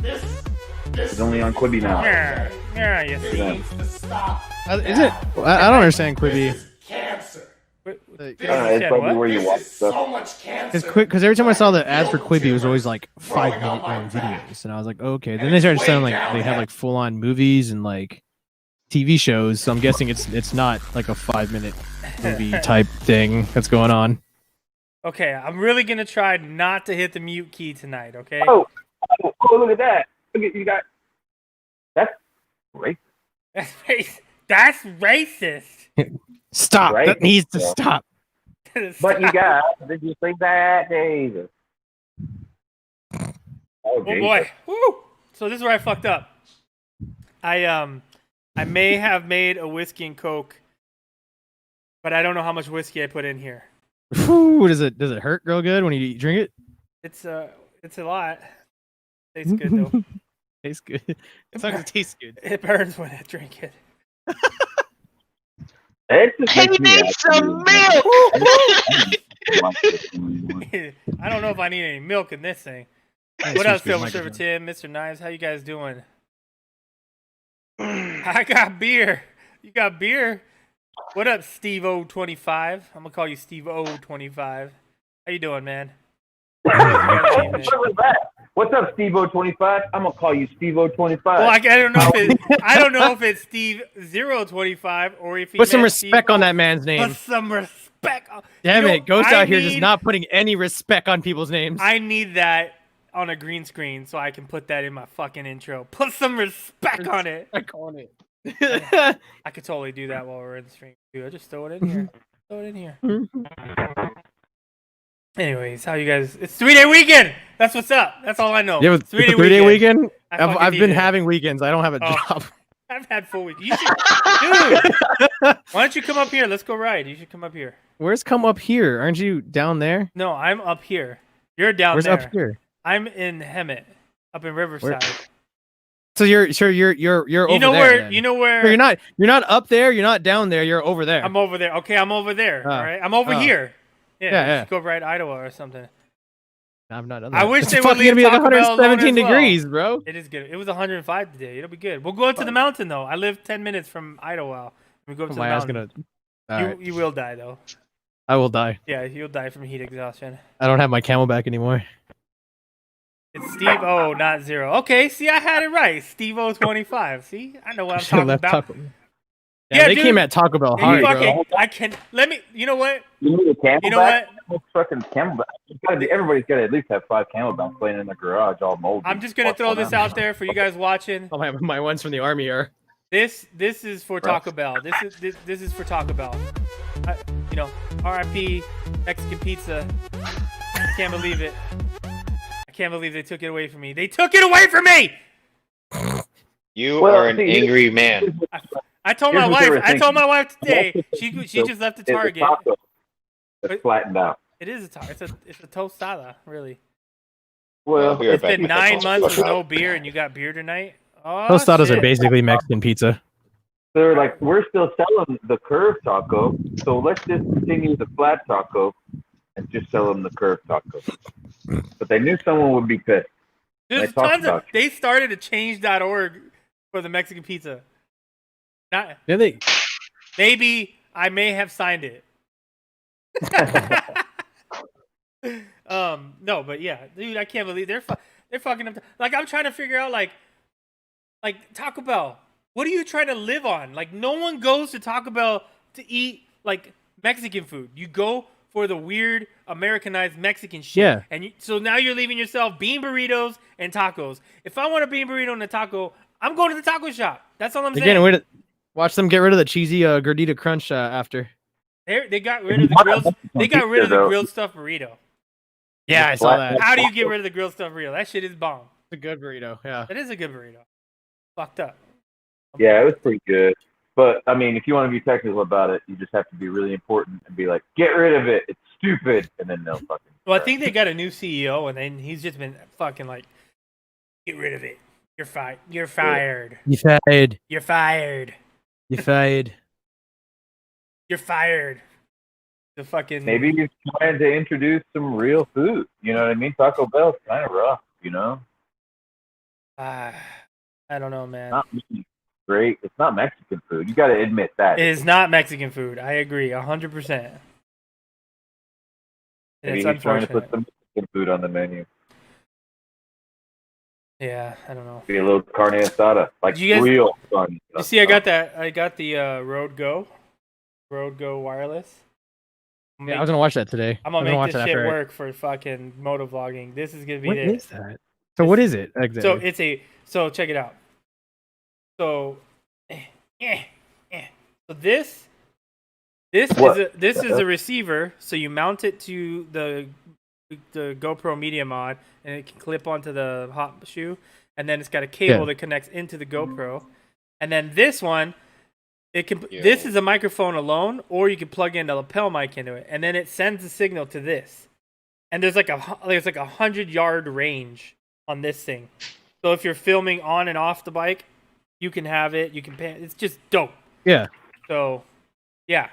It's only on Quibi now. Yeah, you see. Is it? I don't understand Quibi. Cancer. It's probably where you watch stuff. So much cancer. Because every time I saw the ads for Quibi, it was always like 5-minute long videos, and I was like, okay. Then they started selling like they have like full on movies and like TV shows. So I'm guessing it's not like a 5-minute movie type thing that's going on. Okay, I'm really gonna try not to hit the mute key tonight. Okay. Oh, look at that! Look at you got. That's racist. That's racist. Stop! Right? That needs to stop. But you got. Did you think that, Jesus? Oh boy! Woo! So this is where I fucked up. I may have made a whiskey and coke, but I don't know how much whiskey I put in here. Ooh, does it hurt real good when you drink it? It's a lot. Tastes good though. Tastes good. As long as it tastes good. It burns when I drink it. It just makes me need some milk. I don't know if I need any milk in this thing. Nice, What up, Crispy Silver microphone. Server Tim, Mr. Knives? How you guys doing? I got beer. You got beer? What up, Steve O25? I'm gonna call you Steve O25. How you doing, man? What's up, Steve-O25? I'm gonna call you Steve-O25. Well, I don't know if it's Steve 025 or if he Put some meant respect Steve on that man's name. Put some respect. Damn it, Ghost I out here just need- not putting any respect on people's names. I need that on a green screen so I can put that in my fucking intro. Put some respect on it. I could totally do that while we're in the stream too. I just throw it in here. Throw it in here. Anyways, how you guys? It's 3-day weekend. That's what's up. That's all I know. Yeah, it's a 3-day weekend. I fucking I've need been it. having weekends. I don't have a Oh. job. I've had full week. You should, dude. Why don't you come up here? Let's go ride. You should come up here. Where's come up here? Aren't you down there? No, I'm up here. You're down Where's there. up here? I'm in Hemet, up in Riverside. So you're over You know there. where? Then. You know where? So you're not up there. You're not down there. You're over there. I'm over there. Okay, I'm over there. All right, I'm over here. Yeah, Yeah. let's go ride Idaho or something. I've not done I that. wish It's they would fucking leave gonna be like Taco Bell alone 117 as well. degrees, bro. It is good. It was 105 today. It'll be good. We'll go up to the mountain though. I live 10 minutes from Idlewild. We go up to the My ass mountain. gonna. You will die though. I will die. Yeah, you'll die from heat exhaustion. I don't have my Camelback anymore. It's Steve O, not 0. Okay, see, I had it right. Steve O 25. See, I know what I'm Should've talking left about. Taco. Yeah, they dude. came at Taco Bell You hard, fucking- bro. I can. Let me. You know what? You need a Camelback? You know what? Fucking Camelback. Everybody's got to at least have 5 Camelbacks laying in the garage, all moldy. I'm just gonna throw this out there for you guys watching. Oh, my ones from the army are. This is for Taco Bell. This is for Taco Bell. You know, R.I.P. Mexican pizza. I can't believe it. I can't believe they took it away from me. They took it away from me. You are an angry man. I told Here's my what they wife. were I told my thinking. wife today. She just left the It's a Target. taco that's flattened out. It is a taco. It's a tostada, really. Well, We are It's been back. 9 months with no beer, and you got beer tonight. Oh, Tostadas are shit. basically Mexican pizza. they're like, we're still selling the curved taco, so let's just continue the flat taco and just sell them the curved taco. But they knew someone would be pissed. There's They talked tons of. about They started a change.org for the Mexican pizza. Not Yeah, they. maybe I may have signed it. No, but yeah, dude, I can't believe they're fucking up. Like I'm trying to figure out like Taco Bell. What are you trying to live on? Like no one goes to Taco Bell to eat like Mexican food. You go for the weird Americanized Mexican shit. Yeah. And so now you're leaving yourself bean burritos and tacos. If I want a bean burrito and a taco, I'm going to the taco shop. That's all I'm saying. Again, watch them get rid of the cheesy gordita crunch after. They got rid of the grilled. They got rid of the grilled stuffed burrito. Yeah, I saw that. How do you get rid of the grilled stuffed burrito? That shit is bomb. It's a good burrito. Yeah. That is a good burrito. Fucked up. Yeah, it was pretty good. But, I mean, if you want to be technical about it, you just have to be really important and be like, get rid of it. It's stupid. And then they'll fucking. Well, I think they got a new CEO, and then he's just been fucking like, get rid of it. You're fired. You're fired. You fired. You're fired. You fired. You're fired. The fucking Maybe he's trying to introduce some real food. You know what I mean? Taco Bell's kind of rough, you know? I don't know, man. Not great. It's not Mexican food. You got to admit that. It is not Mexican food. I agree 100%. Maybe It's he's trying to unfortunate. put some Mexican food on the menu. Yeah, I don't know. Be a little carne asada, like Did you guys- real carne. You see, I got that. I got the Rode Go wireless. Yeah, I was gonna watch that today. I'm gonna I was make this watch shit that after work for fucking motovlogging. This is gonna be What it. is that? So what is it exactly? So it's so check it out. So, so this What? is a receiver. So you mount it to the GoPro Media Mod, and it can clip onto the hot shoe, and then it's got a cable that connects into the GoPro, and then this one, it can. Yeah. This is a microphone alone, or you can plug in a lapel mic into it, and then it sends the signal to this, and there's like a 100-yard range on this thing. So if you're filming on and off the bike, you can have it. You can pan. It's just dope. Yeah. So, yeah,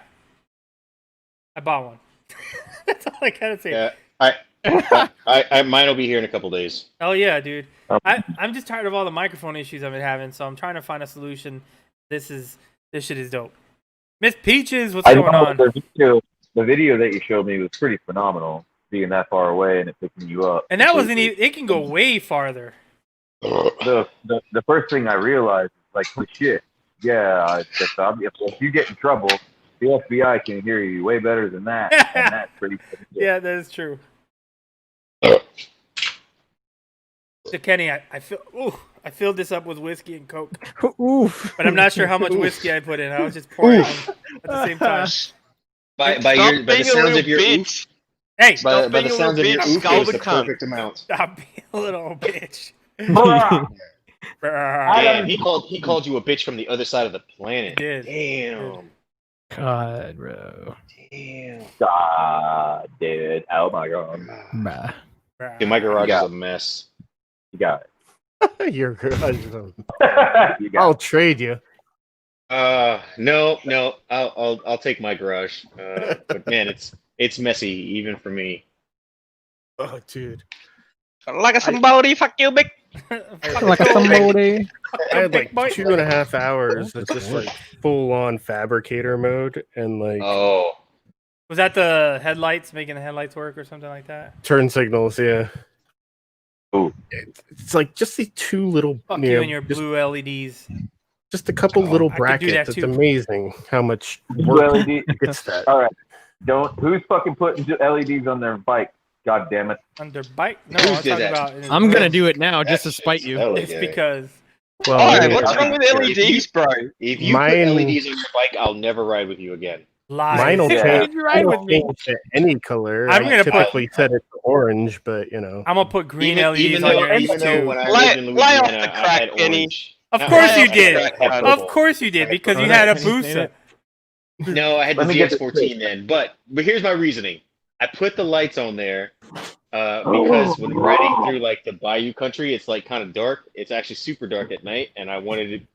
I bought one. That's all I gotta say. Yeah, mine will be here in a couple days. Oh yeah, dude. I'm just tired of all the microphone issues I've been having, so I'm trying to find a solution. This shit is dope. Miss Peaches, what's going on? The video that you showed me was pretty phenomenal. Being that far away and it picking you up. And that wasn't even. It can go way farther. The first thing I realized is like, oh, shit. Yeah, if you get in trouble, the FBI can hear you way better than that. And that's pretty good. Yeah, that is true. So Kenny, I filled this up with whiskey and Coke, Oof. but I'm not sure how much whiskey I put in. I was just pouring them at the same time. By the sounds of your oof, Hey, by the sounds of your oof, it was the cunt. perfect amount. stop being a little bitch. Damn, he called you a bitch from the other side of the planet. He did. Damn. God, bro. Damn. God, dude. Oh my god. Bah. Dude, my garage Yeah. is a mess. You got Your garage. it. You got I'll trade you. No, I'll take my garage. But man, it's messy even for me. Oh, dude. Like somebody, fuck you, big. Like somebody. I had like Big boy. 2.5 hours of just like full on fabricator mode and like Oh, Was that the headlights, making the headlights work or something like that? turn signals. Yeah. Ooh. It's like just these two little, Fuck you you know, and your just, blue LEDs. just a couple little I could do that brackets. It's too. amazing how much it. work LED. gets that. All right. Who's fucking putting LEDs on their bike? God damn it. Under bike? No, Who I'm did talking that? about. in his I'm gonna room. do it now just to spite you. hella It's gay. because Well, Oh, yeah, what's yeah. wrong with LEDs, bro? If you Mine- put LEDs on your bike, I'll never ride with you again. lies. mine will Yeah. change. You ride with me. Change to any color. I'm I gonna put- typically set it to orange, but you know. I'm gonna put green Even LEDs though, on your even though H2. when I Lay- lived in lay off Louisiana, the I crack, had Kenny. orange. Of No, course I you had did. purple. Of course you did, because you had a Busa. No, I had the Let me get this ZX14 then. But here's my reasoning. I put the lights on there because when riding through like the bayou country, it's like kind of dark. It's actually super dark at night, and I wanted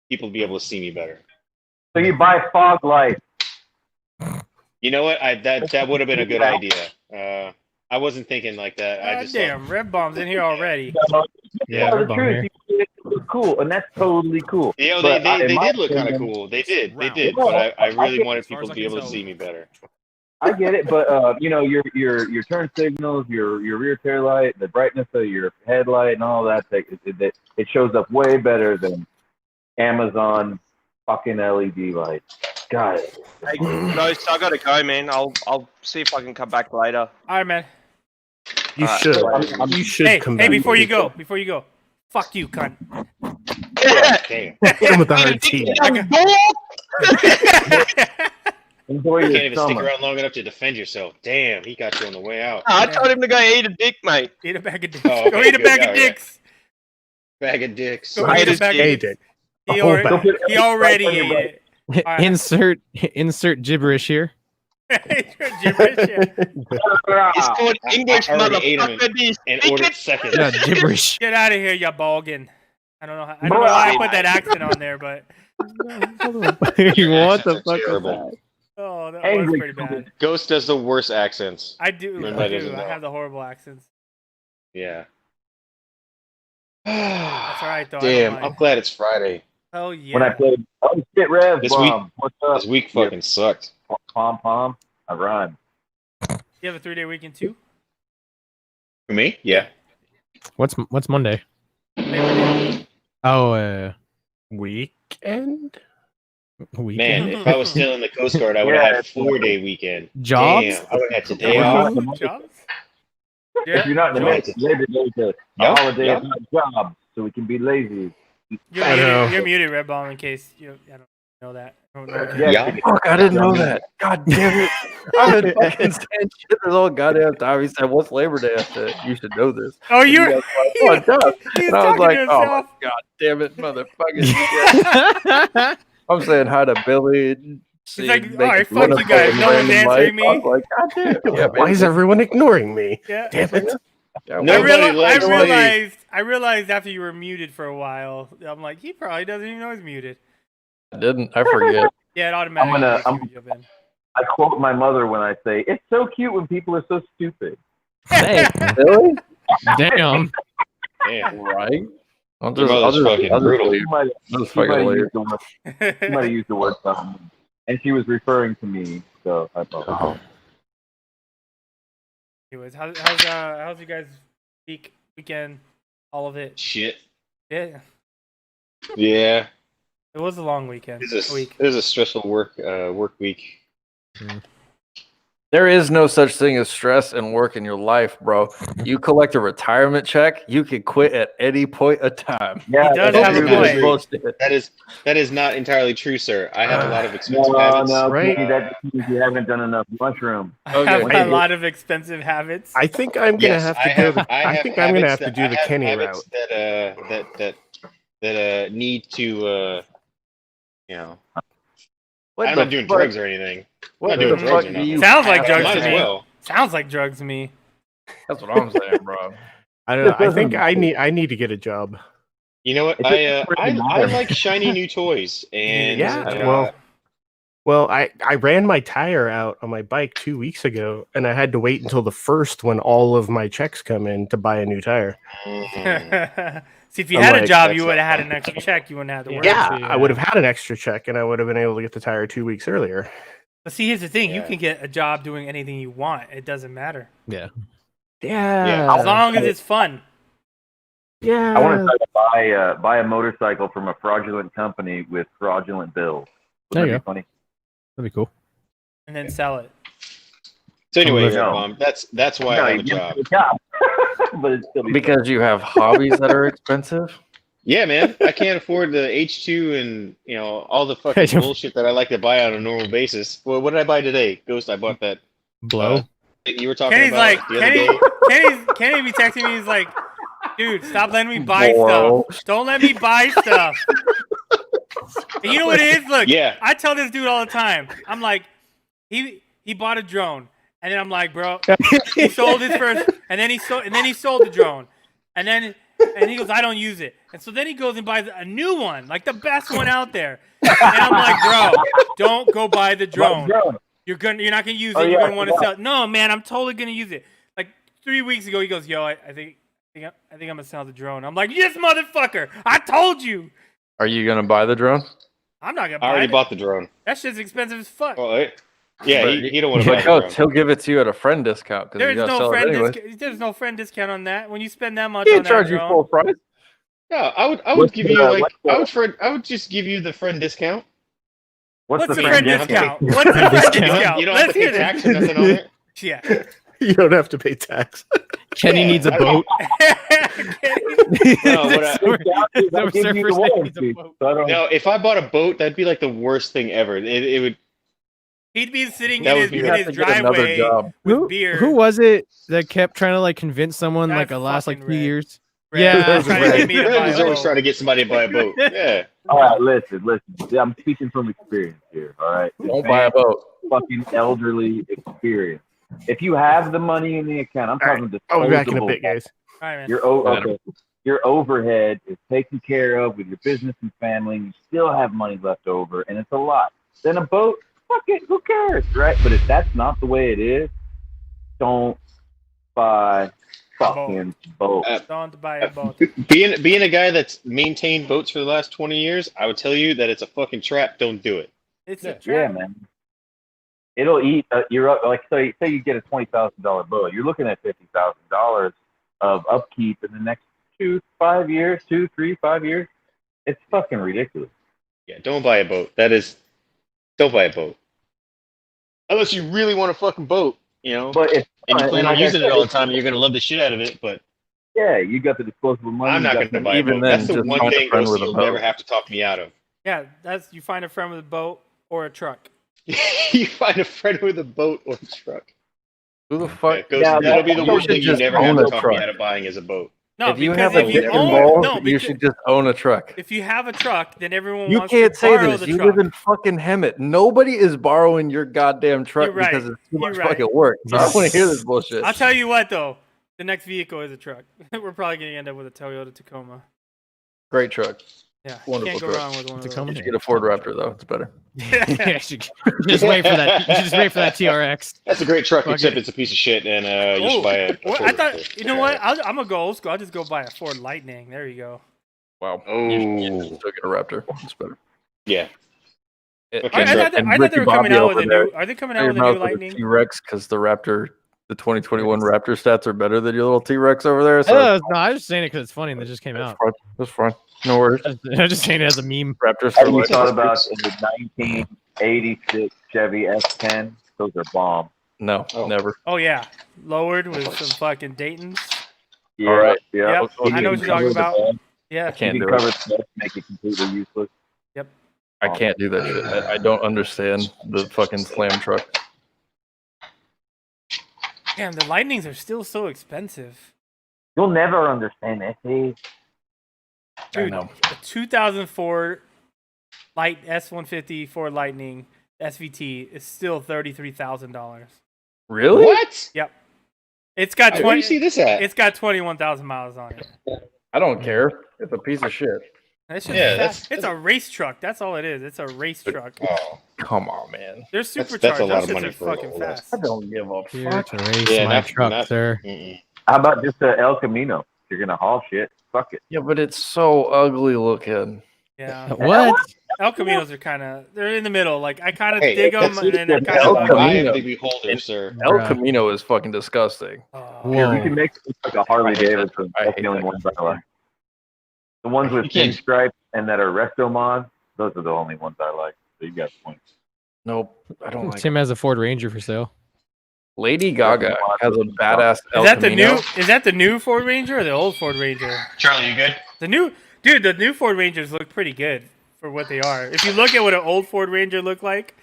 people to be able to see me better. So you buy fog lights. You know what? That would have been a good idea. I wasn't thinking like that. I God just damn, Red Bomb's in here already. Yeah, Tell the Red Bomb truth. here. It looks cool, and that's totally cool. You know, But they in my did look kind of opinion- cool. They did. Yeah, But I really get- wanted as far people as to I be can able to tell. see me better. I get it, but your turn signals, your rear tail light, the brightness of your headlight, and all that, it shows up way better than Amazon fucking LED lights. Got it. Hey, Ghost, I gotta go, man. I'll see if I can come back later. All right, man. You Alright. should. You should Hey, come hey, back. before you go, fuck you, cunt. Damn. Hit him with the hard T. Enjoy You your can't even stick summer. around long enough to defend yourself. Damn, he got you on the way out. I told him to go eat a dick, mate. Eat a bag of dicks. Oh, okay, Go eat a good. bag Oh, of yeah. dicks. Bag of dicks. Go Right eat a as bag gay of dicks. dick. He A whole already, bag. he already Right on your ate it. All right. Insert gibberish here. Gibberish, yeah. It's called English, I already ate him motherfucker. These And ordered seconds. Yeah, gibberish. Get out of here, you balgan. I don't know why I put that accent on there, but What the fuck is Terrible. that? oh, that was Angry pretty bad. Ghost does the worst accents. I do. Everybody I doesn't know. have the horrible accents. Yeah. That's all right, though. I don't Damn, mind. I'm glad it's Friday. Oh yeah. When I played, oh shit, Rev, This week- what's up? This week fucking sucked. Pom, I rhyme. You have a 3-day weekend too? For me? Yeah. What's Monday? Labor Day. Oh, Weekend? weekend. Man, if I was still in the Coast Guard, I would have had a 4-day weekend. Jobs? Damn, I would have had today Yeah. off. Ooh, jobs? If you're not in the Yeah. Mets, Labor Day is a Yup, holiday yup. of not jobs, so we can be lazy. You're I know. muted, you're muted, Red Ball, in case you I don't know that. I don't know. Yeah. Yeah. Fuck, I didn't know that. God damn it. I've been fucking saying shit this whole goddamn time. He said, what's Labor Day? I said, you should know this. Oh, And you're he was like, oh, it does. he's And I was talking like, to oh, my himself. God damn it, motherfucker. I'm saying hi to Billy. He's like, all right, fuck you guys. No one's answering me. I was like, God damn. Yeah, Why is everyone ignoring me? Yeah. Damn it. Yeah, Nobody likes me. I realized after you were muted for a while, I'm like, he probably doesn't even know he's muted. I didn't. I forget. Yeah, it automatically makes you jump in. I quote my mother when I say, "It's so cute when people are so stupid." Hey, Billy? Damn. Damn. Right? I'll Your mother's fucking brutal. leave. She might, I'll just she might fucking have leave. used the word, she might have used the word something, and she was referring to me. So I thought, Oh. Anyways, how's you guys weekend, all of it? Shit. Yeah, Yeah. it was a long weekend. It was Week. a stressful work week. There is no such thing as stress and work in your life, bro. You collect a retirement check, you can quit at any point of time. yeah, He does that's have a true. point. Bullshit. That is not entirely true, sir. I have a lot of expensive No, habits. no, right? Kenny, that just means you haven't done enough mushroom. I have Okay. a lot of expensive habits. I think I'm gonna Yes, have I to go. have. I I think I'm gonna have habits to do the I have Kenny habits route. that need to you know. What I'm the not doing fuck- drugs or anything. What I'm the not doing drugs fuck or do nothing. you Sounds like have drugs to Might to as me. do? well. Sounds like drugs to me. That's what I'm saying, bro. I don't know. I think I need to get a job. You know what? It doesn't really I matter. like shiny new toys, and Yeah, well, I ran my tire out on my bike 2 weeks ago, and I had to wait until the 1st when all of my checks come in to buy a new tire. See, if you I'm had a like, job, that's you would have not had an extra check. You wouldn't have to work. Yeah, Actually, I would have had an extra check, and I would have been able to get the tire 2 weeks earlier. But see, here's the thing: you Yeah. can get a job doing anything you want. It doesn't matter Yeah. Yeah, as long as it's fun. yeah. I want to try to buy a motorcycle from a fraudulent company with fraudulent bills. There Wouldn't you that be funny? That'd be cool. And then sell it. So anyway, No. Mom, that's why No, I have a you job. get a job. But it's still be Because you have hobbies that are expensive. Yeah, man, I can't afford the H2 and all the fucking bullshit that I like to buy on a normal basis. Well, what did I buy today? Ghost, I bought that. Blow. You were talking Kenny's about like, the other day. Kenny be texting me. He's like, dude, stop letting me buy Bro. stuff. Don't let me buy stuff. And you know what it is? Look, Yeah. I tell this dude all the time. I'm like, he bought a drone, and then I'm like, bro, he sold his first, and then he sold the drone, and he goes, I don't use it, and so then he goes and buys a new one, like the best one out there, and I'm like, bro, don't go buy the drone. You're not gonna use it. Oh, You're yeah, gonna want to sell it. No, man, I'm totally gonna use it. Like 3 weeks ago, he goes, yo, I think I'm gonna sell the drone. I'm like, yes, motherfucker, I told you. Are you gonna buy the drone? I'm not gonna I buy already it. bought the drone. That shit's expensive as fuck. Oh, yeah, he don't want to buy But the drone. Ghost, he'll give it to you at a friend discount because There's you gotta no sell it friend anyway. there's no friend discount on that. When you spend that much He on can't that charge you drone, full price. No, I would What's give the- you like what's I would just give you the friend discount. What's what's the the friend friend discount? discount? What's the friend Discount? discount? You don't have Let's to pay hear tax this. or nothing on it. Yeah. You don't have to pay tax. Kenny needs a I- boat. No, what I- I'll give you the warranty. So I don't- No, if I bought a boat, that'd be like the worst thing ever. It would. He'd be sitting That in would his, be in nice his to get another driveway job. with beer. Who was it that kept trying to like convince someone That like a last like fucking 2 Red. years? Red, Yeah, trying to get me to buy He's a always boat. trying to get somebody to buy a boat. Yeah. All right, listen. Yeah, I'm speaking from experience here. All right, Don't buy a boat. fucking elderly experience. If you have the money in the account, I'm talking disposable. I'll be back in a bit, guys. All right, man. Your overhead is taken care of with your business and family, and you still have money left over, and it's a lot. Then a boat, fuck it, who cares, right? But if that's not the way it is, don't buy fucking boat. Don't buy a boat. Being a guy that's maintained boats for the last 20 years, I would tell you that it's a fucking trap. Don't do it. It's a Yeah, trap. man. It'll eat. You're up like say you get a $20,000 boat. You're looking at $50,000 of upkeep in the next 2, 5 years. It's fucking ridiculous. Yeah, don't buy a boat. Don't buy a boat unless you really want a fucking boat. You know, But it's and you fun, plan like on I using it said, all the time, and you're gonna love the shit out of it. But yeah, you got the disposable money. I'm not you gonna got buy a even boat. then, That's the just one find a thing friend with a you'll boat. never have to talk me out of. Yeah, you find a friend with a boat or a truck. You find a friend with a boat or a truck. Who the fuck? Yeah, Ghost, Yeah, that'll be the you one should thing you just never have own to a talk me truck. out of buying is a boat. No, If you because have a if you dick own involved, no, you because should just own a truck. if you have a truck, then everyone You wants can't to say borrow this. the You truck. live in fucking Hemet. Nobody is borrowing your goddamn truck You're right. because it's too much You're right. fucking work. I Yes. don't want to hear this bullshit. I'll tell you what though, the next vehicle is a truck. We're probably gonna end up with a Toyota Tacoma. Great truck. Yeah, Wonderful can't go truck. wrong with one of Tacoma. You should get a Ford Raptor though. It's better. Yeah, you should just wait for that. You should just wait for that TRX. That's a great truck, Fuck except it. it's a piece of shit, and you should buy a well, Ford I thought Raptor. you know what? I'm gonna go old school. I'll just go buy a Ford Lightning. There you go. Wow. Oh. You should still get a Raptor. It's better. Yeah. It- Okay, I sure. thought they Ricky were coming Bobby out with over a there, new. Are they coming out Your with a new mouth with Lightning? T-Rex because the Raptor, the 2021 Raptor stats are better than your little T-Rex over there. So No, I was just saying it because it's funny and it just came out. that's fine. No worries. I was just saying it as a meme. Raptors Have for you life. thought about the 1986 Chevy S10? Those are bomb. No, Oh. never. Oh yeah, lowered with some fucking Dayton's. Yeah, All right. Yeah. Yep, okay. I know what you're talking about. Yeah, I can't you do can it. cover the bed, make it completely useless. I can't do that shit. I don't understand the fucking slam truck. damn, the Lightnings are still so expensive. You'll never understand that. See? I Dude, know. the 2004 Light S150 Ford Lightning SVT is still $33,000. Really? What? It's got Where do you see 20. this at? It's got 21,000 miles on it. I don't care. It's a piece of shit. That's just Yeah, fast. It's a race truck. That's all it is. It's a race truck. Oh, Come on, man. They're That's supercharged. a lot of Those shits money are for a fucking little fast. I don't give a Here fuck. to race Yeah, my not- truck, not- sir. mm-mm. How about just a El Camino? If you're gonna haul shit, fuck it. Yeah, but it's so ugly looking. Yeah. What? El Caminos are kind of, they're in the middle. Like, I kind of Hey, dig them, that's and then they're just kind El of The eye Camino. of the beholder, sir. El Bruh. Camino is fucking disgusting. Whoa. You can make it look like a Harley I hate that. Davidson. I That's hate the only that. ones I like. The ones with You can't- pinstripes and that are resto mods, those are the only ones I like. So you got points. Nope, I don't like. Tim has a Ford Ranger for sale. Lady Gaga has a badass El Is that the Camino. new? Is that the new Ford Ranger or the old Ford Ranger? Charlie, you good? The new Ford Rangers look pretty good for what they are. If you look at what an old Ford Ranger looked like,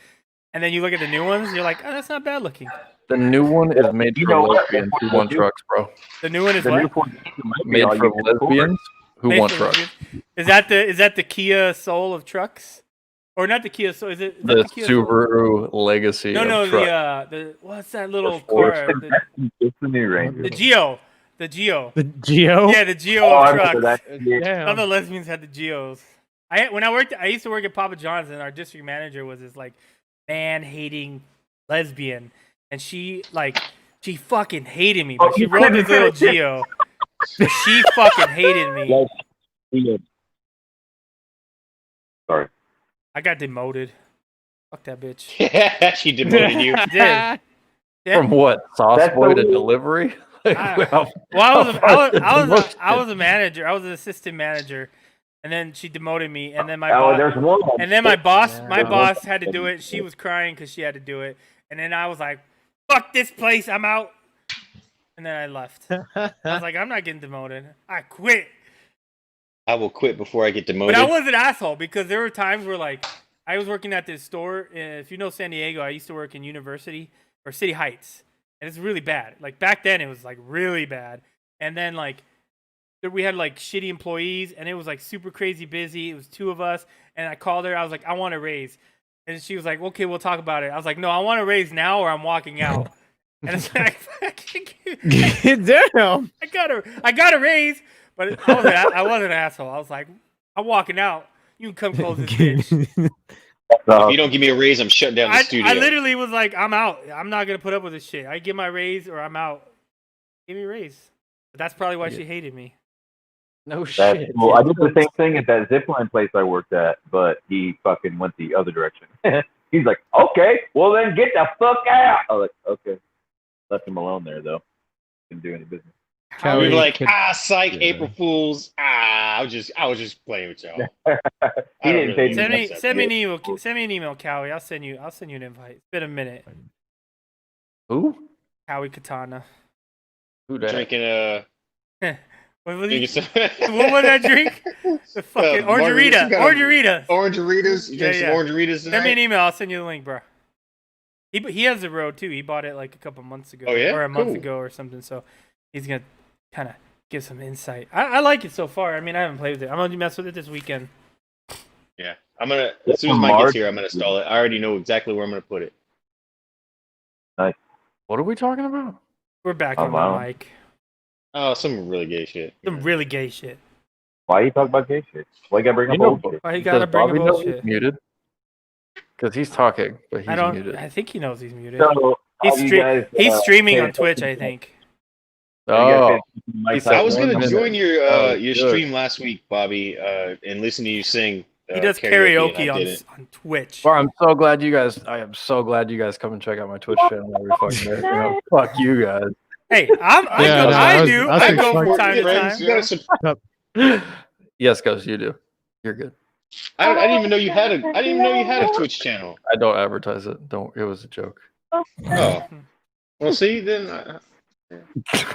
and then you look at the new ones, you're like, oh, that's not bad looking. The new one is made You for know what? lesbians who want trucks, bro. The new one is The what? new Ford Ranger might be Made all for you can afford. lesbians who Made want for trucks. lesbians. Is that the Kia Soul of trucks, or not the Kia Soul? Is that The Kia Soul? Subaru Legacy. No, of truck. the what's that little Forester. car? It's the new Ranger. The Geo. The Geo. The Geo? Yeah, the Geo Oh, I of remember trucks. that. Yeah. Some of the Damn. lesbians had the Geos. I used to work at Papa John's, and our district manager was this like man-hating lesbian, and she fucking hated me, but she rode this little Geo. She fucking hated me. Yeah. Sorry. I got demoted. Fuck that bitch. She demoted you. I did. Yeah. From what? Sauce That's boy to the- delivery? Like, Ah. wow. Well, I was a a manager. I was an assistant manager, and then she demoted me, and then my Oh, boss. there's one. And then my boss Yeah. had to do it. She was crying because she had to do it. And then I was like, "Fuck this place, I'm out." And then I left. I was like, "I'm not getting demoted. I quit." I will quit before I get But demoted. I was an asshole because there were times where like I was working at this store. If you know San Diego, I used to work in University or City Heights, and it's really bad. Like back then, it was like really bad. And then like we had like shitty employees, and it was like super crazy busy. It was two of us, and I called her. I was like, "I want a raise," and she was like, "Okay, we'll talk about it." I was like, "No, I want a raise now, or I'm walking out." And it's like, Damn. I got a raise, but I was an asshole. I was like, "I'm walking out. You can come close this bitch." If you don't give me a raise, I'm shutting down the studio. I literally was like, I'm out. I'm not gonna put up with this shit. I get my raise or I'm out. Give me a raise. But that's probably why she hated me. No That's shit. cool. I did the same thing at that zipline place I worked at, but he fucking went the other direction. He's like, okay, well then get the fuck out. I was like, okay. Left him alone there though. Didn't do any business. We were Cowie, like, could- psych, Yeah. April Fools. I was just playing with y'all. He I don't didn't really take Send me, That's send me an it. email. Send me an email, Cowie. I'll send you an invite. It's been a minute. Who? Cowie Katana. Who that? drinking What was, drinking he, some what was that drink? The fucking margarita. Orangerita. Orange-Ritas. You drink Yeah, some yeah. Orange-Ritas Send me an tonight? email. I'll send you the link, bro. He has the road too. He bought it like a couple months ago, Oh, yeah? or a month Cool. ago or something. So he's gonna kind of give some insight. I like it so far. I mean, I haven't played with it. I'm gonna mess with it this weekend. Yeah. I'm gonna as soon as Mike gets here, I'm gonna install it. I already know exactly where I'm gonna put it. What are we talking about? We're back Oh, on wow. the mic. Oh, some really gay shit. Some really gay shit. Why you talk about gay shit? Why you gotta bring up You know, old shit? Why you gotta Does bring Bobby up know bullshit? he's muted? Because he's talking, but he's I don't. muted. I think he knows he's muted. So, He's have you guys, he's streaming paid on Twitch, I attention- think. have you guys Oh, paid attention to Mike He said I was Tyson? gonna 1 minute. join your Oh, your good. stream last week, Bobby, and listen to you sing. He does and karaoke I didn't. on Twitch. well, I'm so glad you guys. I am so glad you guys come and check out my Twitch channel every fucking day. You know, fuck you guys. Hey, I Yeah, go. no, I I was- do. I was I thinking go from fuck time to Friends, time. you gotta sup- Yes, Ghost, you do. You're good. I didn't even know you had a. I didn't even know you had a Twitch channel. I don't advertise it. Don't. It was a joke. Oh, well, see, then Yeah,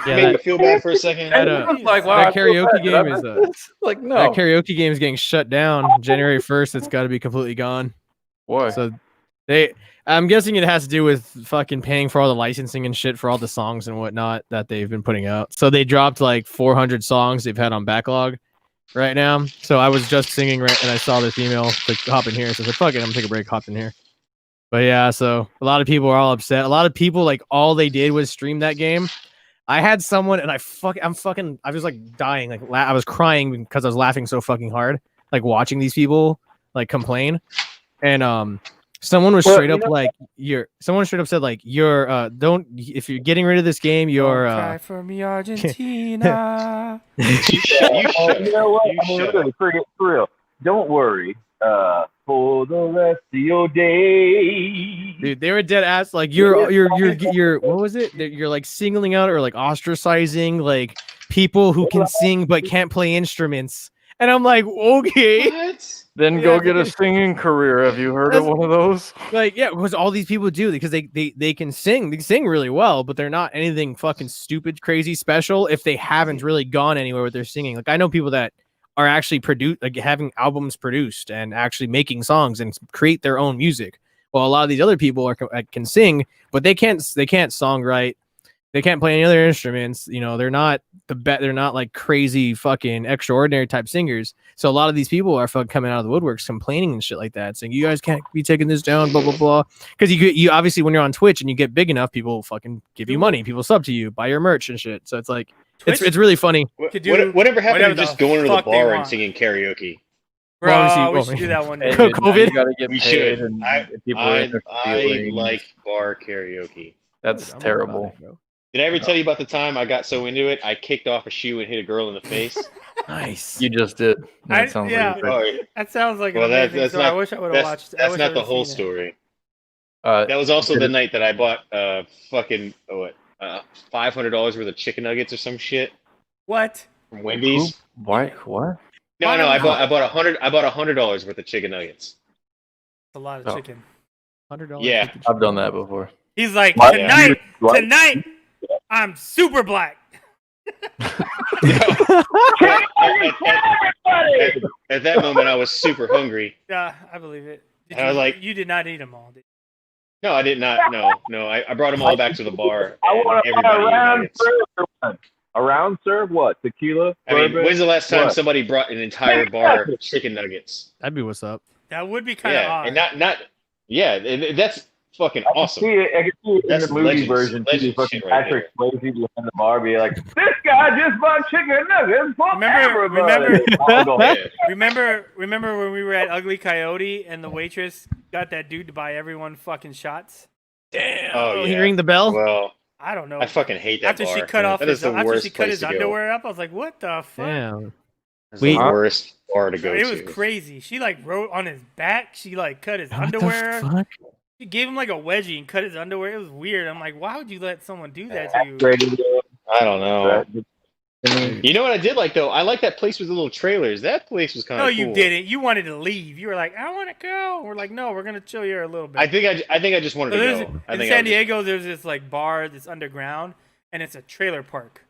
made me that, feel bad for a second. that, that karaoke game is like no. that karaoke game is getting shut down January 1st. It's got to be completely gone. Why? So I'm guessing it has to do with fucking paying for all the licensing and shit for all the songs and whatnot that they've been putting out. So they dropped like 400 songs they've had on backlog right now. So I was just singing and I saw this email to hop in here. So I said, fuck it, I'm gonna take a break, hop in here. But yeah, so a lot of people are all upset. A lot of people, like, all they did was stream that game. I had someone and I was like dying, like I was crying because I was laughing so fucking hard, like watching these people like complain. And someone was straight up like, someone straight up said like, if you're getting rid of this game, you're Cry for me, Argentina. You You know what? You I mean, shut really, for real. Don't worry. For the rest of your day. dude, they were dead ass. Like you're what was it? You're like singling out or like ostracizing like people who can sing but can't play instruments. And I'm like, okay. What? Then Yeah, go get a singing career. Have you heard of one of those? Like, yeah, because all these people do because they can sing. They sing really well, but they're not anything fucking stupid, crazy, special if they haven't really gone anywhere with their singing. Like I know people that are actually having albums produced and actually making songs and create their own music. Well, a lot of these other people can sing, but they can't songwrite. They can't play any other instruments. You know, they're not they're not like crazy fucking extraordinary type singers. So a lot of these people are fucking coming out of the woodworks complaining and shit like that, saying you guys can't be taking this down, blah blah blah. Because you obviously when you're on Twitch and you get big enough, people fucking give you money, people sub to you, buy your merch and shit. So it's like Twitch it's really funny. could do Whatever happened whatever to just the going to the fuck they bar and want. singing karaoke? Bro, Well, we obviously- should do that one day. And- COVID? You gotta get We paid, should. and I people are in their I feelings. like bar karaoke. That's I'm terrible. about it, bro. Did I ever tell you about the time I got so into it, I kicked off a shoe and hit a girl in the face? Nice. You just did. That I- sounds yeah. like a great- Oh, That sounds like Well, an amazing that's story. not- I wish I would have watched. I that's wish I not the would've whole seen it. story. Uh, That was also did the it- night that I bought $500 worth of chicken nuggets or some shit What? from Wendy's. Why? What? No, I bought $100 worth of chicken nuggets. It's a lot of Oh. chicken. $100. Yeah. I've done that before. He's like, What? tonight, I'm super black. At that moment, I was super hungry. Yeah, I believe it. Did I was you, like- you did not eat them all, did No, I did not. No. I brought them all back to the bar. I And want to buy everybody a ate round nuggets. serve. One. A round serve? What? Tequila? I mean, bourbon? when's the last time What? somebody brought an entire bar of chicken nuggets? That'd be what's up. That would be kind of Yeah, odd. and not. Yeah, that's fucking I can awesome. see it. I can see it in That's the movie legends- version. See legends fucking shit right Patrick Swayze behind the bar, be like, "This guy just bought chicken nuggets for everybody." I'll go ahead. Remember when we were at Ugly Coyote and the waitress got that dude to buy everyone fucking shots? Damn. Oh, He yeah. ring the bell? Well, I don't know. I fucking hate that After bar. she cut off That is the after worst she cut place his to go. underwear up, I was like, what the fuck? Damn. That's We- the worst bar to go It to. was crazy. She like wrote on his back. She like cut his What the underwear. fuck? She gave him like a wedgie and cut his underwear. It was weird. I'm like, why would you let someone do that to you? I don't know. I mean, You know what I did like though? I like that place with the little trailers. That place was kind of No, cool. you didn't. You wanted to leave. You were like, I want to go. We're like, no, we're gonna chill here a little bit. I think I just wanted So to there's, go. I in think San I was just- Diego, there's this like bar that's underground, and it's a trailer park,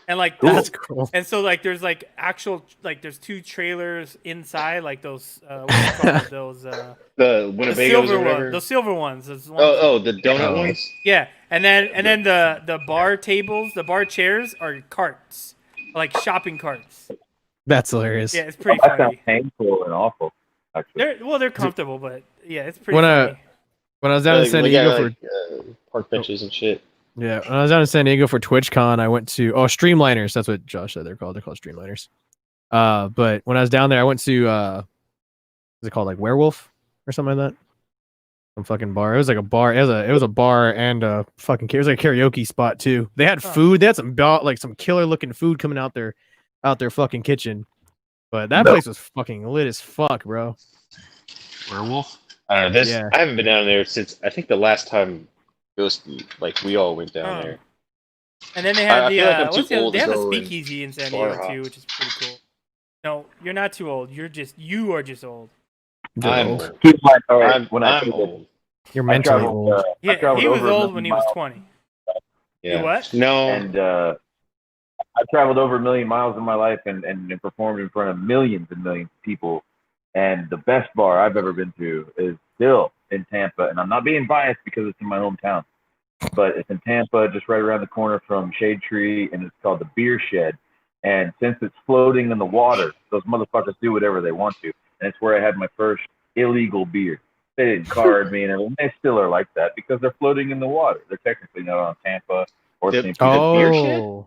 and like That's cool. and so like there's like actual like there's 2 trailers inside like those what do you call it? Those the the Winnebagos silver or whatever. ones, those silver ones. Those ones Oh, the donut Oh. ones. yeah, and then the bar tables, the bar chairs are carts, like shopping carts. That's hilarious. Yeah, it's pretty that sounds funny. painful and awful. Actually, They're comfortable, but yeah, it's pretty When funny. When I was down in San They Diego got, for like, park benches and shit. when I was down in San Diego for TwitchCon, I went to Streamliners. That's what Josh said they're called. They're called Streamliners. But when I was down there, I went to what's it called, like Werewolf or something like that? Some fucking bar. It was like a bar. It was a bar and a fucking it was like a karaoke spot too. They had food. They had some like some killer looking food coming out their fucking kitchen. But that place was fucking lit as fuck, bro. Werewolf. I don't know. Yeah. I haven't been down there since I think the last time we all went down Oh. there. And then they have I the feel like I'm what's too the old they to have a go and speakeasy in San bar Diego hop. too, which is pretty cool. No, you're not too old. You are just old. I'm old. old. keep in mind, all right, when I I'm say that, old. You're I mentally traveled, old. I Yeah, traveled he was over a old million when he was miles, 20. Yeah. what? No. and I traveled over 1 million miles in my life and performed in front of millions and millions of people. And the best bar I've ever been to is still in Tampa. And I'm not being biased because it's in my hometown, but it's in Tampa, just right around the corner from Shade Tree, and it's called the Beer Shed. And since it's floating in the water, those motherfuckers do whatever they want to. And it's where I had my first illegal beer. They didn't card me and everything. They still are like that because they're floating in the water. They're technically not on Tampa or The- St. the Petersburg. beer shed?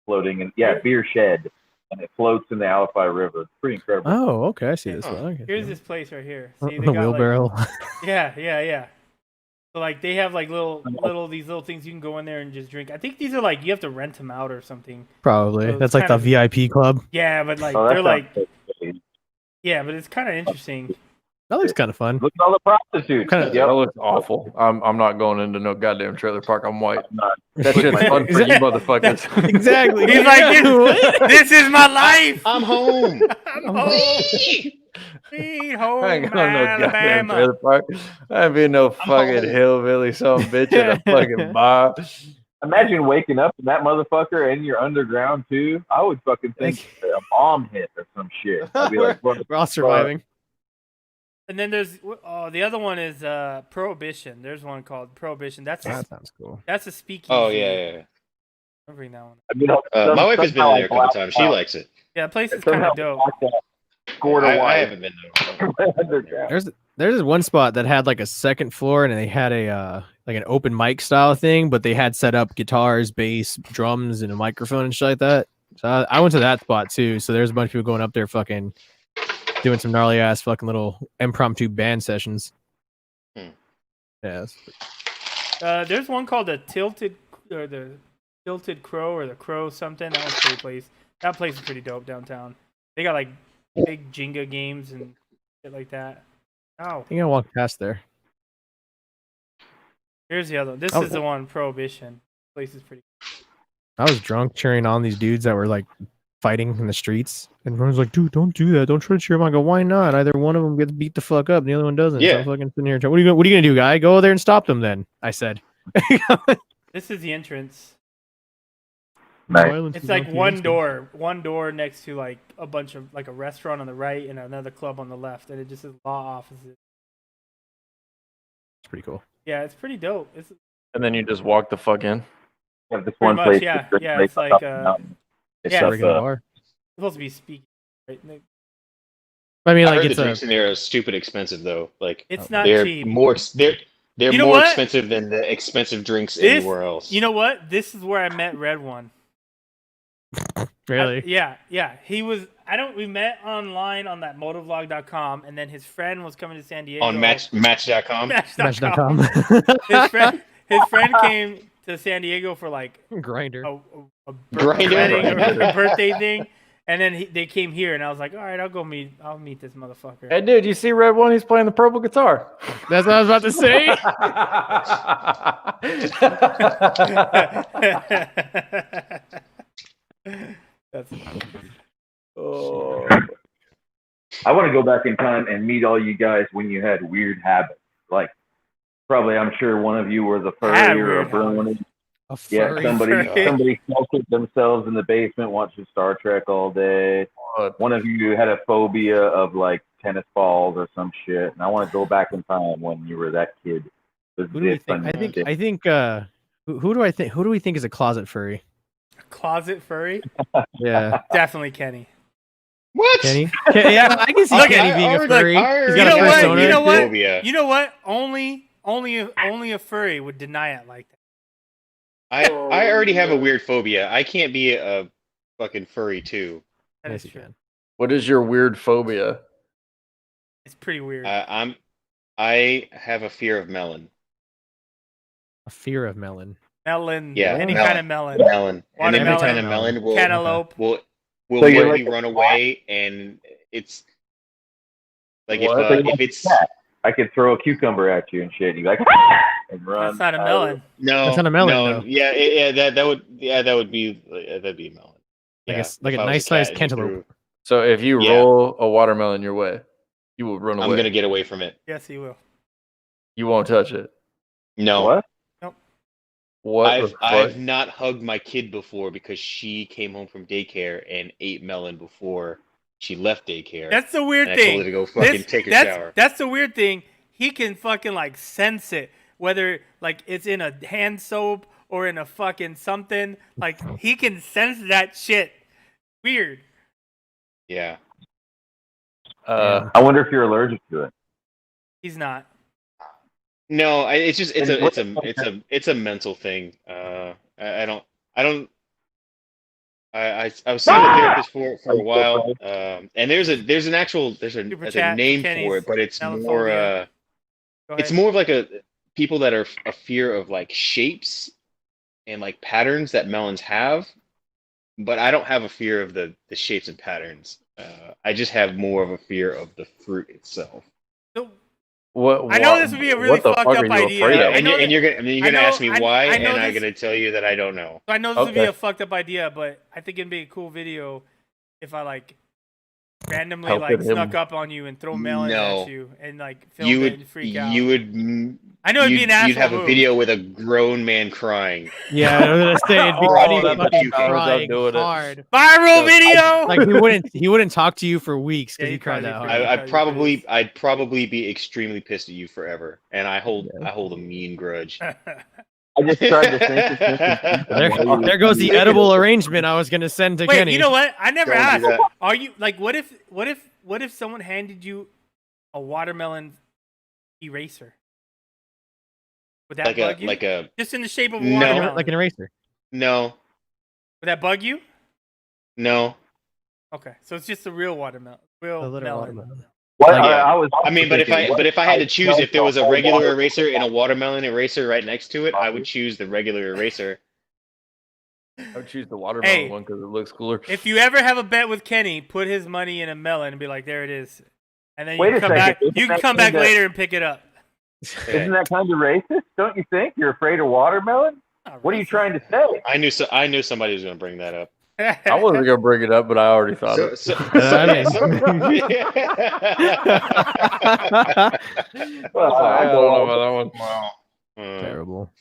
Floating in, yeah, Beer Shed, and it floats in the Alafai River. It's pretty incredible. Oh, okay. I see this Huh. one. Okay. Here's this place right here. See, they the got wheelbarrow. Like, yeah. So like they have like these little things you can go in there and just drink. I think these are like you have to rent them out or something. Probably. So That's it's like the kind VIP club. Yeah, but like Oh, that they're like sounds so yeah, but it's kind of interesting. That looks kind of fun. Look at all the prostitutes. Kinda- That Yep. looks awful. I'm not going into no goddamn trailer park. I'm white. I'm not. That shit's fun for you motherfuckers. Exactly. He's like, this is my life. I'm home. I'm home. Sweet home I ain't going to no goddamn Alabama. trailer park. I ain't being no fucking home. hillbilly some bitch at a fucking bar. Imagine waking up in that motherfucker and you're underground too. I would fucking think a bomb hit or some shit. I'd be like, what the We're all surviving. And then there's the other one is Prohibition. There's one called Prohibition. That's That sounds cool. a speakeasy. Oh yeah. I'll bring that one. I mean, My wife has been somehow there a couple blacked times. She out. likes it. Yeah, the place is kind Somehow of dope. blacked out. Scored a I wife. haven't been there. Underground. There's this one spot that had like a second floor and they had a like an open mic style thing, but they had set up guitars, bass, drums, and a microphone and shit like that. So I went to that spot too. So there's a bunch of people going up there fucking doing some gnarly ass fucking little impromptu band sessions. Hmm. Yeah. There's one called the Tilted Crow or the Crow something. That one's pretty place. That place is pretty dope downtown. They got like big Jenga games and shit like that. Oh, I think I walked past there. here's the other one. This Oh. is the one, Prohibition. Place is pretty. I was drunk cheering on these dudes that were like fighting in the streets. And everyone's like, dude, don't do that. Don't try to cheer them on. I go, why not? Either one of them gets beat the fuck up and the other one doesn't. So Yeah. I'm fucking sitting here. What are you gonna do, guy? Go over there and stop them then. I said. This is the entrance. Nice. Violence It's is like not the one door next to like a bunch of like a restaurant on the right and another club on the left, and it just says law offices. It's pretty cool. Yeah, it's pretty dope. It's And then you just walk the fuck in. You have this Pretty one much, place. yeah. that's great Yeah, place it's like, up the mountain. It's yeah, up, Regular bar. supposed to be speaking. Right? I mean, I like heard it's the a. drinks in there are stupid expensive though. Like It's not they're cheap. they're You know more what? expensive than the expensive drinks This- anywhere else. You know what? This is where I met Red One. Really? Yeah. He was. We met online on that motovlog.com, and then his friend was coming to San Diego on Match.com. Match.com. Match.com. His friend to San Diego for like Grinder. a Grinder. wedding or a birthday thing, and then they came here, and I was like, all right, I'll meet this motherfucker. Hey, dude, you see Red One? He's playing the purple guitar. That's what I was about to say. That's Oh. I want to go back in time and meet all you guys when you had weird habits. Like, probably, I'm sure one of you was a Had furry or a weird brony. A Yeah, furry. somebody sheltered themselves in the basement watching Star Trek all day. One of you had a phobia of like tennis balls or some shit. And I want to go back in time when you were that kid. Who do we think? I think. Who do we think is a closet furry? a closet furry. Yeah, Definitely Kenny. What? Kenny. Yeah, I can see Look, Kenny being a furry. He's got You a know what? persona. You know what? Phobia. You know what? Only a furry would deny it like that. I already have a weird phobia. I can't be a fucking furry too. That Yes, is you true. can. What is your weird phobia? It's pretty weird. I have a fear of melon. A fear of melon. Melon. Yeah, Any melon. kind of melon. Melon. And every Watermelon. kind of melon will Cantaloupe. will So you're make like me a run cat? away, and it's like What? if it's I could throw a cucumber at you and shit. And you'd be like, and run. That's not a melon. no, That's not a melon, no, though. yeah, that would be that'd be a melon. Like Yeah, like if a I was nice cat sized and you cantaloupe. threw- So if you Yeah. roll a watermelon your way, you will run away. I'm gonna get away from it. Yes, he will. You won't touch it. No, What? What? I've the I've fuck? not hugged my kid before because she came home from daycare and ate melon before she left daycare. That's the weird and I told her thing. to go fucking take a shower. That's the weird thing. He can fucking like sense it, whether like it's in a hand soap or in a fucking something. Like he can sense that shit. Weird. Yeah. I wonder if you're allergic to it. He's not. No, it's just And it's a mental thing. I was seeing a therapist for a while, and there's a Super chat for name Kenny's for it, but it's melanphobia. more Go it's ahead. more of like people that are a fear of like shapes and like patterns that melons have, but I don't have a fear of the shapes and patterns. I just have more of a fear of the fruit itself. So, What? I know this would be a really what the fucked fuck up are you idea. afraid I of? And know you're gonna ask me why, I know and I'm this- gonna tell you that I don't know. I know this would be Okay. a fucked up idea, but I think it'd be a cool video if I like randomly Helping like him. snuck up on you and throw melons No. at you and like film You it and freak out. would I know it'd be an asshole you'd have a move. video with a grown man crying. Yeah, I was gonna say it'd be Oh, funny that'd be fucking cute. crying Doing it. hard. Viral video. Like he wouldn't talk to you for weeks Yeah, because he he'd cried that probably hard. freak I'd probably be extremely pissed at you forever, and I hold a mean grudge. I just tried to think of something. There goes the edible arrangement I was gonna send to Wait, Kenny. you know what? I never Don't do asked. that. Are you like what if someone handed you a watermelon eraser? Would that bug you? like a Just in the shape of a No. watermelon. Like an eraser. no Would that bug you? no. Okay, so it's just a real watermelon. Real A little melon. watermelon. What? Like, I was. I mean, but if I thinking, had to choose, if there was a regular water- eraser and a watermelon eraser right next to it, I would choose the regular eraser. I would choose the watermelon Hey. one because it looks cooler. If you ever have a bet with Kenny, put his money in a melon and be like, "There it is," and then you Wait can a come second, back. isn't You can that come back kinda- later and pick it up. Isn't that kind of racist? Don't you think? You're afraid of watermelon? What are you trying to say? I knew somebody was going to bring that up. I wasn't gonna bring it up, but I already thought So, it. so, I so- Well, I don't know about that one. Uh, Terrible.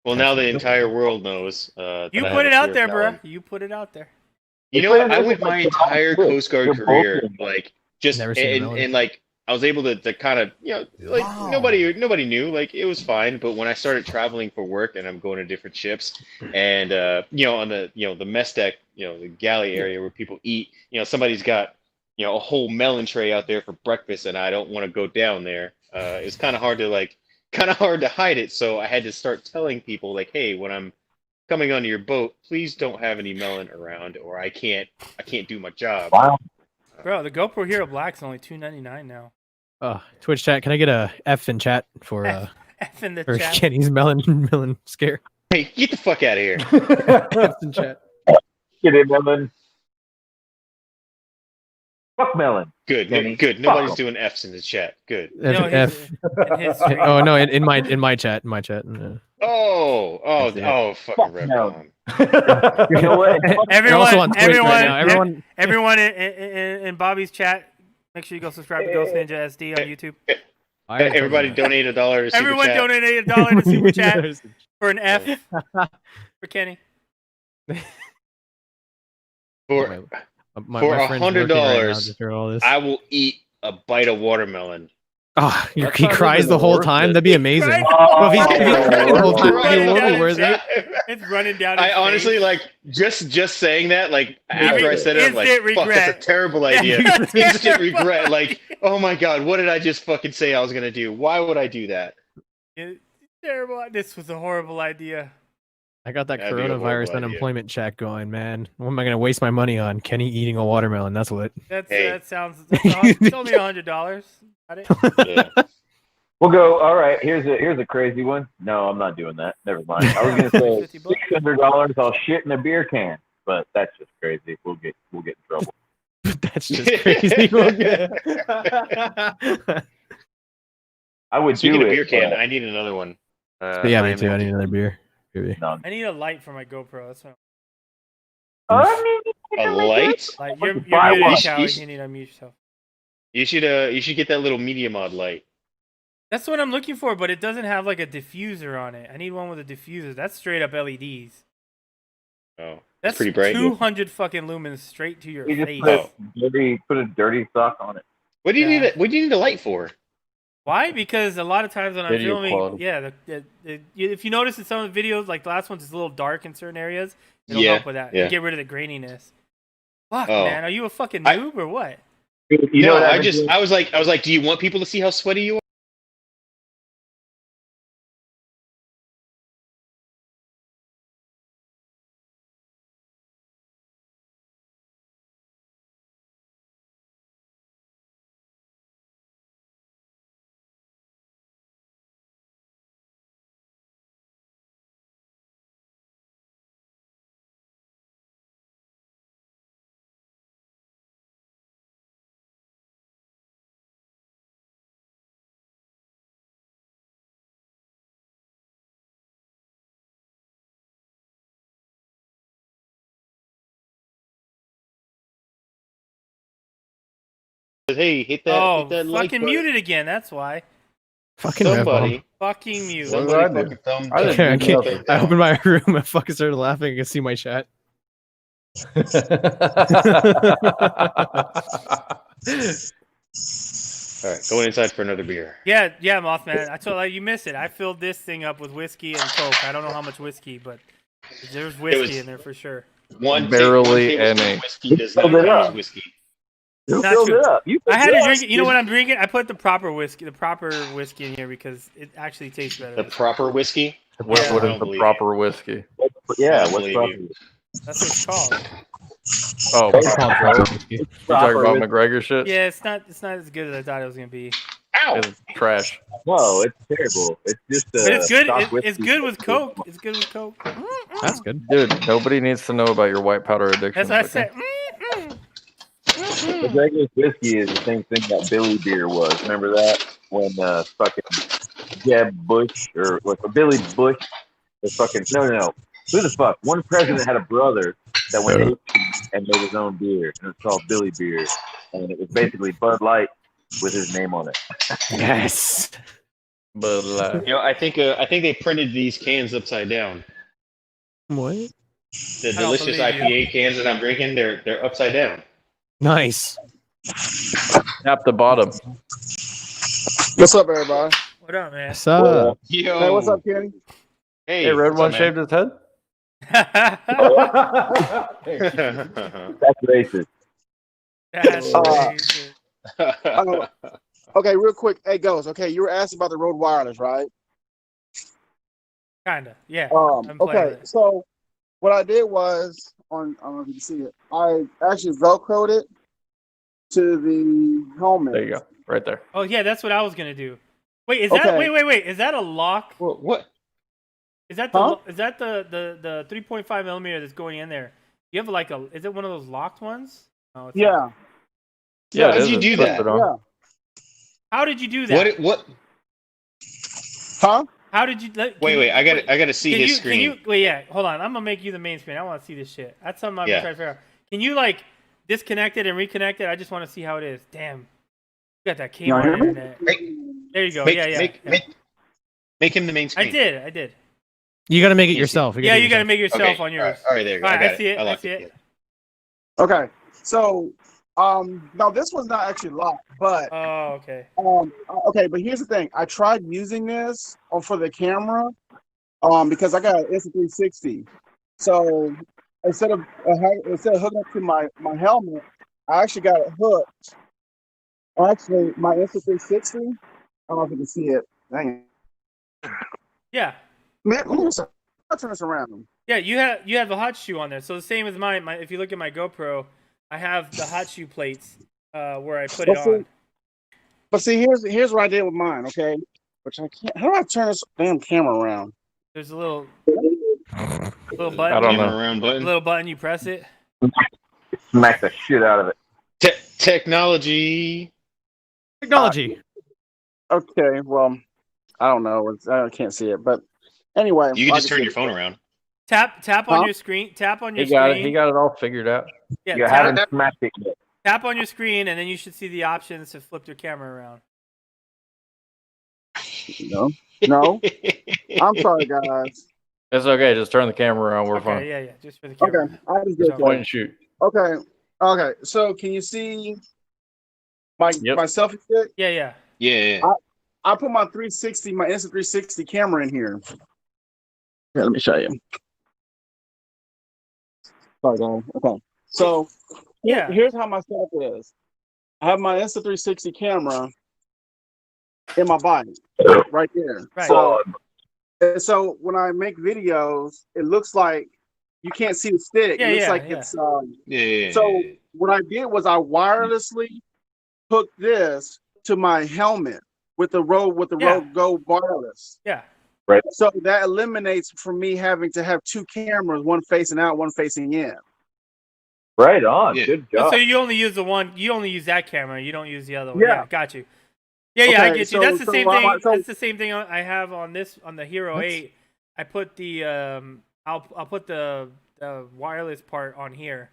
well, now the entire world knows. That You I put have it a out fear there, of bro. melon. You put it out there. You know what? I went my entire Coast Guard You're career both- like just Never seen a melon. and like I was able to kind of like nobody knew, like it was fine. But when I started traveling for work and I'm going to different ships and on the the mess deck, the galley area where people eat, somebody's got a whole melon tray out there for breakfast and I don't want to go down there. It's kind of hard to hide it, so I had to start telling people like, hey, when I'm coming onto your boat, please don't have any melon around, or I can't do my job. Wow. Bro, the GoPro Hero Black's only $2.99 now. Twitch chat. Can I get a F in chat for F in the Or chat. Kenny's melon scare. Hey, get the fuck out of here. F's in chat. Get it, melon. Fuck melon. Good, Kenny, good. fuck Nobody's 'em. doing F's in the chat. Good. No, F. in his stream. Oh no! In my chat. No. Oh, fucking Fuck Red no. Dawn. You know what? You're also on Twitch right now. Everyone in Bobby's chat, make sure you go subscribe to GhostNinja SD on YouTube. Everybody donate $1 to Super Everyone Chat. donate $1 to Super Chat for an F for Kenny. For My For friend's working right now $100, to throw all this. I will eat a bite of watermelon. Oh, he That's not cries even the whole worth time. it. That'd be amazing. Cries- Well, if he's crying the whole time, Right it'd be down worth it. It's running down his I honestly face. like just saying that. Like after I said it, I'm like, Instant "Fuck, regret. that's a terrible idea." Instant regret. Like, oh my god, what did I just fucking say I was gonna do? Why would I do that? It's terrible. This was a horrible idea. I got that That'd be a horrible coronavirus idea. unemployment check going, man. What am I going to waste my money on? Kenny eating a watermelon. That's what. Hey. That sounds. It's only $100. Got it? Yeah. We'll go. All right. Here's a crazy one. No, I'm not doing that. Never mind. I was gonna say $50. $600. I'll shit in a beer can, but that's just crazy. We'll get in trouble. That's just crazy. I would Speaking do of it. beer can, but I need another one. Yeah, me too. I need another beer. Maybe. no. I need a light for my GoPro. That's what A light? like, you're Buy muted, one. Callie. You need to unmute yourself. You should get that little media mod light. That's what I'm looking for, but it doesn't have like a diffuser on it. I need one with a diffuser. That's straight up LEDs. Oh, That's pretty bright. 200 fucking lumens straight to your You face. just put a dirty sock on it. What do you Yeah. need? What do you need a light for? Why? Because a lot of times when I'm Video filming, quality. yeah, if you notice in some of the videos, like the last one's a little dark in certain areas, it'll Yeah, help with that. yeah. Get rid of the graininess. Fuck, Oh. man, are you a fucking noob or what? You know what I was like, do you want people to see how sweaty you are? Hey, hit Oh, that like fucking button. muted again. That's why. Fucking Red Bomb. Somebody, Fucking mute. What did somebody I do? fucking thumb I I didn't can't. do I opened my room and fucking started laughing. I can see my chat. All right, going inside for another beer. Yeah, Mothman. I told you missed it. I filled this thing up with whiskey and Coke. I don't know how much whiskey, but there's whiskey in there for sure. Barely tablespoon any. of whiskey does not Filled it count up. as whiskey. You Not filled true. it up. I had to drink it. You know what I'm drinking? I put the proper whiskey in here because it actually tastes better. The proper whiskey. What Yeah. is I don't the believe proper whiskey? Yeah, I what's believe proper? you. That's what it's called. Oh, It's called proper. whiskey. You talking about Proper. McGregor shit? Yeah, it's not as good as I thought it was gonna be. Ow! It's trash. No, it's terrible. It's just But it's good. stock It's whiskey. good with Coke. It's good with Coke. That's good. Dude, nobody needs to know about your white powder addiction. That's what I said. The regular whiskey is the same thing that Billy beer was. Remember that when fucking Jeb Bush or Billy Bush was fucking no. Who the fuck? One president had a brother that went ape and made his own beer, and it was called Billy beer, and it was basically Bud Light with his name on it. Yes. But You know, I think they printed these cans upside down. What? The I don't delicious believe you. IPA cans that I'm drinking, they're upside down. Nice. tap the bottom. What's up, everybody? What up, man? What's up? Yo, Hey, what's up, Kenny? Hey, Hey, Red what's One up, man? shaved his head? That's racist. That's crazy. Okay, real quick. Hey, Ghost. Okay, you were asking about the Rode Wireless, right? Kinda, yeah. I'm playing with Okay, it. so what I did was I don't know if you can see it. I actually Velcroed it to the helmet. There you go. Right there. Oh yeah, that's what I was gonna do. Wait, is Okay. that wait? Is that a lock? What? Is that the Huh? is that the 3.5 millimeter that's going in there? You have like a is it one of those locked ones? No, it's not. Yeah. it How'd is. you It's do clip that? it on. Yeah. How did you do that? What? Huh? How did you? Wait. I gotta see Can his you? screen. Can you? Wait, yeah. Hold on. I'm gonna make you the main screen. I want to see this shit. That's something I've been Yeah. trying to figure out. Can you like disconnect it and reconnect it? I just want to see how it is. Damn. You got that Y'all cable hear me? internet. There you go. Make, yeah. make him the main I screen. did. You got to make it Easy. yourself. Yeah, you got to to make it yourself on yours. All right, there you go. All I right, got I see it. I locked see it. Okay. So, no, this one's not actually locked, but Oh, okay. okay. But here's the thing: I tried using this for the camera, because I got an Insta360. So instead of hooking up to my helmet, I actually got it hooked. Actually, my Insta360. I don't know if you can see it. Dang it. Yeah. Man, I'll turn this around. Yeah, you have the hot shoe on there. So the same as mine. If you look at my GoPro, I have the hot shoe plates where I put it on. But see, here's what I did with mine. Okay, which I can't. How do I turn this damn camera around? There's a little I button. don't know. Around button. Little button. You press it. Smack the shit out of it. Technology. Technology. Okay, well, I don't know. I can't see it, but anyway, You can just I turn see your it. phone around. Tap on Huh? your screen. Tap on your He got screen. it. He got it all figured out. Yeah, You tap, haven't smacked it yet. tap on your screen, and then you should see the options to flip your camera around. No, I'm sorry, guys. It's okay. Just turn the camera around. We're Okay, fine. yeah, just for the camera. Okay, I just did So- Point that. and shoot. Okay. So can you see my Yep. my selfie stick? Yeah. Yeah. I put my Insta360 camera in here. Here, let me show you. Sorry, guys. Okay. So Yeah. here's how my setup is. I have my Insta360 camera in my body, right there. Right. So when I make videos, it looks like you can't see the stick. Yeah, it looks yeah, like yeah. it's Yeah. So what I did was I wirelessly hooked this to my helmet with the Rode Yeah. Go wireless. Yeah. So that eliminates from me having to have two cameras, one facing out, one facing in. Right on. Yeah. Good Oh, job. so you only use the one. You only use that camera. You don't use the other one. Yeah. Yeah, got you. Yeah, I Okay, get you. so- That's the so same why- thing. so- That's the same thing I have on the Hero What? 8. I put the I'll put the wireless part on here.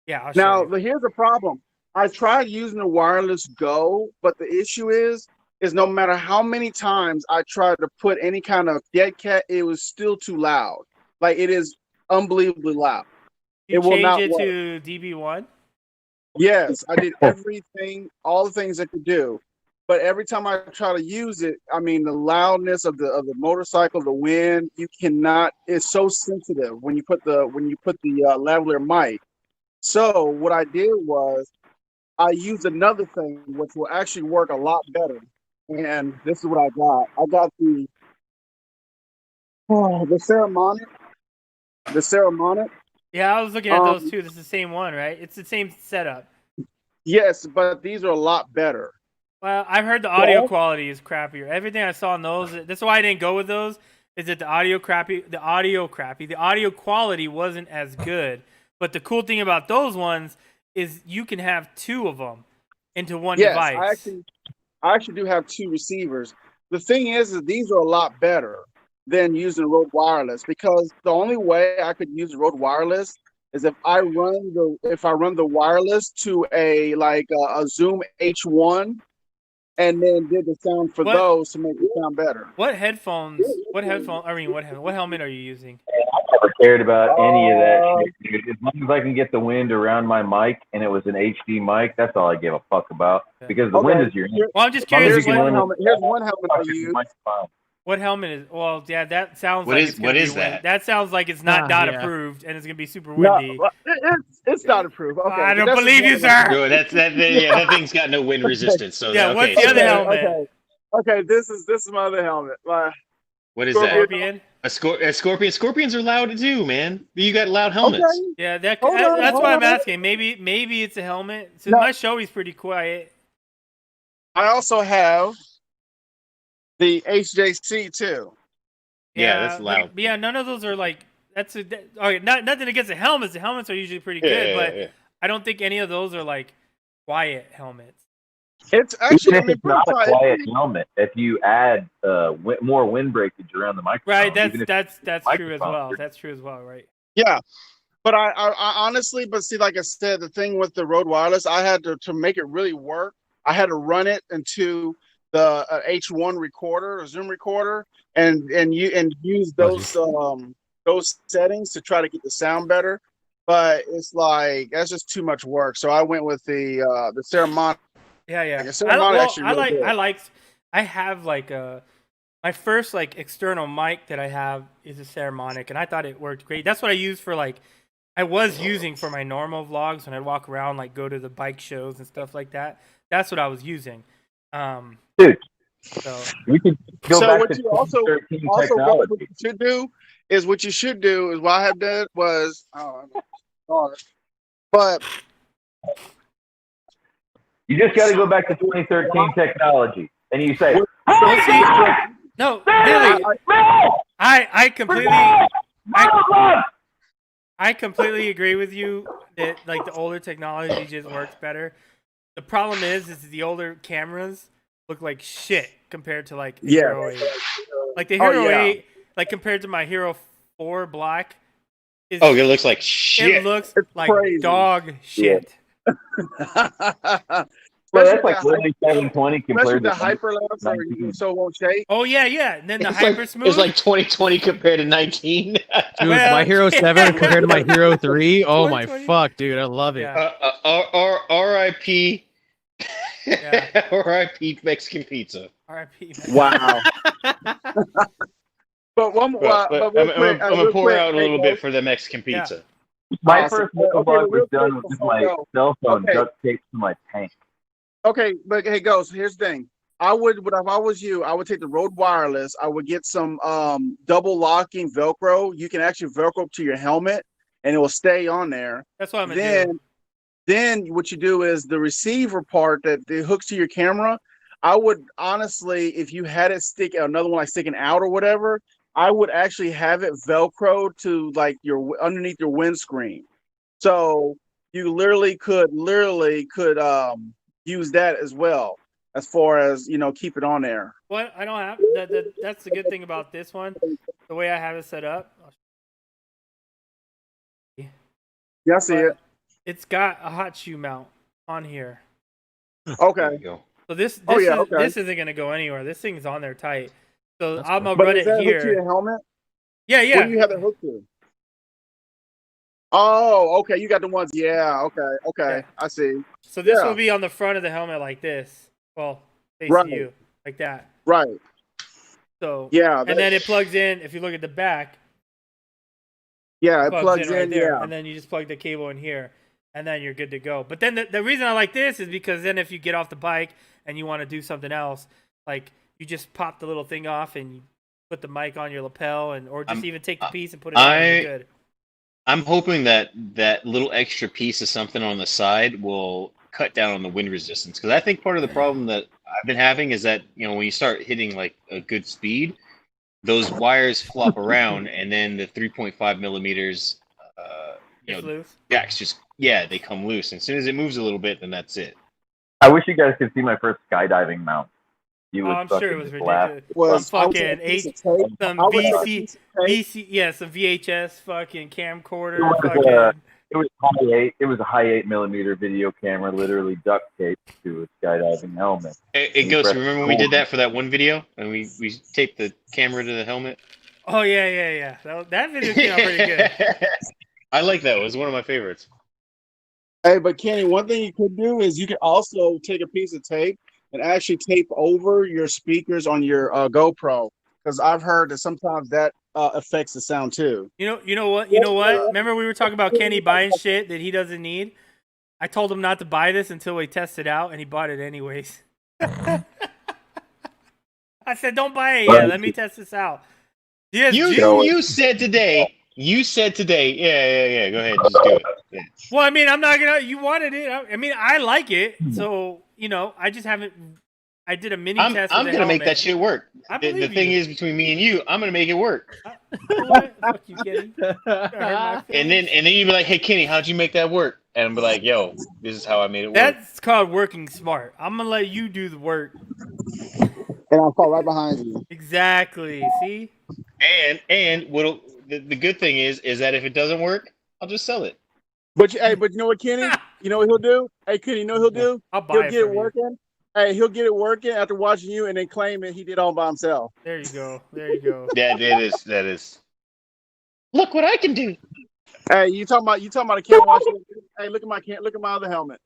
Yeah, I'll show Now, you. but here's the problem. I tried using the wireless Go, but the issue is no matter how many times I tried to put any kind of dead cat, it was still too loud. Like it is unbelievably loud. You it will change not it work. to DB1. Yes, I did everything, all the things I could do. But every time I try to use it, I mean, the loudness of the motorcycle, the wind, you cannot. It's so sensitive when you put the lavalier mic. So what I did was I used another thing which will actually work a lot better. And this is what I got. I got the Ceremonic. The Ceremonic. Yeah, I was looking at those too. This is the same one, right? It's the same setup. Yes, but these are a lot better. Well, I've heard the audio quality is crappier. Everything I saw on those, that's why I didn't go with those. Is that the audio quality wasn't as good. But the cool thing about those ones is you can have two of them into one device. I actually do have two receivers. The thing is that these are a lot better than using Rode Wireless, because the only way I could use Rode Wireless is if I run the wireless to a Zoom H1 and then did the sound for those to make it sound better. What helmet are you using? I never cared about any of that shit, dude. As long as I can get the wind around my mic and it was an HD mic, that's all I give a fuck about. Because the wind is your Well, I'm just As long as curious. you can limit- Here's one helmet I use. What helmet is? Well, yeah, that sounds What like is- it's gonna what be is that? wind. That sounds like it's not Yeah. approved and it's gonna be super No, windy. it's not approved. Okay, I but don't that's believe you, just one of sir. Bro, that thing's got no wind resistance. So Yeah, okay, what's the so other helmet? Okay, this is my other helmet. What is Scorpion. that? A scorpion. Scorpions are loud too, man. You got loud helmets. Okay. Yeah, Hold that's on. why I'm asking. Maybe it's a helmet. So No. my show is pretty quiet. I also have the HJC too. Yeah, that's but- loud. but yeah, none of those are like okay. Nothing against the helmets. The helmets are usually pretty Yeah, good, yeah, but yeah. I don't think any of those are like quiet helmets. It's actually, Even if it's not a quiet helmet, if you add more wind breakage around the microphone, Right. even if That's true as microphone, well. That's true as well. Right. Yeah. But I honestly, but see, like I said, the thing with the Rode Wireless, I had to make it really work. I had to run it into the H1 recorder, or Zoom recorder, and use those settings to try to get the sound better. But it's like that's just too much work. So I went with the Ceramonic. Yeah. The Ceramonic actually really good. I have like my first like external mic that I have is a Ceramonic, and I thought it worked great. That's what I use for like. I was using for my normal vlogs when I'd walk around, like go to the bike shows and stuff like that. That's what I was using. Dude, so we could go So back what to you also 2013 what technology. you should do is what I have done was but You just got to go back to 2013 technology, and you say, well, see, no, really, I completely agree with you that like the older technology just works better. The problem is the older cameras look like shit compared to like the Hero 8. Like the Hero 8, like compared to my Hero 4 Black. It looks like shit. It looks like crazy. dog shit. well, that's like early 720 compared to the hyperlapse, or you so won't shake. Oh yeah. And then the It's hyper like, smooth. It's like 2020 compared to 19. Dude, Well, my Hero 7 compared to my Hero 3. Oh my 2020. fuck, dude, I love it. Yeah. R.I.P. Yeah. R.I.P. Mexican pizza. R.I.P. Wow. But one more. I'm gonna pour out a little bit for the Mexican Yeah. pizza. My Awesome. first vlog Okay, real was done quick with just before we my go. cell phone Okay. duct taped to my tank. Okay, but hey, Ghost, here's the thing. If I was you, I would take the Rode Wireless. I would get some double locking Velcro. You can actually Velcro up to your helmet, and it will stay on there. That's what I'm gonna do. Then what you do is the receiver part that it hooks to your camera. I would honestly, if you had it another one like sticking out or whatever, I would actually have it Velcro to like your underneath your windscreen. So you literally could use that as well, as far as keep it on there. What I don't have that's the good thing about this one. The way I have it set up. Yeah, I see it. It's got a hot shoe mount on here. There Okay. you go. So this okay. this isn't gonna go anywhere. This thing's on there tight. So That's I'm gonna But run is it that hooked to here. your helmet? Yeah. Where do you have it hooked to? Oh, okay. You got the ones. Yeah. Okay. Yeah. I see. So this Yeah. will be on the front of the helmet like this. Well, facing Right. you like that. Right. So Yeah. and then it plugs in. If you look at the back, yeah, it plugs in. right there, Yeah. and then you just plug the cable in here, and then you're good to go. But then the reason I like this is because then if you get off the bike and you want to do something else, like you just pop the little thing off and you put the mic on your lapel, or just even take the piece and put it on. And you're good. I'm hoping that little extra piece of something on the side will cut down on the wind resistance, because I think part of the problem that I've been having is that when you start hitting like a good speed, those wires flop around, and then the 3.5 millimeters, Loose. jacks they come loose. And as soon as it moves a little bit, then that's it. I wish you guys could see my first skydiving mount. You would I'm sure it was fucking laugh. ridiculous. Some I would fucking take a piece of some tape. I would take a piece of tape. some VHS fucking camcorder. It was high 8. It was a high 8mm video camera, literally duct taped to a skydiving helmet. It goes. Remember when we did that for that one video, and we taped the camera to the helmet? Oh yeah. That video came out pretty good. I like that. It was one of my favorites. Hey, but Kenny, one thing you could do is you could also take a piece of tape and actually tape over your speakers on your GoPro, because I've heard that sometimes that affects the sound too. You know what? Remember we were talking about Kenny buying shit that he doesn't need? I told him not to buy this until we test it out, and he bought it anyways. I said, "Don't buy it yet. Let me test this out." Yes, you said today. You said today. Yeah. Go ahead, just do it. Yeah. Well, I mean, I'm not gonna. You wanted it. I mean, I like it. So I just haven't I did a mini I'm test. gonna make that shit work. I The believe thing you. is, between me and you, I'm gonna make it work. You know what? Fuck you, Kenny. You hurt my And then feelings. you be like, "Hey, Kenny, how'd you make that work?" And I'm be like, "Yo, this is how I made it work." That's called working smart. I'm gonna let you do the work. And I'll fall right behind you. Exactly. See? And what the good thing is that if it doesn't work, I'll just sell it. But you know what, Kenny? You know what he'll do? Hey, Kenny, you know what he'll do? I'll buy He'll it get it from you. working. Hey, he'll get it working after watching you, and then claim it he did all by himself. There you go. There you go. That is. Look what I can do. Hey, you talking about a camera watching? Hey, look at my other helmet.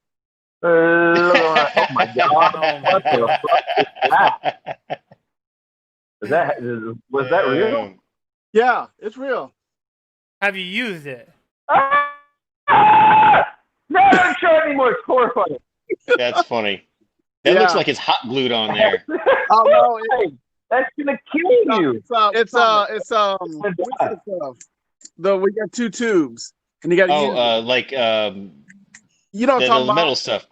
Oh my god! Oh my What the God. fuck is that? Was that real? Yeah, it's real. Have you used it? Ah! No, don't show anymore. It's horrifying. That's funny. That looks like it's hot glued on there. Oh no, That's gonna kill you. We got two tubes, and you got to use it. Like You know what I'm the talking about? metal stuff.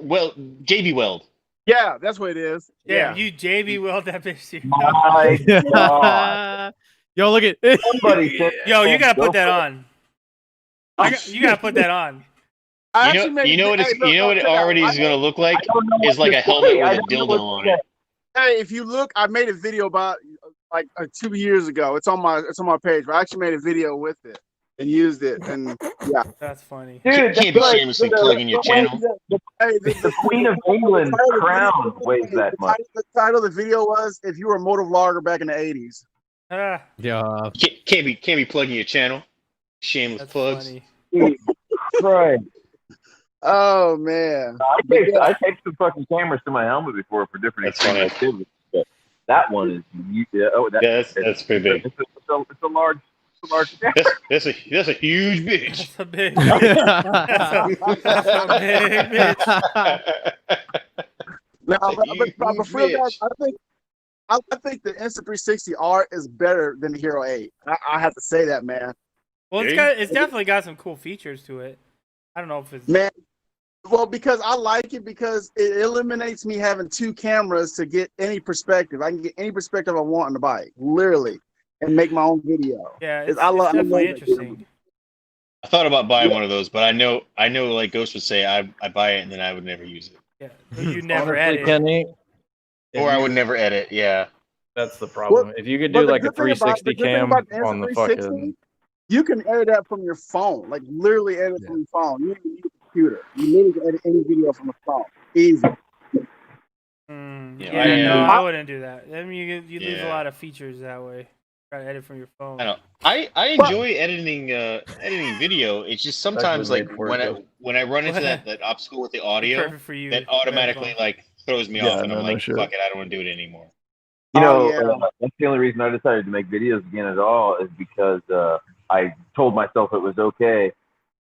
Well, JB Weld. Yeah, that's what it is. Damn, you JB Weld that bitch. Too. My god! Yo, look at Somebody said, Yo, you gotta put that for it. on. You gotta put that on. You know what it already is going to look like? Is like a helmet with a dildo on it. Hey, if you look, I made a video about like 2 years ago. It's on my page. But I actually made a video with it and used it, and yeah, That's funny. Dude, Can't be shamelessly plugging your channel. the Queen of England crown weighs that much. The title of the video was "If You Were a Motor Vlogger Back in the '80s." Ah, yeah. Can't be plugging your channel. Shameless that's plugs. funny. Right. Oh man, I taped some fucking cameras to my helmet before for different That's funny. activities. But that one is That's pretty big. It's a large camera. That's a huge bitch. That's a big. That's a big bitch. now, Huge but for real, bitch. guys, I think the Insta360R is better than the Hero 8. I have to say that, man. Well, it's definitely got some cool features to it. I don't know if it's Man, well, because I like it because it eliminates me having two cameras to get any perspective. I can get any perspective I want on the bike, literally, and make my own video. Yeah, it's I love definitely that. interesting. I thought about buying one of those, but I know like Ghost would say I buy it and then I would never use it. Yeah, you never Honestly, edit. Kenny, Or I would never edit, yeah. that's the problem. If you could do like a 360 cam on the fucking. You can edit that from your phone, like literally edit from your phone. You don't need a computer. You literally can edit any video from the phone. Easy. No, I wouldn't do that. I mean, you lose a lot of features that way. Try to edit from your phone. I know. I enjoy editing video. It's just sometimes like when I run into that obstacle with the audio, Perfect for you. that automatically like throws me off, and I'm like, fuck it, I don't want to do it anymore. You know, that's the only reason I decided to make videos again at all is because I told myself it was okay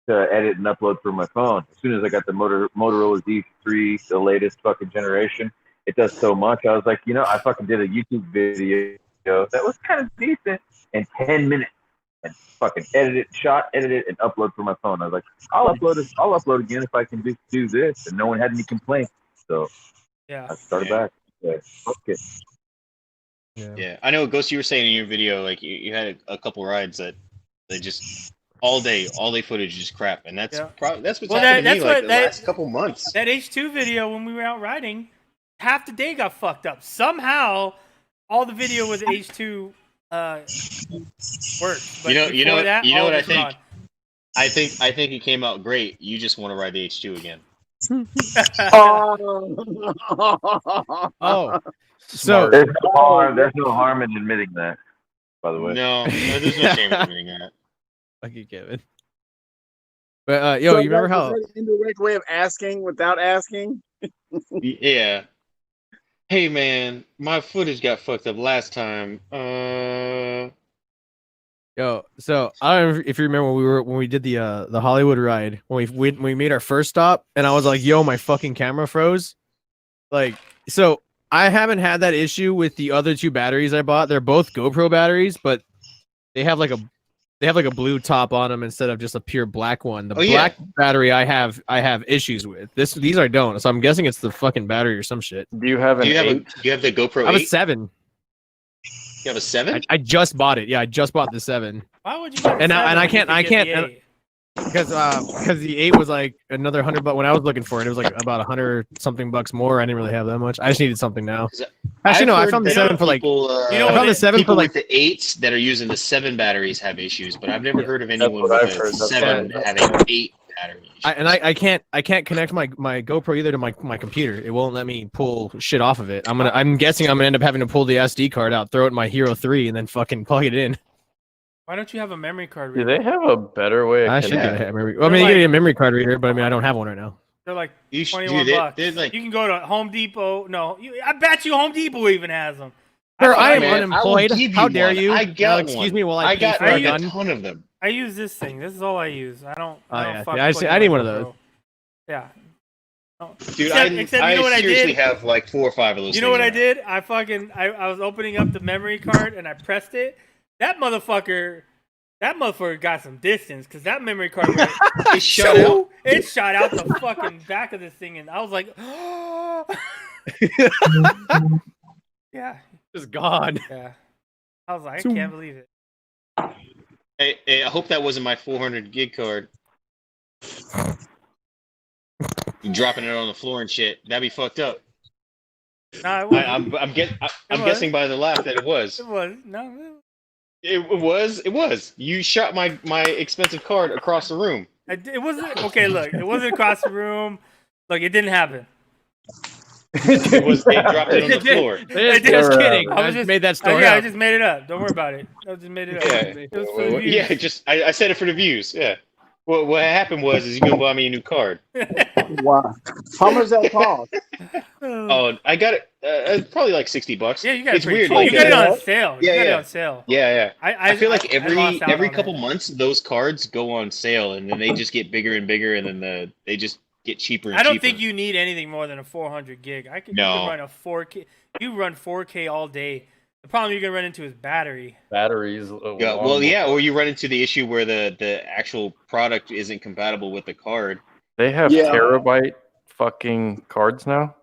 to edit and upload from my phone. As soon as I got the Motorola Z3, the latest fucking generation, it does so much. I was like, I fucking did a YouTube video that was kind of decent in 10 minutes and fucking edit it, and upload from my phone. I was like, I'll upload again if I can do this. And no one had any complaints. So I started back. Okay. Yeah, I know, Ghost, you were saying in your video, like you had a couple rides that they just all day footage is crap, and that's what's happened to me like the last couple months. That H2 video when we were out riding, half the day got fucked up. Somehow, all the video with H2 worked. But you know what I think? Gone. I think it came out great. You just want to ride the H2 again. So there's no harm in admitting that, by the way. No, there's no shame in admitting that. Fuck you, Kevin. But you remember how an indirect way of asking without asking? Yeah. Hey man, my footage got fucked up last time. so I don't know if you remember when we did the Hollywood ride when we made our first stop, and I was like, "Yo, my fucking camera froze." Like, so I haven't had that issue with the other two batteries I bought. They're both GoPro batteries, but they have They have like a blue top on them instead of just a pure black one. The Oh, yeah. black battery I have issues with. These I don't. So I'm guessing it's the fucking battery or some shit. Do you have an Do you have 8? do you have the GoPro I have a 8? 7. You have a 7? I just bought it. Yeah, I just bought the 7. Why would you? Get And I seven can't- if you I get can't- the 8? Because the 8 was like another $100. When I was looking for it, it was like about $100 something more. I didn't really have that much. I just needed something now. Actually, no, I found the 7 for like. People, You know I what found the 7 for people like. with the 8s that are using the 7 batteries have issues, but I've never heard of That's anyone what with I've a heard. That's 7 what having 8 battery issues. I can't connect my GoPro either to my computer. It won't let me pull shit off of it. I'm guessing I'm gonna end up having to pull the SD card out, throw it in my Hero 3, and then fucking plug it in. Why don't you have a memory card Do reader? they have a better way of I should get connecting? a memory. Well, I mean, you get a memory card reader, but I mean, I don't have one right now. They're like You should- 21 dude, bucks. they're like- You can go to Home Depot. No, I bet you Home Depot even has them. Sir, That's what I am use. Man, unemployed. I will give How you dare one. you? I got Excuse one. me while I I pay got for a like a gun. ton of them. I use this thing. This is all I use. I don't. Oh, I don't yeah. fuck Yeah, I with need my one of those. GoPro. Yeah. No. Dude, Except I you know what I seriously did? have like 4 or 5 of those. You know what I things did? I was opening up the memory card and I pressed it. That motherfucker got some distance because that memory card went, It shut out. it shot out the fucking back of this thing, and I was like, yeah, Just gone. yeah. I was like, I Zoom. can't believe it. Hey, I hope that wasn't my 400 gig card. You dropping it on the floor and shit. That'd be fucked up. Nah, it wasn't. I'm was. guessing by the laugh that it was. It was no. It was. You shot my expensive card across the room. It wasn't okay. Look, it wasn't across the room. Look, it didn't happen. They dropped it on the floor. Just kidding. I I was just just made that story yeah, I up. just made it up. Don't worry about it. I just made it up. Yeah. It was for the views. Yeah, I said it for the views. Yeah. Well, what happened was you gonna buy me a new card. Wow. How much does that cost? Oh, I got it. Probably like $60. Yeah, you got it. It's pretty weird. cheap. Like, You got it uh, on sale. yeah, You got it yeah. on sale. Yeah. I feel like I lost out every on couple it. months those cards go on sale and then they just get bigger and bigger and then they just get cheaper and I don't cheaper. think you need anything more than a 400 gig. You can run a 4K. You run 4K all day. The problem you're gonna run into is battery. Batteries. Yeah, well, yeah, or you run into the issue where the actual product isn't compatible with the card. They have Yeah. terabyte fucking cards now.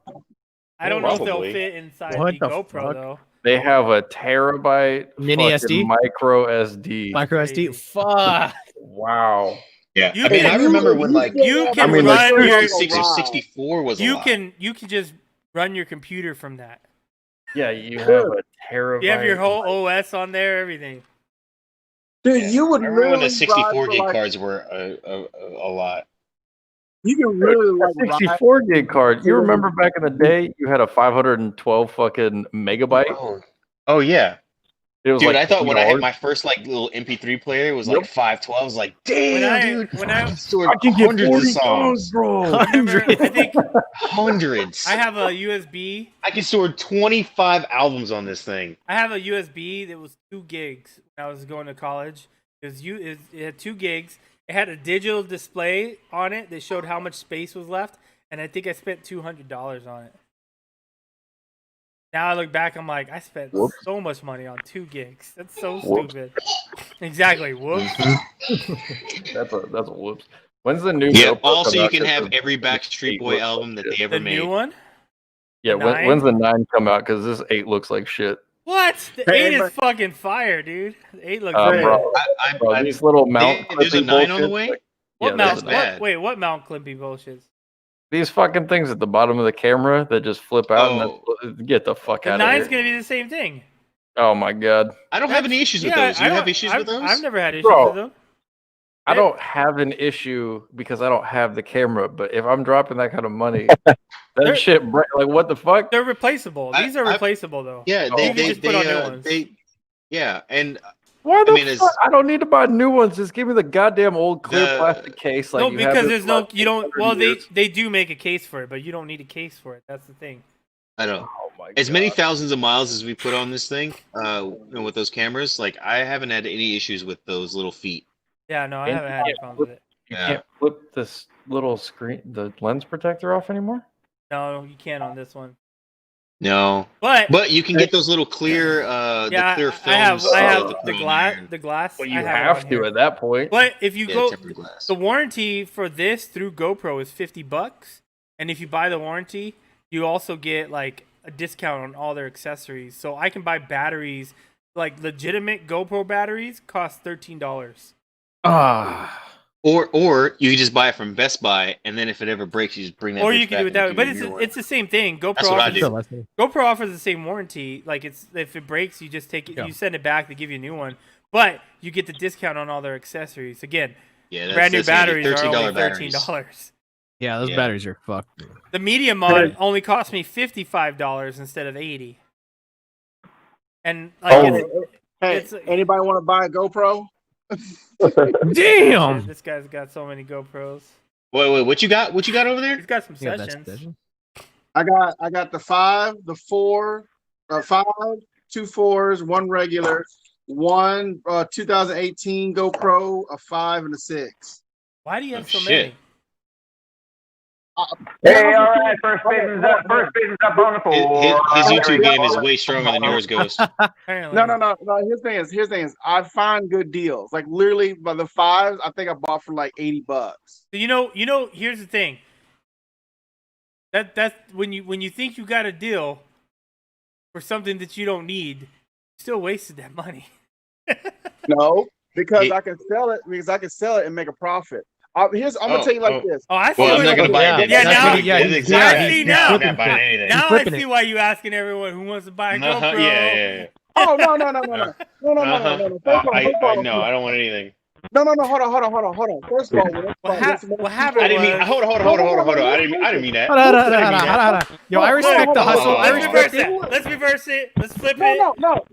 I don't know if they'll Probably. fit inside What the the GoPro fuck? though. They have a terabyte Mini fucking SD? micro SD. Micro SD. Crazy. Fuck. Wow. Yeah, You I mean, can- I remember when like You can I mean, like, run your 6 or 64 was a you lot. can just run your computer from that. Yeah, you have a terabyte. You have your whole OS on there, everything. Dude, you would I remember when literally the 64 ride for, gig like, cards were a lot. You can really like ride. 64 gig card. You remember back in the day, you had a 512 fucking megabyte. Oh yeah, It was dude. like I thought when I had $2. my first like little MP3 player, it was Yep. like 512. I was like, damn, dude. When I stored I can get hundreds 40 of songs, bro. I remember, I think hundreds. I have a USB. I can store 25 albums on this thing. I have a USB that was 2 gigs when I was going to college. It had 2 gigs. It had a digital display on it that showed how much space was left, and I think I spent $200 on it. Now I look back, I'm like, I spent Whoops. so much money on 2 gigs. That's so Whoops. stupid. Exactly. Whoops. That's a whoops. When's the new? Yeah. GoPro Also, come you out? can 'Cause have the- every Backstreet Boy looks album like that shit. they ever The made. new one? Yeah, nine? when's the 9 come out? Because this 8 looks like shit. What? The Hey, 8 is but- fucking fire, dude. The 8 looks Bro, great. I- these little mount. there's a clippy 9 on the bullshits, way? like- What yeah, mount? there's a that's bad. Wait, what mount clippy bullshit? These fucking things at the bottom of the camera that just flip out. Oh. And that's, get the fuck The out of 9's here. gonna be the same thing. Oh my god. I don't have any issues with those. You have issues with those? I've never had issues Bro. with them. I don't have an issue because I don't have the camera, but if I'm dropping that kind of money, They're- that shit, like what the fuck? They're replaceable. These are I- replaceable though. Yeah, Oh. they You can just put on new ones. yeah, and Why the I mean, it's- fuck? I don't need to buy new ones. Just give me the goddamn old clear The- plastic case. Like No, you have because this there's for no. like You don't. 100 Well, years. they do make a case for it, but you don't need a case for it. That's the thing. I don't. Oh my As many God. thousands of miles as we put on this thing, with those cameras, like I haven't had any issues with those little feet. Yeah, no, I And haven't you had any can't problems with it. You Yeah. can't flip this little screen, the lens protector off anymore. No, you can't on this one. No, But you can get those little clear, the clear films. I have to put the on glass. there. The glass. Well, I you have, have it on to here. at that point. But if you Yeah, go, tempered glass. the warranty for this through GoPro is $50, and if you buy the warranty, you also get like a discount on all their accessories. So I can buy batteries, like legitimate GoPro batteries, cost $13. Ah. Or you can just buy it from Best Buy, and then if it ever breaks, you just bring that. Or bitch you can back do it and that way. give But you a new one. it's the same thing. That's what I do. GoPro offers the same warranty. Like if it breaks, you just take it, you send it back, they give you a new one. But you get the discount on all their accessories. Again, Yeah, brand new that's gonna be batteries are only batteries. $13. Yeah, those Yeah. batteries are fucked. The medium mod only cost me $55 instead of $80. And like Hey, it's anybody want to buy a GoPro? Damn. this guy's got so many GoPros. Wait, what you got? What you got over there? He's got some Yeah, that's sessions. session. I got the 5, the 4, 5, 2 4s, 1 regular, 1 2018 GoPro, a 5, and a 6. Why do you have Oh, so shit. many? Hey, all right, first business up on the floor. His YouTube game is way stronger than yours, Ghost. Apparently. No. Here's the thing is, I find good deals. Like literally, by the 5s, I think I bought for like $80. So you know. Here's the thing. That's when you think you got a deal for something that you don't need, you still wasted that money. No, because Hey. I can sell it. And make a profit. I'm gonna tell you like this. Oh, I see. Well, I'm what- not gonna buy Yeah, it. yeah, that's now- what he- yeah, That's he's- exactly. I see I'm now. not buying anything. Now I flipping see it. why you asking everyone who wants to buy a Uh-huh, GoPro. yeah. Oh no. Uh-huh. First of all, No, I don't want anything. No. Hold on. First of all, What happened I didn't mean. was- Hold on. I didn't mean that. Hold on. Yo, I respect the hustle. I Let's respect reverse it. Let's reverse it. Let's flip it. No.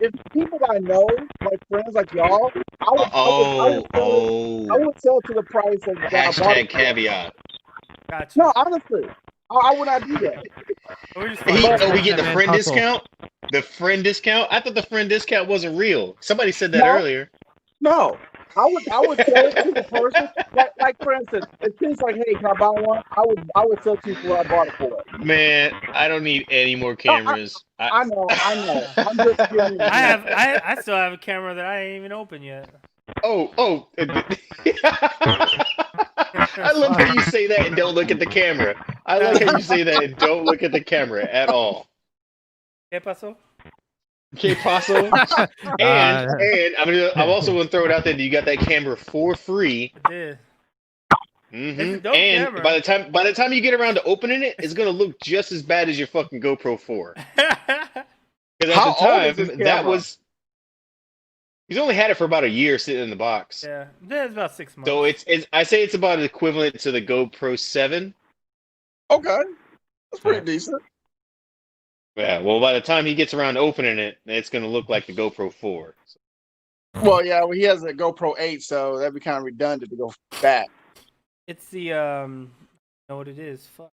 If people I know, like friends like y'all, I would sell it to the price of that I bought Hashtag it for. caveat. Gotcha. No, honestly, I would not do that. We're just We fucking- get the Man, friend hustle. discount. The friend discount. I thought the friend discount wasn't real. Somebody said that No. earlier. No, I would sell it to the person. Like for instance, if it's like, hey, can I buy one? I would sell it to you for what I bought it for. Man, I don't need any more cameras. I know. I'm just giving you. I still have a camera that I ain't even opened yet. Oh. I love how you say that and don't look at the camera. I like how you say that and don't look at the camera at all. ¿Qué pasó? Okay, Paso. And I'm also gonna throw it out there that you got that camera for free. I did. It's a dope And camera. by the time you get around to opening it, it's gonna look just as bad as your fucking GoPro 4. Because at How the old is this time, that camera? was he's only had it for about a year sitting in the box. Yeah, it's about 6 months. So it's I say it's about equivalent to the GoPro 7. Okay, that's pretty decent. Yeah, well, by the time he gets around to opening it, it's going to look like the GoPro 4. Well, yeah, he has a GoPro 8, so that'd be kind of redundant to go back. It's the I know what it is. Fuck.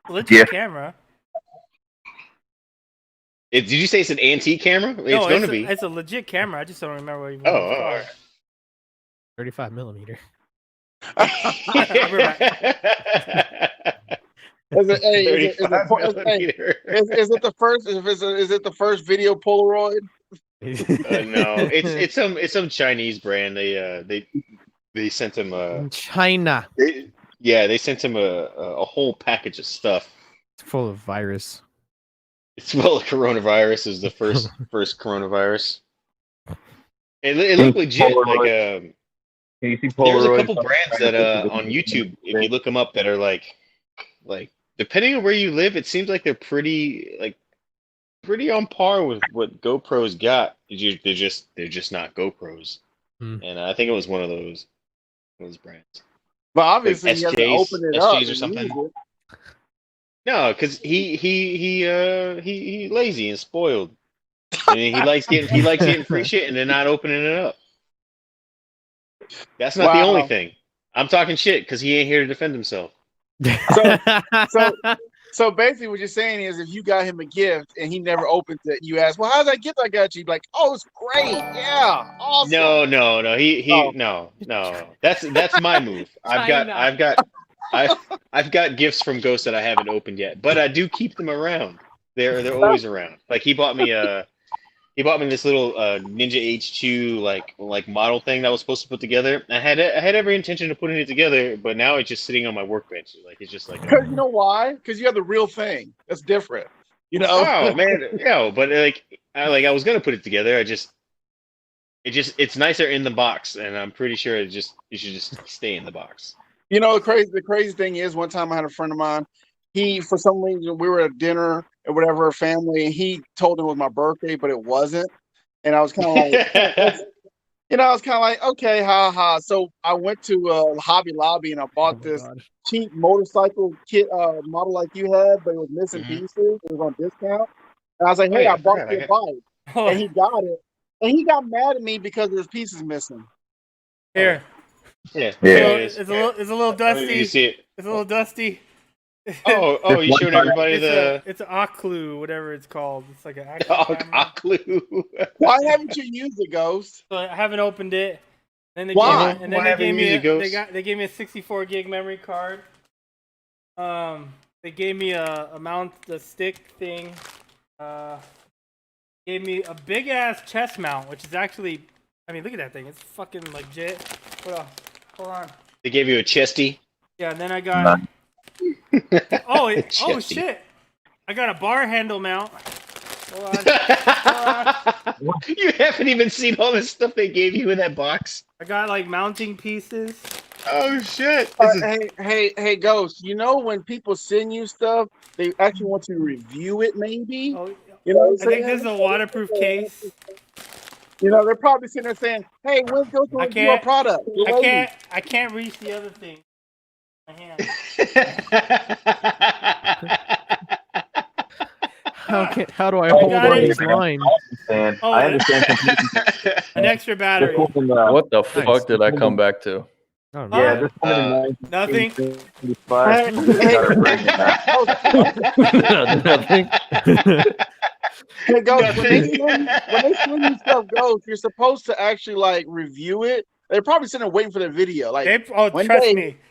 Legit camera. Did you say it's an antique camera? It's No, going to be. It's a legit camera. I just don't remember what you. Oh, all right. 35 millimeter. Is it, hey, is it 35 millimeter. is it the first? Is it the first video Polaroid? No, it's some Chinese brand. They sent him China. they sent him a whole package of stuff. It's full of virus. It's coronavirus is the first coronavirus. It looked legit. Like Can you see there's a Polaroid? couple brands that on YouTube, if you look them up, that are like depending on where you live, it seems like they're pretty on par with what GoPro's got. They're just not GoPros. And I think it was one of those brands. But obviously, Like he hasn't SJs opened it up or and something. used it. No, because he lazy and spoiled. And he likes getting free shit and then not opening it up. That's not the Wow. only thing. I'm talking shit because he ain't here to defend himself. So basically, what you're saying is, if you got him a gift and he never opens it, you ask, "Well, how's that gift I got you?" You'd be like, "Oh, it's great, yeah, awesome." No. Oh. No. That's my move. I've got I've got gifts from Ghost that I haven't opened yet, but I do keep them around. They're always around. Like he bought me this little Ninja H2 like model thing that I was supposed to put together. I had every intention of putting it together, but now it's just sitting on my workbench. Like it's just like Because you know why? Because you have the real thing. That's different. You know? oh man, yeah. But I was gonna put it together. It's nicer in the box, and I'm pretty sure it should just stay in the box. You know, the crazy thing is, one time I had a friend of mine. He, for some reason, we were at dinner or whatever, family, and he told him it was my birthday, but it wasn't. And I was kind of like, okay, ha ha. So I went to Hobby Lobby and I bought this cheap motorcycle kit model like you had, but it was missing pieces. It was on discount. And I was like, hey, I bought your bike. And he got it. And he got mad at me because there's pieces missing. Here. Yeah. It's a little dusty. You see it? It's a little dusty. Oh! You showed everybody it's an Oclu, whatever it's called. It's like an Oclu. Why haven't you used it, Ghost? So I haven't opened it. Then they Why? Gave, and then they gave me a 64 gig memory card. They gave me the stick thing. Gave me a big ass chest mount, which is actually, I mean, look at that thing. It's fucking legit. What else? Hold on. They gave you a chesty. Yeah, and then I got. Oh shit! I got a bar handle mount. Hold on. You haven't even seen all the stuff they gave you in that box. I got like mounting pieces. Oh shit! Hey, Ghost. You know when people send you stuff, they actually want you to review it, maybe. Oh, you know, I think this is a waterproof case. You know, they're probably sitting there saying, "Hey, when's Ghost going to review our product?" I can't reach the other thing. My hand. How do I hold on these lines? I understand. An extra battery. What the fuck did I come back to? Yeah, nothing. Nothing. Hey, Ghost, when they send you stuff, Ghost, you're supposed to actually like review it. They're probably sitting there waiting for the video. Like,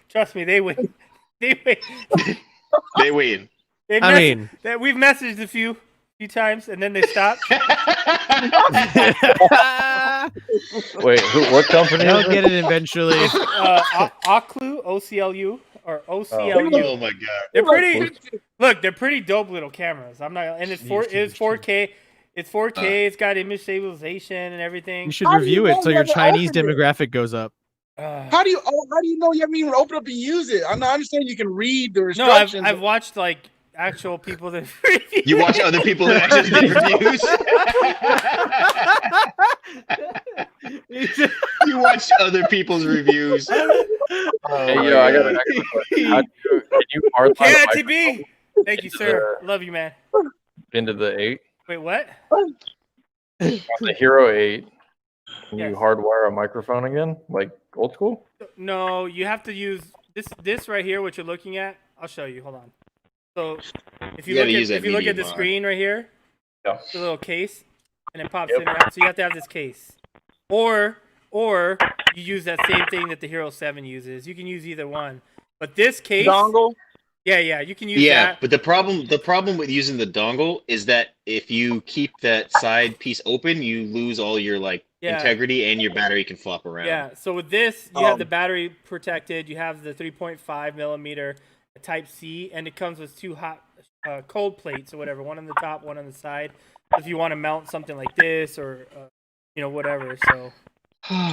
trust me, they wait. They wait. They wait. We've messaged a few times and then they stop. Wait, what company? They'll get it eventually. Oclu, OCLU, or OCLU. Oh my god! They're pretty. Look, they're pretty dope little cameras. I'm not, and it's 4K. It's 4K. It's got image stabilization and everything. You should review it so your Chinese demographic goes up. How do you know you haven't even opened up and use it? I understand you can read the instructions. No, I've watched like actual people that You watch other people that actually reviews. You watch other people's reviews. Hey, yo, I got an extra question. Can you hardline the TB. Thank you, sir. Love you, man. into the 8? Wait, what? On the Hero 8, can you hardwire a microphone again, like old school? No, you have to use this right here. What you're looking at, I'll show you. Hold on. So if you look at the screen right here, the little case, and it pops in. So you have to have this case, or you use that same thing that the Hero 7 uses. You can use either one, but this case dongle. Yeah, you can use that. Yeah, but the problem with using the dongle is that if you keep that side piece open, you lose all your integrity and your battery can flop around. Yeah, so with this, you have the battery protected. You have the 3.5 millimeter Type C, and it comes with two cold plates or whatever, one on the top, one on the side. If you want to mount something like this or whatever. So.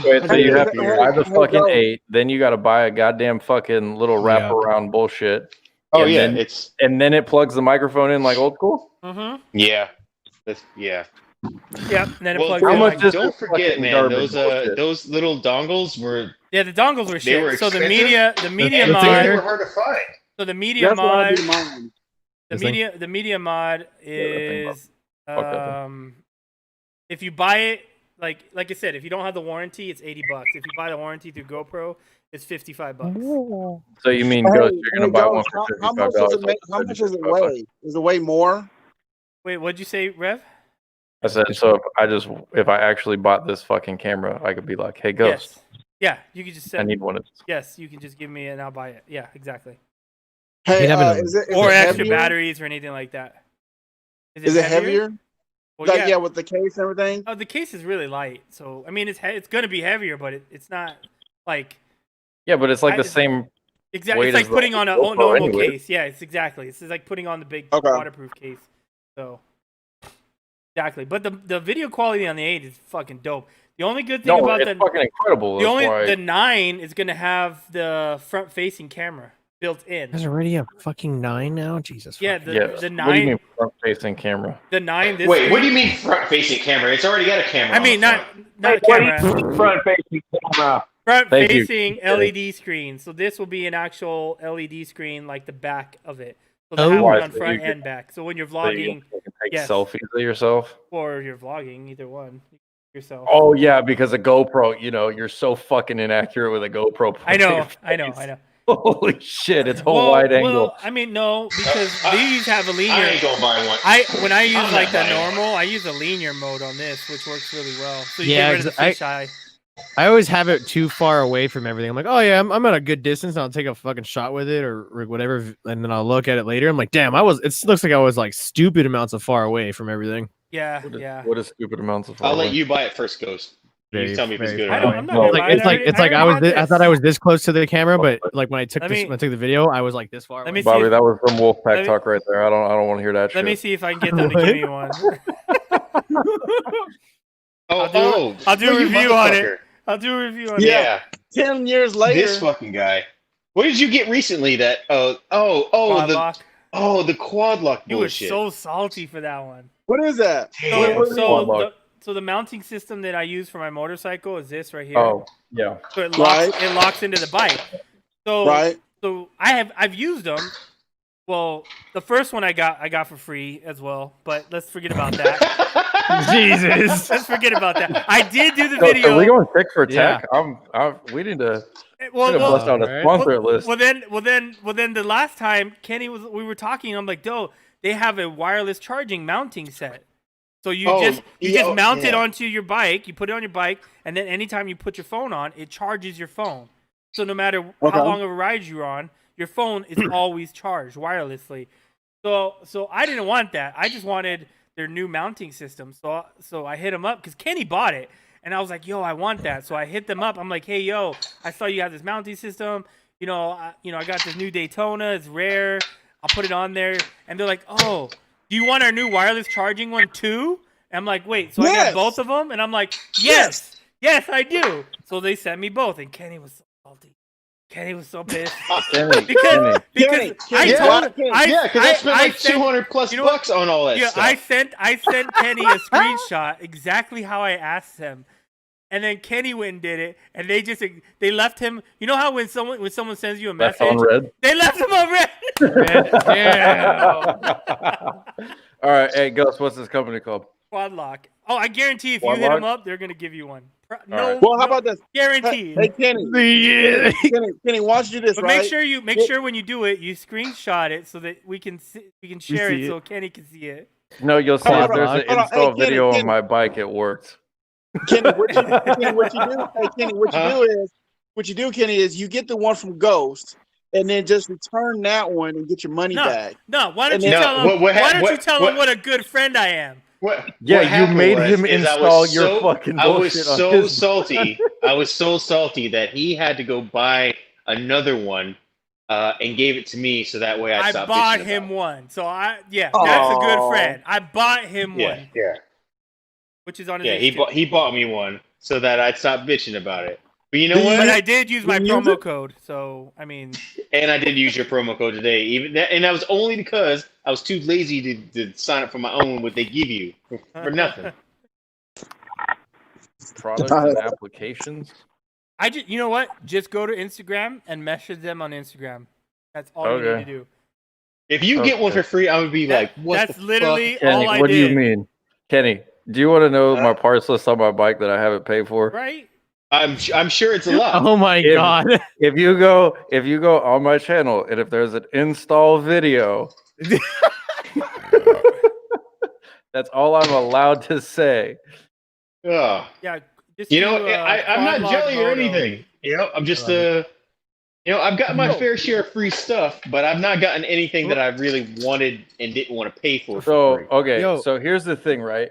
Wait, so you have to buy the fucking 8, then you got to buy a goddamn fucking little wraparound bullshit. Oh, and yeah, then, and then it plugs the microphone in like old school? Mm-hmm. Yeah. Yep, and then it plugs in. in. Don't forget, man, those little dongles were... Yeah, the dongles were shit. So the media mod... They were hard to find. So the media mod... The media mod is... if you buy it, like I said, if you don't have the warranty, it's $80. If you buy the warranty through GoPro, it's $55. So you mean Ghost, you're gonna buy one for $55? How much does it weigh? Does it weigh more? Wait, what'd you say, Rev? I said, so if I actually bought this fucking camera, I could be like, hey, Ghost, Yeah, you can just I send. need one of those. Yes, you can just give me and I'll buy it. Yeah, exactly. Hey, You'd have it is it Or it extra heavier? batteries or anything like that. Is it heavier? Well, Like, yeah. yeah, with the case and everything. Oh, the case is really light, so I mean, it's gonna be heavier, but it's not like Yeah, but it's like the same. exactly. It's weight like as the putting on a GoPro normal anyway. case. Yeah, it's exactly. It's like putting on the big Okay. waterproof case. So exactly, but the video quality on the 8 is fucking dope. The only good thing No, about it's fucking incredible. the That's only why. the 9 is gonna have the front facing camera built in. There's already a fucking 9 now. Jesus. Yeah, fucking- the Yes. the What do you 9 mean front-facing camera? the 9 this Wait, what do screen- you mean front-facing camera? It's already got a camera. I on mean, the not front. not a What do you camera. mean front-facing camera? Front Thank you. facing LED screen. So this will be an actual LED screen like the back of it. So they Oh. have it Why, on so front you can- and back. So when you're So you vlogging can take yes. selfies of yourself. or you're vlogging, either one. Yourself. Oh yeah, because a GoPro, you're so fucking inaccurate with a GoPro. I know, Face. I know, I know. Holy shit, it's all wide angle. Well, I mean, no, because these have a I linear. ain't gonna buy one. When I use I'm like not the buying it. normal, I use a linear mode on this, which works really well. So you Yeah, get rid of the 'cause fisheye. I always have it too far away from everything. I'm like, oh yeah, I'm at a good distance. And I'll take a fucking shot with it or whatever, and then I'll look at it later. I'm like, damn, it looks like I was like stupid amounts of far away from everything. Yeah, What is, yeah. what is stupid amounts of? I'll let following? you buy it first, Ghost. You tell me if it's good or I don't, not. I'm not No, gonna Like buy it. it's like I it's like I already was. got I thought I was this close to the camera, but like when I took Let this, me- when I took the video, I was like this far. Let away. me see. Bobby, if- that was some Let Wolfpack me- talk right there. I don't want to hear that Let shit. me see if I can get them to give me one. I'll do a you review on it. motherfucker. I'll do a review on it. Yeah. 10 years later. This fucking guy. What did you get recently? That Quad the lock. the quad lock You were bullshit. so salty for that one. What is that? Damn. What is Quad lock. So the mounting system that I use for my motorcycle is this right here. Oh yeah. So it Right. locks into the bike. So Right. so I've used them. Well, the first one I got for free as well, but let's forget about that. Jesus. Let's forget about that. I did do the So, video. are we going tick for Yeah. tech? We need to well, bust out a Alright. sponsor list. Well, then the last time we were talking, I'm like, "Doe, they have a wireless charging mounting set. So you just mount it onto your bike, you put it on your bike, and then anytime you put your phone on, it charges your phone. So no matter how long of a ride you're on, your phone is always charged wirelessly. So I didn't want that. I just wanted their new mounting system. So I hit them up because Kenny bought it. And I was like, yo, I want that. So I hit them up. I'm like, hey, yo, I saw you have this mounting system. I got this new Daytona. It's rare. I'll put it on there. And they're like, oh, do you want our new wireless charging one too? And I'm like, wait, so I Yes. got both of them? And I'm like, yes, I do. So they sent me both. And Kenny was so salty. Kenny was so pissed. Kenny, because Kenny, I yeah, told yeah, because I spent like sent- 200 plus you know what? bucks on all that yeah, stuff. I sent Kenny a screenshot exactly how I asked him, and then Kenny went and did it, and they left him. You know how when someone sends you a left message, on red. they left him on red. Yeah. All right, hey Ghost, what's this company called? Quad lock. Oh, I guarantee if you Quad hit them lock? up, they're gonna give you one. No, right. Well, how no, about this? guaranteed. Hey, Kenny. Kenny, why don't you do this, But right? make sure when you do it, you screenshot it so that we can share see it it. so Kenny can see it. No, you'll see Hold if on, there's hold an on. Hey, install Kenny, video on Kenny. my bike. It worked. Kenny, what you do? Hey, Kenny, what you do, Kenny, is you get the one from Ghost, and then just return that one and get your money back. No, why don't And you then- tell him? Why don't you tell him what a good friend I am? Yeah, what you happened made was, him is I install was your so- fucking I was bullshit on so his- salty. I was so salty that he had to go buy another one and gave it to me so that way I I stopped bought bitching him about one. So that's a good Aw. friend. I bought him it. one, Yeah, which is on his yeah. Instagram. He bought me one so that I'd stop bitching about it. But you know Did what? But I did use my Did you use promo it? code. So I mean, And I did use your promo code today, and that was only because I was too lazy to sign up for my own. What they give you for nothing. Products and applications. you know what? Just go to Instagram and message them on Instagram. That's all you Okay. need to do. If you get one for free, I would be like, "What That's the literally fuck?" Kenny, all I what do did. you mean? Kenny, do you want to know my parts list on my bike that I haven't paid for? Right? I'm sure it's a lot. Oh my If- god. If you go on my channel and if there's an install video, that's all I'm allowed to say. Ugh. Yeah. Just You know, do, I'm not quad lock jelly or moto. anything. You know, I'm just love I've got my fair share of free stuff, but I've not gotten anything that I really wanted and didn't want to pay for So free. okay, Yo. so here's the thing, right?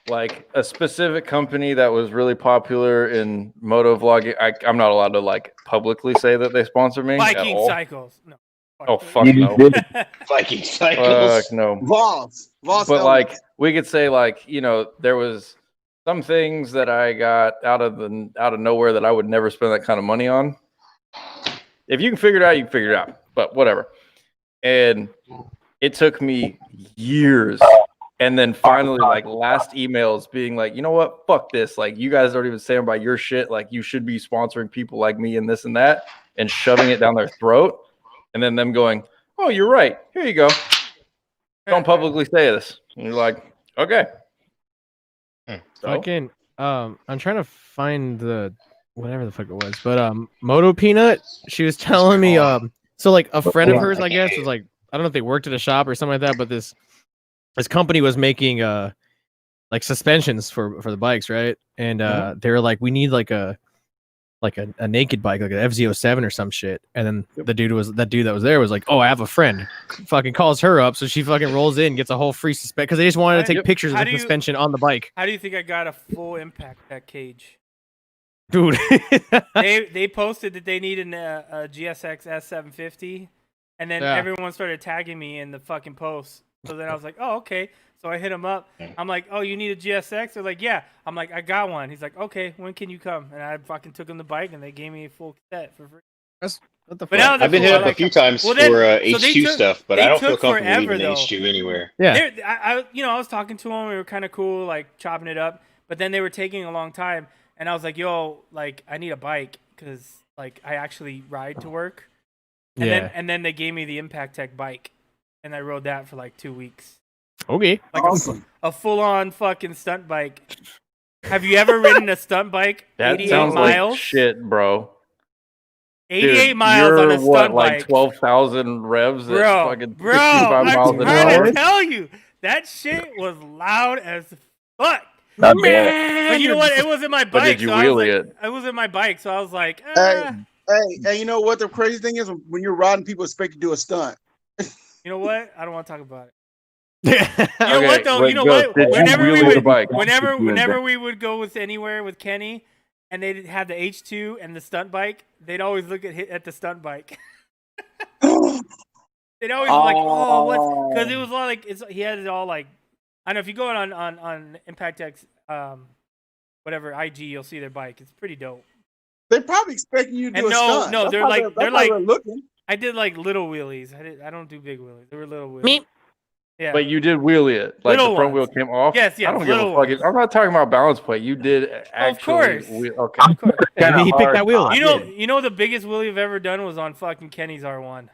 Like a specific company that was really popular in moto vlogging. I'm not allowed to like publicly say that they sponsor me at Viking all. Cycles. No. Oh fuck You no, did. Viking cycles. fuck no. Voss But Elvis. like we could say like there was some things that I got out of nowhere that I would never spend that kind of money on. If you can figure it out, you can figure it out. But whatever. And it took me years. And then finally, like last emails being like, you know what? Fuck this. Like, you guys don't even stand by your shit. Like, you should be sponsoring people like me and this and that, and shoving it down their throat. And then them going, oh, you're right. Here you go. Don't publicly say this. And you're like, okay. So, Fucking, I'm trying to find the whatever the fuck it was, but Moto Peanut, she was telling me, so like a friend of hers, I guess, was like, I don't know if they worked at a shop or something like that, but this company was making like suspensions for the bikes, right? And they were like, we need like a naked bike, like an FZ07 or some shit. And then that dude that was there was like, oh, I have a friend. Fucking calls her up, so she fucking rolls in, gets a whole free suspension because they just wanted to take pictures of the suspension on the bike. How do you think I got a full impact that cage? Dude, they posted that they needed a GSX S750, and then everyone started tagging me in the fucking post. So then I was like, oh, okay. So I hit him up. I'm like, oh, you need a GSX? They're like, yeah. I'm like, I got one. He's like, okay, when can you come? And I fucking took him the bike, and they gave me a full set for free. What the But now I've been hit up a few times for H2 stuff, but I don't feel comfortable leaving the H2 anywhere. Yeah. I was talking to them. We were kind of cool, like chopping it up. But then they were taking a long time, and I was like, yo, like I need a bike because like I actually ride to work. And then they gave me the Impact Tech bike, and I rode that for like 2 weeks. Okay. Like a full-on fucking stunt bike. Have you ever ridden a stunt bike? that 88 sounds miles? like shit, bro. 88 Dude, miles on a stunt like bike. 12,000 revs at fucking 65 I'm miles an trying hour? to tell you, that shit was loud as fuck. Not bad. But you know what? It wasn't my bike. But did you so I was wheelie like, it wasn't my bike, so I was like, Hey, you know what the crazy thing is? When you're riding, people expect you to do a stunt. you know what? I don't want to talk about it. You know what though? You know what? Did Whenever you we wheelie would, the bike? whenever we would go with anywhere with Kenny, and they'd have the H2 and the stunt bike, they'd always look at the stunt bike. They'd always be like, oh, what's? Because it was all like he had it all like, I don't know if you go on Impact X, whatever IG, you'll see their bike. It's pretty dope. They're probably expecting you to do a stunt. No, That's they're how like that's how they're looking. I did like little wheelies. I don't do big wheelies. They were little wheelies. Yeah. But you did wheelie it. Like Little the front ones. wheel came off? Yes, I don't give little a fuck. ones. I'm not talking about balance plate. You did actually. course. Okay. Of course. Maybe he picked that wheel up. You know the biggest wheelie I've ever done was on fucking Kenny's R1.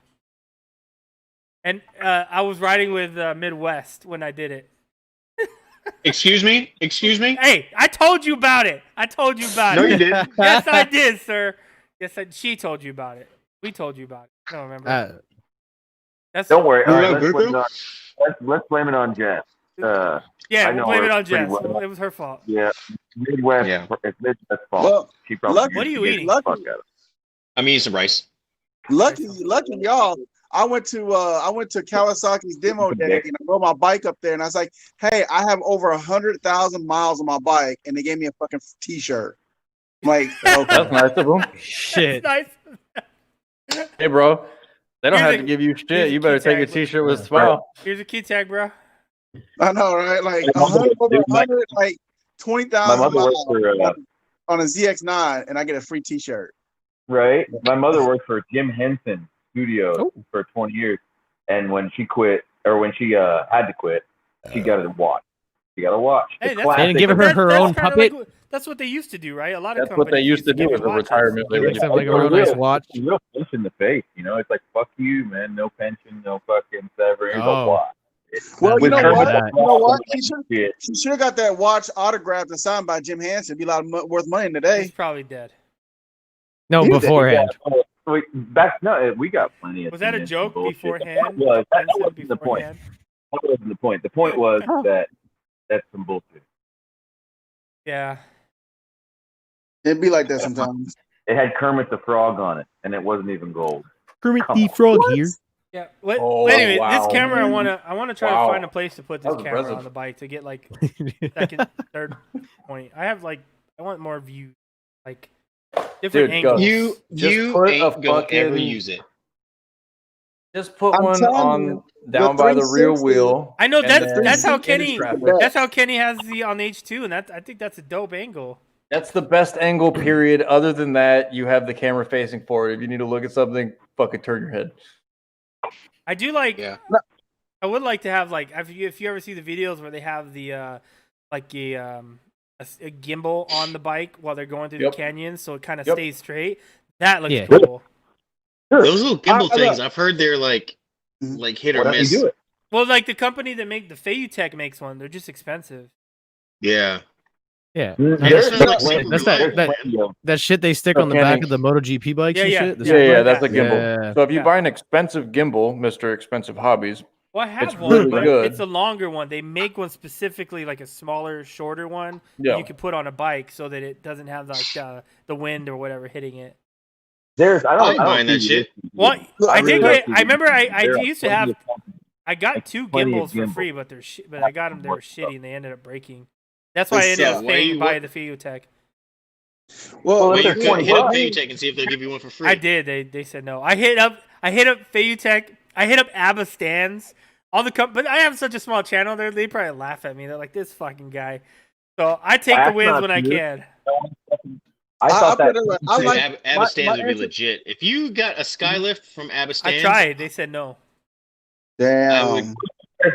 And I was riding with Midwest when I did it. Excuse me? Hey, I told you about it. No, you didn't. Yes, I did, sir. Yes, she told you about it. We told you about it. I don't remember. Don't worry. All You right, know, let's blame it on Jess. Yeah, I we'll know blame her it on pretty Jess. well. It was her fault. Yeah, Midwest. Yeah. It's Midwest's fault. Well, She probably What are you eating? Fuck out of it. I'm eating some rice. Lucky y'all. I went to Kawasaki's demo day and I rode my bike up there and I was like, hey, I have over 100,000 miles on my bike, and they gave me a fucking t-shirt. I'm like, okay. That's nice of them. Shit. Nice. Hey, bro. They don't Here's have to give you here's shit. a You better key take a tag. t-shirt with a smile. Here's a key tag, bro. I know, right? Like My mother- 100, like My 20,000 mother works miles for on a ZX9, and I get a free t-shirt. right. My mother worked for Jim Henson Studios for 20 years, and when she quit, or when she had to quit, she got a watch. She got a watch. Hey, The that's- classic- They didn't give her That's own kinda puppet. like that's what they used to do, right? A lot of That's what they companies used to do give as you a watches. retirement. They would They have like a real nice watch. It's a real punch in the face, you know. It's like, fuck you, man. No pension, no fucking severance. Here's Oh. a watch. Well, you With know her- what? that. You know what? Shit. She should have got that watch autographed and signed by Jim Hansen. It'd be a lot of worth money today. He's probably dead. No, You did. beforehand. We got plenty of. Was that a opinions joke and bullshit. beforehand? That Henson wasn't the point. beforehand? That wasn't the point. The point was that that's some bullshit. Yeah. It'd be like that sometimes. It had Kermit the Frog on it, and it wasn't even gold. Kermit Come the on. Frog here. Yeah. Oh, Anyway, wow. this camera, I wanna try Wow. to find a place to put That this was camera impressive. on the bike to get like second, third point. I want more views, like different Dude, go. angles. You put a ain't gonna ever fucking- use it. Just put I'm one telling on you, down the by the rear 360 wheel. I know and that's then how into Kenny traffic. that's how Kenny has the on H2, and I think that's a dope angle. That's the best angle, period. Other than that, you have the camera facing forward. If you need to look at something, fucking turn your head. I do like. Yeah. I would like to have like if you ever see the videos where they have the like a gimbal on the bike while they're going through Yep. the canyons, so it kind of Yep. stays straight. That looks Yeah. cool. Those little gimbal I things, look. I've heard they're like hit or Why don't you miss. do it? Well, like the company that make the Fayutech makes one. They're just expensive. Mm, Yeah. Mm-hmm. Yeah. That's, It There's smells like plenty- super that's that- reliable, that- man. that shit they stick So on the back Kenny- of the MotoGP bikes Yeah, and yeah. shit. The Yeah, super Yeah, bike? that's a gimbal. Yeah. So if you Yeah. buy an expensive gimbal, Mr. Expensive Hobbies, Well, I have It's one, really but good. it's a longer one. They make one specifically, like a smaller, shorter one yeah. you can put on a bike so that it doesn't have like the wind or whatever hitting it. There's, I I don't, ain't I don't buying that see shit. this. Well, Look, I really did like get. I remember I There are used to plenty have. of companies. I got two plenty of gimbals for gimbals. free, but but I got them. They were shitty and they ended up breaking. That's why I It's, ended up why paying you- to buy what- the Fayutech. Well, Well, Well, if you they're could 20 hit up bucks. Fayutech and see if they'll give you one for free. I did. They said no. I hit up Fayutech. I hit up Abba Stands. All the but I have such a small channel. They probably laugh at me. They're like, this fucking guy. So I take the That's wins not when I true. can. I thought put that. it right. I Dude, like Abba my stands would be answer- legit. If you got a Skylift from Abba I stands, tried. They said no. Damn.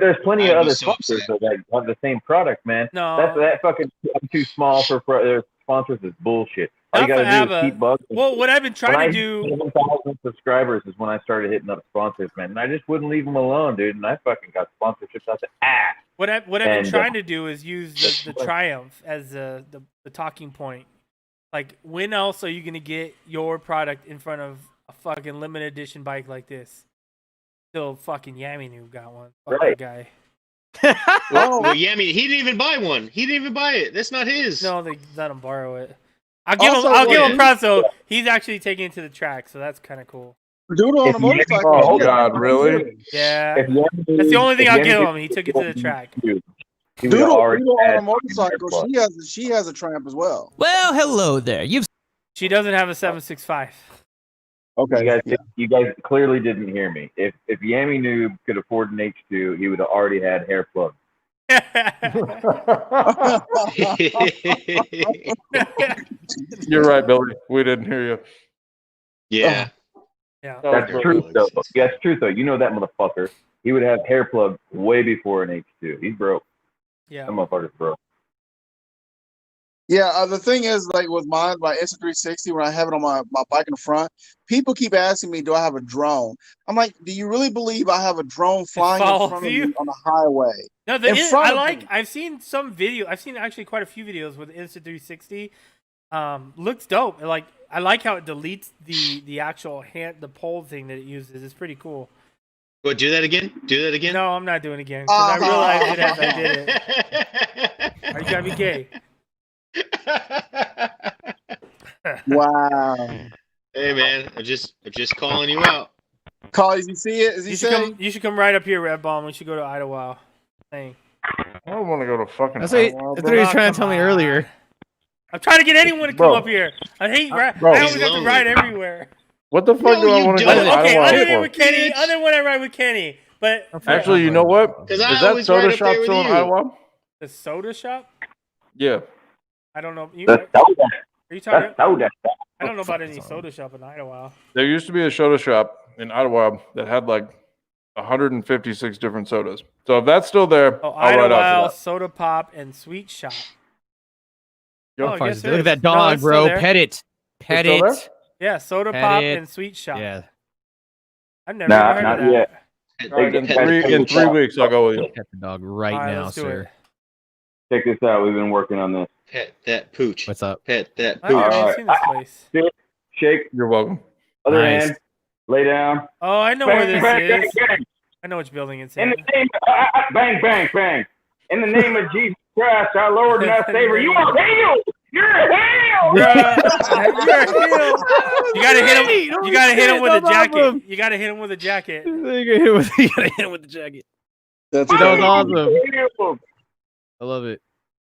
There's plenty of I'd be other so sponsors upset. that have the same product, man. No. That fucking I'm too small for their sponsors is bullshit. All you Not for gotta do is Abba. keep bugs. Well, what I've been When trying I to hit do. 7,000 subscribers is when I started hitting up sponsors, man. And I just wouldn't leave them alone, dude. And I fucking got sponsorships out the ass. What I've been And, trying to do is use the Triumph as the talking point. Like, when else are you gonna get your product in front of a fucking limited edition bike like this? Still fucking Yami Noob got one. Fuck Right. that guy. well, yeah, I mean, he didn't even buy one. He didn't even buy it. That's not his. No, they let him borrow it. I'll give Also, him. I'll give him yeah. props though. He's actually taking it to the track, so that's kind of cool. Doodle on If a you- motorcycle. Oh, she has God, a really? Yeah, If Yami that's the only thing if I'll Yami give did- him. He took it to the track. Dude, he would've Doodle, already Doodle on had a motorcycle. fucking She has a Tramp as well. Well, hello there. You've She doesn't have a 765. Okay. You guys clearly didn't hear me. If Yami Noob could afford an H2, he would have already had hair plugs. You're right, Billy. We didn't hear you. yeah. Yeah. That That's was true, really- though. Yeah, that's true, though. You know that motherfucker. He would have hair plugs way before an H2. He's broke. Yeah. That motherfucker's broke. Yeah, the thing is, like with my Insta360, when I have it on my bike in the front, people keep asking me, do I have a drone? I'm like, do you really believe I have a drone flying in follows front of you? me on the highway? No, In front I of like. me. I've seen some video. I've seen actually quite a few videos with Insta360. Looks dope. Like, I like how it deletes the actual the pole thing that it uses. It's pretty cool. Well, do that again. Do that again. No, I'm not doing it again because I realized it as I did it. Are you gotta be gay? Wow. Hey man, I'm just calling you out. Carl, is you see it? Is he You should saying? come. You should come right up here, Red Bomb. We should go to Idlewild. Dang. I don't want to go to fucking. That's what he, Idlewild, that's bro. what he was Oh, trying to come tell me on. earlier. I'm trying to get anyone to come Bro. up here. I hate. Bro. I always He's have to lonely. ride everywhere. What the fuck No, do I you want to go don't. to Okay, Idlewild other than for? with Kenny, Bitch. other than when I ride with Kenny, but Actually, you know what? 'Cause Is I that always soda ride up shop there with still in you. Idlewild? the soda shop. Yeah. I don't know. You, That's are soda. you talking? That's soda. I don't know about any soda shop in Idlewild. There used to be a soda shop in Idlewild that had like 156 different sodas. So if that's still there, Oh, I'll ride out Idlewild, for Soda Pop, and Sweet Shop. Yo, Oh, I guess it Look is. at that No, dog, it's still bro. there. Pet it. Pet still there? it. Yeah, Soda Pet Pop it. and Sweet Shop. Yeah. I've never Nah, heard not of that. yet. that. All right, in Hey, three, hey, in 3 weeks, I'll go with you. Pet the dog right All right, now, let's do sir. it. Check this out. We've been working on this. Pet that pooch. What's up? Pet that I've never pooch. Alright. seen this place. Shake. You're welcome. Other Nice. hand. Lay down. Oh, I know where this is. I know which building it's In in. the name, bang, bang, bang. In the name of Jesus Christ, our Lord and our Savior, you are healed. You're a heel. You're a heel. You gotta hit him. You gotta hit him with a jacket. You gotta hit him with a jacket. You gotta hit him with the jacket. That's Dude, that was crazy. awesome. I love it.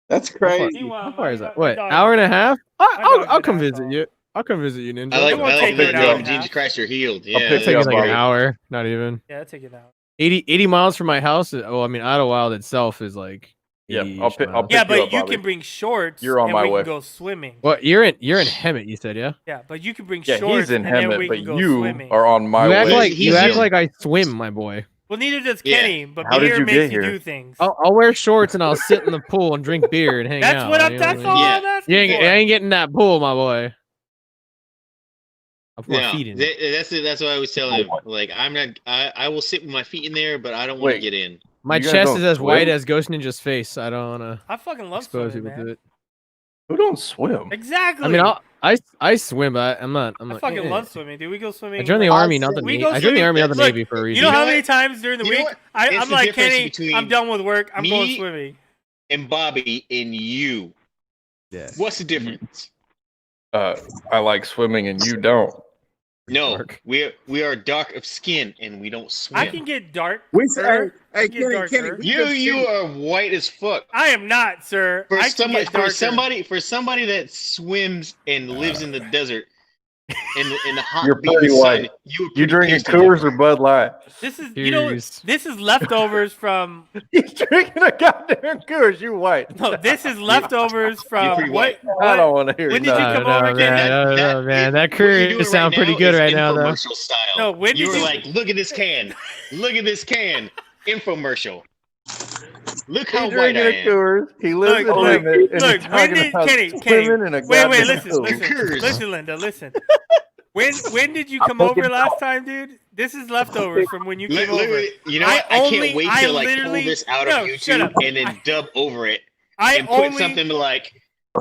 That's crazy. Meanwhile, How far is that? my What? dog- Hour and a half? dog's I'll an come asshole. visit you. I'll come visit you, Ninja. I like, It won't I take like you an that hour and a Jesus half. Christ, you're healed. I'll Yeah, pick It takes you like up an on it. hour, not even. Yeah, take it out. 80 miles from my house. Well, I mean, Idlewild itself is like. Yeah, 80-ish I'll pick miles. Yeah, you but up, you Bobby. can bring shorts. You're on and my we way. can go swimming. Well, you're in Hemet, you said, yeah. Yeah, but you can bring Yeah, shorts. he's in and then Hemet, we but can go you swimming. are on my You act way. like He's in. I swim, my boy. Well, neither does Yeah. Kenny, but How did beer you makes get you here? do things. I'll wear shorts and I'll sit in the pool and drink beer and hang That's out. what you I'm. know That's what I all mean? Yeah. I'm asking You ain't, for. I ain't getting that pool, my boy. I'll put my No, feet in it. that's what I was telling him. Like, I'm not. I will sit with my feet in there, but I don't want to Wait. get in. My You guys chest don't is as white swim? as Ghost Ninja's face. I don't want to I fucking love expose swimming, people man. to it. Who don't swim? Exactly. I mean, I swim, but I'm not. I fucking love swimming, dude. We go swimming. I joined the like- army, not the We Navy. go I joined the swimming- army, not the look, Navy for a reason. You know You know how what? many times during the You know week what? It's I'm the like, difference Kenny, between I'm done with work. I'm going me- swimming. And Bobby and you. Yeah. What's the difference? I like swimming and you don't. No, Dark. we are dark of skin and we don't swim. I can get dark. We sir. hey, I can get darker. Kenny, we You just you see- are white as fuck. I am not, sir. For I can somebody get darker. for somebody that swims and lives in the desert in the hot You're beating pretty sun, white. You drinking Coors or Bud Light? This is Cheers. this is leftovers from He's drinking a goddamn Coors. You white. no. This is leftovers from pretty what? white. I what? don't want to hear When did you nothing. come over again? man. That what you're career doing sound right pretty now good is right now, though. infomercial style. No, when did you were you- like, look at this can, look at this can, infomercial. Look how He's white I drinking a am. Coors. He lives Look, in look, Limit, and look, he's when talking did about Kenny, swimming in a wait, goddamn listen, Coors. Coors. listen, Linda, listen. When did you come over last time, dude? This is leftovers from when you came Look, over. you know what? I can't wait to like pull literally- this out no, of shut YouTube up. and then dub over it I and put only something like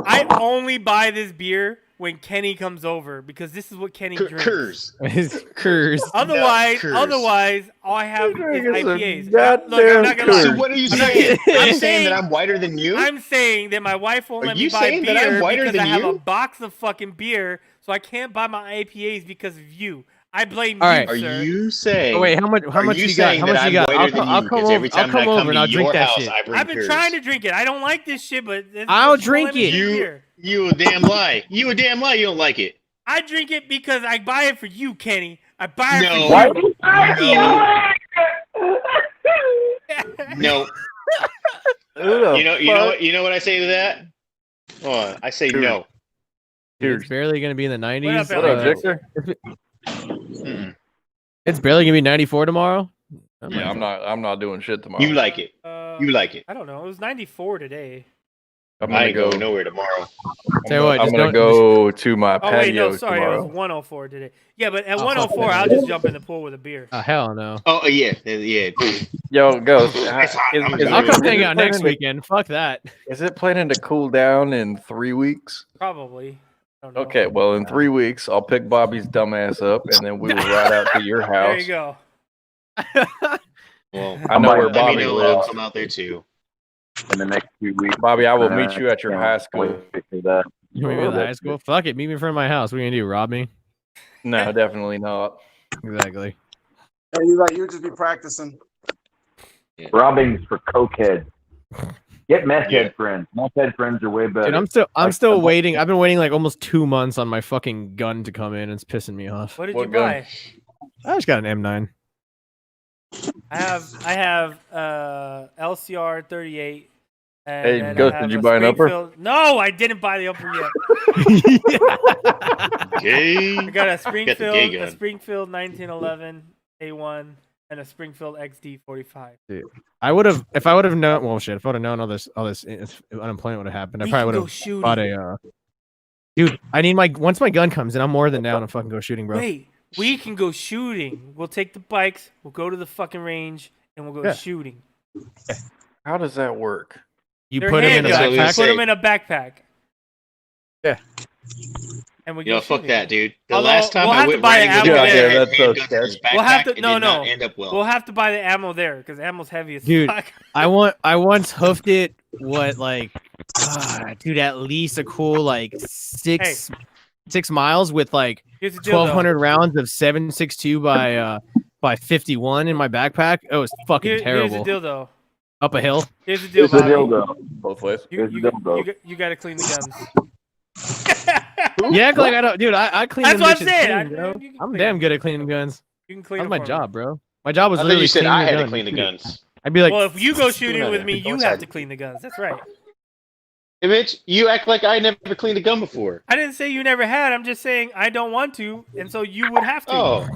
I only buy this beer when Kenny comes over because this is what Kenny drinks. Coors. His Coors. Otherwise, Coors. all I have is drinking some IPAs. goddamn Look, I'm not gonna lie. So Coors. what are you I'm not- saying? I'm I'm saying saying- that I'm whiter than you? I'm saying that my wife won't Are let me you buy saying that I'm beer whiter because I than have a you? box of fucking beer, so I can't buy my IPAs because of you. I blame All you, right. Are sir. you saying? Oh, wait, how much are you got? saying How that much you I'm got? whiter than I'll you? come 'Cause over. every time I'll come I over and I'll to drink your that house, shit. I bring I've been Coors. trying to drink it. I don't like this shit, but this I'll won't drink let me it. beer. You a damn lie. You a damn lie. You don't like it. I drink it because I buy it for you, Kenny. I buy it No. for you. No. Who the You know what I say to that? Oh, I say no. It's barely gonna be in the 90s. up, What up, Victor? Mm-mm. It's barely gonna be 94 tomorrow. Yeah, I'm not doing shit tomorrow. You like it. You like it. I don't know. It was 94 today. I'm I gonna ain't go. going nowhere tomorrow. Tell you what, I'm just gonna don't- go to my Oh wait, no, patio sorry, it tomorrow. was 104 today. Yeah, but at Oh, 104, fuck I'll that. just jump in the pool with a beer. Oh hell no. Oh yeah, yeah. Yo, Ghost. It's hot. I'm is I'll Yeah, come yeah. hang out next planning weekend. Fuck that. Is it planning to cool down in 3 weeks? Probably. I don't know. Okay, well, in 3 weeks, I'll pick Bobby's dumbass up, and then we will ride out to your house. There you go. Well, I know where let me Bobby know when I'll lives. come out there too. In the next few weeks. Bobby, I will meet you at your Can't high school. wait for that. You meet me at the high school? Fuck it, meet me in front of my house. What are you gonna do? Rob me? No, definitely not. Exactly. And you just be practicing. Robbing's for cokeheads. Get meth Yeah. head friends. Meth head friends are way better. Dude, I'm still waiting. I've been waiting like almost 2 months on my fucking gun to come in. It's pissing me off. What did What you gun? buy? I just got an M9. I have LCR 38. And Hey, then Ghost, I have did you a buy an upper? Springfield- No, I didn't buy the upper yet. Gay. I got a gay gun. Springfield 1911 A1 and a Springfield XD 45. I would have if I would have known. Well, shit. If I would have known all this unemployment would have happened, I We probably can would go have bought shooting. a. Dude, I need once my gun comes in, I'm more than down to fucking go shooting, bro. Wait, we can go shooting. We'll take the bikes. We'll go to the fucking range and we'll go Yeah. shooting. How does that work? You They're put him in a handguns. I was gonna backpack. Put say- them in a backpack. Yeah. And we You know, go fuck shooting. that, dude. The Although, last time we'll I have to went buy riding an with a ammo guy there. that had That's so handguns in his sketchy. backpack, We'll have to- it no, did not no. end up well. We'll have to buy the ammo there because ammo's heavy as Dude. fuck. I once hoofed it. What like Dude, at least a cool like six miles with like Here's the deal, though. 1,200 rounds of 7.62 by 51 in my backpack. Oh, it's fucking Here's the terrible. deal, though. Up a hill. Here's the deal, Here's the Bobby. deal, though. Both ways. You got to clean the guns. You act like I don't, dude. I clean. That's them what I'm bitches saying. clean, bro. You can I'm clean damn them. good at cleaning guns. You can clean That's them my for job, bro. My job was I thought literally you said cleaning I the had to gun. clean the guns. I'd be like, Well, if you go shooting doing with that. me, you Both have sides. to clean the guns. That's right. Hey, Mitch, you act like I never cleaned a gun before. I didn't say you never had. I'm just saying I don't want to, and so you would have to. Oh.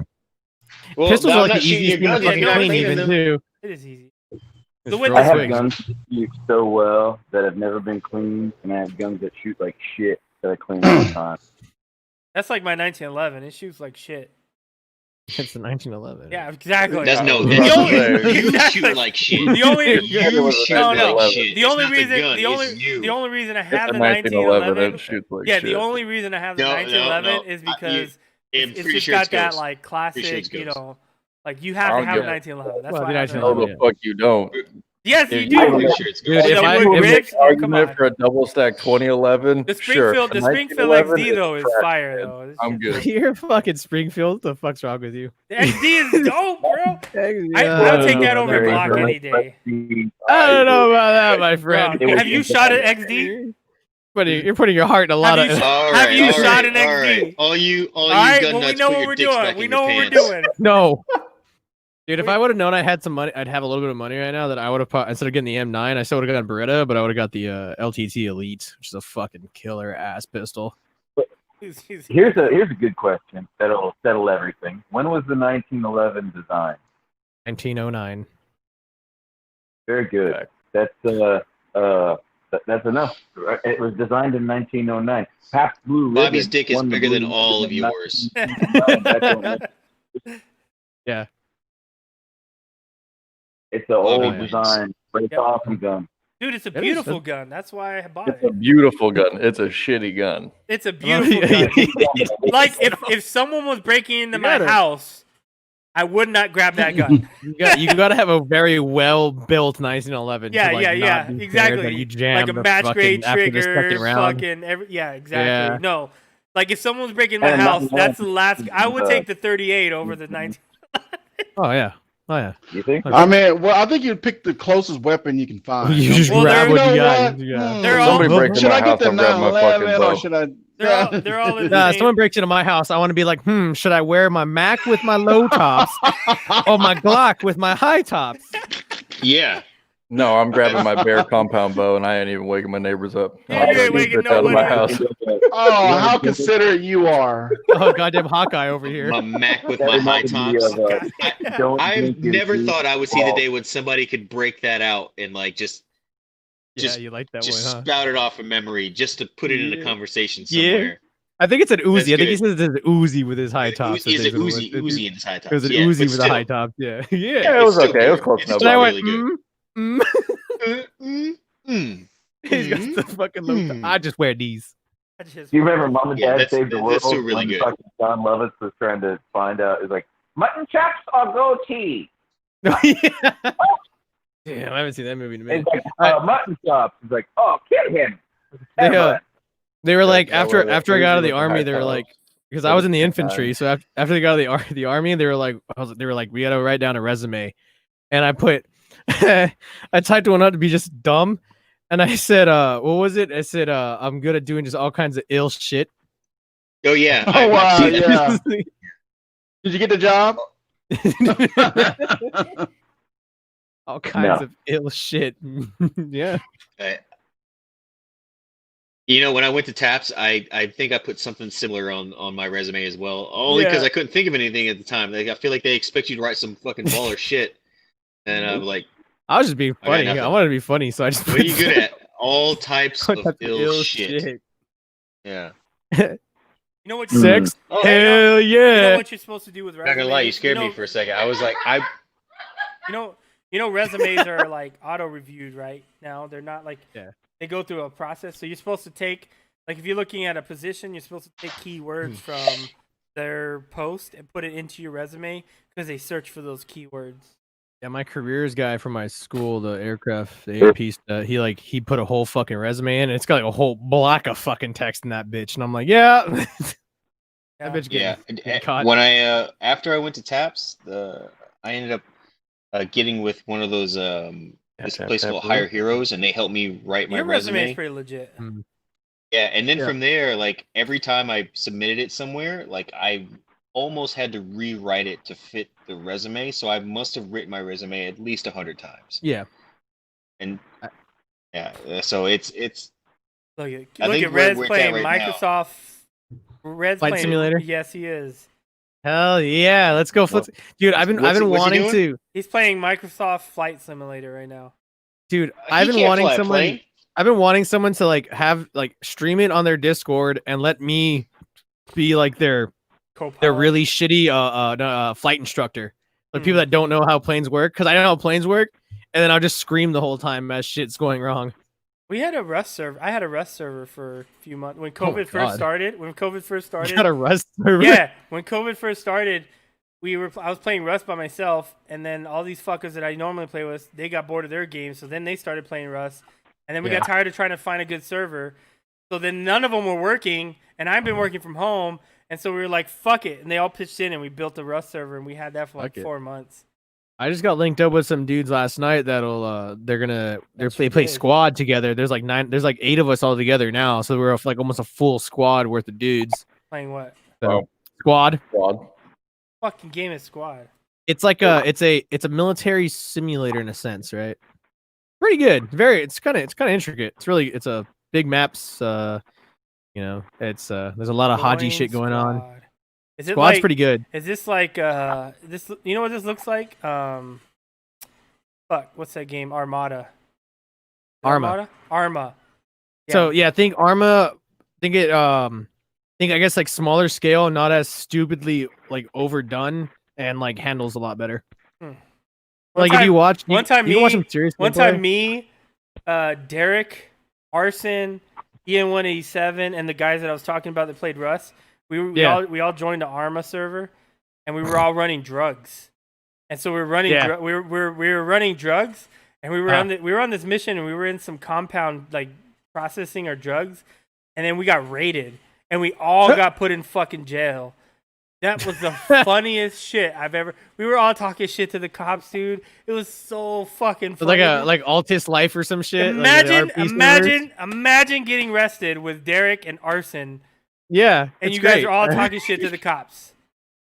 Well, pistols now are I'm like not the shooting easiest your thing to guns if fucking you're not clean, cleaning even them. too. It is easy. Just with throw I a have swig. guns that shoot so well that have never been cleaned, and I have guns that shoot like shit that I clean all the time. That's like my 1911. It shoots like shit. It's the 1911. Yeah, exactly. That's no. The That's only- you exactly. shoot like shit. The only You shoot no, like shit. the only It's not reason the gun, the only it's you. the only reason I It's have a the 1911. 1911 It shoots like yeah, shit. the only reason I have the No, 1911 no. is because I'm it's pretty just sure got it's that ghost. like Pretty sure it's classic, you ghost. know, like you have I to don't have a get it. 1911. That's Well, why the I have the No, 1911. the fuck you don't. Yes, you If do. I'm pretty sure it's Dude, ghost. if the I wood if grips, Make oh, come argument on. for a double stack 2011. The sure. Springfield, the A Springfield 1911 XD though is trash, fire man. though. This I'm shit- good. You're fucking Springfield. What the fuck's wrong with you? The XD is dope, bro. Yeah, I'll take that over very Glock good. any day. I don't know about that, my Bro, friend. have you shot an XD? You're putting your heart in a lot Have of. you- All Have right, you all shot right, an all XD? right. All you All right, gun well, we nuts, know put what your we're dicks doing. back We in know your what we're pants. doing. No. Dude, if I would have known I had some money, I'd have a little bit of money right now. That I would have instead of getting the M9, I still would have gotten Beretta, but I would have got the LTT Elite, which is a fucking killer ass pistol. Here's a good question that'll settle everything. When was the 1911 design? 1909. Very good. That's that's enough. It was designed in 1909. Pabst Blue Ribbon. Bobby's dick is won the bigger than Blue all of Ribbon in yours. 1909. Yeah. It's an old man. design, but it's Yep. awesome gun. Dude, it's a That is beautiful so- gun. That's why I bought It's a it. beautiful gun. It's a shitty gun. It's a beautiful gun. yeah. Like if someone was breaking into You my gotta- house, I would not grab that gun. You got to have a very well built 1911. Yeah, to, like, yeah, not yeah, be scared exactly. that you jam Like a the match fucking- grade after the trigger, second round. fucking yeah, exactly. Yeah. No, like if someone was breaking my And house, nothing that's else. the last. I would take the 38 over the 19. Oh yeah. Oh yeah. You think? I mean, well, I think you'd pick the closest weapon you can find. You just Well, grab they're- what you You know got. what? Yeah. They're Somebody all break into Should my I get house, the I'll grab my fucking 911 bow. or should I? they're all in the Nah, same. someone breaks into my house. I want to be like, should I wear my Mac with my low tops or my Glock with my high tops? Yeah. No, I'm grabbing my bear compound bow and I ain't even waking my neighbors up. Yeah, I'm you gonna ain't get waking out of my nobody house. Oh, how considerate you are! Oh, goddamn Hawkeye over here. My Mac with That my high reminded me tops. of, don't I've drink your never tea. thought I would see the Well, day when somebody could break that out and like just Yeah, you like that just one, huh? spout it off from memory just to put it in a Yeah. conversation Yeah. somewhere. I think it's an Uzi. That's I think he good. says it's an Uzi with his high tops. Is it Uzi? Uzi in his high tops. It was an yeah, Uzi but with a still, high top. Yeah. Yeah. Yeah, it was It's still okay. It was good. close It's enough. And I still went, really good. He's got the fucking low top. I just wear these. I just- Do you remember Mom and Yeah, Dad that's- Saved the World? that's still really when good. fucking John Lovitz was trying to find out. It's like mutton chops or goatee. Yeah. Damn, I haven't seen that movie in a It's minute. like mutton chops. It's like, oh, kill him. They were like Yeah, after well, after I got out of the Uzi with army, high they were tops. like, because I was in the infantry, so after they got out of the army, they were like, we gotta write down a resume, and I put, I typed one up to be just dumb, and I said, what was it? I said, I'm good at doing just all kinds of ill shit. Oh yeah. Oh, I've wow, seen that. yeah. Did you get the job? All kinds No. of ill shit. Yeah. You know, when I went to Taps, I think I put something similar on my resume as well. Only Yeah. because I couldn't think of anything at the time. Like, I feel like they expect you to write some fucking baller shit, and I'm like, I was just being I got funny. nothing. I wanted to be funny, so I just. "What are you good at? All types All of types of ill shit." Yeah. You know what? Sex? Oh, Hell You know yeah. what you're supposed to do with not resumes? gonna lie, you scared know, me for a second. I was like, You know, resumes are like auto reviewed right now. They're not like Yeah. they go through a process. So you're supposed to take like if you're looking at a position, you're supposed to take keywords from their post and put it into your resume because they search for those keywords. Yeah, my careers guy from my school, the aircraft, the AP, he put a whole fucking resume in, and it's got like a whole block of fucking text in that bitch, and I'm like, yeah, that bitch Yeah. getting caught. When I after I went to Taps, I ended up getting with one of those this place called Hire Heroes, and they helped me write my Your resume is resume. pretty legit. Yeah, and then Yeah. from there, like every time I submitted it somewhere, like I almost had to rewrite it to fit the resume. So I must have written my resume at least 100 times. Yeah, And yeah, so it's Look I at think Red's where it's playing at right now. Microsoft. Red's Flight playing Simulator? Yes, he is. hell yeah, let's go, Well, dude. I've been what's he wanting doing? to, He's playing Microsoft Flight Simulator right now. dude. He I've been can't wanting fly a someone. plane. I've been wanting someone to like have like stream it on their Discord and let me be like their Co-pilot. really shitty flight instructor, like people Hmm. that don't know how planes work, because I know how planes work, and then I'll just scream the whole time as shit's going wrong. We had a Rust server. I had a Rust server for a few months when COVID first God. started. When COVID first started, You got a Rust server? yeah. When COVID first started, I was playing Rust by myself, and then all these fuckers that I normally play with, they got bored of their game, so then they started playing Rust, and then we got tired of trying to find a good server. So then none of them were working, and I've been working from home, and so we were like, "Fuck it," and they all pitched in, and we built a Rust server, and we had that for like 4 months. I just got linked up with some dudes last night that'll they play squad together. There's like 8 of us all together now, so we're like almost a full squad worth of dudes. Playing what? So, squad. Fucking game is squad. It's like it's a military simulator in a sense, right? Pretty good. It's kind of intricate. It's a big maps. There's a lot of Haji shit going on. Is it Squad's like, pretty good. Is this like this? You know what this looks like? Fuck, what's that game? Arma. Yeah. So Yeah, think Arma. Think I guess like smaller scale, not as stupidly like overdone, and like handles a lot better. Like if you watch, you can watch some serious. One time, me, Derek, Arson, Ian187, and the guys that I was talking about that played Rust. We all joined the Arma server, and we were all running drugs, and so we were running we were running drugs, and we were on this mission, and we were in some compound like processing our drugs, and then we got raided, and we all got put in fucking jail. That was the funniest shit I've ever. We were all talking shit to the cops, dude. It was so fucking funny. Like Altis Life or some shit. Imagine getting arrested with Derek and Arson. Yeah, and you guys are all talking shit to the cops.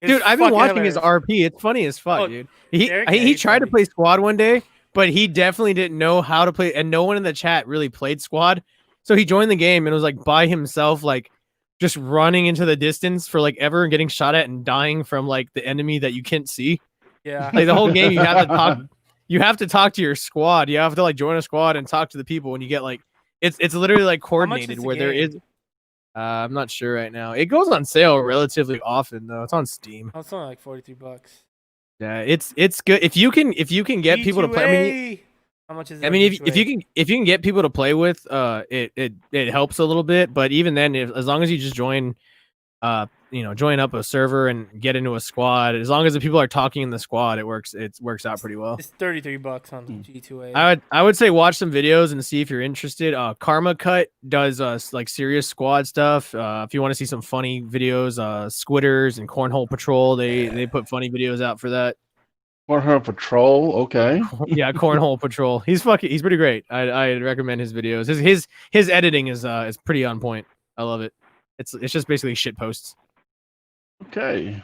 Dude, I've been watching his RP. It's funny as fuck, dude. He tried to play squad one day, but he definitely didn't know how to play, and no one in the chat really played squad. So he joined the game and was like by himself, like just running into the distance for like ever and getting shot at and dying from like the enemy that you can't see. Yeah. Like the whole game you have to talk you have to talk to your squad. You have to like join a squad and talk to the people when you get like it's literally like coordinated where there is I'm not sure right now. It goes on sale relatively often though. It's on Steam. Oh, it's only like $43. Yeah, it's good if you can get people to play. I mean, how much is it? I mean, if you can get people to play with, it helps a little bit. But even then, as long as you just join up a server and get into a squad, as long as the people are talking in the squad, it works out pretty well. It's $33 on G2A. I would say watch some videos and see if you're interested. Karma Cut does like serious squad stuff. If you want to see some funny videos, Squitters and Cornhole Patrol, they put funny videos out for that. Cornhole Patrol, okay. Yeah, Cornhole Patrol. He's pretty great. I recommend his videos. His editing is pretty on point. I love it. It's just basically shit posts. Okay.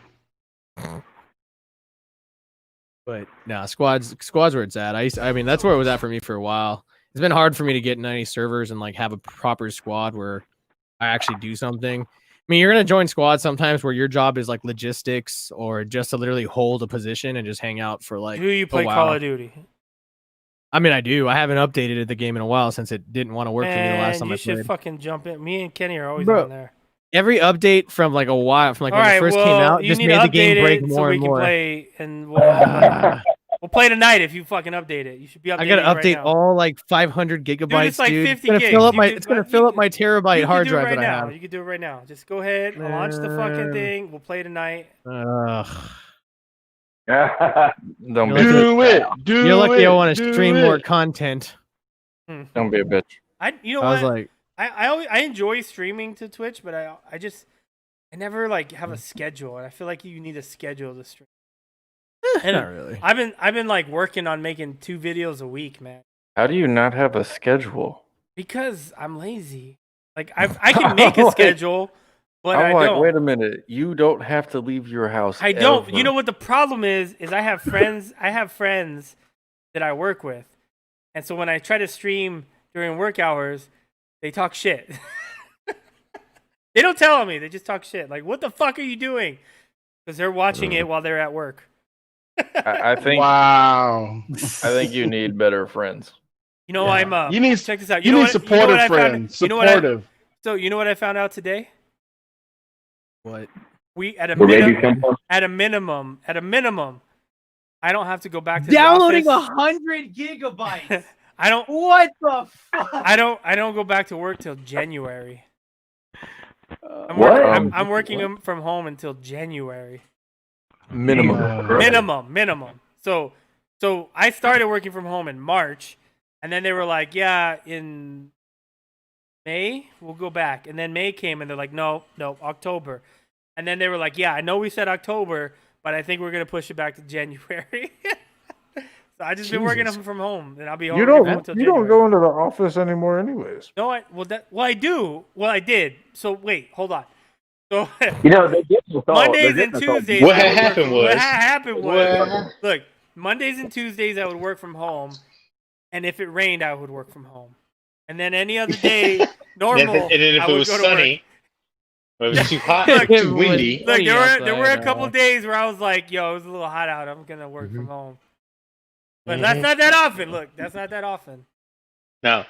But nah, squads where it's at. I mean that's where it was at for me for a while. It's been hard for me to get in any servers and like have a proper squad where I actually do something. I mean, you're gonna join squads sometimes where your job is like logistics or just to literally hold a position and just hang out for like. Do you play Call of Duty? I mean, I do. I haven't updated the game in a while since it didn't want to work for me the last time I played. You should fucking jump in. Me and Kenny are always on there. Every update from like a while, from like when it first came out, just made the game break more and more. Play and we'll play tonight if you fucking update it. You should be updating. I gotta update right all like 500 gigabytes, dude. It's like 50 it's gonna gigs. fill up my terabyte hard drive that I have. You can do it right now. Just go ahead, launch the fucking thing. We'll play tonight. Don't be, Do it. Do You're lucky it. I want to do stream it. more content. don't be a bitch. You know I was what? like, I enjoy streaming to Twitch, but I never like have a schedule, and I feel like you need a schedule to stream. And not really. I've been like working on making 2 videos a week, man, How do you not have a schedule? because I'm lazy. Like I can make a Like, schedule, but I I'm like, don't. wait a minute. You don't have to leave your house. I don't. ever. You know what the problem is? I have friends. I have friends that I work with, and so when I try to stream during work hours, they talk shit. They don't tell me. They just talk shit. Like, what the fuck are you doing? Because they're watching it while they're at work. I think Wow. I think you need better friends. You know, Yeah. I'm. You need check this out. You know need what- supportive you know what I found- friends. You know what? Supportive. So you know what I found out today? What? We at a The baby minimum. symptom. At a minimum, I don't have to go back to Downloading the office. 100 gigabytes. I don't. What the fuck? I don't go back to work till January. I'm, What? I'm working from home until January. Minimum. Minimum. So I started working from home in March, and then they were like, yeah, in May we'll go back. And then May came, and they're like, no, October. And then they were like, yeah, I know we said October, but I think we're gonna push it back to January. So I just been working from home, and I'll be home. You until don't January. go into the office anymore, anyways. No, I do. Well, I did. So wait, hold on. So You know, they're getting us all. Mondays they're and getting us all. Tuesdays. What I would work happened from- was- What happened was. What- Look, Mondays and Tuesdays I would work from home, and if it rained, I would work from home. And then any other day, normal, And then if I it would was go to work. sunny, or it was too hot, Look, too windy. Look, there outside, were a couple days where I was like, "Yo, it was a little hot out. I'm gonna work from home." But that's not that often. Look, that's not that often. No.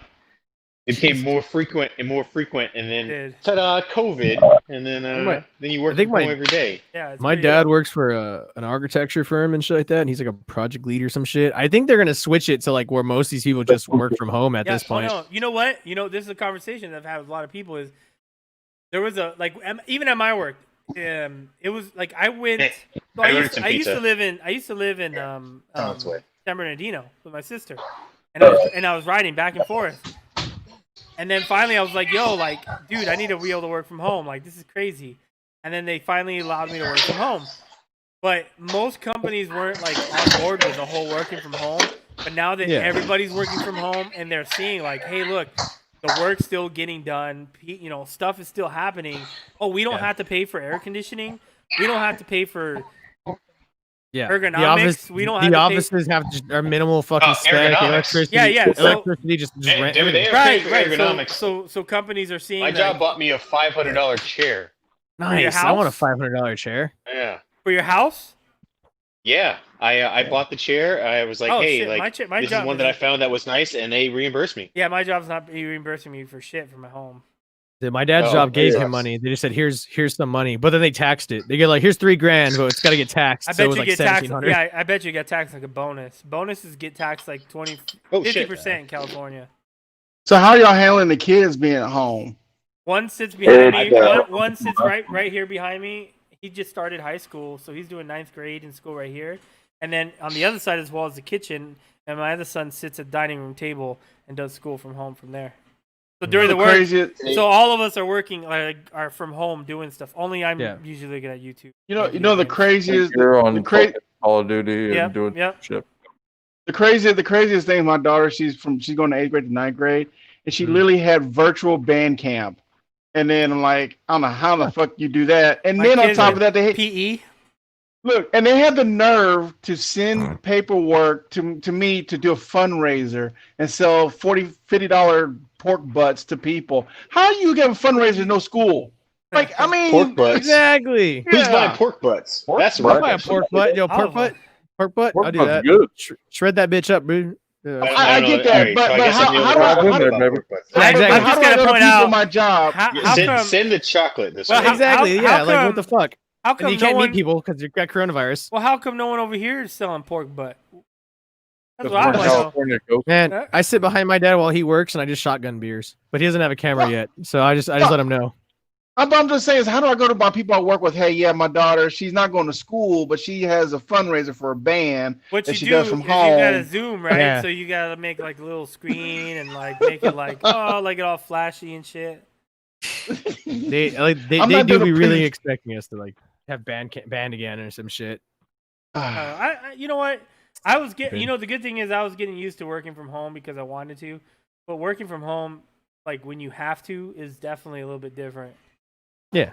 It became more frequent, and then Dude. ta-da, COVID, and then then you work I think from home my- every day. Yeah, it's My pretty- dad works for an architecture firm and shit like that, and he's like a project lead or some shit. I think they're gonna switch it to like where most of these people just work from home at this point. Oh, no. You know what? This is a conversation that I've had with a lot of people. Is there was a even at my work, it was like I went. Hey, So I I ordered used some to pizza. live in On its way. San Bernardino with my sister, and I was riding back and forth. And then finally I was like, yo, like, dude, I need to be able to work from home. Like, this is crazy. And then they finally allowed me to work from home. But most companies weren't like on board with the whole working from home. But now that Yeah. everybody's working from home and they're seeing like, hey, look, the work's still getting done. Stuff is still happening. Oh, we don't have to pay for air conditioning. We don't have to pay for Yeah, ergonomics. We don't have the to pay- offices have just are minimal fucking spec, ergonomics. electricity. Yeah, so- electricity just Hey, rent dude, everything. they right. pay for ergonomics. So companies are seeing My that job bought me a $500 chair. Nice. I want a $500 chair. Yeah. for your house. Yeah, I bought the chair. I was like, Oh, hey, shit, like my this job is one that I found that was nice, and they reimbursed me. Yeah, my job's not reimbursing me for shit from my home. My dad's Oh, job gave yeah. him money. They just said, "Here's some money," but then they taxed it. They get like, "Here's $3,000, but it's got to get taxed." I so bet it was you like get taxed. 1,700. Yeah, I bet you get taxed like a bonus. Bonuses get taxed like 50% Oh shit! in California. So how y'all handling the kids being at home? One sits behind It's, me. uh, One sits right here behind me. He just started high school, so he's doing 9th grade in school right here. And then on the other side as well is the kitchen, and my other son sits at the dining room table and does school from home from there. So during the work, Craziest, so all of us are working are from home doing stuff. Only I'm Yeah. usually looking at YouTube. you know the craziest, You're on the cra- Call of Duty and Yep, doing yep. shit. the craziest thing. My daughter, she's going to 8th grade to 9th grade, and she literally had virtual band camp. And then I'm like, I don't know how the fuck you do that. And My then on kids top are of that, they PE. look, and they had the nerve to send paperwork to me to do a fundraiser and sell $50 pork butts to people. How you get a fundraiser no school? Like, I mean, Pork butts. Exactly. Who's Yeah. buying pork butts? Pork That's butts? I'll buy a right. pork butt. Yo, I'll pork butt. Pork butt. Pork I'll do butt's that. good. Shred that bitch up, bro. I get that, but how do I Yeah, I'm exactly. just how do I gonna tell point people out my job? how come Send the chocolate this Well, way. how- Exactly. how Yeah. Like, come- what the fuck? how And come you no can't one? meet people because you've got coronavirus. Well, how come no one over here is selling pork butt? That's Because what I we're in want to know. California, go Man, I sit behind my dad while he works, and I just shotgun beers. But he doesn't have a camera yet, so I just let him know. I'm just saying, is how do I go to my people I work with? Hey, yeah, my daughter, she's not going to school, but she has a fundraiser for a band What that you she do does from is you gotta home. Zoom, right? Yeah. So you gotta make like a little screen and like make it like like it all flashy and shit. They I'm they not do doing be a really pre- expecting us to like have band again or some shit. You know what? I was getting. You know, the good thing is I was getting used to working from home because I wanted to, but working from home, like when you have to, is definitely a little bit different. Yeah.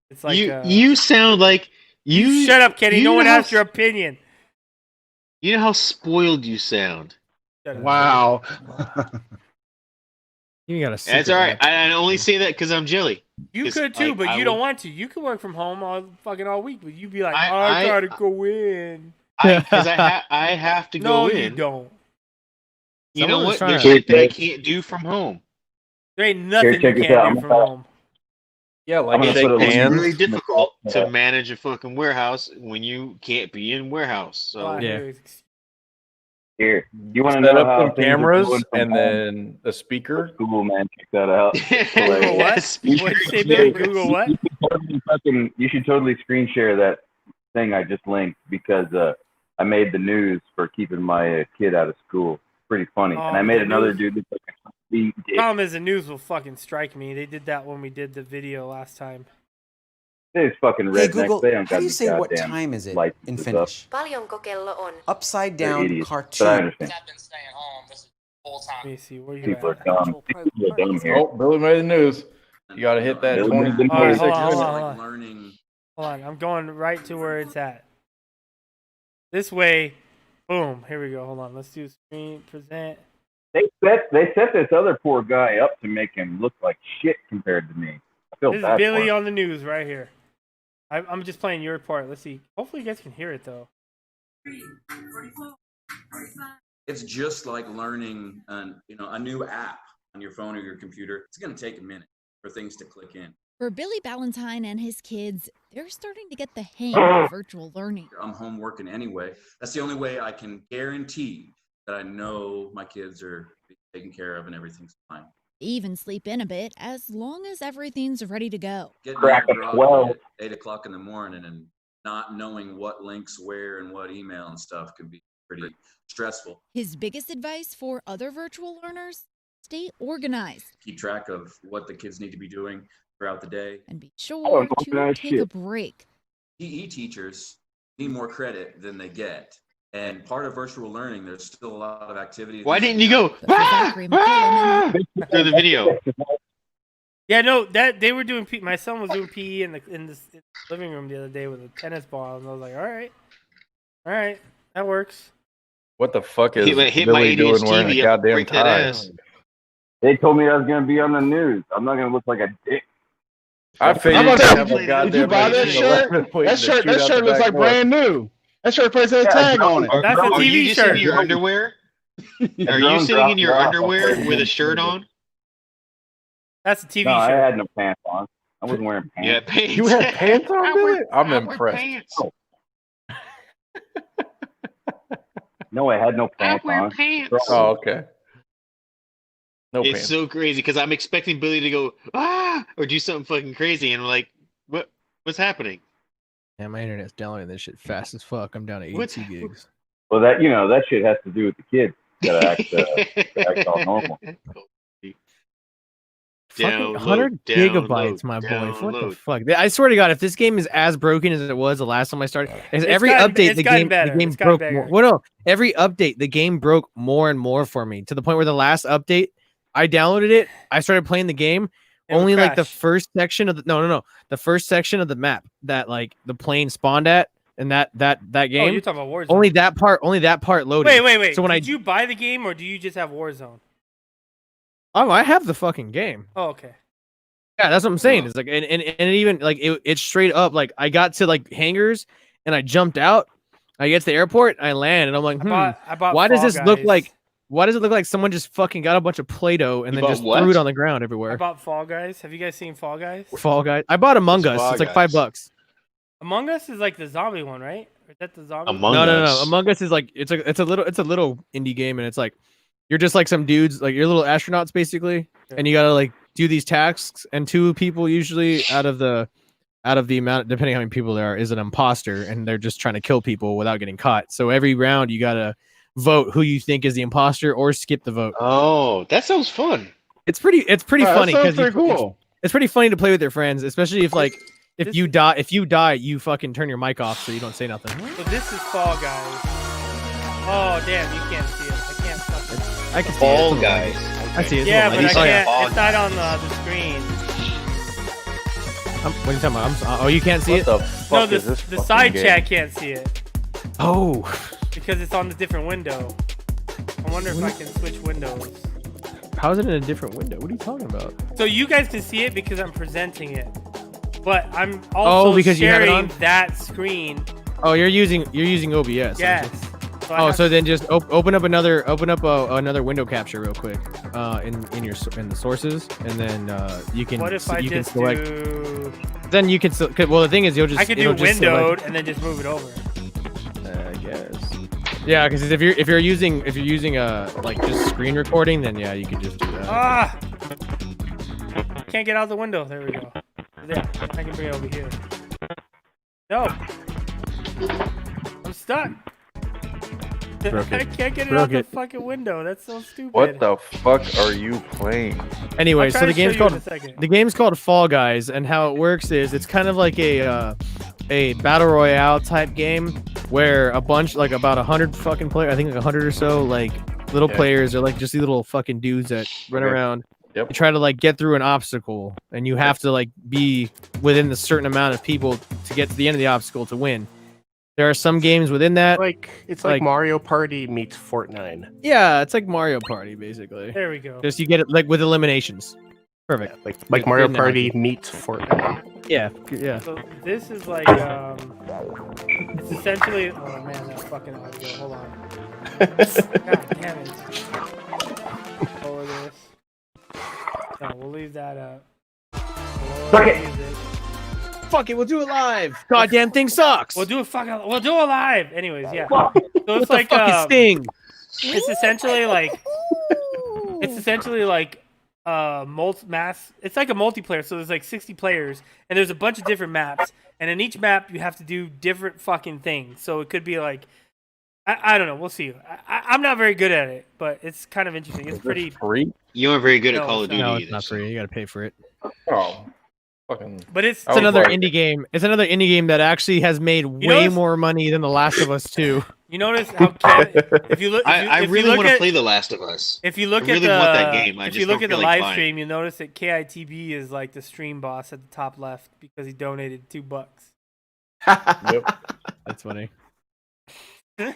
It's like you sound like you. shut up, Kenny. you No know one how asked your opinion. You know how spoiled you sound. Shut up. Wow. You got a That's secret all right. laptop. I only say that because I'm jelly. You 'Cause, could too, like, but I you don't would- want to. You could work from home all week, but you'd be like, I- I gotta go in. Because I have to No, go you in. don't. You Someone know was what? There's trying shit that I can't do from home. There ain't nothing you check this can't out. do from home. Yeah, I'm like gonna shake put a link It's hands. really difficult Yeah. to manage a fucking warehouse when you can't be in warehouse. All I So Yeah. hear is- Here, you want to Set know up how some things are cameras going from and home then the to speaker. school, man? Check that out. Google what? Yes, What'd you say, Billy? Google what? You should totally screen share that thing I just linked because I made the news for keeping my kid out of school. Pretty funny. And I made The another news- dude that's like a complete dick. Problem is the news will fucking strike me. They did that when we did the video last time. These fucking Hey rednecks, Google, they don't how got do you any say what goddamn time is it in licenses up. Finnish? Paljon kokeilla on. Upside They're down idiots, but I cartoon. understand. Let me see where you People at. are dumb. People are dumb here. Oh, Billy made the news. You got to hit that Billy made 20, the news. All right, 26 hold on, minutes. hold on. Learning. Hold on, I'm going right to where it's at. This way, boom. Here we go. Hold on. Let's do screen present. They set this other poor guy up to make him look like shit compared to me. I feel This is bad for Billy him. on the news right here. I'm just playing your part. Let's see. Hopefully, you guys can hear it though. It's just like learning a new app on your phone or your computer. It's going to take a minute for things to click in. For Billy Ballantyne and his kids, they're starting to get the hang of virtual learning. I'm home working anyway. That's the only way I can guarantee that I know my kids are being taken care of and everything's fine. Even sleep in a bit as long as everything's ready to go. Getting Crack up at groggy 12. at 8 o'clock in the morning and not knowing what links where and what email and stuff can be pretty stressful. His biggest advice for other virtual learners? Stay organized Keep track of what the kids need to be doing throughout the day. and be I sure don't to organize take a shit. break. PE teachers need more credit than they get. And part of virtual learning, there's still a lot of activities. Why didn't you go But for Zachary McCollum and through the video? Yeah, no, that they were doing. My son was doing PE in the living room the other day with a tennis ball, and I was like, all right, that works. What the fuck is Hit my Billy doing ADHD wearing a up, goddamn break that tie? ass. They told me I was gonna be on the news. I'm not gonna look like a dick. I figured I'm you about to say, have a did you goddamn buy that 1911 shirt? waiting That to shirt shoot out the looks back like door. brand new. That shirt probably says a tag on it. That's a Are TV you just shirt. in your underwear? Are you drone sitting in dropped your me off. underwear with a shirt on? That's a TV No, I shirt. had no pants on. I wasn't wearing pants. Yeah, pants. You had pants on, Billy? I'm I wear impressed. pants. No, I had no I pants wear on. pants. Oh, okay. No It's pants. so crazy because I'm expecting Billy to go or do something fucking crazy, and I'm like, what's happening? Yeah, my internet's downloading this shit fast as fuck. I'm down to 82 What's- gigs. Well, that shit has to do with the kids. Gotta act all normal. Fucking Download, 100 gigabytes, my boy. download. What the fuck? I swear to God, if this game is as broken as it was the last time I started, every gotten- update it's the gotten game better. the game It's gotten broke more. better. Well, no, every update the game broke more and more for me to the point where the last update I downloaded it, I started playing the game. It would Only like the crash. first section of the the first section of the map that like the plane spawned at and that Oh, game. you're talking about Warzone. Only that part loaded. Wait. So when Did you buy the game or do you just have Warzone? I have the fucking game. Oh, okay. Yeah, that's what I'm saying. It's like, and it even like it's straight up. Like I got to like hangars and I jumped out. I get to the airport, I land, and I'm like, I bought why does Fall this look Guys. like? Why does it look like someone just fucking got a bunch of Play-Doh and You then bought just what? threw it on the ground I everywhere? bought Fall Guys. Have you guys seen Fall Guys? Fall Guys. I bought Among What's Us. Fall It's like Guys? $5. Among Us is like the zombie one, right? Or is that the zombie? Among No. Us. Among Us is like it's a little indie game, and it's like you're just like some dudes, like you're little astronauts basically, and you gotta like do these tasks, and 2 people usually out of the amount, depending on how many people there are, is an imposter, and they're just trying to kill people without getting caught. So every round you gotta vote who you think is the imposter or skip the vote. Oh, that sounds fun. It's pretty funny That sounds because pretty cool. it's pretty funny to play with your friends, especially if you die, you fucking turn your mic off so you don't say nothing. So this is Fall Guys. Oh damn, you can't see it. I can't fucking. I can see Fall it. Guys. I see it. Yeah, but I Fall can't. It's not on the screen. What are you talking about? Oh, you can't see What it? the No, fuck is the this fucking side game? chat can't see it Oh. because it's on the different window. I wonder if I can switch windows. How is it in a different window? What are you talking about? So you guys can see it because I'm presenting it, but I'm also because you have it sharing on? that screen. Oh, you're using OBS. Yes. aren't you? So I Oh, have so then just open up another window capture real quick in the sources, and then you can what if I you can just select. do? Then you can well, the thing is you'll just I can do it'll just windowed select- and then just move it over. I guess. Yeah, because if you're using like just screen recording, then yeah, you could just do that. Ah! Can't get out the window. There we go. There. I can bring it over here. No. I'm stuck. Broke I it. can't get it Broke out the it. fucking window. That's so stupid. What the fuck are you playing? Anyway, I'll try so to the game's show you in called a second. the game's called Fall Guys, and how it works is it's kind of like a battle royale type game where a bunch, like about 100 fucking players, I think like 100 or so, like little players are like just these little fucking dudes that run around. Yep. You try to like get through an obstacle, and you have to like be within the certain amount of people to get to the end of the obstacle to win. There are some games within that. It's like Mario Party meets Fortnite. Yeah, it's like Mario Party basically. There we go. Just you get it like with eliminations. Perfect. Like Good- Mario good Party analogy. meets Fortnite. Yeah, yeah. So this is like it's essentially. Oh man, that fucking audio. Hold on. God damn it. Lower this. No, we'll leave that up. Fuck it. Fuck it, we'll do it live. Goddamn thing sucks. We'll do it live. Anyways, yeah. So What it's the like fuck is Sting? It's essentially like mass. It's like a multiplayer. So there's like 60 players, and there's a bunch of different maps, and in each map you have to do different fucking things. So it could be like I don't know. We'll see. I'm not very good at it, but it's kind of interesting. It's pretty free. You aren't very good at No, Call of Duty No, either. it's not free. You gotta pay for it. Oh, fucking. But it's another indie game. It's another indie game that actually has made way notice- more money than The Last of Us 2. You notice how if you look, I really want to play The Last of Us. If you look I really at the want that game. I if just you look don't at the feel like live buying stream, you'll notice that KITB is like the stream boss at the top left because he donated $2. Yep. That's funny.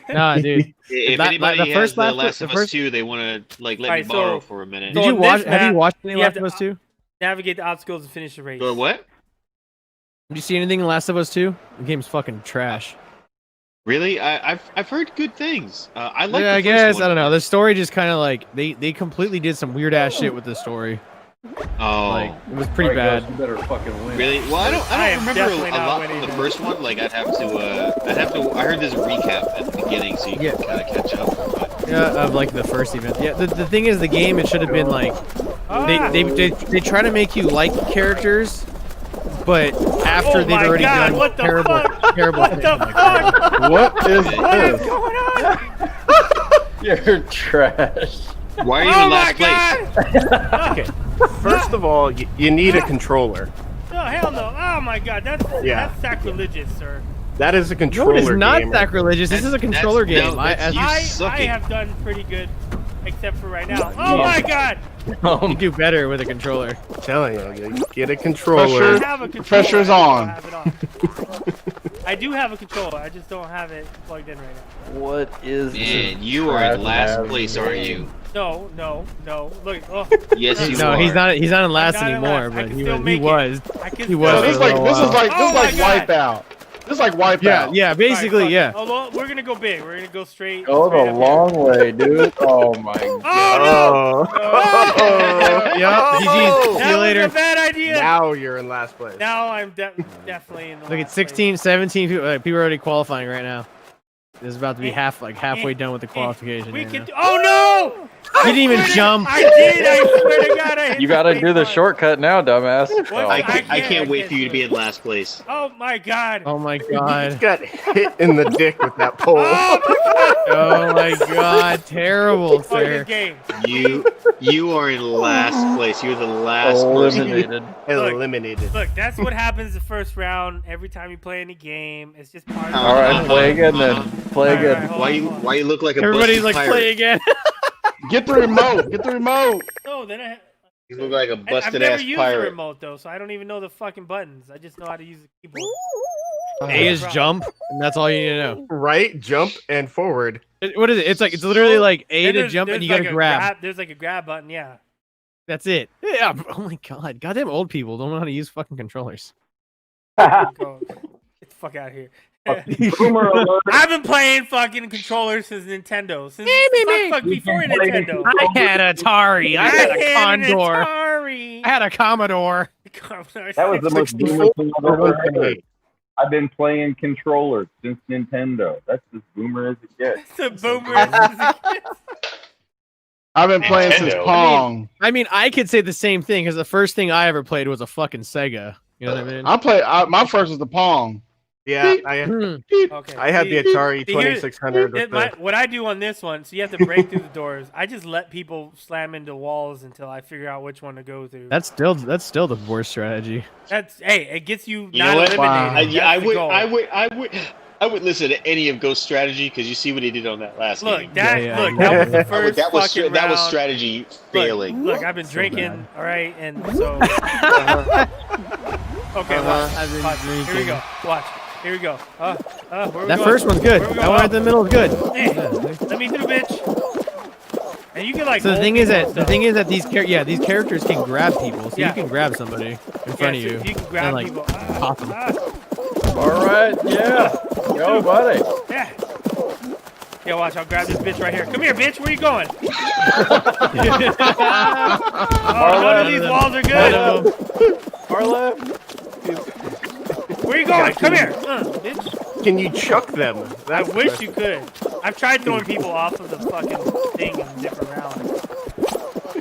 Nah, dude. If That- anybody the has first The last- Last the of first- Us 2, they want to like let Alright, me borrow so- for a minute. Did So you in watch? this Have you map, watched any you Last have of Us 2? Navigate the obstacles and finish the race. Or what? Did you see anything in Last of Us 2? The game's fucking trash. Really? I've heard good things. I like. Yeah, the I guess. One. I don't know. The story just kind of like they completely did some weird ass shit with the story. Oh, Like it was pretty bad. You better fucking win. really? Well, I don't am remember definitely a not lot from winning the this. first one. Like I'd have to. I heard there's a recap at the beginning, so you Yeah. can kind of catch up. But Yeah, of like the first event. Yeah, the thing is, the game it should have been like they try to make you like characters, but after Oh they've my already God, done what the terrible fuck? terrible What things. the like fuck? What is What is this? going on? You're trash. why are you Oh in my last place? God! Okay. First of all, you need a controller. No, hell no! Oh my God, that's sacrilegious, sir. That is a No, controller it is not game. sacrilegious. This is a controller game. You I sucking. have done pretty good, except for right now. Oh my God! You do better with a controller. I'm telling you get a controller. I have a controller. Pressure's I on. don't have it on. I do have a controller. I just don't have it plugged in right now. What is Man, you are in last place, aren't you? No. Look. Oh. Yes, you No, are. he's not. He's not in last not in anymore. last. I But can he still was. He make it. was. I can He still was. make This is for a like little this is while. like this Oh is like my God. Wipeout. This is like Wipeout. Yeah, basically, Alright, yeah. fuck it. Oh, well, we're gonna go big. We're gonna go straight. Go straight the up long way, dude. Oh my god. Oh no! Yep. GG. See you That later. was a bad idea. Now you're in last place. Now I'm definitely in the Look at last 16, 17 people. People are already qualifying right now. This is about to be halfway done with the place. qualification. We right can. now. Oh no! didn't even jump. I did. I swear to God, I hit You the gotta big do the button. shortcut now, dumbass. What? Oh. I can't wait for you to be in last place. Oh my God. Oh my You god. got hit in the dick with that pole. Oh my god. Terrible, Fuck sir. this game. You are in last place. You're the last person. Eliminated. Eliminated. Look, that's what happens the first round. Every time you play any game, it's just part of All right, play again then. Play All right, again. hold on. Why you look like a Everybody's busted like, pirate? play again. Get the remote. Get the remote. No, then You look like a I've busted never ass used the pirate. remote though, so I don't even know the fucking buttons. I just know how to use the keyboard. A is jump, and that's all you need to know. Right, jump, and forward. What is it? It's literally like A Then to there's- jump, and there's you gotta like a grab. There's like a grab button, yeah. That's it. Yeah. Oh my god. Goddamn old people don't know how to use fucking controllers. Go. Get the fuck out of here. Boomer alert. I've been playing fucking controllers since Nintendo. Since fuck before Nintendo. I had Atari. I had a Condor. Atari. I had a Commodore. That was the most boomer thing I've ever heard. I've been playing controllers since Nintendo. That's as boomer as it gets. the boomer. I've been playing since Nintendo. Pong. I mean, I could say the same thing because the first thing I ever played was a fucking Sega. You know what I mean? My first was the Pong. Yeah, Okay. I had the Atari See, here's- 2600. With the, what I do on this one, so you have to break through the doors. I just let people slam into walls until I figure out which one to go through. That's still the worst strategy. It gets you, You not know what? eliminated. I That's the goal. would listen to any of Ghost Strategy because you see what he did on that last Look, game. that was the first that was fucking that was round. strategy failing. Look, I've been drinking, all right, and so. Okay, I've watch. been Here we go. Watch. Here we go. Where we That going? first one's good. Where we That going? one right in the middle is good. Let me through, bitch. And you can like. So the hold thing is people that and stuff. these characters can grab people. So Yeah. you can grab somebody in front Yeah, of you. so you can grab and, like, people. pop them. All right, yeah. Go, buddy. Yeah. Yeah, watch. I'll grab this bitch right here. Come here, bitch. Where you going? None of these walls are good. Far left. Where you going? Come here, bitch. can you chuck them? I wish you could. I've tried throwing people off of the fucking thing in different rounds.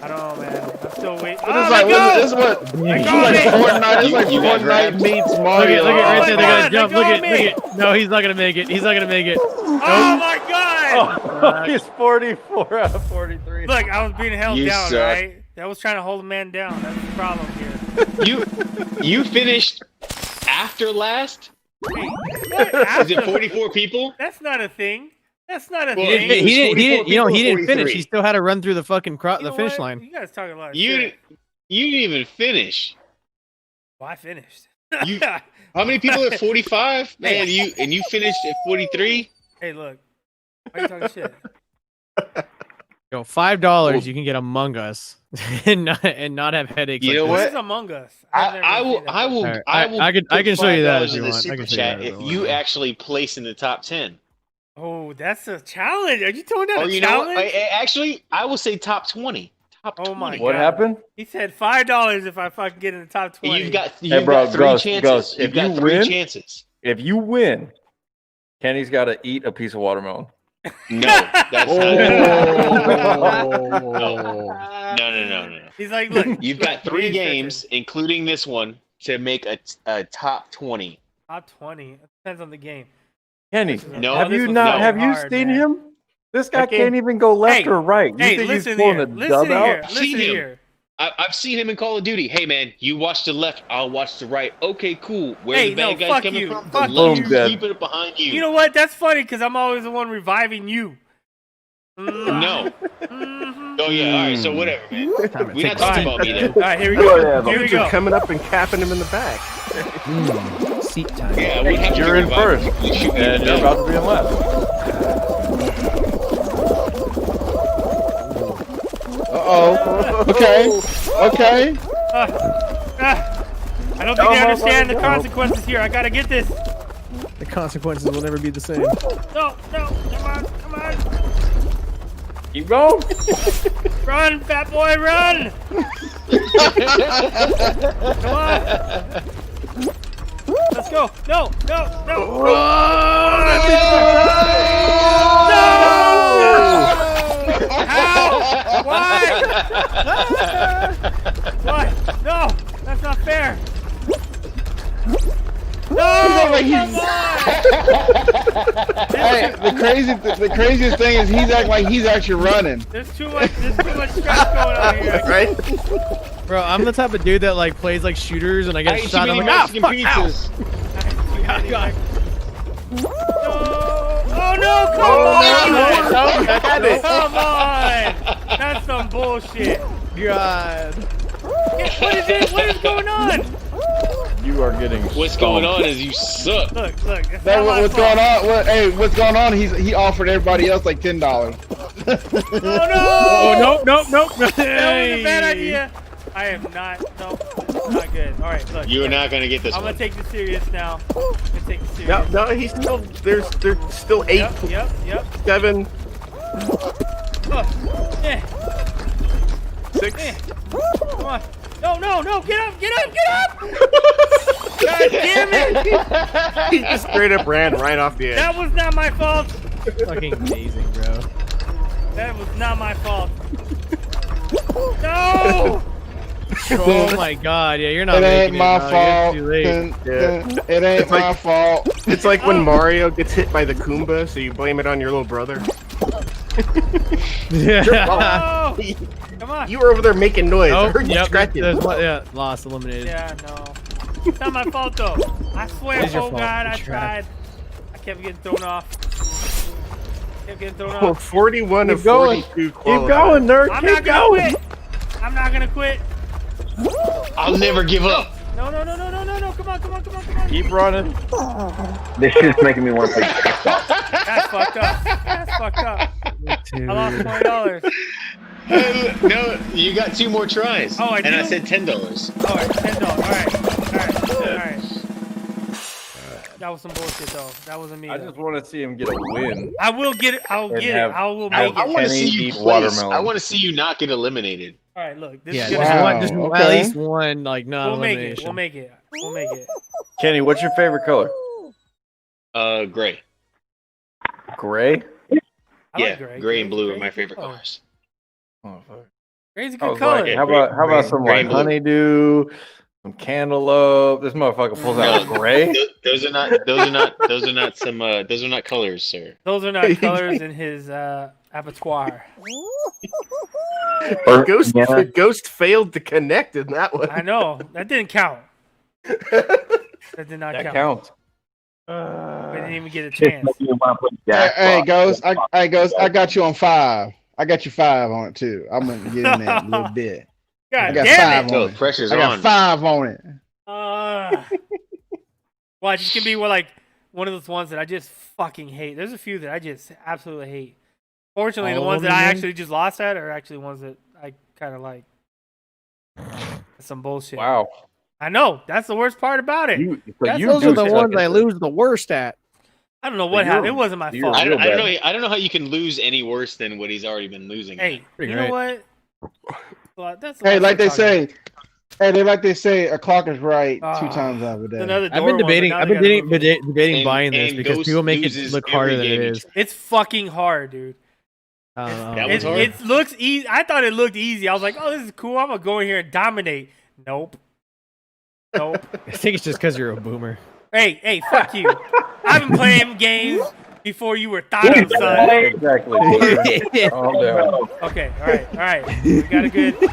I don't know, man. I'm still waiting. This is what Fortnite. It's like Fortnite meets Mario. Look at right there. They God, gotta jump. they Look got at. me. Look at. No, he's not gonna make it. He's not gonna make it. Oh my god! Oh, he's 44 out of 43. Look, I was being held You down, suck. right? I was trying to hold a man down. That's the problem here. You finished after last? Hey, what? Is After- it 44 people? That's not a thing. That's not a Well, thing. it was 44 You know, he people or didn't finish. 43? He still had to run through the fucking You the know finish what? line. You guys talking a lot of You shit. you didn't even finish. Well, I finished. You- How many people at 45? Man, you finished at 43? Hey, look. Why are you talking shit? Yo, $5 you can get Among Us and not have headaches. You like know this. What what? is Among Us? I've never I will seen that. I will Alright, I will I can put show you that $5 if you in the want. I super can show you chat that if if you you want. actually place in the top 10. Oh, that's a challenge. Are you doing that? Or a you know what? challenge? Actually, I will say top 20. Top Oh 20. my What God. happened? He said $5 if I fucking get in the top 20. You've got Hey, bro, got three Ghost, chances. Ghost, You've if got you three win- chances. If you win, Kenny's got to eat a piece of watermelon. No, that's Oh. no. He's like, look. You've look, got 3 here's the games, including this one, to make a top 20. Top 20. It depends on the game. Kenny, No, have this you was not? really Have you hard, seen man. him? This guy Okay. can't even go left Hey, or right. You Hey, think listen he's pulling here. a Listen dub here. out? Listen Seen him. here. I've seen him in Call of Duty. Hey, man, you watch the left, I'll watch the right. Okay, cool. Where Hey, the bad no, guys fuck coming you. from? Fuck The left you. is Boom, keeping it behind you. You know what? That's funny because I'm always the one reviving you. No. Mhm. Oh, yeah, all right, so whatever, man. We're not talking about me, then. All right, here we go. Whatever. Here we Dudes are go. coming up and capping him in the back. Seat time. Yeah, we have to You're be in revived. first, We should be and you're revived. about to be in left. Uh-oh. Okay. I don't think they understand the consequences here. I gotta get this. The consequences will never be the same. No, come on. Keep going. Run, fat boy, run! Come on. Let's go. No. No! How? Why? What? No, that's not fair. No, Like come on. Hey, the craziest thing is he's acting like he's actually running. There's too much stress going on here. Right? Bro, I'm the type of dude that like plays like shooters and I get shot and I'm like, Mexican fuck, ow. pizzas. God. Oh no, come on! I had it. Come on! That's some bullshit. God. What is it? What is going on? You are getting. What's going on is you suck. Look, it's That, not my what's fault. going on? What's going on? He offered everybody else like $10. Oh no! Oh, nope. That was a bad idea. I am not. No, not good. All right, look. You are not gonna get this I'm one. gonna take this serious now. I'm gonna take this serious. No, he's still. There's still 8, Yep. 7, Yeah. 6. Come on. No, get up! God damn it! He just straight up ran right off the edge. That was not my fault. Fucking amazing, bro. That was not my fault. No! Oh my god, yeah, you're not It ain't making my it. fault. Too late. It ain't my fault. It's like when Mario gets hit by the Goomba, so you blame it on your little brother. Yeah. Oh! Come on. You were over there making noise. I Oh, heard you yep, scratching. yeah, lost, eliminated. Yeah, no. It's not my fault though. I swear, It is your oh fault. God, I You tried. tried. I kept getting thrown off. Well, 41 Keep of going. 42 Keep qualified. going, nerd. I'm Keep not gonna going. quit. I'm not gonna quit. I'll never give up. No. Come on. Keep running. This shit's making me want to play TikTok. That's fucked up. I lost $20. No, you got 2 more tries. Oh, I And I do? said $10. All right, $10. All right. That was some bullshit though. That wasn't me. I though. just want to see him get a win. I will get it. I'll And get it. have- I will I make it. want to Kenny see you eat place. watermelon. I want to see you not get eliminated. All right, look. This Yeah, is just gonna Wow, one, okay. at least one, like, not We'll make elimination. it. We'll make it. Kenny, what's your favorite color? Gray. Gray. I Yeah, like gray. gray and blue are my Gray's a good favorite color. colors. Oh, fuck. Gray's a I good was color. like, how about some Gray like and blue. honeydew, some cantaloupe? This motherfucker pulls out No, gray. Those are not colors, sir. Those are not colors in his abattoir. The ghost failed to connect in that one. I know. That didn't count. That did not That count. counts. We didn't even get a Shit's chance. making me want to play Hey, Jackbox. Ghost, I got you on 5. I got you 5 on it too. I'm gonna get in there a little bit. I God got damn 5 it. on No, it. pressure's I got on. 5 on it. Watch, it's gonna be like one of those ones that I just fucking hate. There's a few that I just absolutely hate. Fortunately, the All ones of that them, I man? actually just lost at are actually ones that I kind of like. That's some bullshit. Wow. I know. That's the worst part about it. Those are the ones I lose the worst at. I don't know what happened. It wasn't my fault. I don't know. I don't know how you can lose any worse than what he's already been losing. Hey, Pretty you know great. what? Well, that's Hey, like they talking. say, a clock is right 2 times out of a day. Another I've been door one, debating. but now I've they been gotta debating, move it. debating buying this and because Ghost people make it loses look harder than every it game. is. It's fucking hard, dude. That one's hard. It looks easy. I thought it looked easy. I was like, oh, this is cool. I'm gonna go in here and dominate. Nope. I think it's just because you're a boomer. Hey, fuck you. I've been playing games before you were thought of, son. Exactly. Calm down. Okay, all right. We got a good. There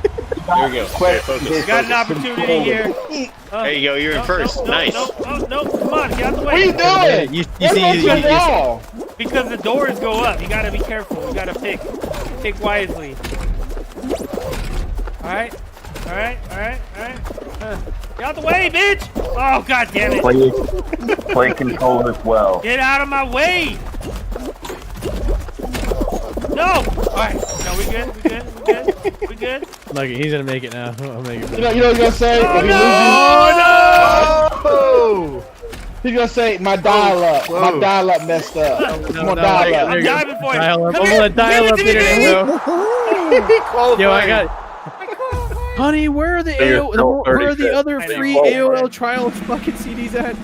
we go. Okay, focus. We got an opportunity here. There you go. You're in first. Nice. No, come on, get out the way. What are you doing? You What see, about your wall? Because the doors go up. You gotta be careful. You gotta pick wisely. All right. Get out the way, bitch! Oh, god damn it! Play control as well. Get out of my way! No! Alright, no, we good. Like he's gonna make it now. I'll make it. You know what he's gonna say? Oh, If he no! loses, he's gonna say my dial-up messed up. Come on, dial up. I'm diving for it. Dial up. Come I'm here. gonna dial Give up it to me, internet, baby. bro. Yo, I got. Honey, where are the where are the other I know. free AOL trial fucking CDs at?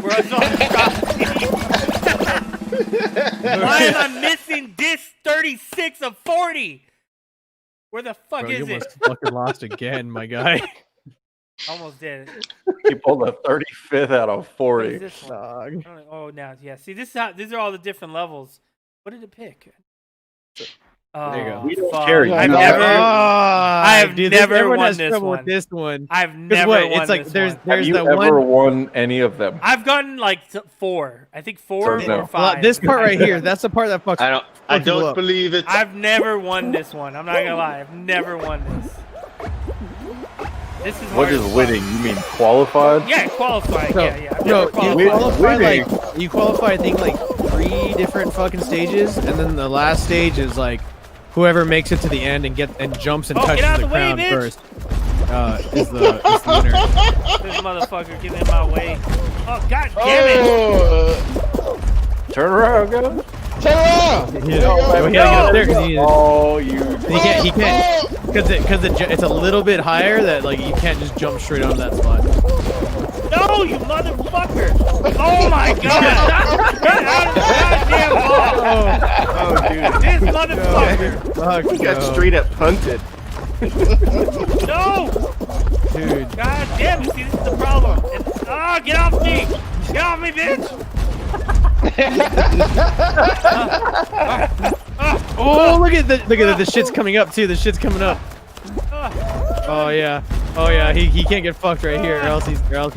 We're on Why am I missing disc 36 of 40? Where the fuck Bro, you is it? almost fucking lost again, my guy. Almost did. He pulled a 35th out of What 40. is this one? Dog. Oh, now, yeah. See, this is how. These are all the different levels. What did it pick? Oh, There you go. We don't fuck. care. You I've know never, Ah, I have dude, never everyone won has this trouble one. with this one. I've 'Cause never what? won It's like this there's one. Have there's you that ever one. won any of them? I've gotten like 4. I think 4 So, no. or 5. Well, this part right here, that's the part that fucks. I fuck people don't up. believe it. I've never won this one. I'm not gonna lie. I've never won this. This is What hard is as fuck. winning? You mean qualified? Yeah, qualified. No, Yeah. I've no, never you qualified. qualify you qualify I think like 3 different fucking stages, and then the last stage is like whoever makes it to the end and jumps and Oh, touches get out the of the way, crown bitch. first. Is the winner. This motherfucker getting in my way. Oh, god damn it! Oh, Turn around, go. turn around. Yeah. Oh, he gotta get up there 'cause he Oh, you. can't because it's a little bit higher that like you can't just jump straight onto that spot. No, you motherfucker! Oh my god! Get out of the goddamn ball! Oh, dude. This motherfucker! Fuck, He got no. straight up punted. No! Dude. God damn it! See, this is the problem. Get off me! Get off me, bitch! Oh, look at the shit's coming up too. The shit's coming up. Oh yeah. Oh yeah. He can't get fucked right here, or else he's gonna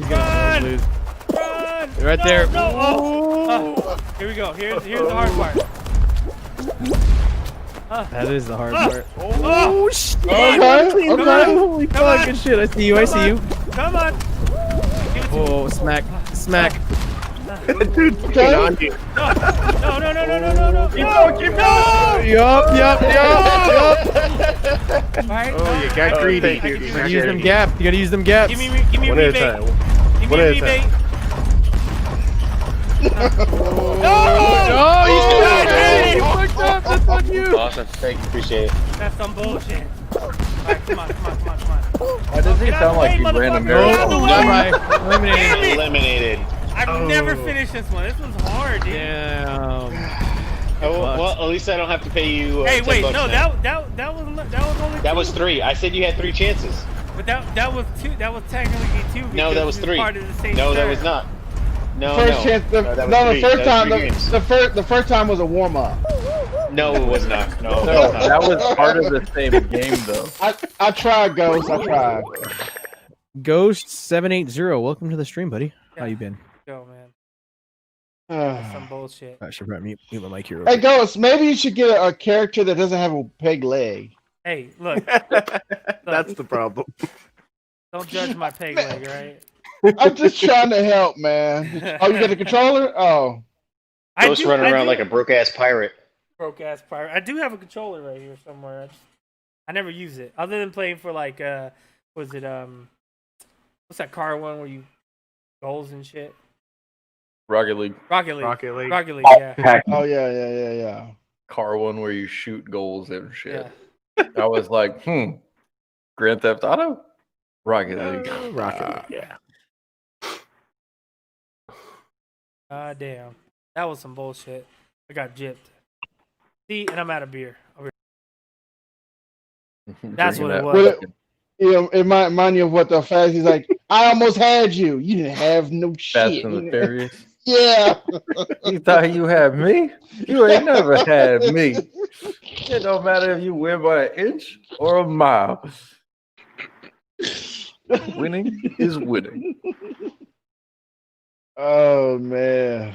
lose. Run! Right No, there. No! Oh. Here we go. Here's the hard part. That is the hard Ah. part. Oh, shit! Okay, Come okay. on. Holy Come fuck! on. Good shit. I see you. I see you. Come on! Give it to me. Oh, smack. Dude, fucking on you. No! Keep going, keep going. Yup. Alright, Oh, you got greedy, I can dude. do You it. gotta use them gaps. You gotta use them gaps. Give me a One at a rebate. time. Give me One a at a rebate. time. Oh, you fucked up. That's on you. Awesome. Thank you. Appreciate it. That's some bullshit. Alright, come on. Why does he Get out sound the like way, he ran a motherfucker. marathon? Get out the way. Bye-bye. Eliminated. Damn it. Eliminated. I've never finished this one. This one's hard, dude. Damn. Oh, well, at least I don't have to pay you. Hey, 10 wait, bucks no, now. that was only That two. was 3. I said you had 3 chances. But that was 2. That was technically 2. No, that because was it 3. Part of the same No, that turn. was not. No, First no. chance. No, that was The 3. first That time. was 3 games. The first time was a warm up. No, it was not. No, No, that that was part of the same game, though. I tried, Ghost. I tried. Ghost780. Welcome to the stream, buddy. How you been? Go, man. That's some bullshit. I should probably mute my mic here. Hey, Ghost. Maybe you should get a character that doesn't have a peg leg. Hey, look. That's the problem. Don't judge my peg leg, right? I'm just trying to help, man. Oh, you got a controller? Oh. Ghost running around like a broke ass pirate. Broke ass pirate. I do have a controller right here somewhere. I never use it other than playing for like what's that car one where you goals and shit? Rocket League. Rocket League. Rocket League. Rocket League, yeah. Oh yeah. Car one where you shoot goals and shit. Yeah. I was like, Grand Theft Auto? Rocket League. Rocket League. Yeah. God damn. That was some bullshit. I got gypped. See, and I'm out of beer. That's what it was. It might remind you of what the fast. He's like, I almost had you. You didn't have no Fast shit. and the Furious. Yeah. You thought you had me? You ain't never had me. It don't matter if you win by an inch or a mile. Winning is winning. Oh man.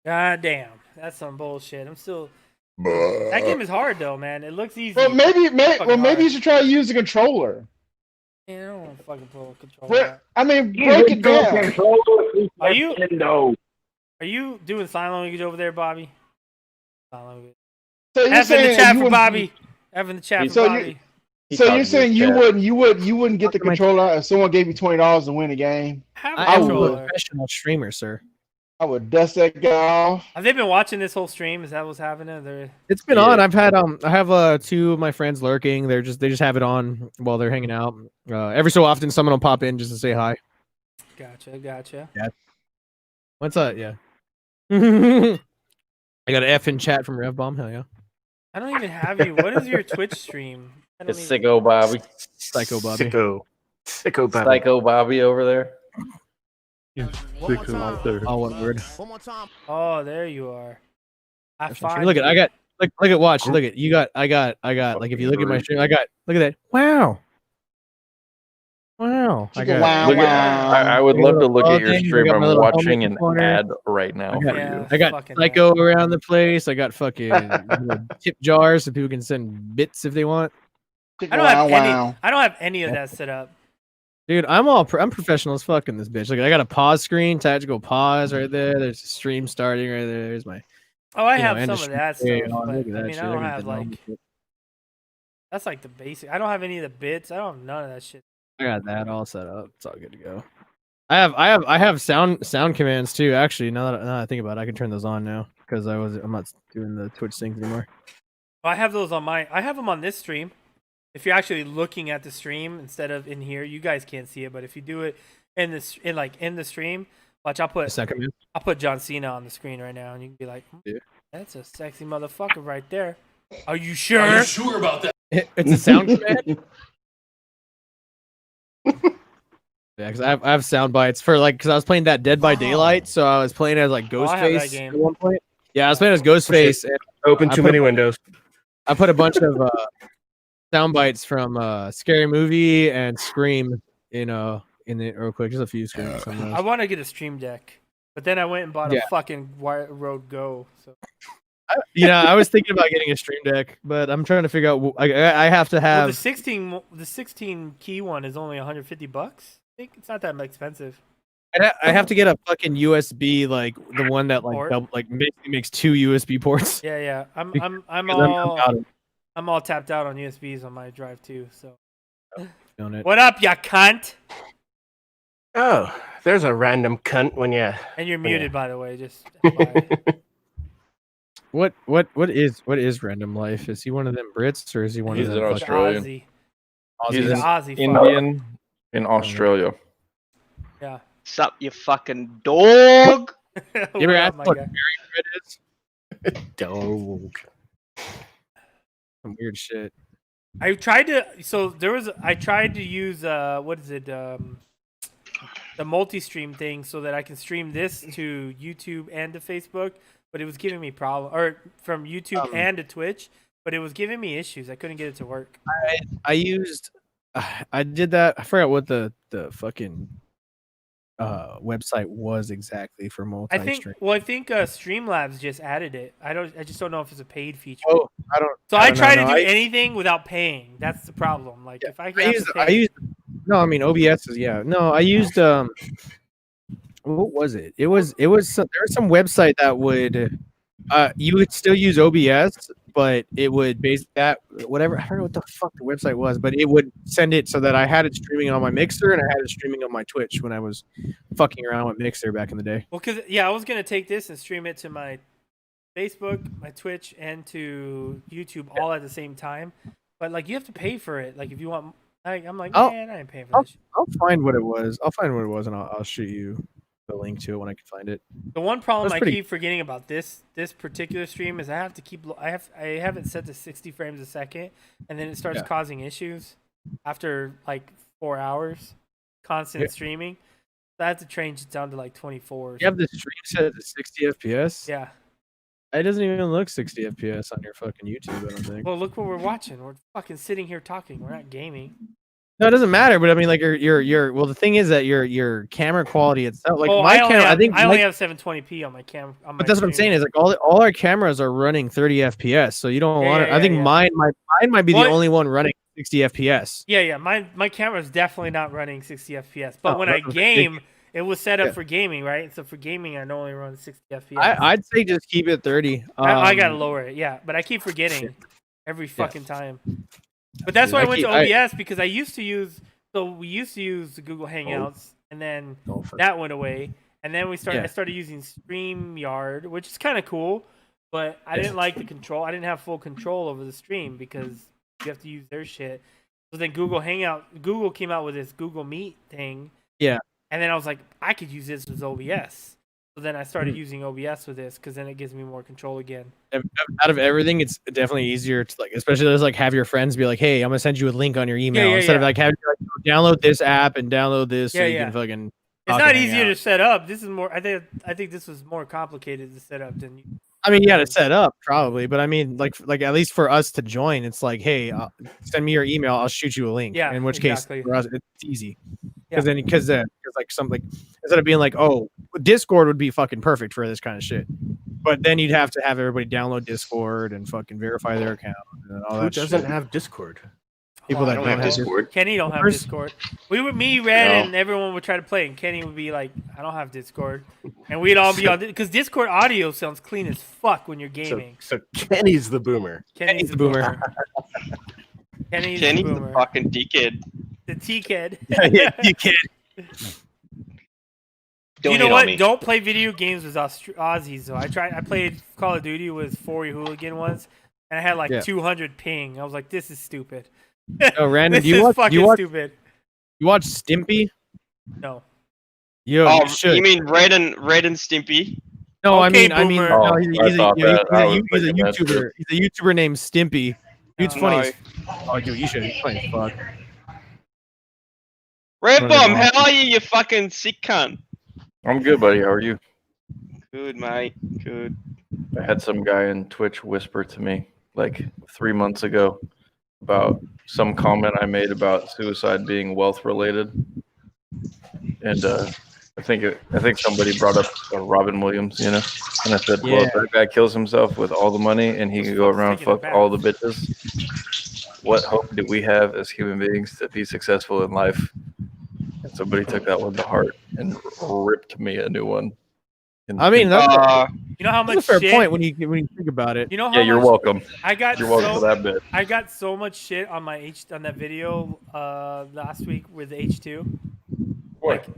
God damn. That's some bullshit. I'm still. That game is hard though, man. It looks easy. Well, maybe hard. you should try to use the controller. Yeah, I don't want to fucking pull a controller. I mean, break it down. Are you doing sign language over there, Bobby? Sign language. So you're F in the saying chat you for wouldn't- Bobby. F in the chat for So Bobby. So you're saying you wouldn't get the controller if someone gave you $20 to win a game? I am a professional streamer, sir. I would dust that guy off. Have they been watching this whole stream? Is that what's happening? They're... It's been on. I've had I have 2 of my friends lurking. They just have it on while they're hanging out. Every so often, someone will pop in just to say hi. Gotcha. Yeah. What's up? Yeah. I got an F in chat from RevBomb. Hell yeah. I don't even have you. What is your Twitch stream? I don't It's even... Sicko Bobby. Psycho Bobby. Sicko Bobby. Psycho Bobby over there. All one word. Oh, there you are. I find Look at you. I got look at watch. Look at you got I got like if you look at my stream, I got look at that. Wow. Wow. I got Wow, Look wow. at, I would love to look all at your things. I stream. got I'm my little watching helmet an corner. ad right now for Yeah. you. I got Fucking Psycho around the place. I got fucking tip jars so people can send bits if they want. I don't have any. I don't have any of that set up. Dude, I'm professional as fuck in this bitch. Like I got a pause screen, tactical pause right there. There's a stream starting right there. There's my. Oh, I you know, have and some the of that stream. stuff, Oh, but look at I that mean, shit. I don't got have the normal like. shit. That's like the basic. I don't have any of the bits. I don't have none of that shit. I got that all set up. It's all good to go. I have sound commands too. Actually, now that I think about it, I can turn those on now because I'm not doing the Twitch things anymore. I have those on my. I have them on this stream. If you're actually looking at the stream instead of in here, you guys can't see it. But if you do it in this, in the stream, watch. I'll put John Cena on the screen right now, and you can be like, "That's a sexy motherfucker right there." Are you sure? Are you sure about that? It's a sound command. Yeah, because I have sound bites for like because I was playing that Dead by Daylight, so I was playing as like I have that Ghostface game. at one point. Yeah, I was playing as Ghostface. And Open I too put many a- windows. I put a bunch of sound bites from Scary Movie and Scream in it real quick. Just a few screams. I want to get a stream deck, but then I went and bought Yeah. a fucking Rode Go. So I was thinking about getting a Stream Deck, but I'm trying to figure out. I have to well, have. the 16 key one is only $150. I think it's not that expensive. I have to get a fucking USB, like the one that like Port? basically makes 2 USB ports. Yeah. I'm Because I'm out of- I'm all tapped out on USBs on my drive too. So on it. what up, ya cunt? Oh, there's a random cunt when you. And you're muted, by the way. Just What is Random Life? Is he one of them Brits or is he one He's of an them? Australian. Aussie. He's He's an an Aussie fuck. Indian in Australia. Yeah. Sup, you fucking dog? You ever What asked up, my what guy? Mary Bread is? Dog. Some weird shit. I tried to use what is it the multi-stream thing so that I can stream this to YouTube and to Facebook, but it was giving me problem or from YouTube and to Twitch, but it was giving me issues. I couldn't get it to work. I used I did that. I forgot what the fucking website was exactly for multi-stream. I think Streamlabs just added it. I just don't know if it's a paid feature. Oh, I don't. So I don't try know. to No, do anything without paying. That's the problem. Like if I could I used no, I mean OBS is no, I used what was it? There was some website that would you would still use OBS, but it would base that whatever I forget what the fuck the website was, but it would send it so that I had it streaming on my Mixer and I had it streaming on my Twitch when I was fucking around with Mixer back in the day. Well, because I was gonna take this and stream it to my Facebook, my Twitch, and to YouTube all at the same time. But like you have to pay for it. Like if you want, I'm like, man, I ain't paying for this. I'll find what it was. And I'll shoot you the link to it when I can find it. The one problem That's I pretty- keep forgetting about this particular stream is I have it set to 60 frames a second, and then it starts causing issues after like 4 hours constant streaming. So I have to change it down to like 24. You have the stream set to 60 FPS? Yeah. It doesn't even look 60 FPS on your fucking YouTube, I don't think. Well, look what we're watching. We're fucking sitting here talking. We're not gaming. No, it doesn't matter, but I mean like your well the thing is that your camera quality itself like Oh, my camera I only have 720p on my camera. but that's what I'm saying is like all our cameras are running 30 FPS, so you don't want to. I think mine might be the only one running 60 FPS. Yeah. My camera is definitely not running 60 FPS. But when I game, it was set up for gaming, right? So for gaming, I only run 60 FPS. I'd say just keep it 30. I gotta lower it, but I keep forgetting every fucking time. But that's why I went to OBS because we used to use the Google Hangouts, and then that went away. And then I started using StreamYard, which is kind of cool, but I didn't like the control. I didn't have full control over the stream because you have to use their shit. So then Google came out with this Google Meet thing. Yeah. And then I was like, I could use this as OBS. So then I started using OBS with this because then it gives me more control again. Out of everything, it's definitely easier to like, especially those like have your friends be like, "Hey, I'm gonna send you a link on your email," instead of like having to like, download this app and download this so you can fucking. It's not easier to set up. This is more. I think this was more complicated to set up than. I mean, yeah, to set up probably, but I mean, like at least for us to join, it's like, hey, send me your email, I'll shoot you a link. Yeah, in which case for us, it's easy. Yeah. Because like something instead of being like, oh, Discord would be fucking perfect for this kind of shit, but then you'd have to have everybody download Discord and fucking verify their account and all that. Who doesn't shit. have Discord? People that don't have Discord. Kenny don't have Discord. Me, Red, and everyone would try to play, and Kenny would be like, "I don't have Discord," and we'd all be on because Discord audio sounds clean as fuck when you're gaming. So Kenny's the boomer. Kenny's the boomer. Kenny's the the boomer. fucking T-kid. The T-kid. Yeah, T-kid. You know what? Don't play video games with Aussies. So I played Call of Duty with 4 hooligan once, and I had like 200 ping. I was like, "This is stupid." Oh, Random, this is fucking stupid. You watch Stimpy? No. Yo, Oh, you should. you mean Red and Stimpy? No, Okay, I mean, boomer. no, Oh, he's I a thought that. I was YouTuber. He's a YouTuber named Stimpy. Dude's No. funny. Oh, dude, you should. He's funny as fuck. Red Running Bomb, off. how are you fucking sick cunt? I'm good, buddy. How are you? Good, mate. Good. I had some guy in Twitch whisper to me like 3 months ago about some comment I made about suicide being wealth related, and I think somebody brought up Robin Williams, you know, and I said, well, if that guy kills himself with all the money and he can go around and fuck all the bitches, what hope do we have as human beings to be successful in life? And somebody took that one to heart and ripped me a new one. I mean, that's you know how much a fair shit, point when you think about it. You know how you're much, welcome. You're welcome for that bit. I got so much shit on my on that video last week with H2. What? Like,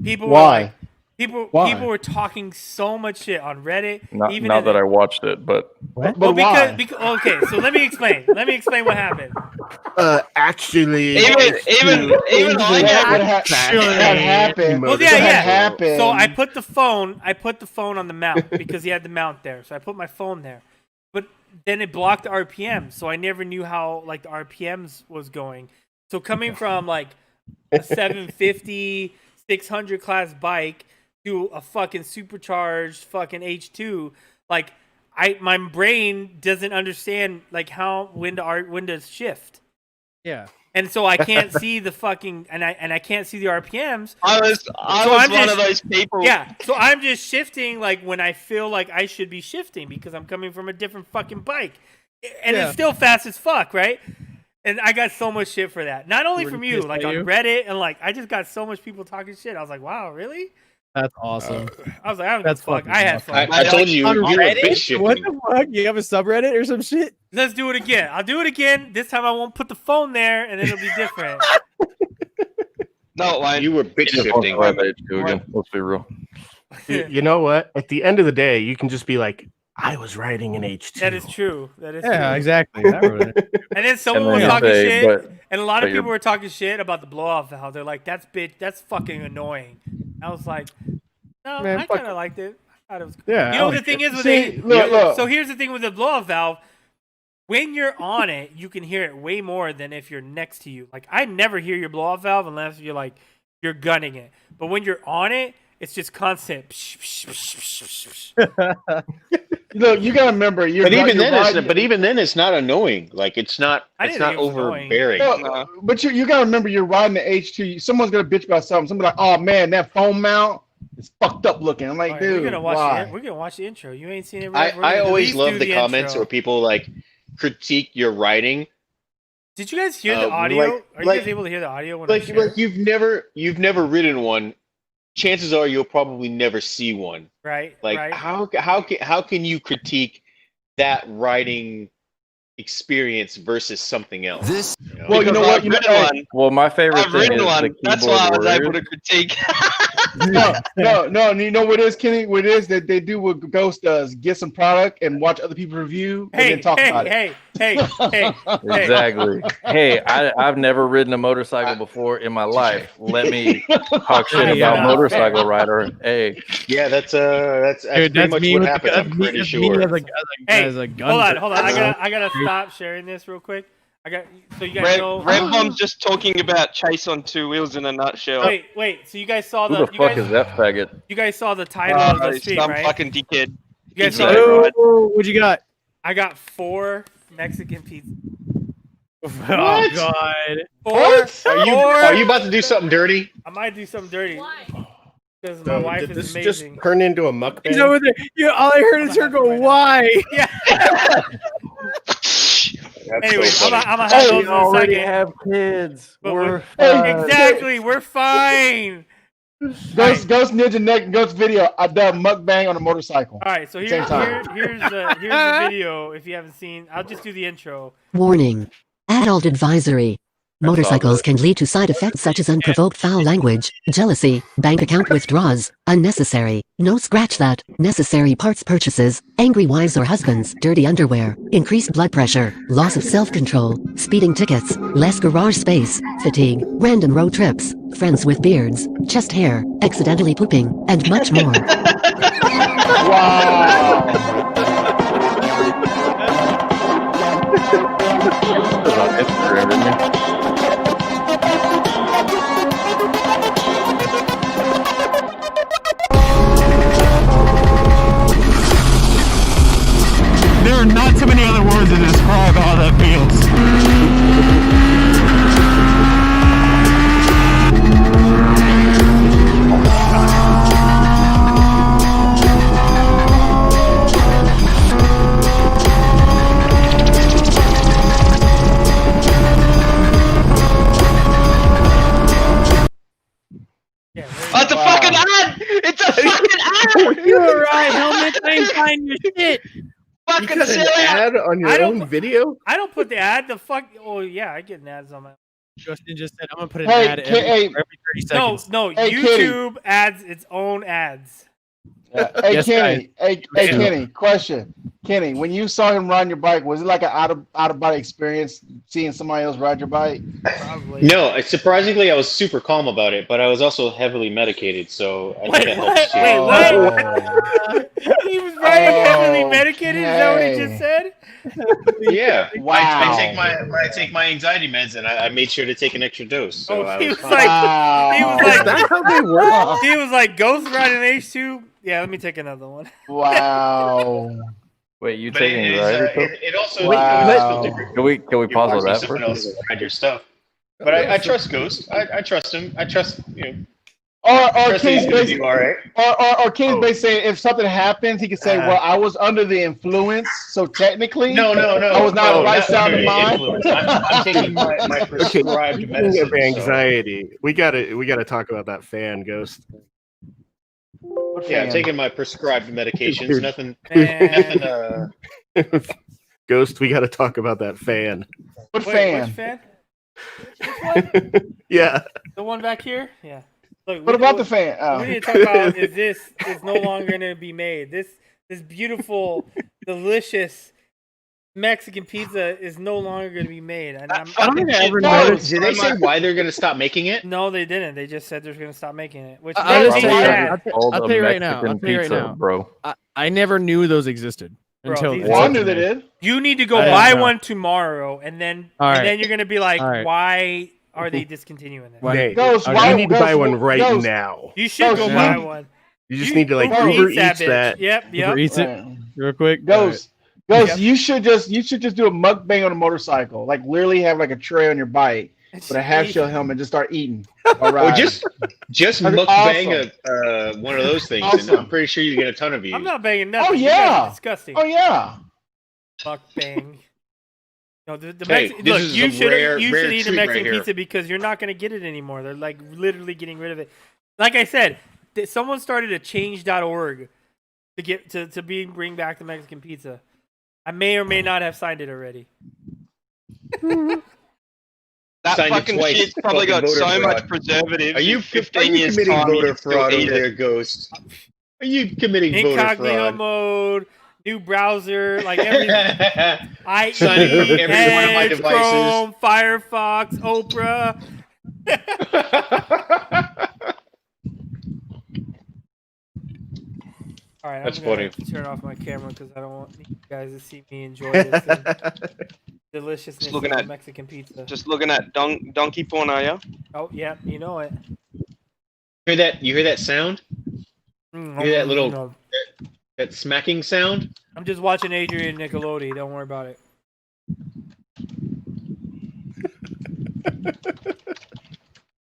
people Why? were like, people Why? were talking so much shit on Reddit. Not that I watched it, but But Well, why? because okay, so let me explain. Let me explain what happened. Even Actually, I what got happened. Well, What yeah. happened? So I put the phone on the mount because he had the mount there. So I put my phone there, but then it blocked the RPM. So I never knew how like the RPMs was going. So coming from like a 750, 600 class bike to a fucking supercharged fucking H2, like my brain doesn't understand like when to shift. Yeah. And so I can't see the fucking and I can't see the RPMs. I was one of those people. Yeah. So I'm just shifting like when I feel like I should be shifting because I'm coming from a different fucking bike. And it's still fast as fuck, right? And I got so much shit for that. Not only from you, like on Reddit, and like I just got so much people talking shit. I was like, wow, really? That's awesome. I was like, I don't That's give a fuck. fucking I had awesome. fun. I told you On were Reddit? bitch shifting. What the fuck? You have a subreddit or some shit? Let's do it again. I'll do it again. This time I won't put the phone there, and it'll be different. No, like You were bitch shifting. again. Let's be real. You know what? At the end of the day, you can just be like, I was riding an H2. That is true. That is Yeah, true. exactly. And then someone And was then talking say, shit, but- and a lot of but you're- people were talking shit about the blow-off valve. They're like, that's fucking annoying. I was like, no, Man, I fuck kind of liked it. I thought it was Yeah, You know I the like thing it. is with See, look. So here's the thing with the blow-off valve. When you're on it, you can hear it way more than if you're next to you. Like I never hear your blow-off valve unless you're gunning it. But when you're on it, it's just constant. Look, you gotta remember. But even then, it's not annoying. Like it's not didn't think it was annoying. overbearing. No, but you gotta remember, you're riding the H2. Someone's gonna bitch about something. Somebody's like, "Oh man, that phone mount is fucked up looking." I'm like, All right, dude, we're gonna watch the intro. You ain't seen it. I always love the comments where people like critique your writing. Did you guys hear the audio? Are you guys able to hear the audio when I share? Like you've never ridden one. Chances are you'll probably never see one. Right. Like right. how can you critique that riding experience versus something else? Well, you know what? I've ridden one. Well, my favorite I've thing ridden is one. the That's keyboard why I was able warriors. to critique. No. And you know what it is, Kenny? What it is that they do what Ghost does: get some product and watch other people review, and then talk about it. Hey. Exactly. Hey, I've never ridden a motorcycle before in my life. Let me talk shit about motorcycle rider. Hey. Yeah, that's Dude, pretty much what happened. I'm me pretty sure. as a gun. Hold on. I gotta stop sharing this real quick. So you guys know. Red Bomb's just talking about Chase on two wheels in a nutshell. Wait. So you guys saw Who the fuck is that faggot? You guys saw the title of the stream, some right? fucking dickhead. You guys saw Exactly. it? What you got? I got 4 Mexican pizza. Oh God! Are you about to do something dirty? I might do something dirty. Because my wife Did is this amazing. just turn into a mukbang? He's over there. Yeah, all I heard is her go, "Why?" Yeah. Anyway, so I'm funny. gonna have those We in a already second. have kids. But We're exactly, we're fine. Ghost Ninja next Ghost video. I done mukbang on a motorcycle. All right, so here's the video. If you haven't seen, I'll just do the intro. Warning. Adult advisory. Motorcycles can lead to side effects such as unprovoked foul language, jealousy, bank account withdrawals, unnecessary, no scratch that, necessary parts purchases, angry wives or husbands, dirty underwear, increased blood pressure, loss of self-control, speeding tickets, less garage space, fatigue, random road trips, friends with beards, chest hair, accidentally pooping, and much more. Wow. on Instagram, didn't he? There are not too many other words to describe how that feels. It's a fucking ad! It's a fucking ad! You're right, helmet. I ain't buying your shit. Fucking You got an ad on your own video? I don't put the ad. The fuck. Oh yeah, I get ads on my. Justin just said I'm gonna put an Hey, ad hey, every 30 seconds. No, Hey, YouTube adds its own ads. Hey, Yes, Kenny. Hey, Yeah. Kenny. Question. Kenny, when you saw him ride your bike, was it like an out of body experience seeing somebody else ride your bike? Probably. No, surprisingly, I was super calm about it, but I was also heavily medicated, so I think that helps too. Wait, what? He was riding heavily medicated. Is that what he just said? Yeah. Wow. I take my anxiety meds, and I made sure to take an extra dose. So I he was was fine. like, he was like, Is that how they work? he was like, Ghost riding H2. Yeah, let me take another one. Wow. Wait, you But taking it, anxiety? it also Wow. Can we you pause on watching that someone for? else ride your stuff. But I trust Ghost. I trust him. I trust Or trust Kenny's he's gonna basically, do all right. or Kenny's basically saying if something happens, he can say, "Well, I was under the influence, so technically, No. I was not right sound under of mind." influence. I'm taking my prescribed Speaking medicine. of anxiety, we gotta talk about that fan, Ghost. Yeah, I'm taking my prescribed medications. Dude. Nothing. Man. Ghost, we gotta talk about that fan. What Wait, fan? which fan? Which one? Yeah. The one back here? Yeah. Look, What about the fan? Oh. What we need to talk about is this is no longer going to be made. This beautiful, delicious Mexican pizza is no longer going to be made. And I don't think I ever Oh, noticed. did they say why they're gonna stop making it? No, they didn't. They just said they're going to stop making it. Which I'll just makes tell me you, mad. I'll tell you right now. I'll tell you right Pizza, now, bro. I never knew those existed Bro, until these this Well, I are- knew today. they did. You need to go I didn't buy know. one tomorrow, and then All right. you're going to be like, All right. why are they discontinuing it? Why- Nate, Ghost, Okay. why you need to buy Ghost, one right Ghost, now. You should go Ghost, buy yeah. one. You just need to like Uber Uber Eats Eats bitch. that. Yep. Uber Eats it Right. real quick. Ghost, Yep. you should just do a mukbang on a motorcycle. Like literally have like a tray on your bike with a half shell helmet and just start eating. All Or right. just That'd be mukbang one of those things, and Awesome. I'm pretty sure you get a ton of views. I'm not banging nothing. Oh, You guys are yeah. disgusting. Oh yeah. Fuck bang. No, the Hey, Mexican, this look, is you a should rare eat a treat Mexican right here. pizza because you're not going to get it anymore. They're like literally getting rid of it. Like I said, someone started a change.org to get to bring back the Mexican pizza. I may or may not have signed it already. That Signed it fucking twice. shit's probably Fucking got voter so much fraud. preservatives. Are you in 15 years committing time, voter you'd still fraud eat over it. there, Ghost? Are you committing voter Incognito fraud? mode, new browser, like everything. Signing from every one of my Edge, devices. Chrome, Firefox, Opera. All right, That's I'm gonna funny. have to turn off my camera because I don't want you guys to see me enjoy this deliciousness Just looking of at Mexican pizza. Just looking at donkey porno, yeah. Oh yeah, you know it. Hear that? You hear that sound? You hear that little No. that smacking sound? I'm just watching Adrian Nickelodeon. Don't worry about it.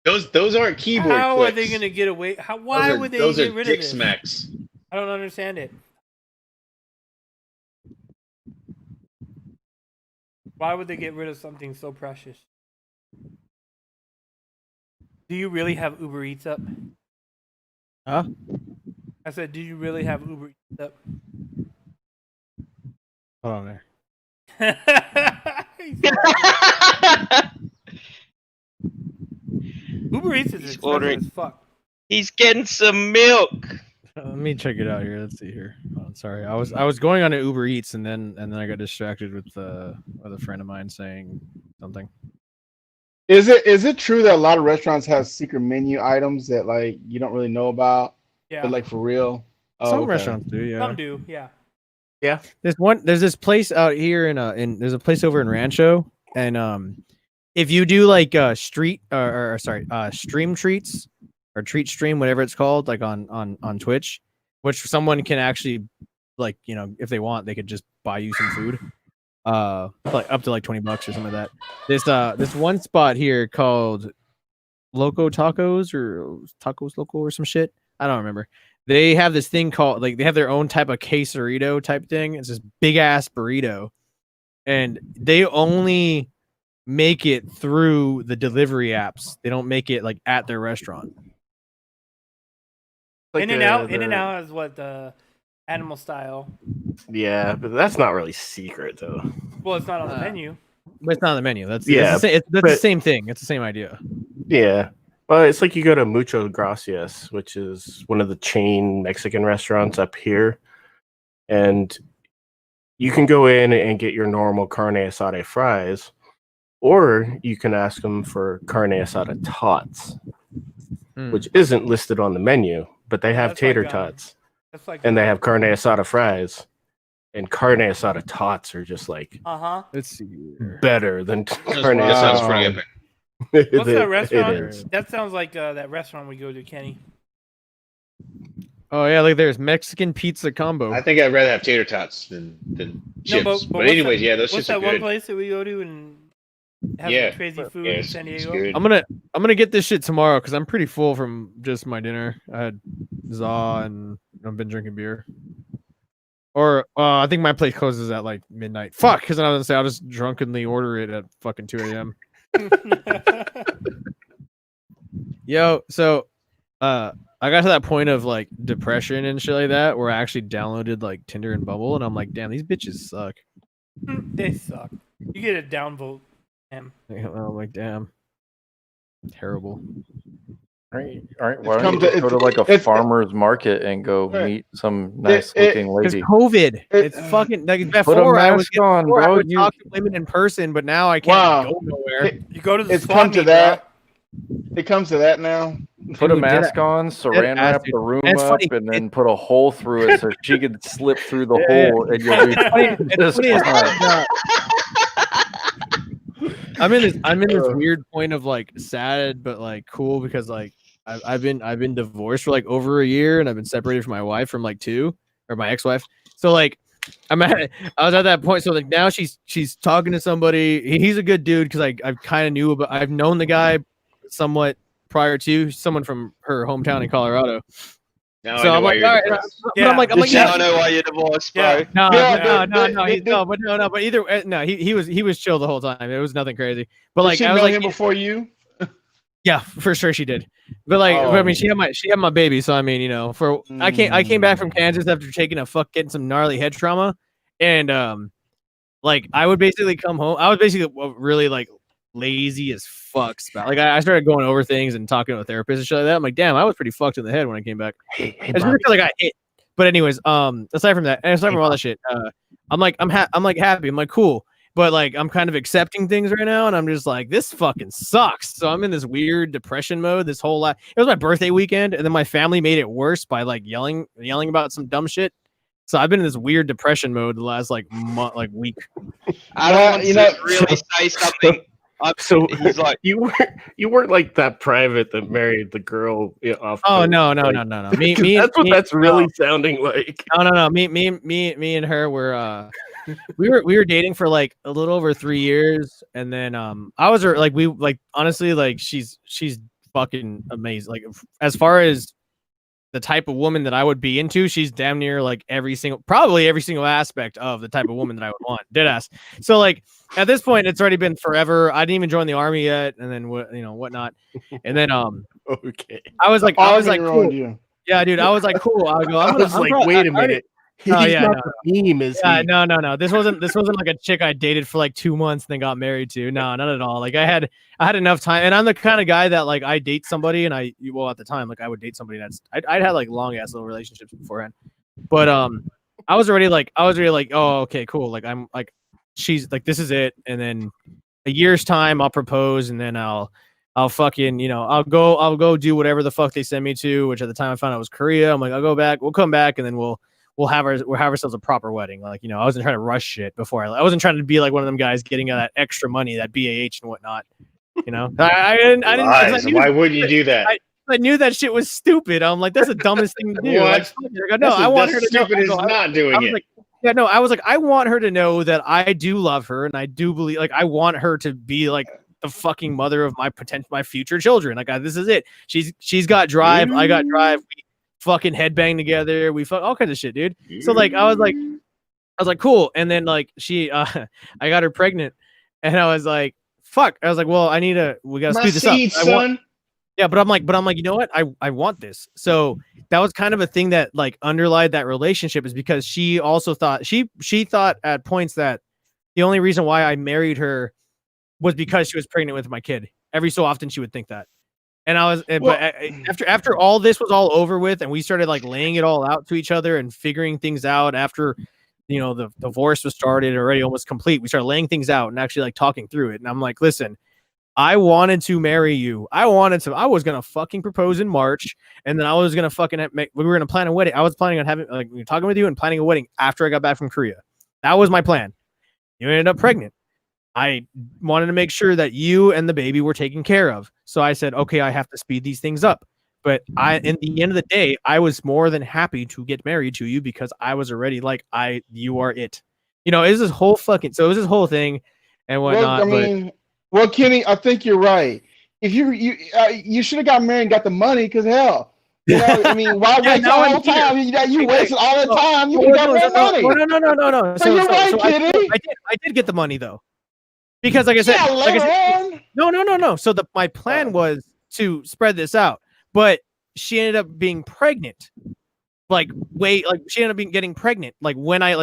Those aren't keyboard How clicks. are they gonna get away? Why would they those get are rid dick of this? smacks. I don't understand it. Why would they get rid of something so precious? Do you really have Uber Eats up? Huh? I said, do you really have Uber Eats up? Hold on there. Uber Eats is expensive as fuck. He's getting some milk. Let me check it out here. Let's see here. Oh, sorry, I was going on to Uber Eats and then I got distracted with a friend of mine saying something. Is it true that a lot of restaurants have secret menu items that like you don't really know about? Yeah. But like for real. Some okay. restaurants do, yeah. Some do, yeah. Yeah. There's this place out here in there's a place over in Rancho, and if you do like stream treats or treat stream, whatever it's called, like on Twitch, which someone can actually, like, you know, if they want, they could just buy you some food, like up to like $20 or something like that. This one spot here called Loco Tacos or Tacos Loco or some shit. I don't remember. They have this thing called, like, they have their own type of quesarito type thing. It's this big ass burrito, and they only make it through the delivery apps. They don't make it like at their restaurant. Like In-N-Out is what the animal style. Yeah, but that's not really secret though. Well, it's not on the menu. But it's not on the menu. That's Yeah, that's the but- same thing. It's the same idea. Yeah. Well, it's like you go to Mucho Gracias, which is one of the chain Mexican restaurants up here, and you can go in and get your normal carne asada fries, or you can ask them for carne asada tots, which isn't listed on the menu, but they have that's tater like, tots, That's like and they have carne asada fries, and carne asada tots are just like Let's see here. better than That carne sounds asada. pretty epic. What's that It restaurant? is. That sounds like that restaurant we go to, Kenny. Oh yeah, like there's Mexican pizza combo. I think I'd rather have tater tots than chips. No, but but anyways, yeah, those what's shits are that one good. place that we go to and have Yeah. some crazy food Yeah, in it's- San it's Diego? good. I'm gonna get this shit tomorrow because I'm pretty full from just my dinner. I had za and I've been drinking beer. Or I think my place closes at like midnight. Fuck, because I was gonna say I'll just drunkenly order it at fucking 2 a.m. Yo, so I got to that point of like depression and shit like that where I actually downloaded like Tinder and Bumble, and I'm like, damn, these bitches suck. They suck. You get a downvote. Damn. I'm like, damn, terrible. All right. Why come don't you to- go to like a it's- farmer's market and go Right. meet some nice looking It's lady? COVID. It's fucking like Put a before I was mask on, before I bro. would You- talk to women in person, but now I can't Wow. go nowhere. You go to the It's swap come to meet, that. It comes to that now. Put a Dude, mask on, saran ass, wrap dude. the room It's up, funny. and then put a hole through it so she can slip through the Yeah. hole, and you'll be It's funny just as fine. I'm in this weird point of like sad but like cool because like I've been divorced for like over a year and I've been separated from my wife from like 2 or my ex-wife. So like I was at that point. So like now she's talking to somebody. He's a good dude because I've kind of knew about. I've known the guy somewhat prior to, someone from her hometown in Colorado. Now So I know I'm why like, you're all right, depressed. but I'm like, Now I know why you're divorced, bro. Yeah. no, Yeah, but either no, he was chill the whole time. It was nothing crazy. But Did like she I was know like, him before you? yeah, for sure she did. But like, Oh. I mean, she had my baby, so I mean, you know, I came back from Kansas after getting some gnarly head trauma, and like I would basically come home. I was basically really like lazy as fuck. Like I started going over things and talking to a therapist and shit like that. I'm like, damn, I was pretty fucked in the head when I came back. Hey, It's really like I hit. But anyways, aside from that, and aside from all that shit, I'm like happy. I'm like cool. But like I'm kind of accepting things right now, and I'm just like, this fucking sucks. So I'm in this weird depression mode. This whole lot. It was my birthday weekend, and then my family made it worse by like yelling about some dumb shit. So I've been in this weird depression mode the last like week. I don't, really say something. So he's like, you weren't like that private that married the girl off. Oh no. Me that's really sounding like. No. Me and her were we were dating for like a little over 3 years, and then I was honestly like she's fucking amazing. Like as far as the type of woman that I would be into, she's damn near like probably every single aspect of the type of woman that I would want. Deadass. So like at this point, it's already been forever. I didn't even join the army yet, and then whatnot. And then okay. I was like cool. You. Yeah, dude. I was like cool. I was like, wait a minute. He's not the meme, is he? No. This wasn't like a chick I dated for like 2 months and then got married to. No, not at all. Like I had enough time, and I'm the kind of guy that like I date somebody, and at the time like I would date somebody I'd had like long ass little relationships beforehand, but I was already like oh okay cool, like I'm like she's like this is it, and then a year's time I'll propose, and then I'll fucking I'll go do whatever the fuck they send me to, which at the time I found out was Korea. I'm like we'll come back, and then we'll have ourselves a proper wedding. Like, I wasn't trying to rush shit before I wasn't trying to be like one of them guys getting that extra money, that BAH and whatnot. I didn't. Why would you do that? I knew that shit was stupid. I'm like, that's the dumbest thing to do. What? Like, no, I want her to know. Stupid is not doing it. Like, yeah, no, I was like, I want her to know that I do love her, and I do believe, like, I want her to be like the fucking mother of my future children. Like, this is it. She's got drive. I got drive. We fucking headbang together. We fuck all kinds of shit, dude. So like, I was like, cool. And then like I got her pregnant, and I was like, fuck. I was like, well, we gotta speed this up. Son. Yeah, but I'm like, you know what? I want this. So that was kind of a thing that like underlied that relationship, is because she also thought she thought at points that the only reason why I married her was because she was pregnant with my kid. Every so often she would think that. And I was, but after all this was all over with, and we started like laying it all out to each other and figuring things out after, the divorce was started already almost complete. We started laying things out and actually like talking through it. And I'm like, listen, I wanted to marry you. I was going to fucking propose in March, and then I was going to we were going to plan a wedding. I was planning on having talking with you and planning a wedding after I got back from Korea. That was my plan. You ended up pregnant. I wanted to make sure that you and the baby were taken care of. So I said, okay, I have to speed these things up. But in the end of the day, I was more than happy to get married to you, because I was already like, you are it. It was this whole thing and whatnot. Well, Kenny, I think you're right. If you should have got married and got the money, because hell. Why waste all the time? You wasted all the time. You can get more money. No. So you're right, Kenny. I did get the money though. Because like I said, no. So my plan was to spread this out, but she ended up being pregnant. She ended up getting pregnant. Like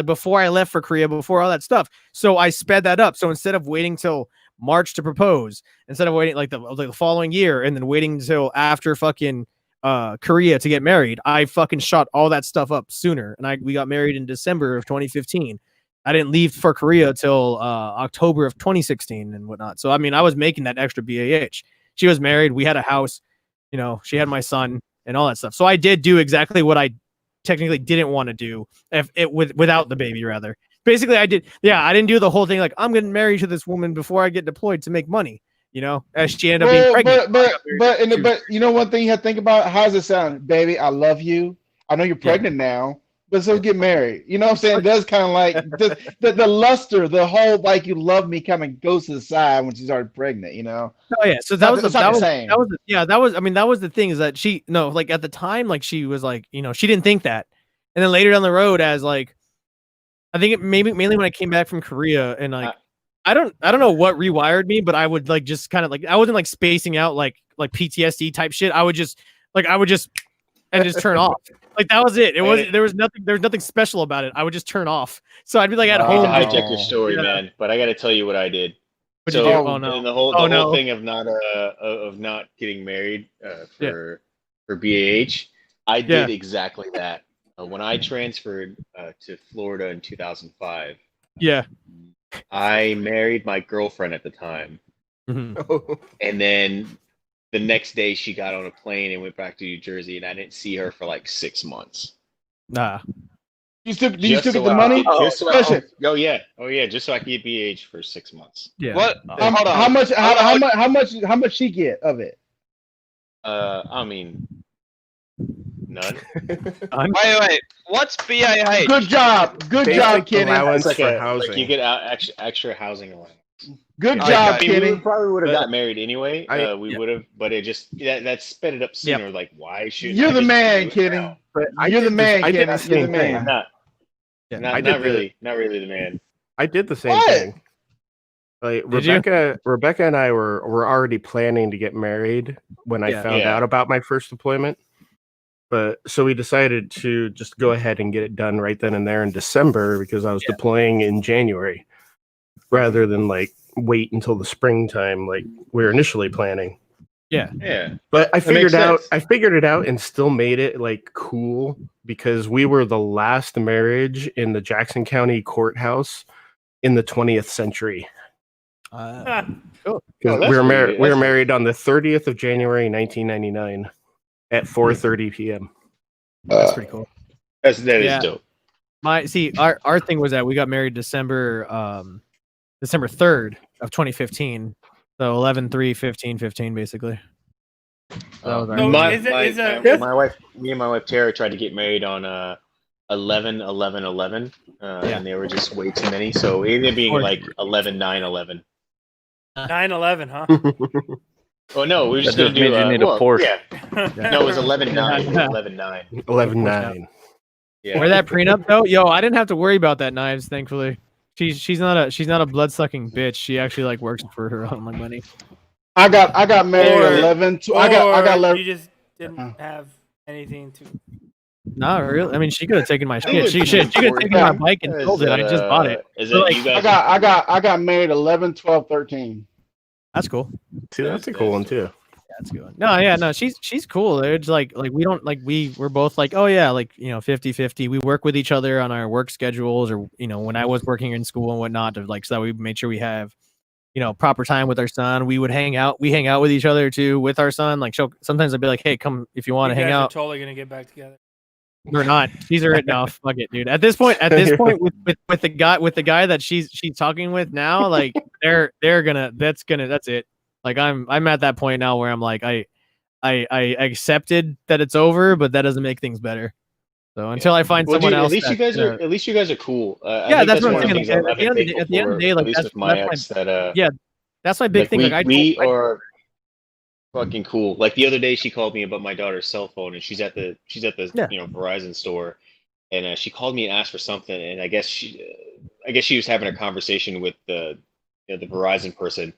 before I left for Korea, before all that stuff. So I sped that up. So instead of waiting till March to propose, instead of waiting like the following year and then waiting until after fucking Korea to get married, I fucking shot all that stuff up sooner, and we got married in December of 2015. I didn't leave for Korea till October of 2016 and whatnot. So, I was making that extra BAH. She was married. We had a house. She had my son and all that stuff. So I did do exactly what I technically didn't want to do without the baby, rather. Basically, I did. Yeah, I didn't do the whole thing like, I'm getting married to this woman before I get deployed to make money. As she ended up being pregnant. But one thing you have to think about, how does it sound? Baby, I love you. I know you're pregnant now. But so get married. You know what I'm saying? It does kind of like the luster, the whole like you love me kind of goes to the side when she's already pregnant, Oh yeah. So that was the thing, is that at the time, like she was like, she didn't think that. And then later down the road, as like, I think it mainly when I came back from Korea, and like I don't know what rewired me, but I would like just kind of like, I wasn't like spacing out like PTSD type shit. I would just and just turn off. Like that was it. There was nothing special about it. I would just turn off. So I'd be like at home. I hijack your story, man. But I got to tell you what I did. What'd So you do? Oh no. and the whole Oh, the no. whole thing of not getting married for BAH, I did exactly that. When I transferred to Florida in 2005, Yeah. I married my girlfriend at the time, Mhm. and then the next day she got on a plane and went back to New Jersey, and I didn't see her for like 6 months. Nah. Do you still Just get so the I money? could- just so I- Question. oh yeah, just so I could get BAH for 6 months. Yeah. What? Hold Hold on. How much she get of it? I mean, none. Wait. What's BIH? Good job, Basic Kenny. allowance It's like for like housing. you get extra housing allowance. Good Like, job, I mean, Kenny. we probably would have But got married anyway. We would have, but it just that sped it up sooner. Like, why should You're I the just man, do it Kenny. now? But You're the man, I did Kenny. the You're the same thing. man. Not, Yeah. I did not really the man. I did the same What? thing. Like Did you? Rebecca and I were already planning to get married when I found Yeah. out about my first deployment. But so we decided to just go ahead and get it done right then and there in December because I was deploying in January rather than like wait until the springtime like we were initially planning. Yeah. Yeah, But I That makes figured it sense. out and still made it like cool because we were the last marriage in the Jackson County courthouse in the 20th century. Cool. Because we were married on the 30th of January 1999 at 4:30 p.m. That's pretty cool. That is dope. Our thing was that we got married December 3rd of 2015. So 11/3/15 basically. That was our My wife, me and my wife Tara tried to get married on 11/11/11, and they were just way too many. So it ended up being like 11/9/11. 9/11, huh? Oh no, we were just That gonna just means do. you need a Porsche. Yeah. No, it was 11/9. 11/9. 11/9. Yeah. Where that prenup though? Yo, I didn't have to worry about that, Knives, thankfully. She's not a blood sucking bitch. She actually like works for her own like money. I got married 11. I got 11. You just didn't have anything to. Not really. I mean, she could have taken my shit. was She could have taken my bike and Is sold it. I just bought it. Is So, it like, you guys? I got married 11, 12, 13. That's cool. See, that's a cool one too. That's good. No, she's cool. It's like we don't like we're both like, oh yeah, like 50-50. We work with each other on our work schedules, or when I was working in school and whatnot, to like so that we made sure we have proper time with our son. We would hang out. We hang out with each other too with our son. Like sometimes I'd be like, hey, come if you want to hang guys are out. totally gonna get back together. We're not. She's already no. Fuck it, dude. At this point, with the guy that she's talking with now, like they're gonna. That's it. Like I'm at that point now where I'm like I accepted that it's over, but that doesn't make things better. So until I find someone else, at least you guys are cool. Yeah, that's what I'm saying. At At the end of the day, like that's my ex that yeah, that's my big thing. We are fucking cool. Like the other day, she called me about my daughter's cell phone, and she's at the Verizon store, and she called me and asked for something, and I guess she was having a conversation with the Verizon person,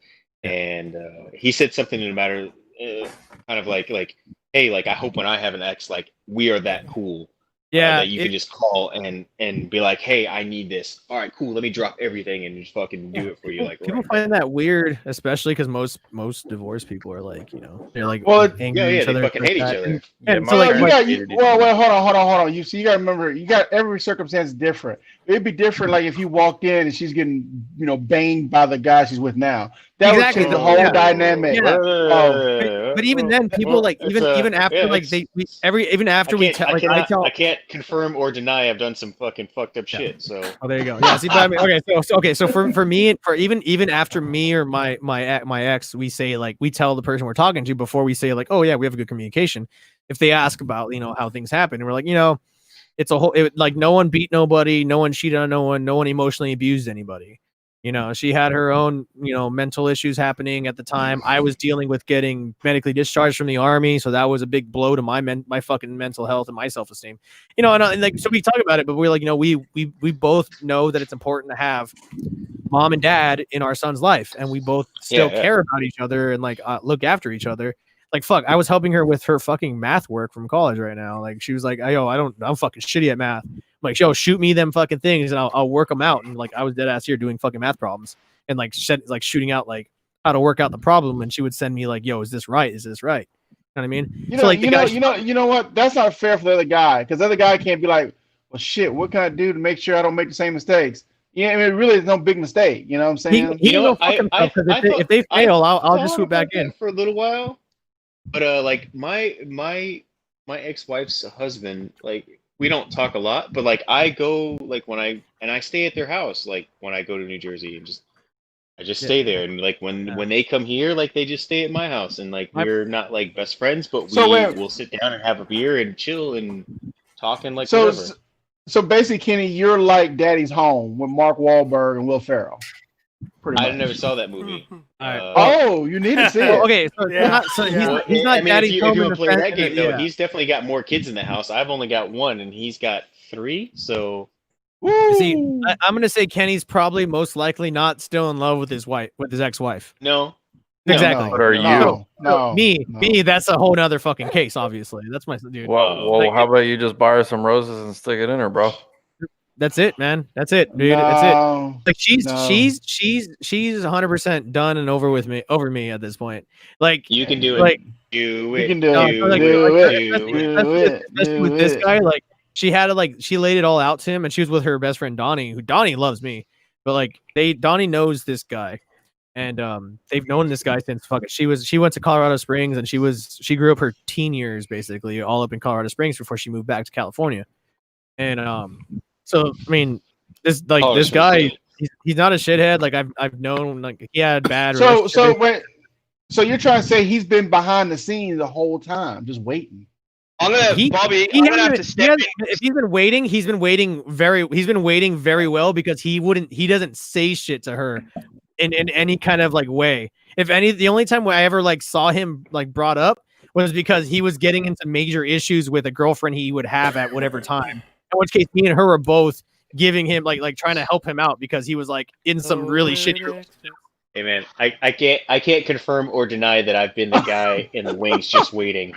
and he said something in a matter, kind of like, hey, like I hope when I have an ex, like we are that cool. That you can just call and be like, hey, I need this. All right, cool. Let me drop everything and just fucking do it for you. Like people find that weird, especially because most divorced people are like, they're like, angry they at each other. fucking hate each other. And So like hold on. You see, you gotta remember, you got every circumstance is different. It'd be different like if you walked in and she's getting banged by the guy she's with now. That would change the whole dynamic. Yeah. But even then, people like even after like I can't confirm or deny I've done some fucking fucked up shit. So there you go. Yeah. See, but I mean, so for me, for even after me or my ex, we say like we tell the person we're talking to before we say like, oh yeah, we have a good communication. If they ask about how things happen, and we're like, it's a whole like no one beat nobody, no one cheated on no one emotionally abused anybody. She had her own, mental issues happening at the time. I was dealing with getting medically discharged from the army, so that was a big blow to my fucking mental health and my self-esteem. And like so we talk about it, but we're like, we both know that it's important to have mom and dad in our son's life, and we both still care about each other and like look after each other. Like fuck, I was helping her with her fucking math work from college right now. Like she was like, I'm fucking shitty at math. I'm like, yo, shoot me them fucking things and I'll work them out. And like I was dead ass here doing fucking math problems. and like shooting out like how to work out the problem, and she would send me like, "Yo, is this right? Is this right?" You know what I mean? You So know, like you know what? That's not fair for the other guy, because the other guy can't be like, well, shit, what can I do to make sure I don't make the same mistakes? Yeah, I mean, it really is no big mistake. You know what I'm saying? he can go fuck himself, 'cause if they fail, I'll just swoop back in for a little while. But like my ex-wife's husband, like we don't talk a lot, but like I go like when I stay at their house, like when I go to New Jersey and I just stay there, and like when they come here, like they just stay at my house, and like we're not like best friends, but we'll sit down and have a beer and chill and talk and like whatever. So basically, Kenny, you're like Daddy's Home with Mark Wahlberg and Will Ferrell. I never saw that movie. Oh, you need to see it. Okay, so he's not Daddy's Home. If you want to play that game, though, he's definitely got more kids in the house. I've only got one, and he's got 3. So, see, I'm gonna say Kenny's probably most likely not still in love with his ex-wife. No, exactly. What are you? No, me. That's a whole nother fucking case. Obviously, that's my dude. Well, how about you just buy her some roses and stick it in her, bro? That's it, man. That's it, dude. That's it. Like she's 100% done and over me at this point. Like you can do it. Like do it. You can do it. Especially with this guy, like she laid it all out to him, and she was with her best friend Donnie, who Donnie loves me, but like Donnie knows this guy, and they've known this guy since she went to Colorado Springs, and she grew up her teen years basically all up in Colorado Springs before she moved back to California, and so I mean, this guy, he's not a shithead. Like I've known, like he had bad. So you're trying to say he's been behind the scenes the whole time, just waiting. I'm gonna have to step in. If he's been waiting very well, because he doesn't say shit to her in any kind of like way. The only time I ever like saw him like brought up was because he was getting into major issues with a girlfriend he would have at whatever time. In which case, me and her were both giving him like trying to help him out because he was like in some really shitty relationship. Hey man, I can't confirm or deny that I've been the guy in the wings just waiting,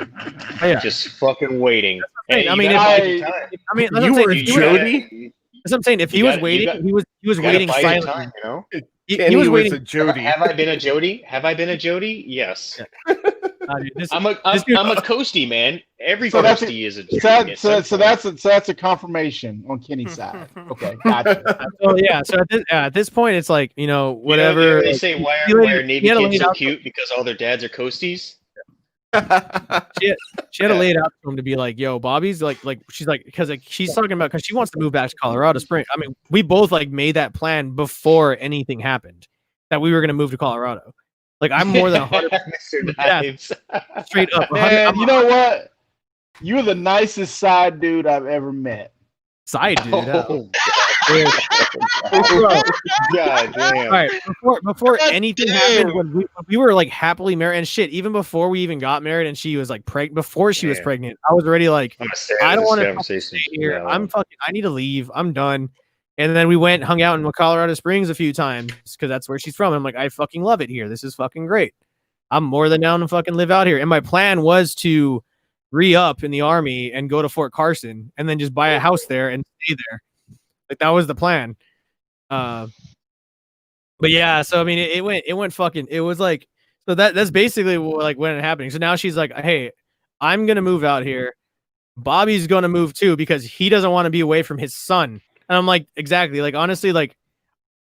just fucking waiting. Hey, I mean, you were Jody. That's what I'm saying. If he was waiting, he was waiting silently. Time, you know? He was waiting. A Jody. Have I been a Jody? Yes. I'm a coastie, man. Every coastie is a Jody. So that's a confirmation on Kenny's side. Okay, gotcha. So yeah, so at this point, it's like, you know, whatever. They say why are Navy kids so cute? Because all their dads are coasties. She had to lay it out to him to be like, yo, Bobby's like she's like, because like, she's talking about, because she wants to move back to Colorado Springs. I mean, we both like made that plan before anything happened that we were gonna move to Colorado. Like I'm more than 100%. Straight up. Man, you know what? You're the nicest side dude I've ever met. Side dude. Oh, Bro. God damn. All right, before anything happened, when we were like happily married and shit, even before we even got married and she was like pregnant, before she was pregnant, I was already like, I don't want to stay here. I need to leave. I'm done. And then we went, hung out in Colorado Springs a few times because that's where she's from. I'm like, I fucking love it here. This is fucking great. I'm more than down to fucking live out here. And my plan was to re-up in the Army and go to Fort Carson and then just buy a house there and stay there. Like that was the plan. But yeah, so I mean, it went fucking. It was like, so that's basically like when it happening. So now she's like, hey, I'm gonna move out here. Bobby's gonna move too because he doesn't want to be away from his son. And I'm like, exactly. Like, honestly, like,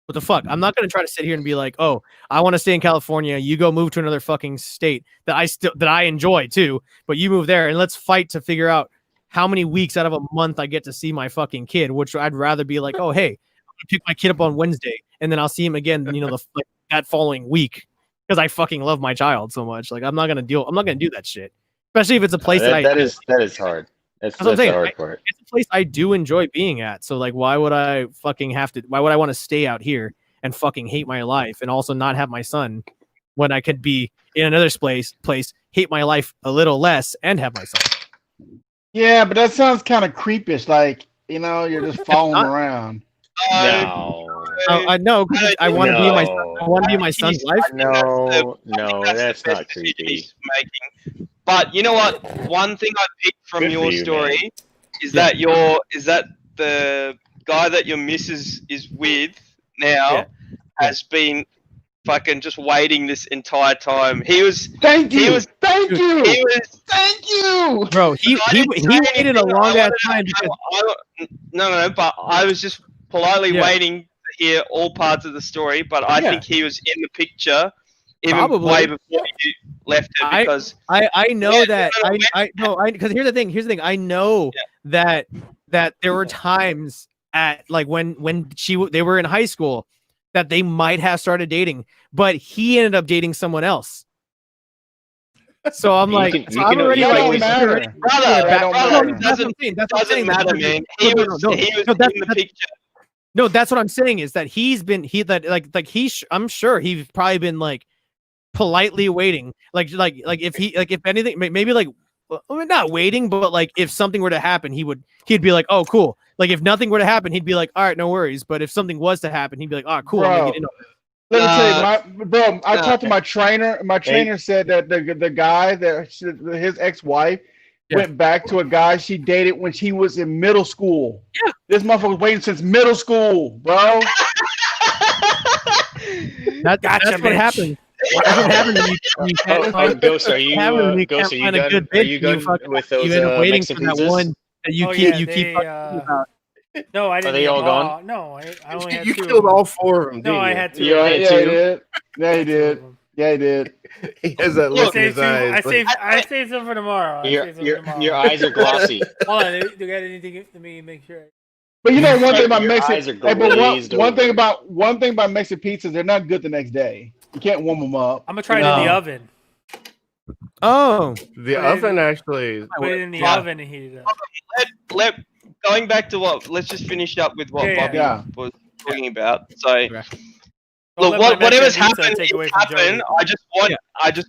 what the fuck? I'm not going to try to sit here and be like, oh, I want to stay in California. You go move to another fucking state that I enjoy too, but you move there and let's fight to figure out how many weeks out of a month I get to see my fucking kid, which I'd rather be like, oh, hey, I'm going to pick my kid up on Wednesday and then I'll see him again, you know, that following week because I fucking love my child so much. Like, I'm not going to do that shit, especially if it's a place that is hard. That's what I'm saying. The hard part. It's a place I do enjoy being at. So like, why would I want to stay out here and fucking hate my life and also not have my son when I could be in another place, hate my life a little less and have my son? Yeah, but that sounds kind of creepish. Like, you know, you're just following around. No. I know. I want to be my son's life. No, that's not creepy. But you know what? One thing I picked from your story is that the guy that your missus is with now has been fucking just waiting this entire time. He was. Thank you. He was. Thank you. He was. Thank you. Bro, he waited a long ass time because No, but I was just politely waiting to hear all parts of the story. But I think he was in the picture even way before you left it because I know that I know because here's the thing. I know that there were times at like when they were in high school that they might have started dating, but he ended up dating someone else. So I'm like, I'm already like, brother, doesn't matter, man. He was in the picture. No, that's what I'm saying is that I'm sure he's probably been like politely waiting, like if anything, maybe like not waiting, but like if something were to happen, he'd be like, oh, cool. Like if nothing were to happen, he'd be like, all right, no worries. But if something was to happen, he'd be like, oh, cool. Bro, let me tell you, I talked to my trainer. My trainer said that the guy that his ex-wife went back to a guy she dated when she was in middle school. Yeah, this motherfucker was waiting since middle school, bro. That's what happened. That's what happened when you can't Ghost, are you done with those Mexicanpizzas? You keep talking about. No, I didn't. Are they all gone? No, I only had You two. killed all four of them, No, I had two. Yeah, he did. Yeah, he did. Yeah, he did. He has that look in his eyes. I saved some for tomorrow. Your eyes are glossy. Hold on, do you got anything? Let me make sure. But you know one thing about Mexican, eyes are glazed one thing about Mexican pizzas, they're not good the next day. You can't warm them up. I'm gonna try it in the oven. Oh, the oven actually. Put it in the oven and heat it up. Going back to let's just finish up with what Bobby was talking about. So, look, whatever's happened, it happened. I just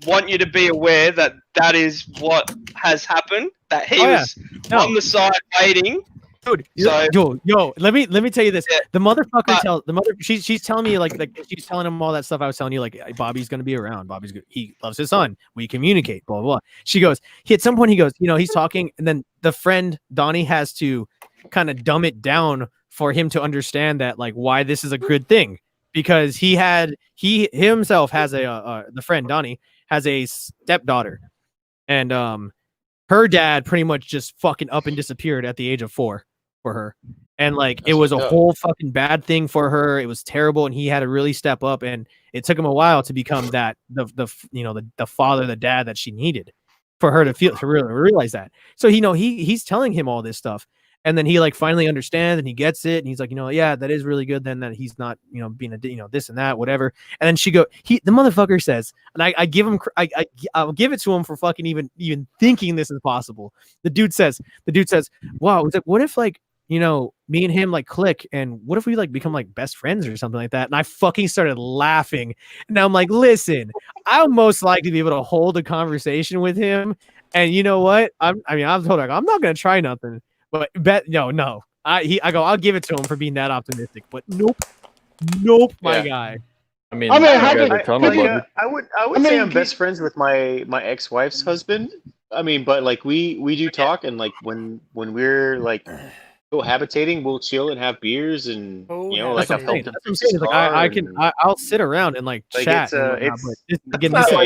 want you to be aware that is what has happened. That he was on the side waiting. Dude, yo, let me tell you this. The motherfucker she's telling me like she's telling him all that stuff I was telling you, like Bobby's gonna be around. Bobby's good. He loves his son. We communicate, blah, blah, blah. She goes, at some point he goes, he's talking, and then the friend Donnie has to kind of dumb it down for him to understand that like why this is a good thing. Because he himself has the friend Donnie has a stepdaughter, and her dad pretty much just fucking up and disappeared at the age of 4 for her, and like it was a whole fucking bad thing for her. It was terrible, and he had to really step up, and it took him a while to become that the father, the dad that she needed for her to really realize that. So he's telling him all this stuff. And then he like finally understands and he gets it. And he's like, yeah, that is really good. Then that he's not, being a, this and that, whatever. And then the motherfucker says, and I'll give it to him for fucking even thinking this is possible. The dude says, wow, it's like, what if like, me and him like click, and what if we like become like best friends or something like that? And I fucking started laughing. And I'm like, listen, I'll most likely be able to hold a conversation with him. And you know what? I've told her, I'm not going to try nothing. But no. I'll give it to him for being that optimistic. But nope, my guy. I mean, I would say I'm best friends with my ex-wife's husband. I mean, but like we do talk, and like when we're like cohabitating, we'll chill and have beers, and like I've helped him. That's what I'm saying. Like I'll sit around and like chat. My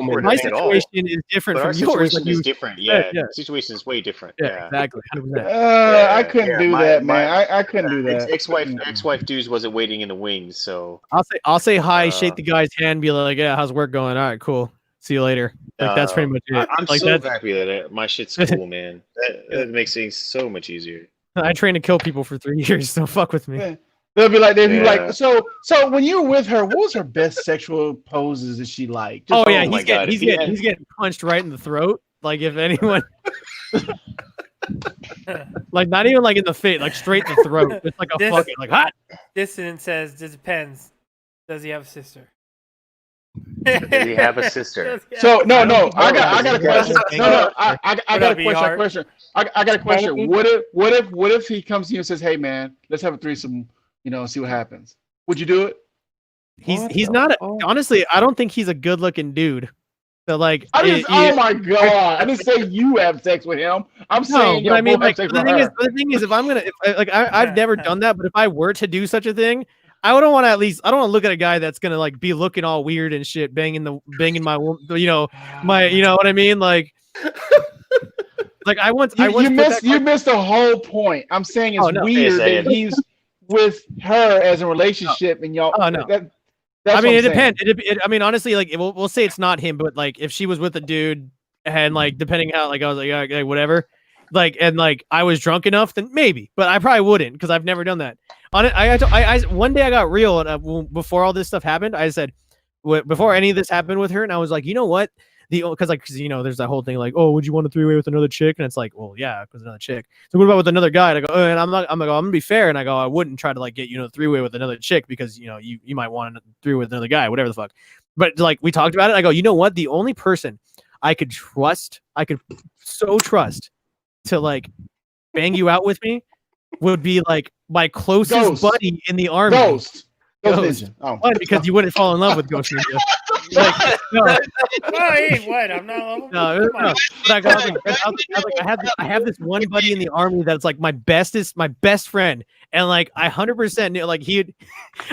situation is different from yours. Situation is different. Yeah, situation is way different. Yeah, exactly. I couldn't do that, man. I couldn't do that. Ex-wife dudes wasn't waiting in the wings, so I'll say hi, shake the guy's hand, be like, yeah, how's work going? All right, cool. See you later. Like that's pretty much it. I'm like, so happy that my shit's cool, man. That makes things so much easier. I trained to kill people for 3 years, so fuck with me. Yeah. They'll be like, so when you were with her, what was her best sexual poses that she liked? He's getting punched right in the throat. Like if anyone, like not even like in the face, like straight in the throat. It's like a fucking like hot. Dissident says, "This depends. Does he have a sister?" Does he have a sister? So no, I got a question. I got a question. I got a question. What if he comes to you and says, "Hey man, let's have a threesome, see what happens." Would you do it? He's not honestly, I don't think he's a good looking dude. So like oh my god. I didn't say you have sex with him. I'm saying the thing is if I'm gonna I've never done that, but if I were to do such a thing, I don't want to I don't want to look at a guy that's gonna like be looking all weird and shit, banging my, you know what I mean? Like I once You put that missed the whole point. I'm saying it's Oh, no. weird Wait a that he's with her as a relationship, and y'all. Oh, no. That's I mean, what it I'm saying. depends. I mean, honestly, like we'll say it's not him, but like if she was with a dude and like depending how like I was like whatever, like and like I was drunk enough, then maybe, but I probably wouldn't because I've never done that. On it, I one day I got real and before all this stuff happened, I said before any of this happened with her, and I was like, you know what? Because there's that whole thing like, oh, would you want a three-way with another chick? And it's like, well, yeah, because another chick. So what about with another guy? And I go, and I'm gonna be fair, and I go, I wouldn't try to like get three-way with another chick because you might want a three-way with another guy, whatever the fuck. But like we talked about it, I go, you know what? The only person I could so trust to like bang you out with me would be like my closest buddy in the army. Ghost Ninja. Oh. Why? Because you wouldn't fall in love with Ghost Ninja. Like, no. What? I'm not. No. But I have this one buddy in the army that's like my best friend, and like I 100% knew like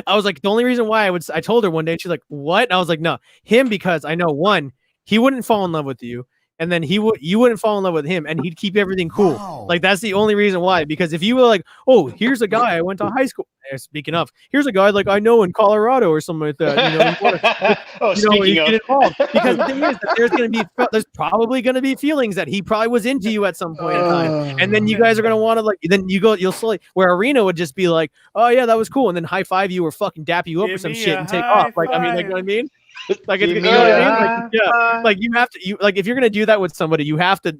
I was like the only reason why I told her one day, and she's like, what? And I was like, no, him, because I know one, he wouldn't fall in love with you. And then you wouldn't fall in love with him, and he'd keep everything cool. Wow. Like that's the only reason why. Because if you were like, oh, here's a guy I went to high school. Speaking of, here's a guy like I know in Colorado or something like that. Get involved. Because the thing is that there's probably gonna be feelings that he probably was into you at some point in time, and then you guys are gonna want to like. Then you'll slowly. Where Arena would just be like, oh yeah, that was cool, and then high five you or fucking dap you up or some shit and take off. Like I mean, like you know what I mean. Like, you know what I mean? Like, yeah, like you have to, like if you're gonna do that with somebody, you have to,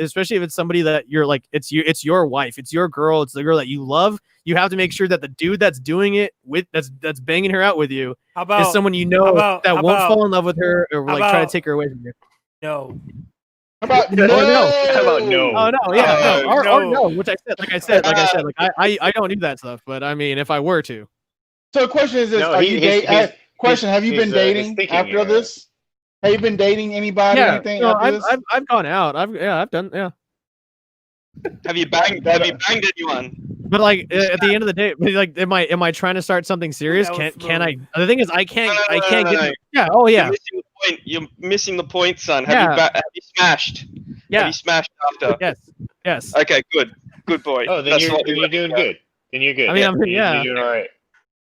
especially if it's somebody that you're like, it's your wife, it's your girl, it's the girl that you love. You have to make sure that the dude that's doing it that's banging her out with you is someone that won't fall in love with her or like try to take her away from you. No. How about no? How about no? Oh no, yeah, no. Or no, which I said, like I don't do that stuff, but I mean, if I were to. So the question is this: have you been dating after this? Have you been dating anybody? Yeah, anything no, after this? I've gone out. I've done. Yeah. Have you banged anyone? But like at the end of the day, like, am I trying to start something serious? Can I? The thing is, I can't. No. Yeah. Oh yeah. You're missing the point, son. Have you smashed? Yeah. Have you smashed after? Yes. Okay. Good boy. Oh, then you're doing good. Then you're good. I mean, you're doing all right.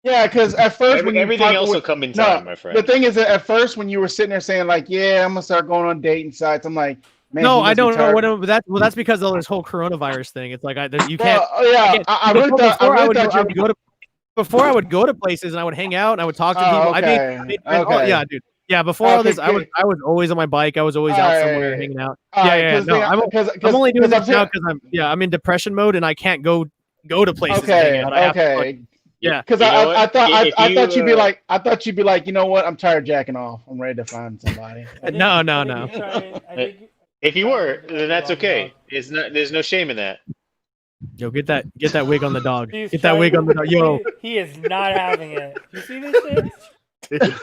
Yeah, because at first everything else will come in time, my friend. The thing is that at first when you were sitting there saying like, "Yeah, I'm gonna start going on dating sites," I'm like, man, no, I don't know that's because of this whole coronavirus thing. It's like you can't. Before I would go to places and I would hang out and I would talk to people. Okay. Yeah, dude. Yeah, before all this, I was always on my bike. I was always out somewhere hanging out. No, I'm only doing this now because I'm in depression mode and I can't go to places. Okay. Yeah, because I thought you'd be like, you know what? I'm tired of jacking off. I'm ready to find somebody. No. If you were, then that's okay. There's no shame in that. Yo, get that wig on the dog. Get that wig on the dog. Yo, he is not having it. You see this shit?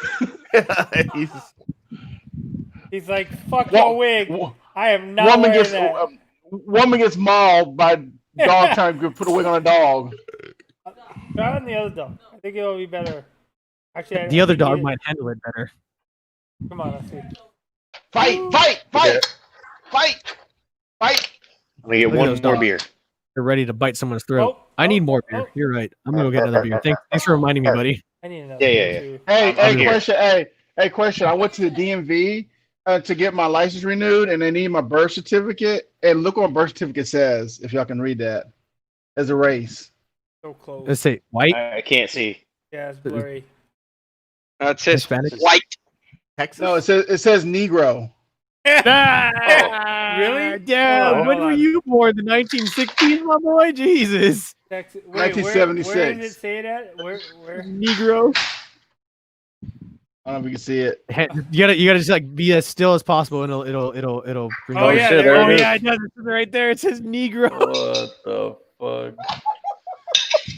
He's like, fuck your wig. I am not wearing that. Woman gets mauled by dog trying to put a wig on a dog. Try on the other dog. I think it'll be better. Actually, the other dog might handle it better. Come on, let's see. Fight! I'm gonna get one more beer. They're ready to bite someone's throat. I need more beer. You're right. I'm gonna go get another beer. Thanks for reminding me, buddy. I need another beer. Hey, question. I went to the DMV to get my license renewed, and they need my birth certificate. And look what my birth certificate says. If y'all can read that, as a race. So close. Let's say white. I can't see. Yeah, it's blurry. It says Hispanic? white. Texas? No, it says Negro. Really? Yeah. When were you born? The 1960s, my boy. Jesus. Texas. 1976. Where does it say that? Where? Negro. I don't know if we can see it. You gotta just like be as still as possible, and it'll. Bring Oh yeah, yeah, it does. It's right there. It says Negro. What the fuck?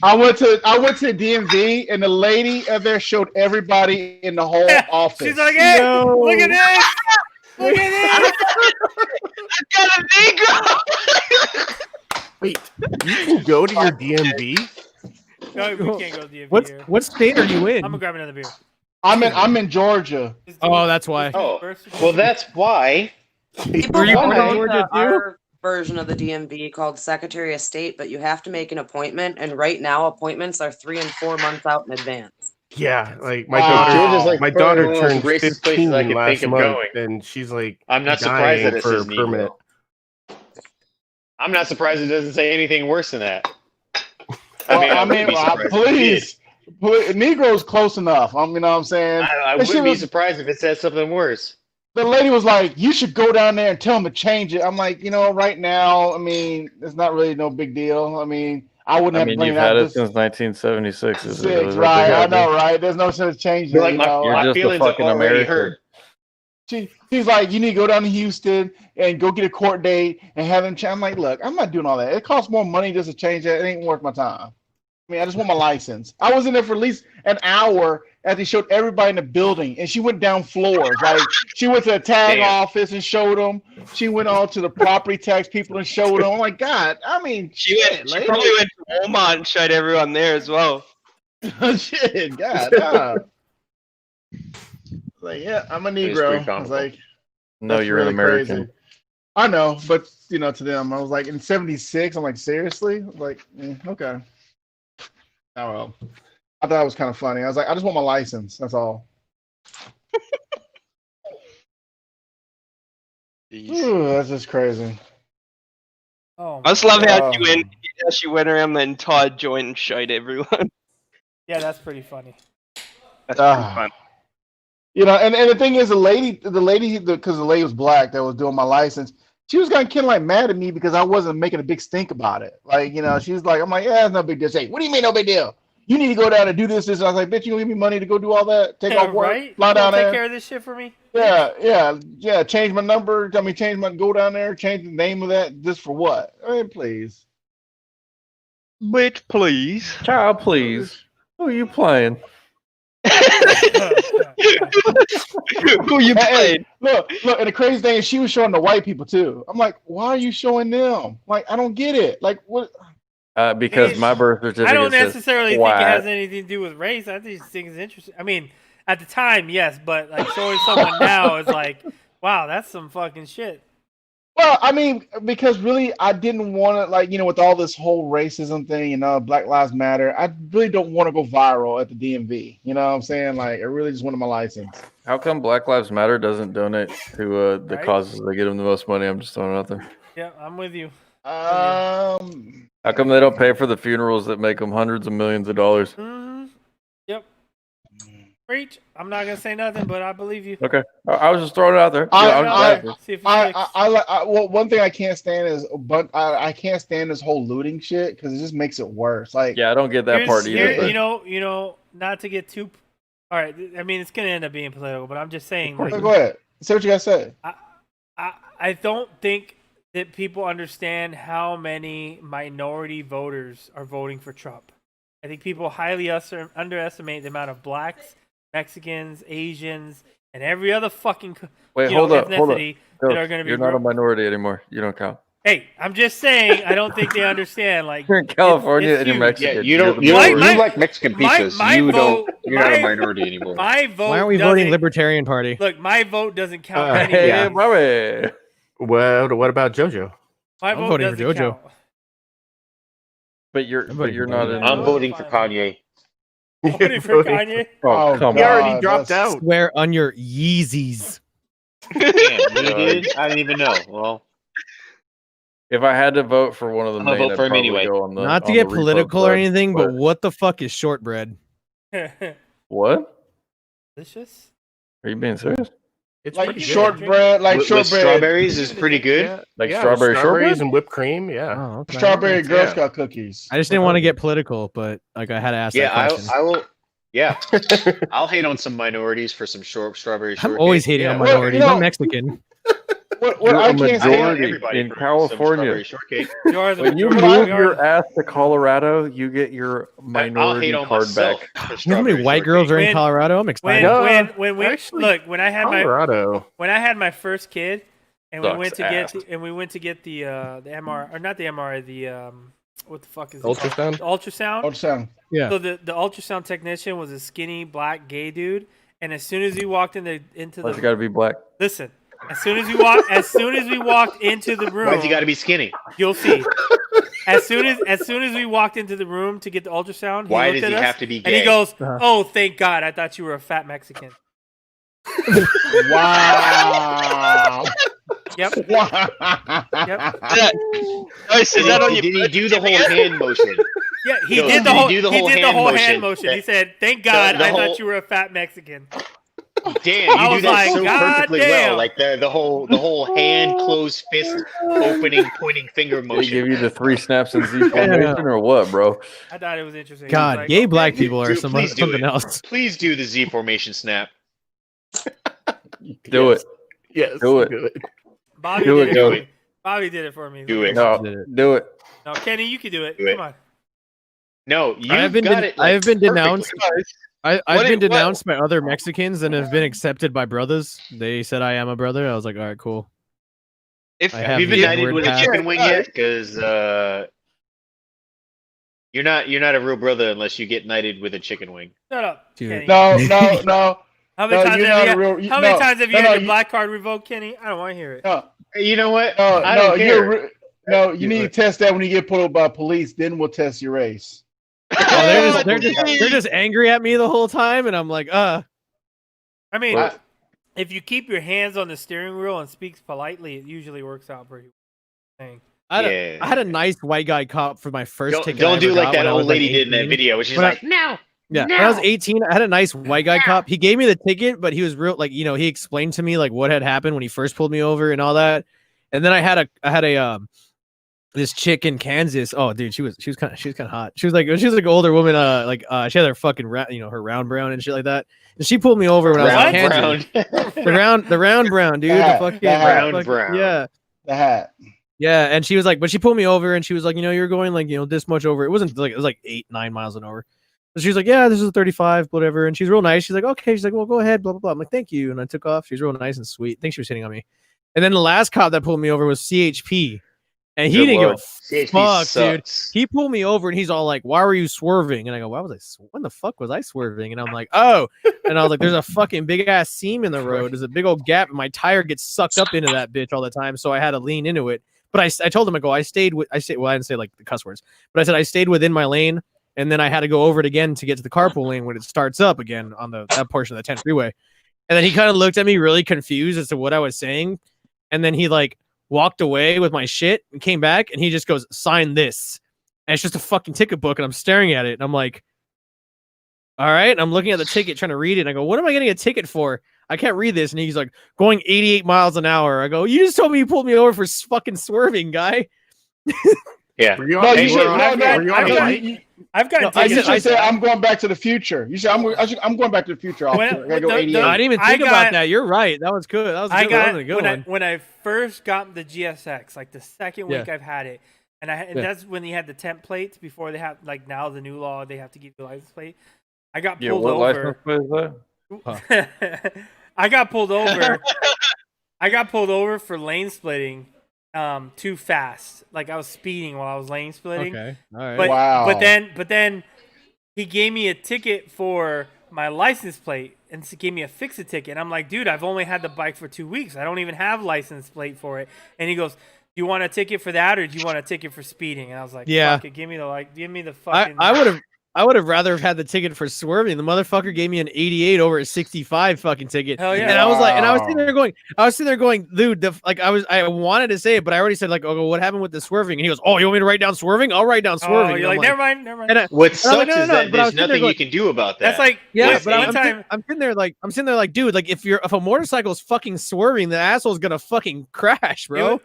I went to DMV, and the lady there showed everybody in the whole office. She's like, "Hey, look at this! Look at this! I got a Negro." Wait, you can go to your DMV? No, we can't go to DMV here. What state are you in? I'm gonna grab another beer. I'm in Georgia. Oh, that's why. Oh, well, that's why. Were you born in There's Georgia too? our version of the DMV called Secretary of State, but you have to make an appointment, and right now appointments are 3 and 4 months out in advance. Yeah, like my Wow. Georgia's like my probably daughter one of those turned racist 15 places I could last think of month, going. and she's like, I'm not surprised that dying it for a says Negro. permit. I'm not surprised it doesn't say anything worse than that. I wouldn't be surprised if it please. Negro's close enough. You know what I'm saying? I And she wouldn't be was- surprised if it said something worse. The lady was like, "You should go down there and tell them to change it." I'm like, right now, I mean, it's not really no big deal. I mean, I wouldn't I have mean, to bring you've it had out it this since 1976. Is it six, really that right? big I of a deal? know, right? There's no sense changing You're it. like, You my, know? You're my just a feelings are fucking already American. hurt. She's like, you need to go down to Houston and go get a court date and have them change. I'm like, look, I'm not doing all that. It costs more money just to change that. It ain't worth my time. I mean, I just want my license. I was in there for at least an hour as they showed everybody in the building, and she went down floors. Like, she went to the tag office and showed them. She went on to the property tax people and showed them. I'm like, God, I mean, She probably went to Walmart and showed everyone there as well. shit, God. Like, yeah, I'm a It was pretty Negro. I was comical. like, No, that's you're an really American. crazy. I know, but to them, I was like, in '76, I'm like, seriously? I was like, okay. Oh well. I thought it was kind of funny. I was like, I just want my license. That's all. Ooh, that's just crazy. Oh, I just love how Oh. she went around the entire joint and showed everyone. yeah, that's pretty funny. That's Ah. pretty fun. And the thing is, the lady, because the lady was black that was doing my license, she was kind of like mad at me because I wasn't making a big stink about it. Like, she was like, I'm like, yeah, it's no big deal. Say, what do you mean no big deal? You need to go down and do this. And I was like, bitch, you gonna give me money to go do all that? Take off work, Right? fly You down gonna take there. care of this shit for me? Yeah. Change my number. Go down there, change the name of that. Just for what? I mean, please. Bitch, please. Child, please. Who are you playing? Who you Hey, playing? look, and the crazy thing is she was showing the white people too. I'm like, why are you showing them? Like, I don't get it. Like, what? Because my birth certificate I don't says necessarily think it white. has anything to do with race. I just think it's interesting. I mean, at the time, yes, but like showing someone now is like, wow, that's some fucking shit. Well, I mean, because really, I didn't want to, with all this whole racism thing, Black Lives Matter. I really don't want to go viral at the DMV. You know what I'm saying? Like, I really just wanted my license. How come Black Lives Matter doesn't donate to the Right? causes that get them the most money? I'm just throwing it out there. Yeah, I'm with you. How come they don't pay for the funerals that make them hundreds of millions of dollars? Mm-hmm. Yep. Preach. I'm not gonna say nothing, but I believe you. Okay, I was just throwing it out there. See if it sticks. Well, one thing I can't stand is, I can't stand this whole looting shit because it just makes it worse. Like, Yeah, I don't get that part either. Here, but- you know, not to get too. All right, I mean, it's gonna end up being political, but I'm just saying. Like, go ahead. Say what you gotta say. I don't think that people understand how many minority voters are voting for Trump. I think people highly underestimate the amount of blacks, Mexicans, Asians, and every other fucking Wait, hold up. ethnicity that are Coach, going to be. you're not a minority anymore. You don't count. Hey, I'm just saying. I don't think they understand. Like, You're in California it's and you're huge. Mexican. Yeah, you don't. You like Mexican pizzas. You're not a minority anymore. My vote. Why aren't we voting Libertarian Party? Look, my vote doesn't count. Hey, anyway. Bobby. Well, what about JoJo? My I'm vote voting for doesn't JoJo. count. But you're not in. I'm voting for Kanye. I'm voting for Kanye. Oh, come He on. already dropped out. Swear on your Yeezys. Damn, he did? I didn't even know. Well, If I had to vote for one of the I'm gonna main, vote for I'd him probably anyway. go on the, Not to on get the political repo or side, anything, but what the fuck is shortbread? What? Delicious. Are you being serious? It's Like pretty good. shortbread, like with shortbread. strawberries is pretty good. Yeah, Like yeah, strawberry strawberries shortbread? and whipped cream. Yeah. Oh, okay. Strawberry Girl Yeah. Scout cookies. I just didn't want to get political, but like I had to ask Yeah, that question. I will. Yeah, I'll hate on some minorities for some strawberry shortcake. I'm always hating yeah. on Well, minorities. I'm Mexican. What You're I a can't stand. majority everybody in for some California. strawberry shortcake. You are the When you majority. move We are your the- ass to Colorado, you get your I'll minority hate on card myself back. for You know how many strawberry white girls are in When- Colorado? I'm excited. When we Actually, look when I had Colorado. when I had my first kid and we Sucks went to ass. get the MR or not the MRI what the fuck is Ultrasound? it called? Ultrasound. Ultrasound. Yeah. So the ultrasound technician was a skinny black gay dude, and as soon as he walked into Why's the it got to be black? listen, as soon as we walked into the room, Why's he got to be skinny? You'll see. As soon as we walked into the room to get the ultrasound, Why looked does at he us, have to be and he gay? goes, "Oh, thank God! I thought you were a fat Mexican." Wow. Yep. Wow. Yep. Is that on your Did he do the whole hand motion? Yeah, he No, did the did he whole. do the He whole did the hand whole motion? hand motion. He said, "Thank God! the I whole- thought you were a fat Mexican." Damn, I you do was that like, so "God perfectly damn." well. Like the whole hand, closed fist, opening, pointing finger Did he motion. give you the 3 snaps in Z formation or what, bro? I thought it was interesting. God, He was gay like, black "Okay." people are Please do something it. else. Please do the Z formation snap. Do it. Yes. Do it. Bobby Do did it, it do for it. me. Bobby did it for me. Do Look it. at No, him. do it. No, Kenny, you can do it. Do it. Come on. No, you I have been got it. Like, I have been denounced. perfectly. I've been denounced by other Mexicans and have been accepted by brothers. They said I am a brother. I was like, all right, cool. If I Have you the been knighted N-word with a pass. chicken wing yet? Because you're not a real brother unless you get knighted with a chicken wing. Shut up, Dude. Kenny. No. How many No, times you're have not you? a real- How many no, times have you no, had no, your you- black card revoked, Kenny? I don't want to hear it. No, You know what? no, I don't care. you need to test that when you get pulled over by police. Then we'll test your race. Oh, they're just angry at me the whole time, and I'm like, I mean, What? if you keep your hands on the steering wheel and speaks politely, it usually works out pretty well. I had a nice white guy cop for my first ticket. Don't I do ever like got that when I old was, like, lady did in that 18. video, which is When I- like, no. Yeah, when I was 18, I had a nice white guy cop. He gave me the ticket, but he was real, like, he explained to me like what had happened when he first pulled me over and all that. And then I had a this chick in Kansas. Oh, dude, she was kind of hot. She was like an older woman. She had her fucking her round brown and shit like that. And she pulled me over when I was in Kansas. the round brown, dude. The The fucking round brown. Yeah. The hat. Yeah, and she was like, but she pulled me over and she was like, you're going like, this much over. It wasn't like, it was like 8-9 miles an hour. So she was like, yeah, this is 35, whatever. And she's real nice. She's like, okay. She's like, well, go ahead, blah, blah, blah. I'm like, thank you. And I took off. She's real nice and sweet. I think she was hitting on me. And then the last cop that pulled me over was CHP. And he Good didn't Lord. give a CHP fuck, dude. sucks. He pulled me over and he's all like, why were you swerving? And I go, when the fuck was I swerving? And I'm like, oh. And I was like, there's a fucking big ass seam in the road. There's a big old gap and my tire gets sucked up into that bitch all the time. So I had to lean into it. But I told him, well, I didn't say like the cuss words, but I said I stayed within my lane. And then I had to go over it again to get to the carpool lane when it starts up again on that portion of the 10 freeway. And then he kind of looked at me really confused as to what I was saying. And then he like walked away with my shit and came back and he just goes, sign this. And it's just a fucking ticket book and I'm staring at it and I'm like, all right. And I'm looking at the ticket trying to read it. And I go, what am I getting a ticket for? I can't read this. And he's like, going 88 miles an hour. I go, you just told me you pulled me over for fucking swerving, guy. Yeah. No, you should. I've got. I should say I'm going back to the future. You said I'm going back to the future. I gotta go 88. I didn't even think about that. You're right. That was good. That was a good one. When I first got the GSX, like the second week I've had it, and that's when they had the temp plates before they have like now the new law they have to give you a license plate. I got pulled over. I got pulled over. I got pulled over for lane splitting too fast. Like I was speeding while I was lane splitting. Okay. All right. But then he gave me a ticket for my license plate and gave me a fix-it ticket. And I'm like, dude, I've only had the bike for 2 weeks. I don't even have license plate for it. And he goes, do you want a ticket for that or do you want a ticket for speeding? And I was like, fuck it, give me the fucking. I would have rather have had the ticket for swerving. The motherfucker gave me an 88 over a 65 fucking ticket. Hell yeah. And I was like, I was sitting there going, dude, I wanted to say it, but I already said like, oh, what happened with the swerving? And he goes, oh, you want me to write down swerving? I'll write down swerving. Oh, you're like, never mind. What sucks is that there's nothing you can do about that. That's like, yeah, but I'm sitting there like, dude, like if a motorcycle's fucking swerving, the asshole's gonna fucking crash, bro.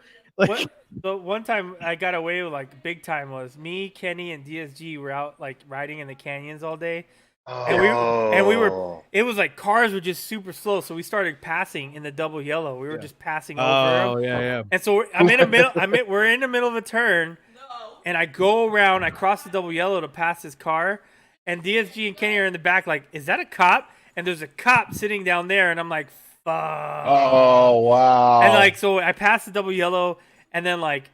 The one time I got away with like big time was me, Kenny, and DSG were out like riding in the canyons all day, and we were. It was like cars were just super slow, so we started passing in the double yellow. We were just passing over. Oh yeah. And so I'm in the middle. We're in the middle of a turn, and I go around. I cross the double yellow to pass this car, and DSG and Kenny are in the back. Like, is that a cop? And there's a cop sitting down there, and I'm like, fuck. Oh wow. And like, so I passed the double yellow. And then like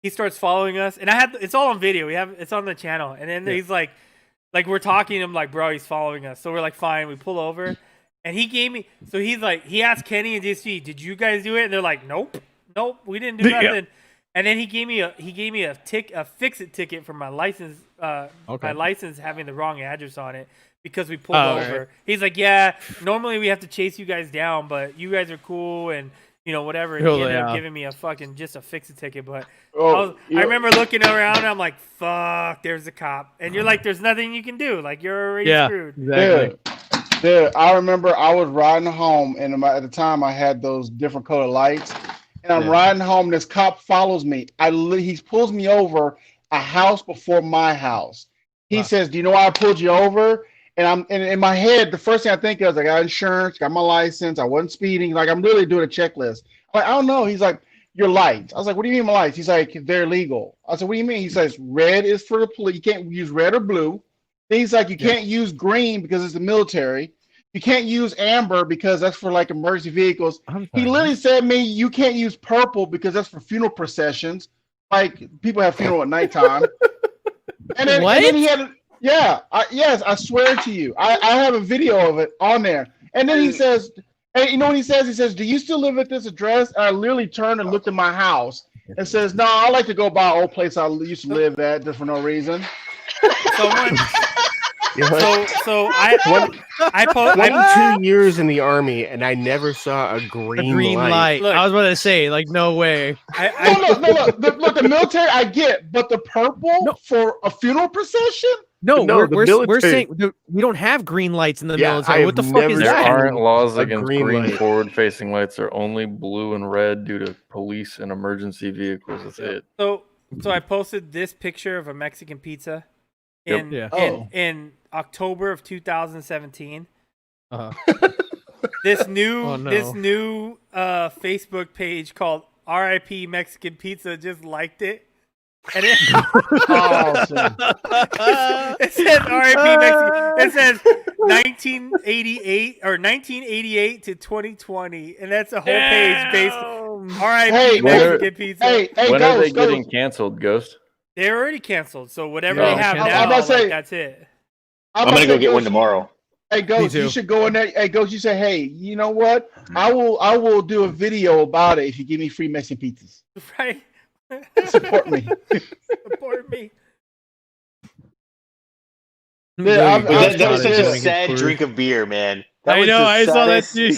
he starts following us, and it's all on video. It's on the channel, and then he's like we're talking. I'm like, bro, he's following us. So we're like, fine. We pull over, and he gave me. So he's like, he asked Kenny and DSG, did you guys do it? And they're like, nope, we didn't do nothing. Yeah. And then he gave me a fix-it ticket for my license. My license having the wrong address on it because we pulled over. Right. He's like, yeah, normally we have to chase you guys down, but you guys are cool and. Whatever. And he ended up giving me a fix-it ticket. But I remember looking around and I'm like, fuck, there's a cop. And you're like, there's nothing you can do. Like, you're already screwed. Exactly. Dude, I remember I was riding home, and at the time I had those different colored lights. And I'm riding home, this cop follows me. He pulls me over a house before my house. He says, do you know why I pulled you over? And in my head, the first thing I think of is I got insurance, got my license, I wasn't speeding. Like, I'm really doing a checklist. I'm like, I don't know. He's like, your lights. I was like, what do you mean my lights? He's like, they're legal. I said, what do you mean? He says, red is for the police. You can't use red or blue. Then he's like, you can't use green because it's the military. You can't use amber because that's for like emergency vehicles. He literally said to me, you can't use purple because that's for funeral processions. Like, people have funeral at nighttime. And then he had yes, I swear to you. I have a video of it on there. And then he says, hey, you know what he says? He says, do you still live at this address? And I literally turned and looked at my house and says, no, I like to go by an old place I used to live at just for no reason. I 22 years in the Army and I never saw a green light. Look, I was about to say, like, no way. No. Look, the military I get, but the purple for a funeral procession? No, we're saying we don't have green lights in the military. What the fuck is that? There aren't laws against green forward-facing lights. They're only blue and red due to police and emergency vehicles. That's it. So I posted this picture of a Mexican pizza in October of 2017. This new Facebook page called RIP Mexican Pizza just liked it. And it says RIP Mexican. It says 1988 or 1988 to 2020, and that's a whole page based RIP Mexican Pizza. When are they getting canceled, Ghost? They're already canceled. So whatever they have now, that's it. I'm gonna go get one tomorrow. Hey, Ghost, you should go in there. Hey, Ghost, you say, hey, you know what? I will do a video about it if you give me free Mexican pizzas. Right. Support me. Support me. That was such a sad drink of beer, man. I know. I saw that too.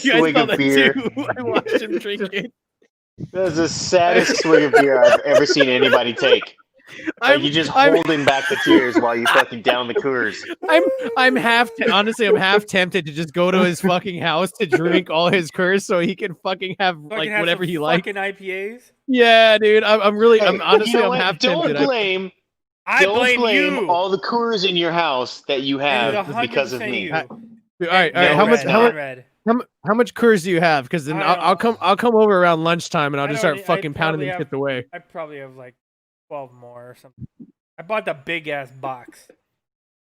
I watched him drink it. That was the saddest swig of beer I've ever seen anybody take. You just holding back the tears while you fucking down the Coors. I'm half tempted to just go to his fucking house to drink all his Coors so he can fucking have whatever he likes. Fucking IPAs. Yeah, dude. I'm half tempted. Don't blame you. All the Coors in your house that you have because of me. All right. How much Coors do you have? Because then I'll come over around lunchtime and I'll just start fucking pounding them shit away. I probably have like 12 more or something. I bought the big ass box.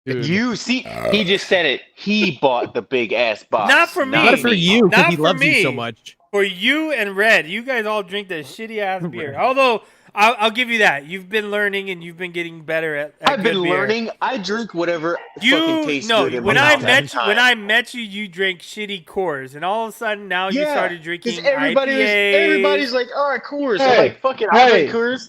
Dude. You see, he just said it. He bought the big ass box. Not for me. Not for you, because he loves you so much. For you and Red, you guys all drink the shitty ass beer. Although I'll give you that. You've been learning and you've been getting better at I've been beer. learning. I drink whatever fucking tastes good in when my I mouth. when I met you, you drank shitty Coors, and all of a sudden now you started drinking everybody's like, all right, Coors. I'm like, fuck it, I like Coors.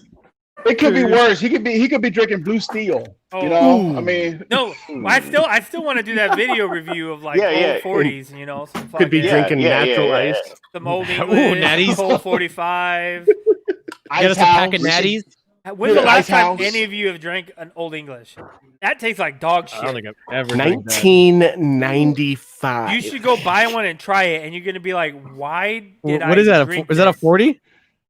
It could be worse. He could be drinking Blue Steel. You know, I mean, no, I still want to do that video review of like old 40s. You know, some could be drinking natural ice, some old English, natties, old 45. Get us a pack of natties. When's the last time any of you have drank an Old English? That tastes like dog shit. I don't think I've ever. 1995. You should go buy one and try it, and you're gonna be like, "Why did I?" What is that? Is that a 40?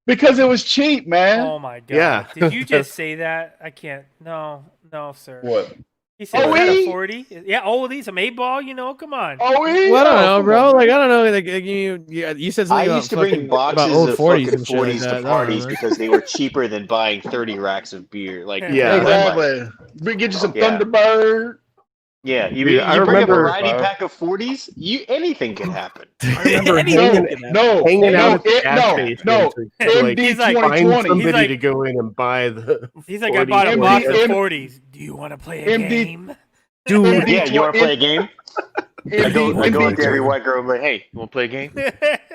Because it was cheap, man. Oh my god! Yeah. Did you just say that? I can't. No, sir. What? He said, "Was that a 40?" Yeah, these some 8-ball. You know, come on. Well, I don't know, bro. Like, I don't know. Like, you said something I used to bring boxes old of 40s fucking and shit 40s like to parties because they were cheaper than buying 30 racks of beer. Like, exactly. Get you some Thunderbird. Yeah, you Dude, I bring a remember- variety pack of 40s, anything can happen. I remember No, hanging out at the no, gas station no. to like He's like- find 2020. somebody He's like- to go in and buy the. He's like, I 40 bought a box of MD 40s. Do you want to play a MD game? Dude, Yeah, you want to play a game? I go up to MD, every white girl and be like, hey, you want to play a game?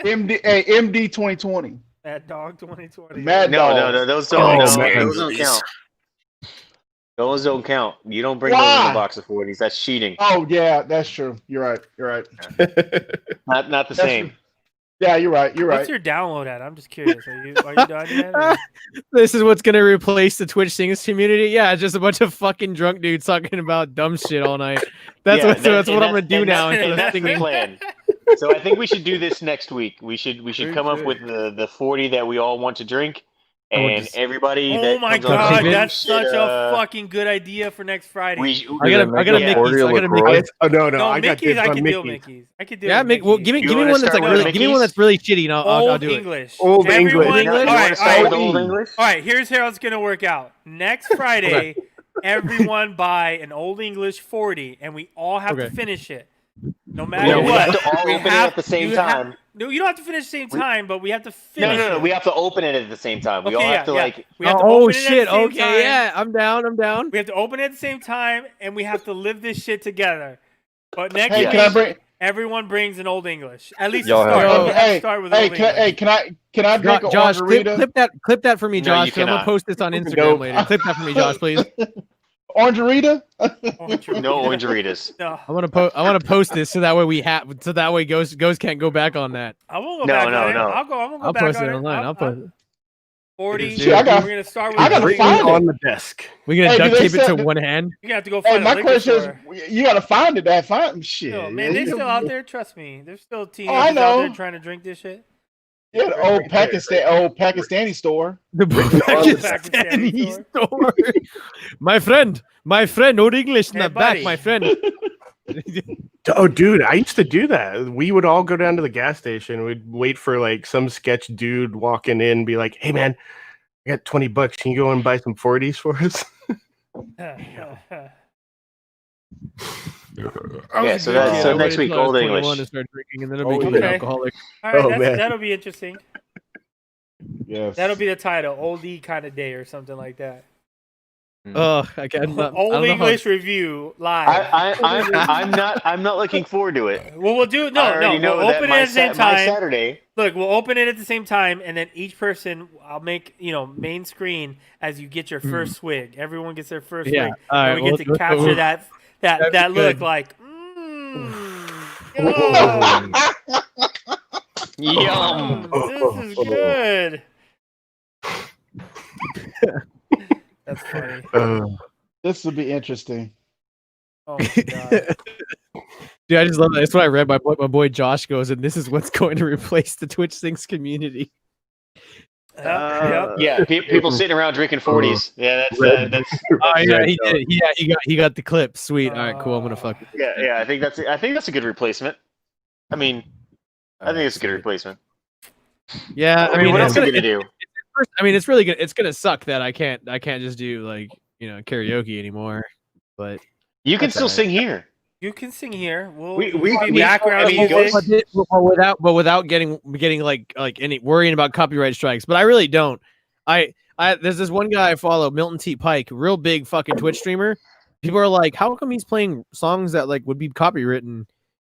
MD 2020. Mad Dog 2020. Mad No, Dog. those Oh, don't, man. those don't count. Those don't count. You don't bring those in Why? a box of 40s. That's cheating. Oh yeah, that's true. You're right. You're right. Not the That's same. true. Yeah, you're right. You're What's right. your download at? I'm just curious. Are you done yet? or- This is what's gonna replace the Twitch Sings community. Yeah, it's just a bunch of fucking drunk dudes talking about dumb shit all night. That's Yeah, that's what I'm gonna do now. And instead of that's the singing. plan. So I think we should do this next week. We should come up with the 40 that we all want to drink, and everybody. Oh that my comes on god, the that's should, such a fucking good idea for next Friday. I gotta Mickey's. I gotta Mickey's. Oh no, I got Mickey's. this I on can deal Mickey's. Mickey's. I can do. Yeah, well, give me one that's like really, give me one that's really shitty, and I'll do it. English. Old Everyone, English. All right, Start with Old English. All right, here's how it's gonna work out. Next Friday, everyone buy an Old English 40, and we all have to finish it. No matter we what, have to all open it at the same time. No, you don't have to finish at the same time, but we have to finish. No. it. We have to open it at the same time. We Okay, all yeah, have to yeah. like. We have to Oh open it at shit! the same Okay, time. yeah, I'm down. We have to open it at the same time, and we have to live this shit together. But next Hey, week, can I bring? everyone brings an Old English. At least to Y'all start. have- We have to Hey, start with hey, Old English. can I drink a Josh, Orangerita? clip that for me, No, Josh. you 'cause I'm gonna cannot. post this on Nope. Instagram later. Clip that for me, Josh, please. Orangerita? No Orangeritas. No, I want to post this so that way Ghost can't go back on that. I won't go No, back no, on it. no. I'm gonna go I'll back post on it online. I'll post it. 40. Shit, I got- we're gonna start with. I gotta Written find it. on the desk. We're gonna Hey, duct do they tape it to sell- one hand. You have to go Hey, find a my liquor question store. is, you gotta find it. That find shit. Yo, man, they still out there. Trust me, there's still I teenagers know. out there trying to drink this shit. Yeah, the old Pakistani store. The Pakistani store. My friend, Old English in Hey, the back, buddy. my friend. Oh, dude, I used to do that. We would all go down to the gas station. We'd wait for like some sketch dude walking in, and be like, "Hey, man, I got $20. Can you go and buy some 40s for us?" Yeah, so next week, Old English. To start drinking, and then it'll Oh, become yeah. an alcoholic. All right, Oh, man. that'll be interesting. Yes. That'll be the title, Oldie kind of day or something like that. Oh, I can't. Old English review live. I'm not looking forward to it. Well, we'll do I no. already know We'll that open it my at the same my time. Saturday. Look, we'll open it at the same time, and then each person, I'll make main screen as you get your first swig. Everyone gets their first Yeah, swig, all right, and we get let's to go. capture that That'd be look good. like. Yum. This is good. That's funny. This will be interesting. Oh my god. Dude, I just love that. That's what I read. My boy Josh goes, and this is what's going to replace the Twitch Things community. Yep. Yeah, people sitting around drinking 40s. Yeah, that's Oh yeah, he did. Yeah, he got the clip. Sweet. All right, cool. I'm gonna fuck it. yeah. I think that's a good replacement. I think it's a good replacement. Yeah, I mean, what else are you it's gonna do? it's really good. It's gonna suck that I can't just do like karaoke anymore. But You can that's still all right. sing here. You can sing here. We background music. But without getting like any worrying about copyright strikes. But I really don't. I there's this one guy I follow, Milton T. Pike, real big fucking Twitch streamer. People are like, how come he's playing songs that like would be copywritten,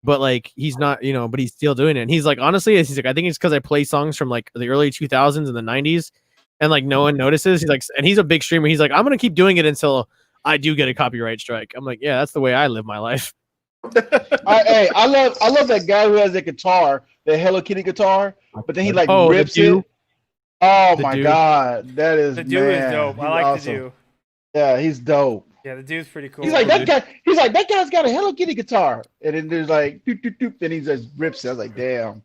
but like he's not, but he's still doing it. And he's like, honestly, he's like, I think it's because I play songs from like the early 2000s and the 90s, and like no one notices. He's like, and he's a big streamer. He's like, I'm gonna keep doing it until I do get a copyright strike. I'm like, yeah, that's the way I live my life. I love that guy who has a guitar, the Hello Kitty guitar, but then he like rips it. Oh The my dude. god, that is The dude is man, dope. I he's like awesome. the dude. Yeah, he's dope. Yeah, the dude's pretty cool. He's like that guy. He's like that guy's got a Hello Kitty guitar, and then there's like doop, doop, doop, then he just rips it. I was like, damn.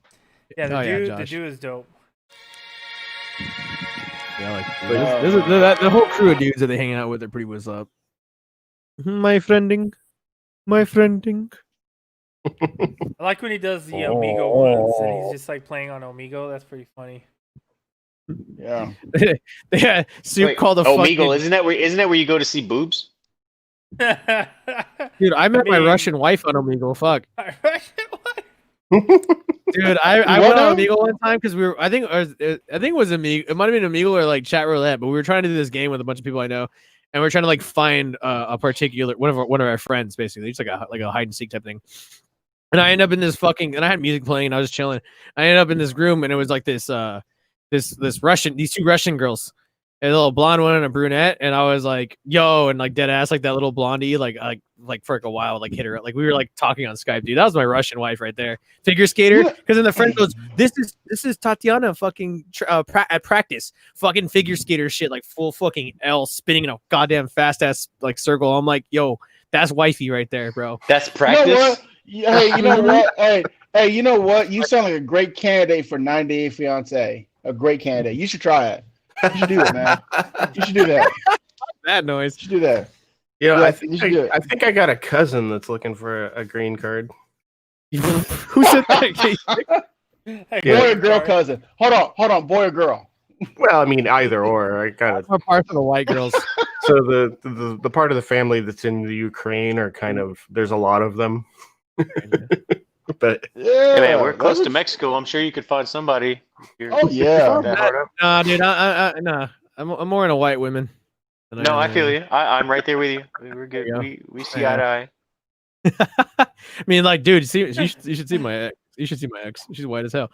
Yeah, the Oh, yeah, dude. Josh. The dude is dope. Yeah, like the whole crew of dudes that they hang out with are pretty what's up. My friending. I like when he does the Omigo ones, and he's just like playing on Omigo. That's pretty funny. Yeah. Yeah, Soup Wait, called a Omegle, fucking. isn't that where you go to see boobs? Dude, I met my Russian wife on Omegle. Fuck. Dude, I went on Omegle one time because we were. I think it was Omegle. It might have been Omegle or like chat roulette, but we were trying to do this game with a bunch of people I know, and we are trying to like find a particular one of our friends basically. It's like a hide and seek type thing. And I end up in this fucking, and I had music playing, and I was just chilling. I ended up in this room, and it was like these two Russian girls, a little blonde one and a brunette, and I was like, yo, and like dead ass, like that little blondie, like for like a while, like hit her, like we were like talking on Skype, dude. That was my Russian wife right there, figure skater. Because then the friend goes, this is Tatiana, fucking at practice, fucking figure skater shit, like full fucking L spinning in a goddamn fast ass like circle. I'm like, yo, that's wifey right there, bro. That's practice. Hey, you know what? Hey, you know what? You sound like a great candidate for 90 Day Fiance. A great candidate. You should try it. You should do it, man. You should do that. That noise. You should do that. Yeah, Yeah, I think I got a cousin that's looking for a green card. Who said that? Boy or girl cousin? Hold on. Boy or girl? Well, I mean either or. I kind of part of the white girls. So the part of the family that's in the Ukraine are kind of, there's a lot of them. But Hey man, we're close to Mexico. I'm sure you could find somebody. Oh yeah. Nah, dude. Nah. I'm more into white women. No, I feel you. I'm right there with you. We're good. We see eye to eye. I mean, like, dude, you should see my ex. You should see my ex. She's white as hell.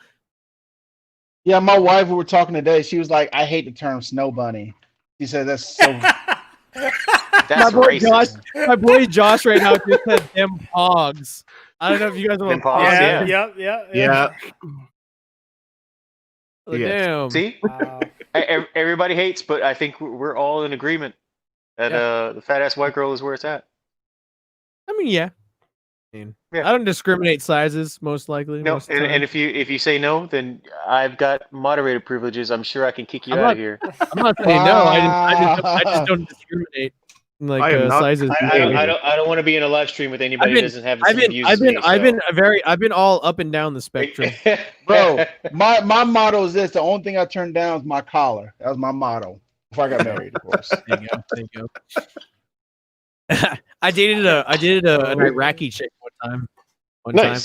Yeah, my wife, we were talking today. She was like, I hate the term snow bunny. She said that's so. That's racist. My boy Josh right now just said them hogs. I don't know if you guys want Them hogs, Yeah. Oh, damn. See, everybody hates, but I think we're all in agreement that the fat ass white girl is where it's at. I mean, yeah. I don't discriminate sizes, most likely. No, most of the and time. if you say no, then I've got moderator privileges. I'm sure I can kick you out of here. I'm not saying no. I just don't discriminate. Like sizes. I don't want to be in a live stream with anybody who doesn't have the same views as me. I've been all up and down the spectrum. Bro, my motto is this: the only thing I turned down is my collar. That was my motto before I got married, of course. There you go. I dated an Iraqi chick one time.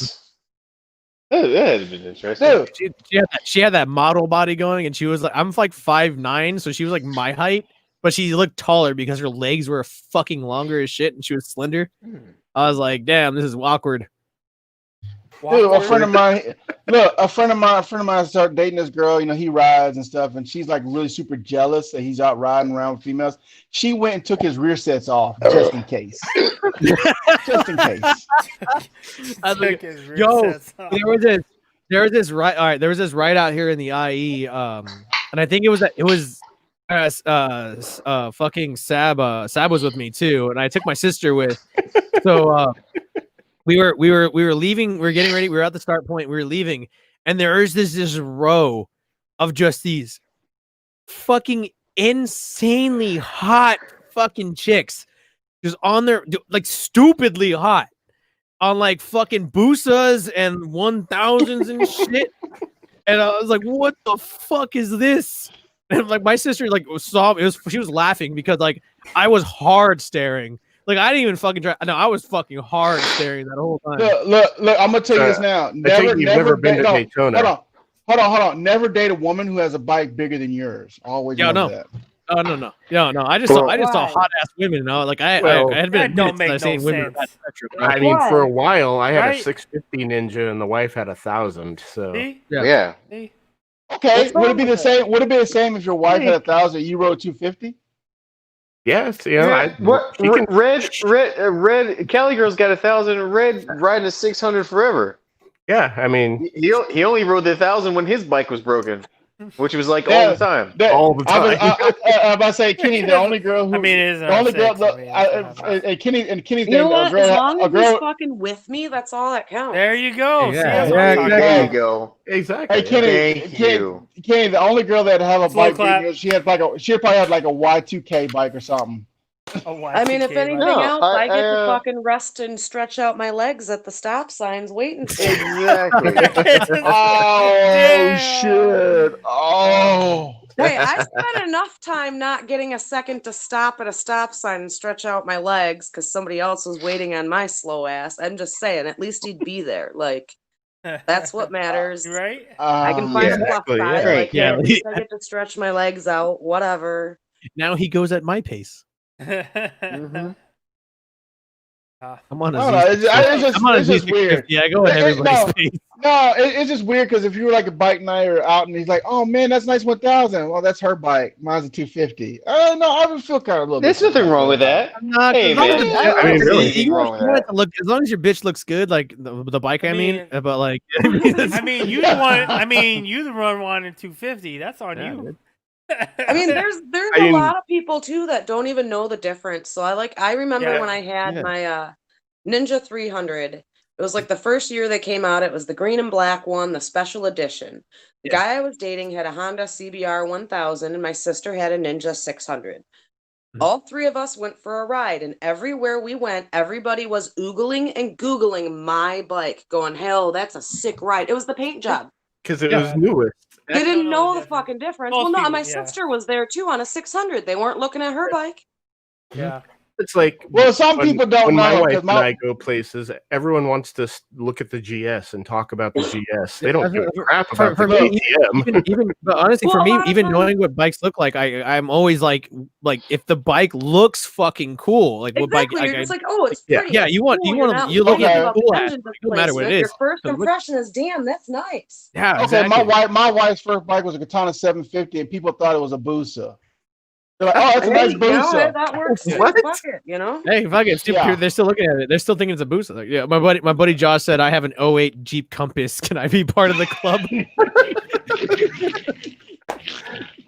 That has been interesting. Dude, she had that model body going, and she was like, I'm like 5'9", so she was like my height, but she looked taller because her legs were fucking longer as shit, and she was slender. I was like, damn, this is awkward. Dude, a friend of mine started dating this girl. You know, he rides and stuff, and she's like really super jealous that he's out riding around with females. She went and took his rear sets off just in case. Just in case. I was like, yo, there was this right. All right, there was this right out here in the IE, and I think it was fucking Sab. Sab was with me too, and I took my sister with. So. We were leaving. We were getting ready. We were at the start point. We were leaving, and there is this row of just these fucking insanely hot fucking chicks, just on their like stupidly hot, on like fucking Busas and 1000s and shit. And I was like, "What the fuck is this?" And like my sister like saw it was she was laughing because like I was hard staring. Like I didn't even fucking try. No, I was fucking hard staring that whole time. Look! I'm gonna tell you this now. Never been to Daytona. Hold on. Never date a woman who has a bike bigger than yours. Always remember that. Oh no. I just saw hot ass women. No, like I had been. Don't make no saying women sense. I mean, for a while, I had a 650 Ninja, and the wife had 1000. So yeah. Okay, would it be the same? Would it be the same if your wife had 1000, you rode 250? Yes, yeah. Red Cali girl's got 1000. Red riding a 600 forever. Yeah, I mean, he only rode the 1000 when his bike was broken, which was like all the time. All the time. I about to say, Kenny, the only girl who. I mean, it is. The only girl. Kenny's You know what? As long as he's fucking with me, that's all that counts. There you go. There you go. Exactly. Hey, Kenny, the only girl that have a bike, she probably had like a Y2K bike or something. I mean, if anything else, I get to fucking rest and stretch out my legs at the stop signs waiting for Exactly. Oh, shit. Oh. Hey, I spent enough time not getting a second to stop at a stop sign and stretch out my legs because somebody else was waiting on my slow ass. I'm just saying, at least he'd be there. Like, that's what matters. Right? I can find a plus exactly, side. yeah. Like, hey, Yeah, at least I get to stretch my legs out. Whatever. Now he goes at my pace. Mhm. I'm on a I don't know. It's just weird. Yeah, I go at everybody's pace. It's just weird because if you were like a bike night or out and he's like, "Oh man, that's nice 1000." Well, that's her bike. Mine's a 250. No, I would feel kind of a little. There's bit nothing wrong with that. Hey, as long man, as the- I don't see you anything wrong with want it that. to look, as long as your bitch looks good, like the bike. I mean, but like, I mean, you the one. I mean, you the one wanting 250. That's on you. I mean, there's a lot of people too that don't even know the difference. So I remember when I had my Ninja 300. It was like the first year they came out. It was the green and black one, the special edition. The guy I was dating had a Honda CBR 1000 and my sister had a Ninja 600. All three of us went for a ride, and everywhere we went, everybody was oogling and googling my bike, going, "Hell, that's a sick ride." It was the paint job. Because it was newest. They didn't know the fucking difference. Well, no, my sister was there too on a 600. They weren't looking at her bike. Yeah. It's like, well, some people don't when know. my wife 'cause and I go places, everyone wants to look at the GS and talk about the GS. They don't give a crap about for the me, KTM. even but honestly, for me, even knowing what bikes look like, I'm always like if the bike looks fucking cool, like what bike, Exactly. You're just like, oh, it's pretty. yeah, it's you want cool. you You're want not to you look thinking at about the cool the ass. engine It don't matter what it displacement. is. Your first 'Cause impression is, damn, that's nice. Yeah, Okay, exactly. my wife's first bike was a Katana 750, and people thought it was a Busa. They're like, "Oh, that's a nice Hey, you know, Busa." that works too. What? Fuck it, you know? Hey, fuck it. Yeah. They're still looking at it. They're still thinking it's a boost. Like, yeah, my buddy Josh said I have an 08 Jeep Compass. Can I be part of the club?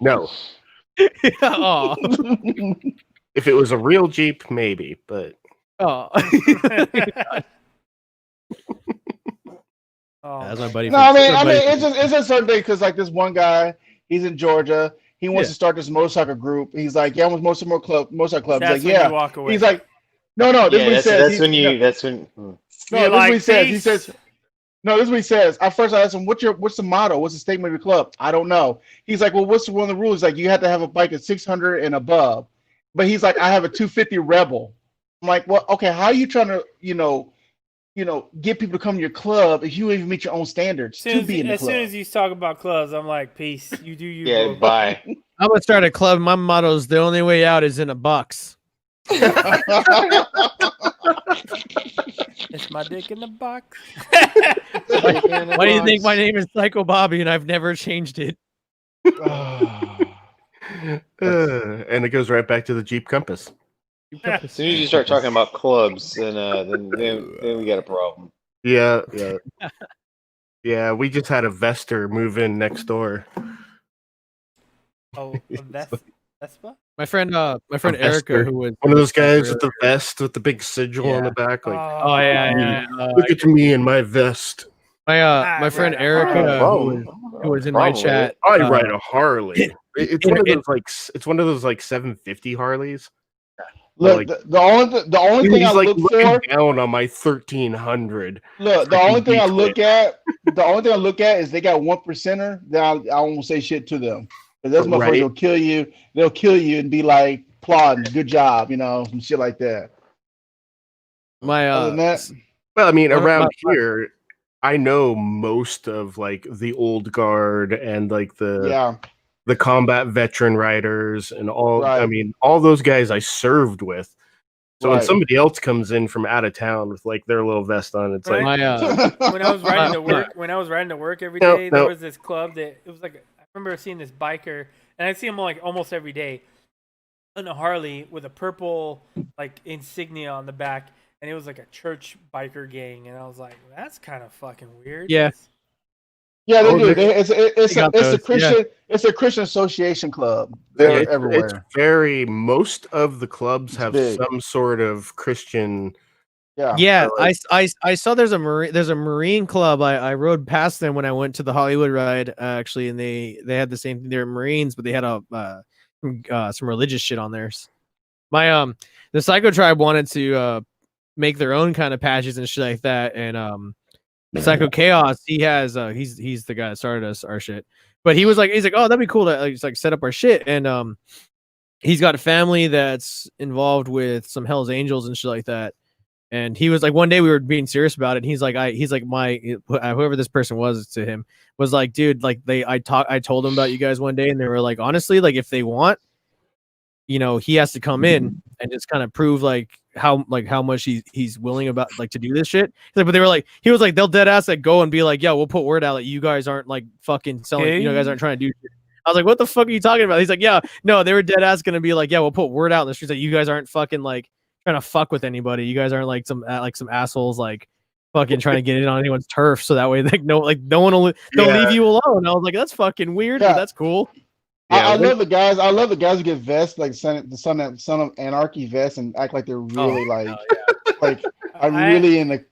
No. Oh. If it was a real Jeep, maybe, but Oh. That's my buddy. No, I mean, it's just certain thing because like this one guy, he's in Georgia. He wants to start this motorcycle group. He's like, yeah, I want motorcycle club. He's That's like, when yeah. you walk away. He's like, no. This is what he says. That's when you. That's when. No, this is what he says. He says, no, this is what he says. At first, I asked him, what's the motto? What's the statement of the club? I don't know. He's like, well, what's one of the rules? He's like, you have to have a bike at 600 and above. But he's like, I have a 250 Rebel. I'm like, well, okay, how are you trying to, get people to come to your club if you don't even meet your own standards to be in the As club? soon as you talk about clubs, I'm like, peace. You do you. Yeah, bro. bye. I'm gonna start a club. My motto is the only way out is in a box. It's my dick in the box. Why do you think my name is Psycho Bobby and I've never changed it? And it goes right back to the Jeep Compass. As soon as you start talking about clubs, then we got a problem. Yeah. Yeah, we just had a Vester move in next door. Oh, Vespa? My friend Erica, who was one of those guys with the vest with the big sigil on the back, like, oh yeah. Look at me in my vest. My friend Erica, who was in my chat. I ride a Harley. It's one of those like 750 Harleys. Look, like, the only thing I look for down on my 1300. Look, the only thing I look at is they got 1%er. Then I won't say shit to them. Because those motherfuckers will kill you. They'll kill you and be like, applauding, good job, some shit like that. Other than that, well, I mean, around here, I know most of like the old guard and like the combat veteran riders and all. I mean, all those guys I served with. So when somebody else comes in from out of town with like their little vest on, it's like when I was riding to work, every day, there was this club that it was like. I remember seeing this biker, and I see him like almost every day on a Harley with a purple like insignia on the back, and it was like a church biker gang, and I was like, that's kind of fucking weird. Yeah, they do. It's a Christian association club. They're everywhere. It's most of the clubs have some sort of Christian. Yeah, I saw there's a Marine club. I rode past them when I went to the Hollywood ride actually, and they had the same thing. They're Marines, but they had some religious shit on theirs. My the Psycho Tribe wanted to make their own kind of patches and shit like that, and Psycho Chaos, he has he's the guy that started our shit. But he's like, oh, that'd be cool to like, just like set up our shit. And he's got a family that's involved with some Hell's Angels and shit like that. And he was like, one day we were being serious about it. And he's like, whoever this person was to him was like, dude, like I told him about you guys one day, and they were like, honestly, like if they want, you know, he has to come in and just kind of prove how much he's willing about like to do this shit. But they were like, he was like, they'll dead ass like go and be like, yeah, we'll put word out that you guys aren't like fucking selling, you guys aren't trying to do shit. I was like, what the fuck are you talking about? He's like, yeah, no, they were dead ass gonna be like, yeah, we'll put word out in the streets that you guys aren't fucking like trying to fuck with anybody. You guys aren't like some assholes like fucking trying to get in on anyone's turf. So that way no one will they'll leave you alone. I was like, that's fucking weird, but that's cool. I love the guys. I love the guys who get vests like the son of Anarchy vests and act like they're really like I'm really in the.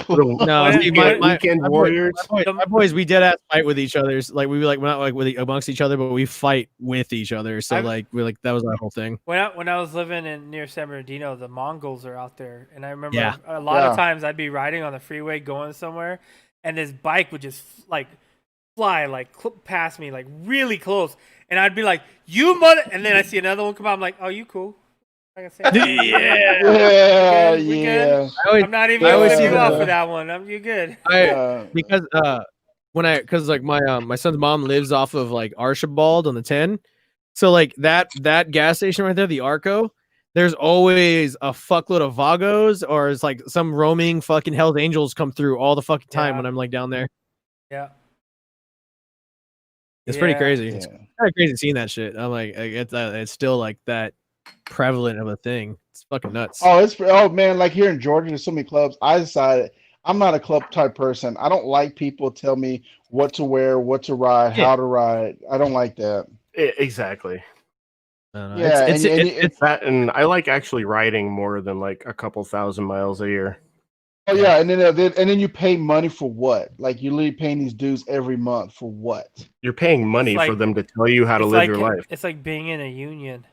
No, my weekend warriors. My boys, we dead ass fight with each other. Like we like we're not like amongst each other, but we fight with each other. So that was our whole thing. When I was living near San Bernardino, the Mongols are out there, and I remember a lot of times I'd be riding on the freeway going somewhere, and this bike would just like fly like past me like really close. And I'd be like, "You mother!" And then I see another one come out. I'm like, "Oh, you cool?" Like I said, yeah. I'm not even going you off for that one. You good? Because like my son's mom lives off of like Archibald on the 10, so like that gas station right there, the Arco. There's always a fuckload of Vagos or it's like some roaming fucking Hell's Angels come through all the fucking time when I'm like down there. Yeah. It's pretty crazy. It's kind of crazy seeing that shit. I'm like it's still like that prevalent of a thing. It's fucking nuts. Oh man, like here in Georgia, there's so many clubs. I decided I'm not a club type person. I don't like people tell me what to wear, what to ride, how to ride. I don't like that. Exactly. Yeah, it's that, and I like actually riding more than like a couple thousand miles a year. Oh yeah, and then you pay money for what? Like you're literally paying these dudes every month for what? You're paying money for them to tell you how to live your life. It's like being in a union.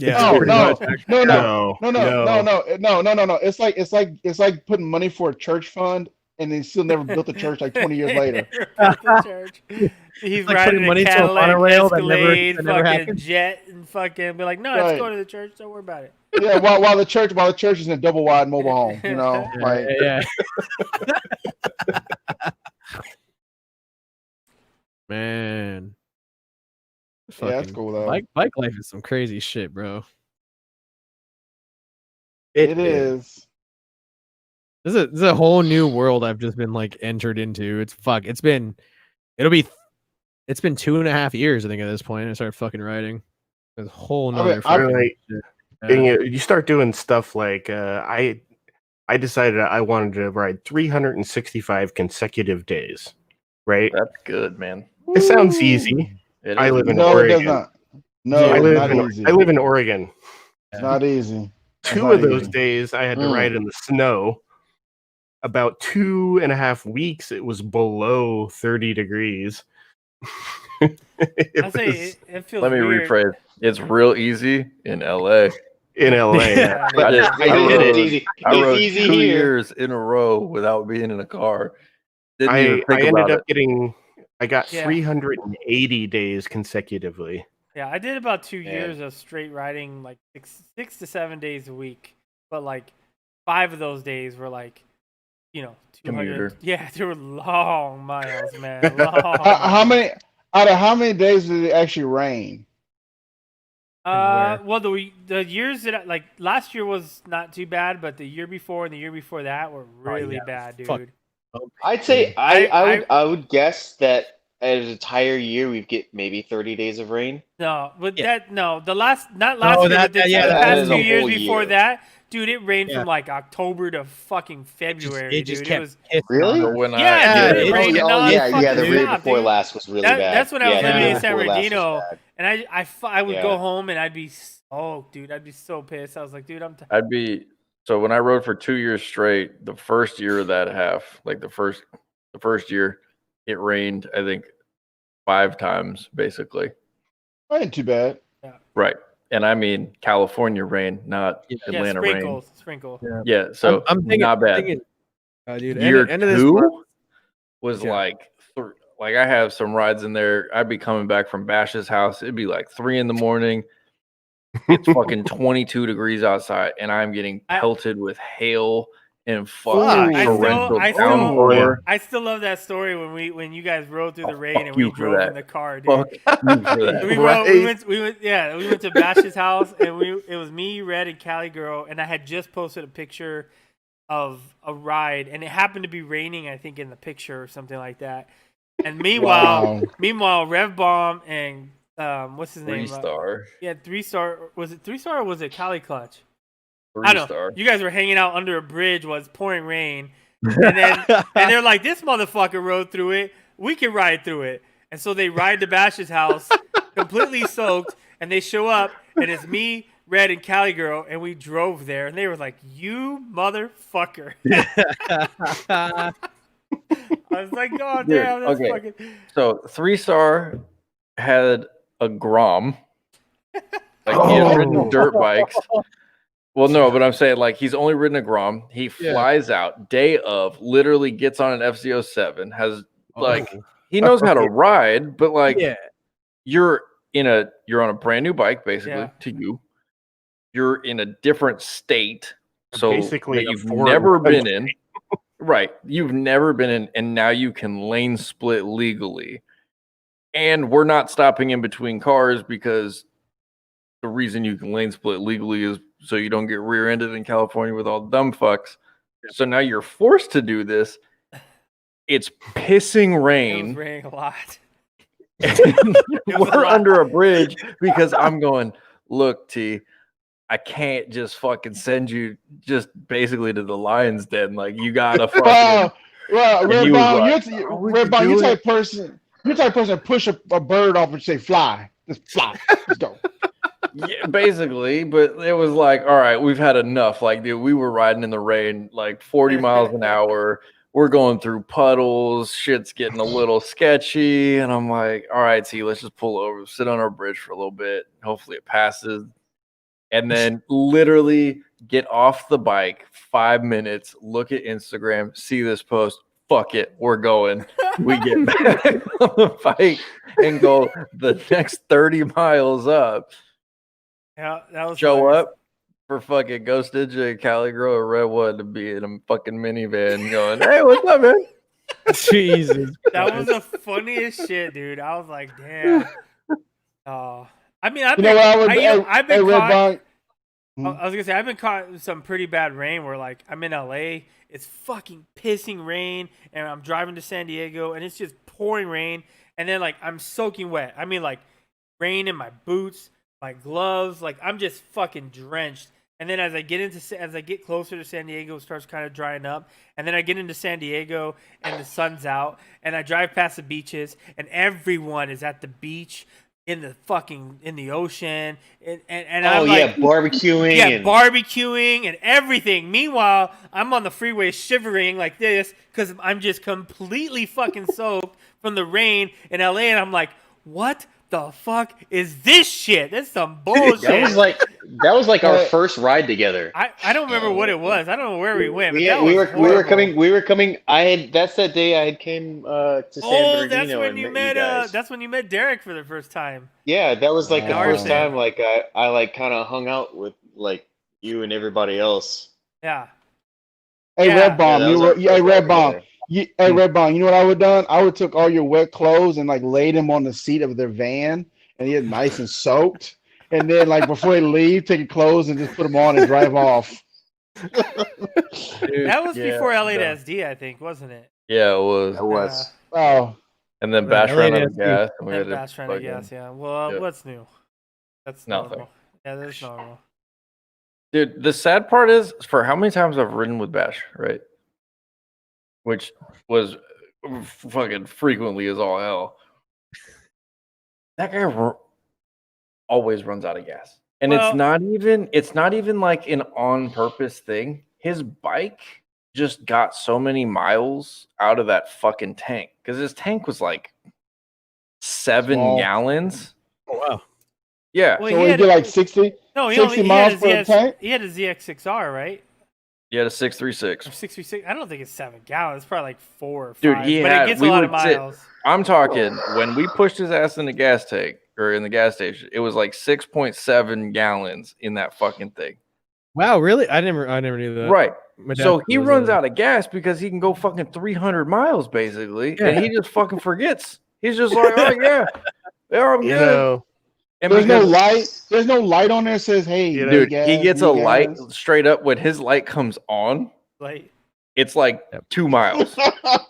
No. It's like putting money for a church fund, and they still never built a church like 20 years later. He's like riding money a to a Cadillac monorail Escalade, that never fucking happened. jet, and fucking be like, no, let's go to the church. Don't worry about it. Yeah, while the church is in a double wide mobile home, you know, like man. Yeah, that's cool though. Bike life is some crazy shit, bro. It is. This is a whole new world I've just been like entered into. It's been 2.5 years, I think, at this point. I started fucking riding. It's a whole nother you start doing stuff like I decided I wanted to ride 365 consecutive days. Right? That's good, man. It sounds easy. I live in Oregon. Oregon. It does not. No, I easy. live in Oregon. It's not easy. Two of those days I had to ride in the snow. About 2.5 weeks, it was below 30 degrees. It feels Let me weird. rephrase. It's real easy in LA. In LA. I rode easy 2 here. years in a row without being in a car. I ended up I got 380 days consecutively. Yeah, I did about 2 years of straight riding, like 6 to 7 days a week. But like 5 of those days were like, 200. Yeah, they were long miles, man. How many days did it actually rain? Well, the years that like last year was not too bad, but the year before and the year before that were really bad, dude. I'd say I would guess that an entire year we get maybe 30 days of rain. No, but the past 2 years before that, dude, it rained from like October to fucking February. It was really? The rain before last was really bad. That's when I was living in San Bernardino, and I would go home and I'd be soaked, dude. I'd be so pissed. I was like, dude, So when I rode for 2 years straight, the first year of that half, like the first year, it rained, I think, 5 times basically. Ain't too bad. Yeah. Right. And I mean California rain, not Atlanta rain. Sprinkle. Yeah. So I'm thinking, not bad. Dude, Year end of this two month. was like like I have some rides in there. I'd be coming back from Bash's house. It'd be like 3 a.m. It's fucking 22 degrees outside, and I'm getting pelted with hail and fucking torrential downpour. I still love that story when you guys rode through the rain and you we for drove that. in the car, dude. Fuck you for that. We went to Bash's house, and it was me, Red, and Cali Girl, and I had just posted a picture of a ride, and it happened to be raining, I think, in the picture or something like that. And meanwhile, Rev Bomb and what's his name? 3-star. Yeah, 3-star. Was it 3-star or was it Cali Clutch? 3-star. You guys were hanging out under a bridge while it's pouring rain, and they're like, "This motherfucker rode through it. We can ride through it." And so they ride to Bash's house, completely soaked, and they show up, and it's me, Red, and Cali Girl, and we drove there, and they were like, "You motherfucker!" I was like, "God damn, that's fucking." So 3-star had a Grom. Like he had ridden dirt bikes. Well, no, but I'm saying like he's only ridden a Grom. He flies out day of, literally gets on an FZ07, has like he knows how to ride, but like you're on a brand new bike basically to you. You're in a different state, so basically that you've never been in. Right, you've never been in, and now you can lane split legally. And we're not stopping in between cars because the reason you can lane split legally is so you don't get rear-ended in California with all the dumb fucks. So now you're forced to do this. It's pissing rain. It was raining a lot. We're under a bridge because I'm going, look, T, I can't just fucking send you just basically to the lion's den. Like, you gotta fucking... Red Ball, you type person. You're the type of person to push a bird off and say, fly. Just fly. Let's go. Yeah, basically, but it was like, all right, we've had enough. Like, dude, we were riding in the rain, like 40 miles an hour. We're going through puddles. Shit's getting a little sketchy. And I'm like, all right, T, let's just pull over, sit on our bridge for a little bit. Hopefully it passes. And then literally get off the bike 5 minutes, look at Instagram, see this post. Fuck it, we're going. We get back on the bike and go the next 30 miles up. Yeah, that was show up for fucking GhostNinja and Cali Girl or Redwood to be in a fucking minivan going, hey, what's up, man? Jesus. That was the funniest shit, dude. I was like, damn. I mean, I've been caught. I was gonna say I've been caught in some pretty bad rain where like I'm in LA, it's fucking pissing rain, and I'm driving to San Diego, and it's just pouring rain, and then like I'm soaking wet. I mean, like rain in my boots, my gloves, like I'm just fucking drenched. And then as I get closer to San Diego, it starts kind of drying up. And then I get into San Diego and the sun's out, and I drive past the beaches, and everyone is at the beach in the ocean, and I'm like, barbecuing and everything. Meanwhile, I'm on the freeway shivering like this because I'm just completely fucking soaked from the rain in LA, and I'm like, what the fuck is this shit? That's some bullshit. That was like our first ride together. I don't remember what it was. I don't know where we went. We were coming. That's that day I had came to San Bernardino and met you guys. That's when you met Derek for the first time. Yeah, that was like the first time like I like kind of hung out with like you and everybody else. Yeah. Hey, Red Bomb, Red Bomb. Red Bomb, you know what I would have done? I would took all your wet clothes and like laid them on the seat of their van, and you had nice and soaked. And then like before they leave, take your clothes and just put them on and drive off. Dude, that was before LA to SD, I think, wasn't it? Yeah, it was. It was. Oh. And then Bash ran out of gas. And we had Bash ran out of gas, yeah. Well, what's new? That's nothing. Normal. Yeah, that's normal. Dude, the sad part is for how many times I've ridden with Bash, right? Which was fucking frequently as all hell. That guy always runs out of gas, and it's not even like an on purpose thing. His bike just got so many miles out of that fucking tank because his tank was like 7 gallons. Oh wow! Yeah. Well, so he did like 60. No, 60 miles per tank. He had a ZX6R, right? He had a 636. 636. I don't think it's 7 gallons. It's probably like 4 or 5. Dude, but it gets a lot of miles. I'm talking when we pushed his ass in the gas tank or in the gas station, it was like 6.7 gallons in that fucking thing. Wow, really? I never knew that. Right. My dad So he was, runs out of gas because he can go fucking 300 miles basically, and he just fucking forgets. He's just like, oh yeah, I'm You good. know, And There's no because- light. There's no light on there that says, "Hey, you dude, gas, he gets a need light gas." straight up when his light comes on. Like, It's like 2 miles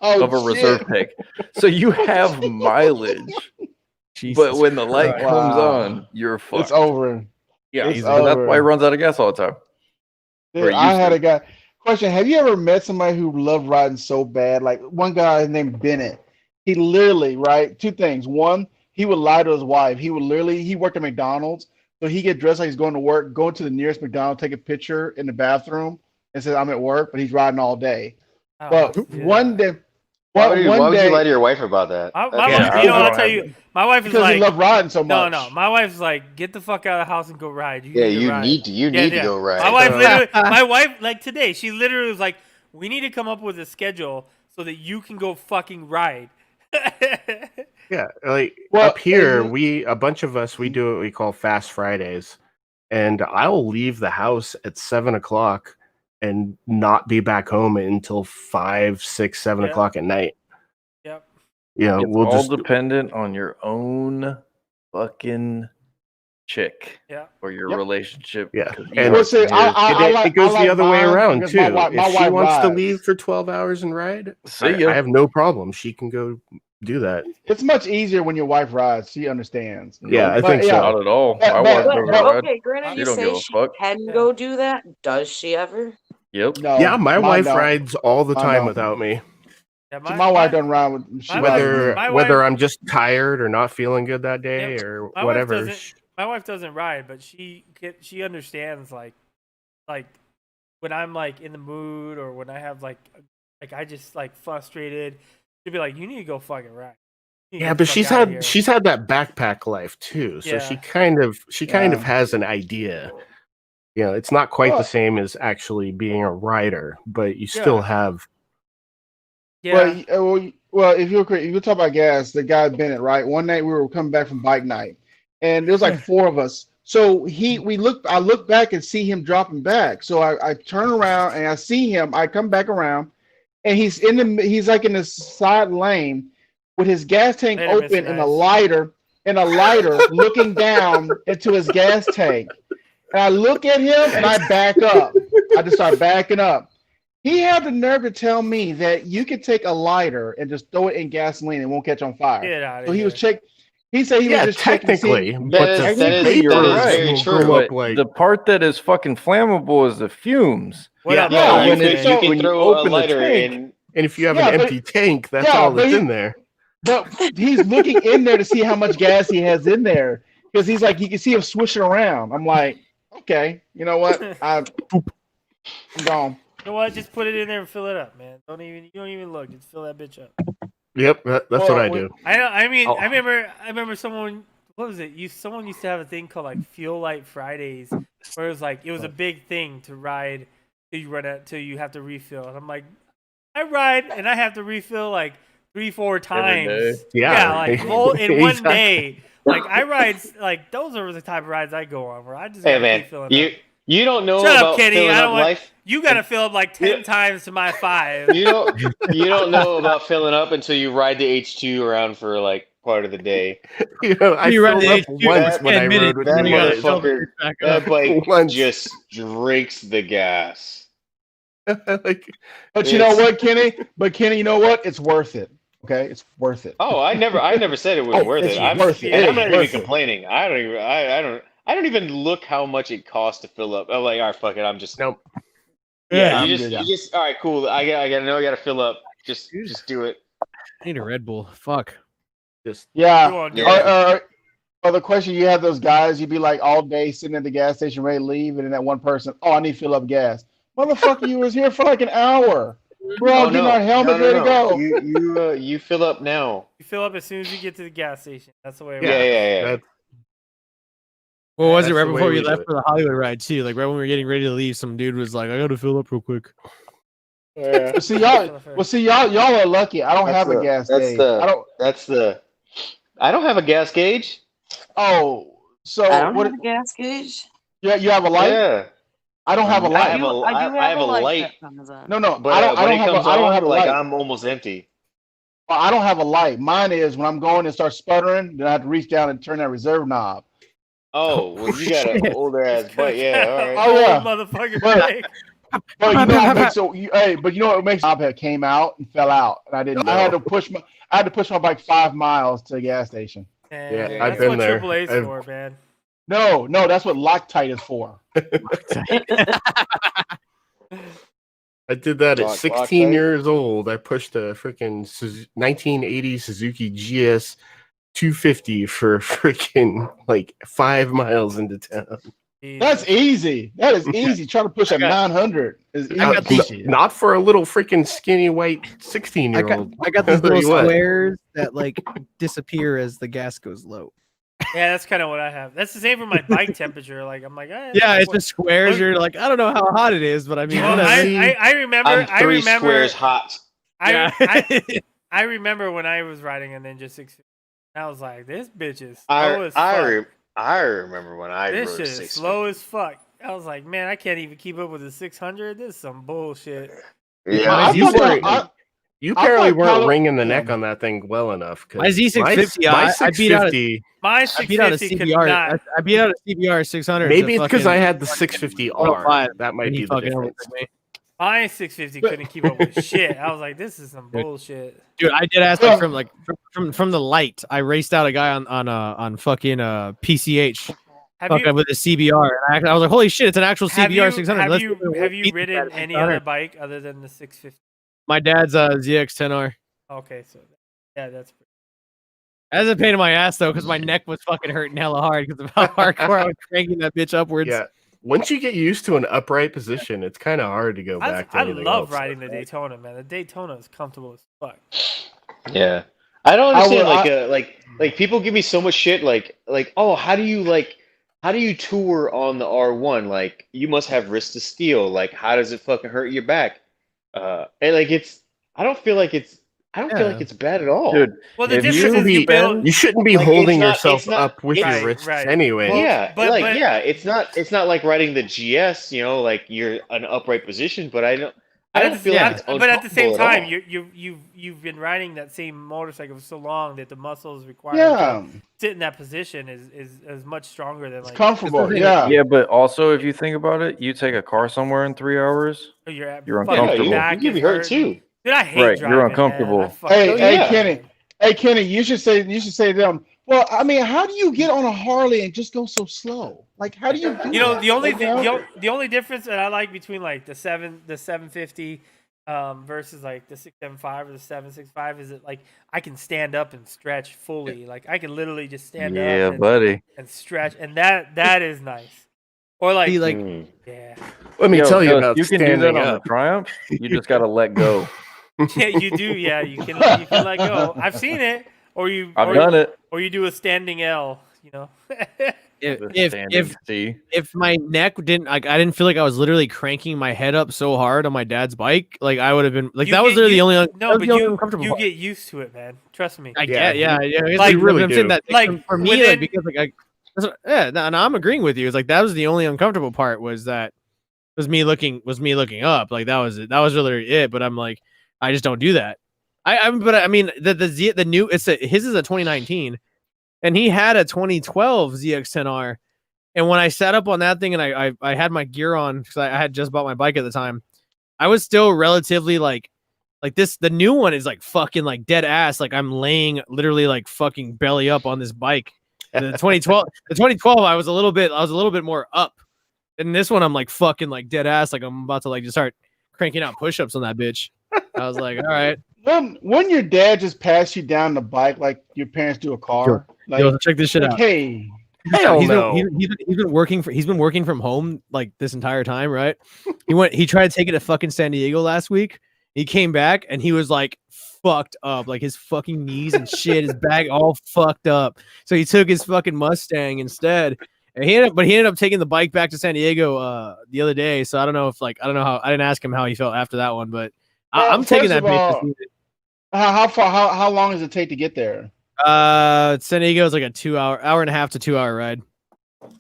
Oh, of a reserve tank. So you have mileage. But when the light Christ. comes Wow. on, you're fucked. It's over. Yeah, It's and that's over. why he runs out of gas all the time. Or Dude, I used had to. a guy. Question: have you ever met somebody who loved riding so bad? Like one guy named Bennett. He literally, right? Two things. One, he would lie to his wife. He worked at McDonald's, so he get dressed like he's going to work, go to the nearest McDonald's, take a picture in the bathroom, and say, "I'm at work," but he's riding all day. Oh, But yeah. one day, Why one would you day, lie to your wife about that? My That's- wife, you know what I'll tell you? My wife is because like, he loved riding so much. no. My wife's like, get the fuck out of the house and go ride. Yeah, need to you ride. need to. You need to go ride. My wife literally, my wife like today, she literally was like, we need to come up with a schedule so that you can go fucking ride. Yeah, like Well, up here, and a bunch of us, we do what we call Fast Fridays, and I'll leave the house at 7 o'clock and not be back home until 5, 6, 7 Yep. o'clock at night. Yep. You know, It's we'll all just dependent on your own fucking chick Yeah. or your Yep. relationship. yeah, 'cause and Well, see, it goes the other way around because too. my wife If she wants to rides. leave for 12 hours and ride, See I ya. have no problem. She can go do that. It's much easier when your wife rides. She understands. Yeah, I But, think yeah. so. Not at all. But- My but- wife But, doesn't but- ride. okay, granted, She you don't say give a she fuck. can go do that. Does she ever? Yep. No, Yeah, my mine wife don't. rides all the Mine time don't. without me. Yeah, See, my wife doesn't ride with she my rides wife- with me. my Whether wife- I'm just tired or not feeling good that day or My whatever. Wife doesn't, my wife doesn't ride, but she understands like when I'm like in the mood or when I have like I just like frustrated, she'll be like, "You need to go fucking ride." You need to Yeah, get but the fuck outta here." she's had that backpack life too, so she Yeah. kind of Yeah. has an idea. You know, it's not quite the Well- same as actually being a rider, but you still have. Yeah. Well, if you're talking about gas, the guy Bennett, right? One night we were coming back from bike night, and there was like 4 of us. So I look back and see him dropping back. So I turn around and I see him. I come back around, and he's like in the side lane with his gas tank Later, Mr. open and a Nice. lighter looking down into his gas tank. And I look at him and I back up. I just start backing up. He had the nerve to tell me that you could take a lighter and just throw it in gasoline and it won't catch on fire. Get out of So he here. was check. He said he Yeah, was just checking to see- technically, but That is- the that is- vapor that is right, very will true. go up But like the part that is fucking flammable is the fumes. What yeah, up, Yeah, man? you when can, it's- you so- can when you throw a open the lighter tank- in. and if you have Yeah, an but- empty tank, that's yeah, all but that's he- in there. But he's looking in there to see how much gas he has in there because he's like, you can see him swishing around. I'm like, okay, you know what? I'm gone. You know what? Just put it in there and fill it up, man. You don't even look. Just fill that bitch up. Yep, that's Well, what I do. I mean, Oh. I remember someone. What was it? Someone used to have a thing called like Fuel Light Fridays, where it was like it was a big thing to ride till you run out till you have to refill. And I'm like, I ride and I have to refill like 3-4 times. day. Yeah. like in one Exactly. day. Like I ride like those are the type of rides I go on where I just Hey gotta man, keep filling up. you don't know Shut about up, Kenny. filling I up don't want. life. You gotta fill up like 10 times to my 5. You don't know about filling up until you ride the H2 around for like part of the day. You know, I You run filled the up H2 once for when 10 I minutes, rode with That then you you gotta guys. fill the motherfucker, back that up. bike Once. just drinks the gas. Like, But you know It's- what, Kenny? But Kenny, you know what? It's worth it. Okay, it's worth it. Oh, I never said it was Oh, worth it's it. I'm worth it. and It I'm is not even worth it. complaining. I don't even look how much it costs to fill up. I'm like, all right, fuck it. I'm just nope. Yeah, I'm you good, just all right, cool. I gotta fill up. Just do it. I need a Red Bull. Fuck. Just Yeah. Go on, Yeah. Or the question you have those guys, you'd be like all day sitting at the gas station ready to leave, and then that one person, oh, I need to fill up gas. Motherfucker, you was here for like an hour. We're all getting our helmets ready to go. You fill up now. You fill up as soon as you get to the gas station. That's the way. it Yeah, works. yeah, yeah. That's Well, was it That's right the way before we we do left it. for the Hollywood ride too? Like right when we were getting ready to leave, some dude was like, "I got to fill up real quick." Yeah. Well, see y'all are lucky. I don't have a gas gauge. I don't have a gas gauge. Oh, so I don't what? have a gas gauge. Yeah, you have a light. Yeah. I don't have a light. I do have a light. That comes on. No, But I don't when it have comes I don't on, have a like light. I'm almost empty. I don't have a light. Mine is when I'm going and start sputtering, then I have to reach down and turn that reserve knob. Oh, well, you got an older ass bike. Yeah, all right. Oh yeah, motherfucker. But you know what makes but you know what makes knob had came out and fell out, and I didn't. I had to push my bike 5 miles to the gas station. Yeah, I've been there. That's what AAA's for, man. No, that's what Loctite is for. I did that at Lock 16 tight? years old. I pushed a freaking 1980 Suzuki GS 250 for freaking like 5 miles into town. That's easy. That is easy. Trying to push a 900 is easy. Not for a little freaking skinny white 16-year-old. I got these little squares that like disappear as the gas goes low. Yeah, that's kind of what I have. That's the same for my bike temperature. Like I'm like, yeah, it's just squares. You're like, I don't know how hot it is, but I mean, well, I remember. I'm I three remember squares hot. I remember when I was riding a Ninja 650. I was like, this bitch is slow as fuck. I remember when I This rode shit 650. is slow as fuck. I was like, man, I can't even keep up with the 600. This is some bullshit. Yeah, you apparently weren't wringing the neck on that thing well enough. My Z650, I beat out a CBR. I beat out a CBR 600. Maybe it's because I had the 650R. That might be the fucking difference. My 650 couldn't keep up with shit. I was like, this is some bullshit. Dude, I did ask from the light. I raced out a guy on fucking PCH. Fucking with a CBR, and I was like, "Holy shit! It's an actual CBR 600." Have you ridden any other bike other than the 650? My dad's ZX10R. Okay, so yeah, that's. That's a pain in my ass though, because my neck was fucking hurting hella hard because of how hardcore I was cranking that bitch upwards. Yeah, once you get used to an upright position, it's kind of hard to go back to anything love else. riding the Daytona, man. The Daytona is comfortable as fuck. Yeah, I don't understand. Like people give me so much shit. Like oh, how do you tour on the R1? Like you must have wrist to steel. Like how does it fucking hurt your back? And like I don't feel like it's bad at all. Dude, well, the difference is you shouldn't be like, holding it's not- yourself up with your wrists anyway. Yeah, it's not like riding the GS. You know, like you're an upright position. But I don't feel like it's uncomfortable. But at the same time, all. you've been riding that same motorcycle for so long that the muscles required to sit in that position is much stronger than like comfortable. Yeah, but also if you think about it, you take a car somewhere in 3 hours, you're uncomfortable. You be hurt too. Dude, I hate driving, you're uncomfortable. Hey, Kenny, you should say to them. Well, I mean, how do you get on a Harley and just go so slow? Like, how do you do? You know, that? the only difference that I like between like the 750 versus like the 675 or the 765 is that like I can stand up and stretch fully. Like I can literally just stand up and stretch, and that is nice. Or like yeah. Let me tell you about you can do that on standing the Triumph. You just gotta let go. Yeah, you do. Yeah, you can let go. I've seen it. I've done it. Or you do a standing L. You know. If my neck didn't I didn't feel like I was literally cranking my head up so hard on my dad's bike, like I would have been like was literally the only uncomfortable you part. get used to it, man. Trust me. I get yeah. Like you really do. That, like for me, like because like and I'm agreeing with you. It's like that was the only uncomfortable part was me looking up. Like that was really it. But I'm like, I just don't do that. But I mean the new his is a 2019, and he had a 2012 ZX10R. And when I sat up on that thing and I had my gear on because I had just bought my bike at the time, I was still relatively like this. The new one is like fucking like dead ass. Like I'm laying literally like fucking belly up on this bike. The 2012, I was a little bit more up. And this one, I'm like fucking like dead ass. Like I'm about to like just start cranking out push-ups on that bitch. I was like, all right. When your dad just passed you down the bike like your parents do a car, like, yo, check this shit out. Hey, he's been working from home like this entire time, right? He tried to take it to fucking San Diego last week. He came back and he was like fucked up, like his fucking knees and shit, his back all fucked up. So he took his fucking Mustang instead. And he ended up taking the bike back to San Diego the other day. So I don't know how I didn't ask him how he felt after that one, but I'm taking that bitch. How long does it take to get there? San Diego is like a hour and a half to 2 hour ride.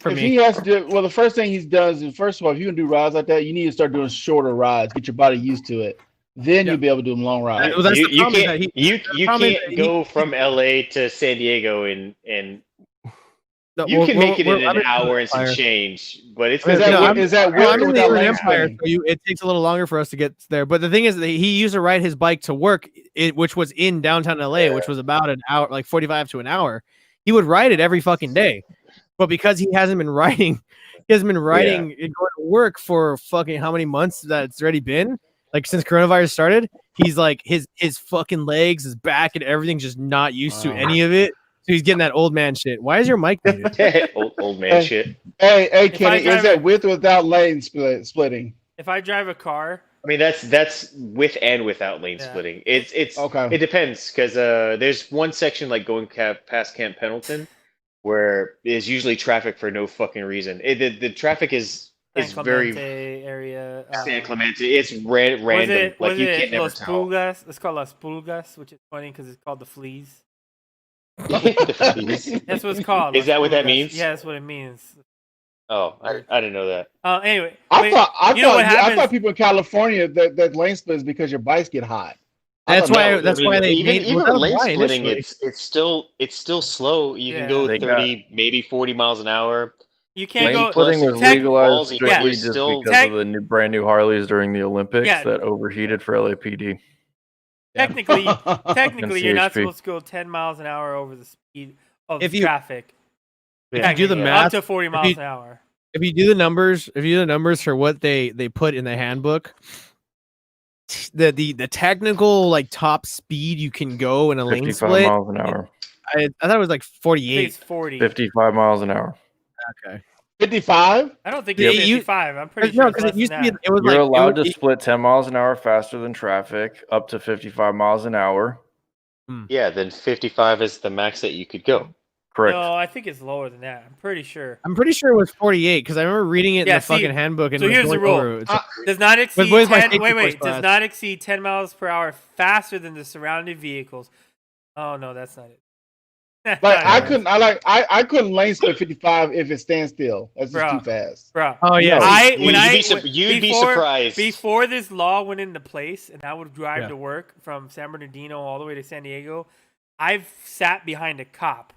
If he has to do the first thing he does is, first of all, if you can do rides like that, you need to start doing shorter rides, get your body used to it. Then you'll be able to do them long rides. You can't go from LA to San Diego and you can make it in an hour and some change, but it's is that I'm in the Inland Empire, so it takes a little longer for us to get there. But the thing is that he used to ride his bike to work, which was in downtown LA, which was about an hour, like 45 to an hour. He would ride it every fucking day. But because he hasn't been riding and going to work for fucking how many months that's already been, like since coronavirus started, he's like his fucking legs, his back, and everything's just not used to any of it. So he's getting that old man shit. Why is your mic muted? old man shit. Hey, Kenny, is that with or without lane splitting? If I drive a car, I mean that's with and without lane splitting. It's okay. It depends because there's one section like going past Camp Pendleton where there's usually traffic for no fucking reason. The traffic is very area. San Clemente. It's random. Like you can't never tell. It's called Las Pulgas, which is funny because it's called the fleas. That's what it's called. Is that what that means? Yeah, that's what it means. Oh, I didn't know that. Anyway, I thought people in California that lane splits because your bikes get hot. That's why they even lane splitting. It's still slow. You can go 30, maybe 40 miles an hour. You can't go. Lane splitting was legalized strictly just because of the brand new Harleys during the Olympics that overheated for LAPD. Technically, you're not supposed to go 10 miles an hour over the speed of traffic. If you do the math, up to 40 miles an hour. If you do the numbers for what they put in the handbook, the technical like top speed you can go in a lane split, 55 miles an hour. I thought it was like 48. It's 40. 55 miles an hour. Okay. 55? I don't think it's 55. I'm pretty sure because it used to be. It was You're like, allowed to split 10 miles an hour faster than traffic, up to 55 miles an hour. Yeah, then 55 is the max that you could go. Correct. No, I think it's lower than that. I'm pretty sure. I'm pretty sure it was 48 because I remember reading it in the fucking handbook. And so here's the rule: does not exceed 10. Does not exceed 10 miles per hour faster than the surrounding vehicles. Oh no, that's not it. Like I couldn't lane split 55 if it stands still. That's just too fast. Bro. Oh yeah. You'd be surprised. Before this law went into place and I would drive to work from San Bernardino all the way to San Diego, I've sat behind a cop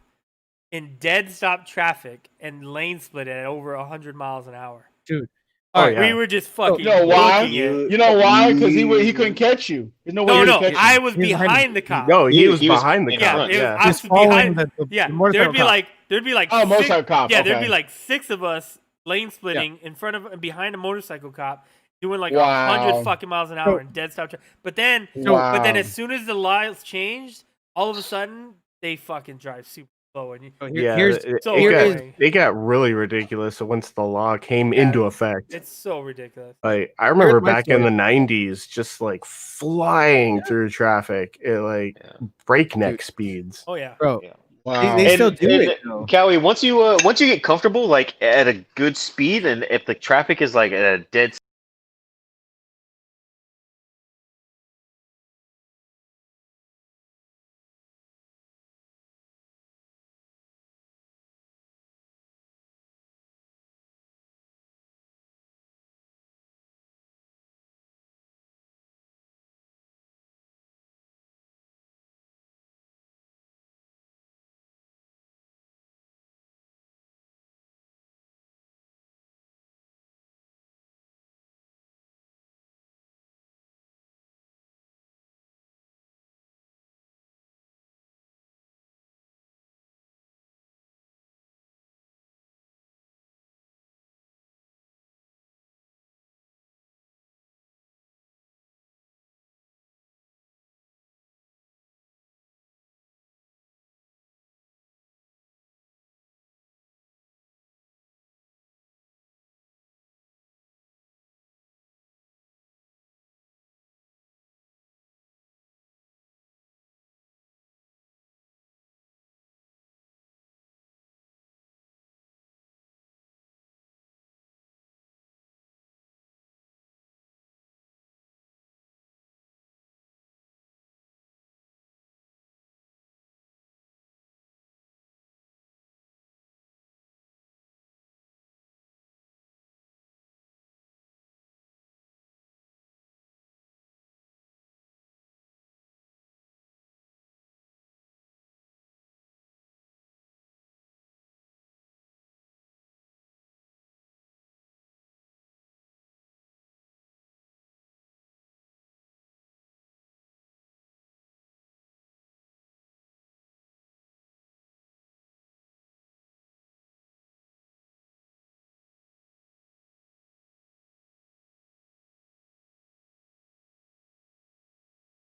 in dead stop traffic and lane split at over 100 miles an hour. Dude. We were just fucking. You know why? You know why? Because he couldn't catch you. There's no way. No, I was behind the cop. No, he was behind the cop. I was behind. There'd be like motorcycle cop. Yeah, there'd be like 6 of us lane splitting in front of and behind a motorcycle cop, doing like 100 fucking miles an hour in dead stop traffic. But then as soon as the laws changed, all of a sudden they fucking drive super. And it got really ridiculous once the law came into effect. It's so ridiculous. Like I remember back in the 90s, just like flying through traffic at like breakneck speeds. Oh yeah, bro. Yeah. Wow. They still do it. Cowie, once you get comfortable, like at a good speed, and if the traffic is like at a dead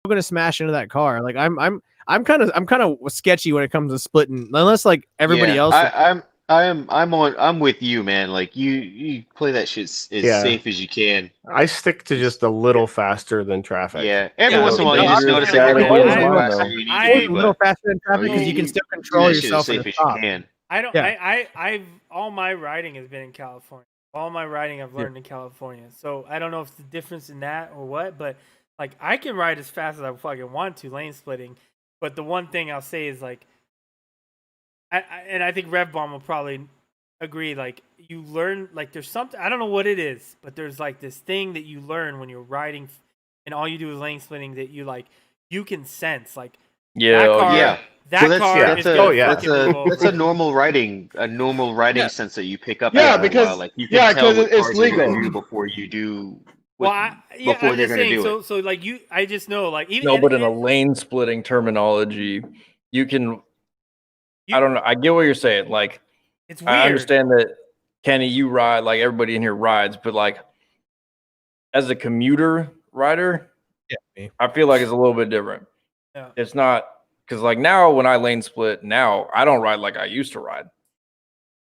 going to smash into that car. Like I'm kind of sketchy when it comes to splitting, unless like everybody else. I'm with you, man. Like you play that shit as safe as you can. I stick to just a little faster than traffic. Yeah, every once in a while you just notice like you're going a little faster than you need to be, a little but faster than traffic because you can still control do that shit as yourself in safe a as stop. you can. I don't. Yeah. I've all my riding has been in California. All my riding I've learned in California. So I don't know if it's the difference in that or what, but like I can ride as fast as I fucking want to, lane splitting. But the one thing I'll say is like, I think RevBomb will probably agree. Like you learn, like there's something, I don't know what it is, but there's like this thing that you learn when you're riding, and all you do is lane splitting that you like, you can sense like. Yeah, that car, yeah. That So car is that's a normal riding sense that you pick up. Yeah, after because- a while. Like you can tell what it's cars are gonna legal. do before you do. Well, Before I'm they're just gonna saying. do it. So like you, I just know like even No, but in a lane splitting terminology, you can. I don't know. I get what you're saying. Like, it's weird. I understand that, Kenny, you ride like everybody in here rides, but like, as a commuter rider, I feel like it's a little bit different. Yeah. It's not because like now when I lane split now, I don't ride like I used to ride.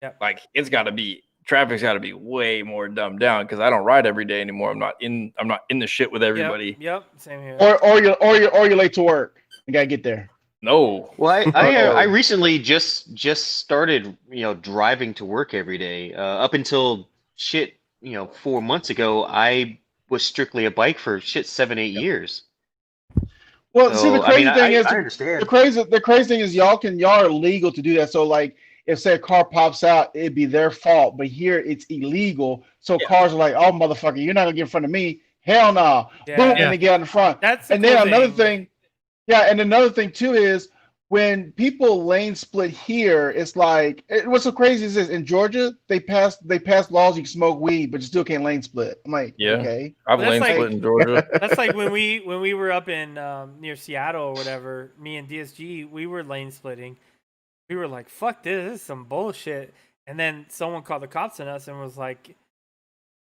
Yeah. Like it's got to be traffic's got to be way more dumbed down because I don't ride every day anymore. I'm not in the shit with everybody. Yep. Same here. Or you're late to work. You gotta get there. No. Well, I recently just started, driving to work every day. Up until 4 months ago, I was strictly a bike for 7-8 years. Well, So, see, the crazy thing is, I understand. the crazy thing is, y'all are legal to do that. So, like, if say a car pops out, it'd be their fault. But here, it's illegal. So cars are like, "Oh, motherfucker, you're not gonna get in front of me. Hell no!" Yeah. Boom, Yeah. and they get out in front. That's and then another thing, and another thing too is when people lane split here, it's like what's so crazy is this: in Georgia, they passed laws you can smoke weed, but you still can't lane split. I'm like, Yeah. okay, I've Well, that's lane like- split in Georgia. That's like when we were up in near Seattle or whatever. Me and DSG, we were lane splitting. We were like, "Fuck this! This is some bullshit." And then someone called the cops on us and was like,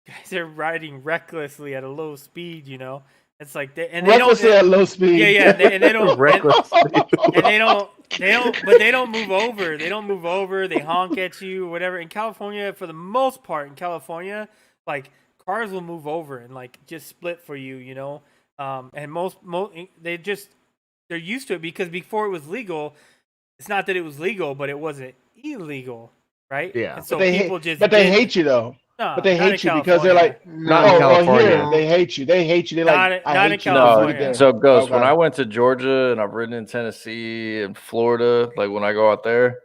"Guys are riding recklessly at a low speed." It's like they recklessly don't at low speed. Yeah, and they don't Reckless. and they don't move over. They don't move over. They honk at you or whatever. In California, for the most part, like cars will move over and like just split for you, and most they're used to it because before it was legal, it's not that it was legal, but it wasn't illegal, right? Yeah. And so they people just they hate you though. No, but they not in hate you because they're California. like, Not in California. Here, they hate you. They hate you. They Not like, in- I not in hate you. California. So Ghost, when Okay. I went to Georgia and I've ridden in Tennessee and Florida, like when I go out there,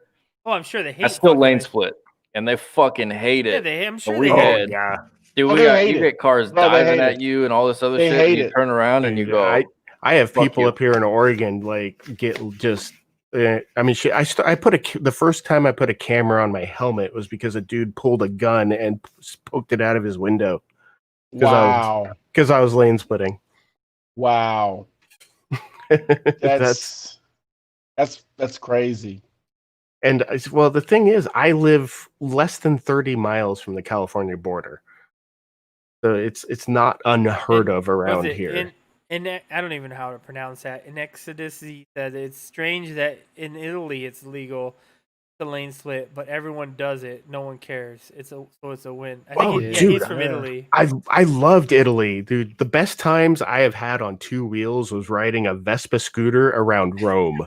Oh, I'm sure they hate. I still fucking lane it. split, and they fucking hate it. Yeah, I'm But sure we they hate had, it. yeah. dude, Oh, we they got hate you it. get cars No, they diving hate at it. you and all this other They shit. hate And you it. turn around and you Dude, go, I have "Fuck people you." up here in Oregon like get just. I mean, shit. I put the first time I put a camera on my helmet was because a dude pulled a gun and poked it out of his window. Wow. Because I was lane splitting. Wow. That's crazy. And well, the thing is, I live less than 30 miles from the California border, so it's not unheard of around Was it here. in I don't even know how to pronounce that. In Exodus, he said it's strange that in Italy it's legal to lane split, but everyone does it. No one cares. It's a win. I think he's from Italy. I loved Italy, dude. The best times I have had on two wheels was riding a Vespa scooter around Rome.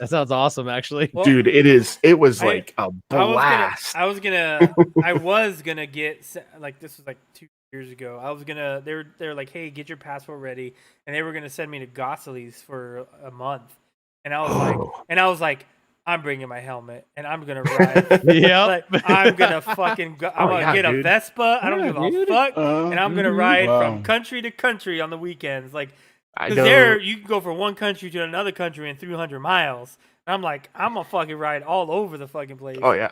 That sounds awesome, actually. Well, Dude, it was like a blast. I was gonna get like this was like 2 years ago. They're like, hey, get your passport ready, and they were gonna send me to Gosselies for a month, and I was like, I'm bringing my helmet and I'm gonna ride. Yep. I'm gonna fucking go. I'm gonna get a Vespa. I don't give a fuck, and I'm gonna ride from country to country on the weekends. Like, because there you can go from one country to another country in 300 miles. And I'm like, I'm gonna fucking ride all over the fucking place. Oh yeah.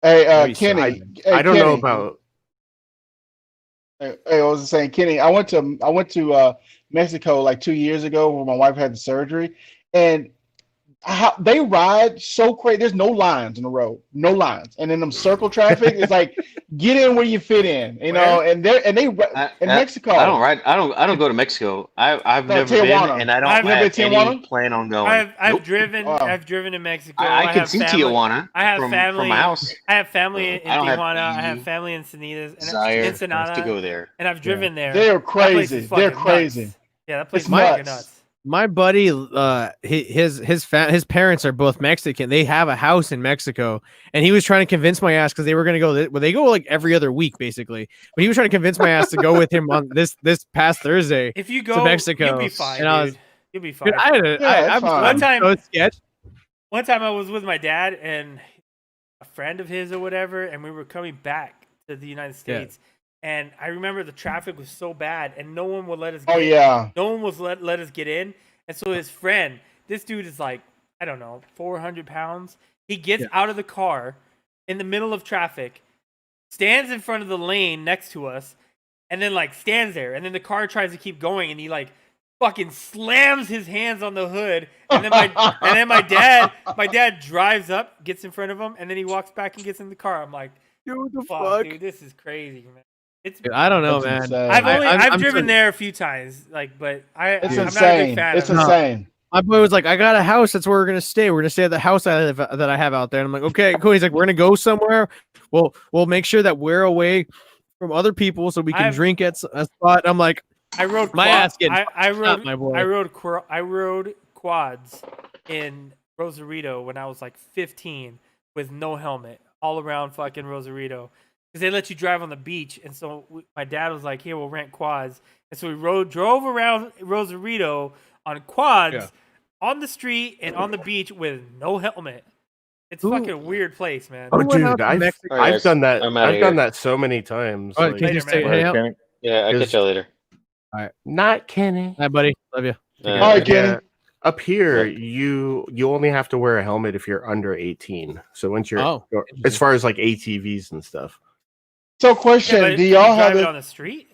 Hey, Kenny. I don't know about. Hey, I was saying, Kenny. I went to Mexico like 2 years ago when my wife had the surgery, and how they ride so crazy. There's no lines in the road, no lines, and in them circle traffic, it's like get in where you fit in, you know. And they in Mexico. I don't ride. I don't go to Mexico. I've No, never been, Tijuana. and I don't I've never have been any Tijuana? plan on going. I've driven in Mexico. I have can see family, Tijuana I have from family my house. I have family in I don't have Tijuana. I have any family in Ensenada, desire Ensenada to go there. and I've driven there. They're That place crazy. is They're fucking crazy. nuts. Yeah, that place It's is fucking nuts. nuts. My buddy, his parents are both Mexican. They have a house in Mexico, and he was trying to convince my ass because they were going to go. Well, they go like every other week, basically. But he was trying to convince my ass to go with him on this past Thursday. If you to go, Mexico, you'll be fine, and I was, dude. You'll be fine. dude, I'm one time, so sketch. One time I was with my dad and a friend of his or whatever, and we were coming back to the United States. And I remember the traffic was so bad, and no one would let us. Oh, yeah. No one was let us get in, and so his friend, this dude is like, I don't know, 400 pounds. He gets out of the car in the middle of traffic, stands in front of the lane next to us, and then like stands there, and then the car tries to keep going, and he like fucking slams his hands on the hood, and then my dad drives up, gets in front of him, and then he walks back and gets in the car. I'm like, dude, the fuck, dude, this is crazy, man. Dude, I don't know, man. I've driven there a few times, like, but It's I'm insane. not a big fan It's of it. insane. My boy was like, I got a house. That's where we're gonna stay. We're gonna stay at the house that I have out there. And I'm like, okay, cool. He's like, we're gonna go somewhere. We'll make sure that we're away from other people so we can drink at a spot. I'm like, I rode my ass getting I rode my boy. I rode quads in Rosarito when I was like 15 with no helmet all around fucking Rosarito. Because they let you drive on the beach, and so my dad was like, "Here, we'll rent quads." And so we drove around Rosarito on quads, on the street and on the beach with no helmet. It's fucking a weird place, man. Oh, dude, I've done that. I've done that so many times. All right, can you just say, hey, out? Yeah, I'll catch you later. All right, not Kenny. Hi, buddy. Love you. All right, Kenny. Up here, you only have to wear a helmet if you're under 18. So once you're, as far as like ATVs and stuff. So, question: do y'all have it on the street?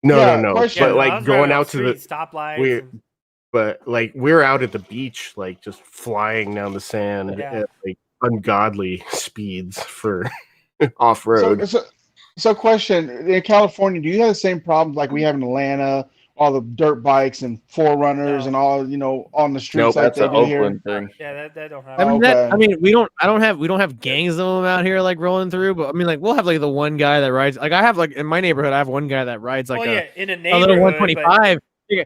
No. Question. But like going out to the stoplights. But like we're out at the beach, like just flying down the sand at like ungodly speeds for off road. So, question: in California, do you have the same problems like we have in Atlanta? All the dirt bikes and forerunners and all on the streets like that's they an do Oakland here. thing. Yeah, that don't happen. I mean, we don't have gangs of them out here like rolling through, but I mean, like we'll have like the one guy that rides. Like I have like in my neighborhood, I have one guy that rides like in a little 125.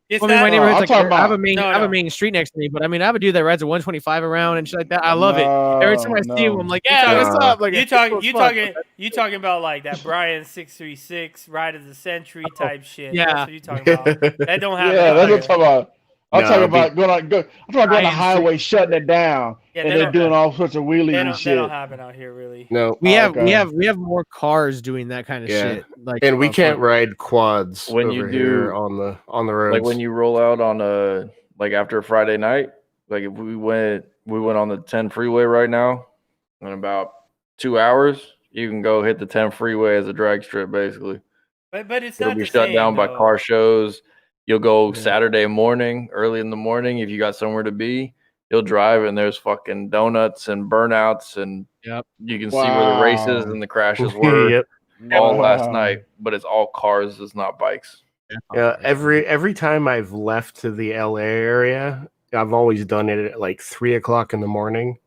It's I mean, my neighborhood's like I have a no. main street next to me, but I mean, I have a dude that rides a 125 around and shit like that. I love it. Every time I see him, I'm like, yeah, what's up? Like, you talking about like that Brian 636 ride of the century type shit. Yeah, that's what you talking about. That don't happen. Yeah, that's what I'm talking about. I'm No, talking about going on the highway, shutting it down, Yeah, and they they're don't- doing all sorts of wheelies That and don't, shit. that don't happen out here, really. No, we have more cars doing that kind of yeah. shit. Like, and we can't ride quads When over you here do- on the roads. Like when you roll out on a like after a Friday night, like if we went on the 10 freeway right now, in about 2 hours, you can go hit the 10 freeway as a drag strip basically. But it's It'll not be the shut same, down by though. car shows. You'll go Saturday morning, early in the morning, if you got somewhere to be. You'll drive and there's fucking donuts and burnouts and you can see where the races and the crashes were all last night. But it's all cars, it's not bikes. Yeah, every time I've left to the LA area, I've always done it at like 3 o'clock in the morning.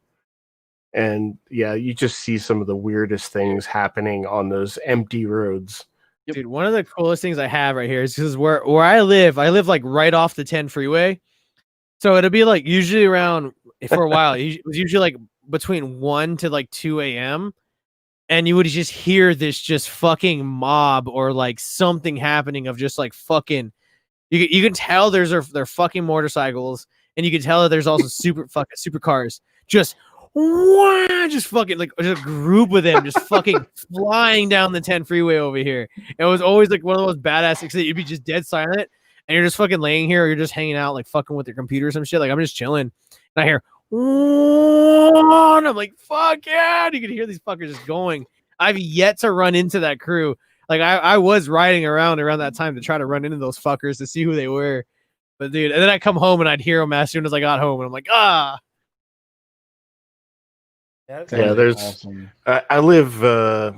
And yeah, you just see some of the weirdest things happening on those empty roads. Dude, one of the coolest things I have right here is because where I live like right off the 10 freeway. So it'll be like usually around for a while. It was usually like between 1 to like 2 a.m. And you would just hear this just fucking mob or like something happening of just like fucking. You can tell there's their fucking motorcycles, and you can tell that there's also supercars just fucking like just a group of them just fucking flying down the 10 freeway over here. It was always like one of those badass things that you'd be just dead silent and you're just fucking laying here or you're just hanging out like fucking with your computer or some shit. Like I'm just chilling and I hear and I'm like, fuck yeah, and you can hear these fuckers just going. I've yet to run into that crew. Like I was riding around that time to try to run into those fuckers to see who they were. But dude, and then I come home and I'd hear them as soon as I got home and I'm like, Yeah, there's. awesome. I live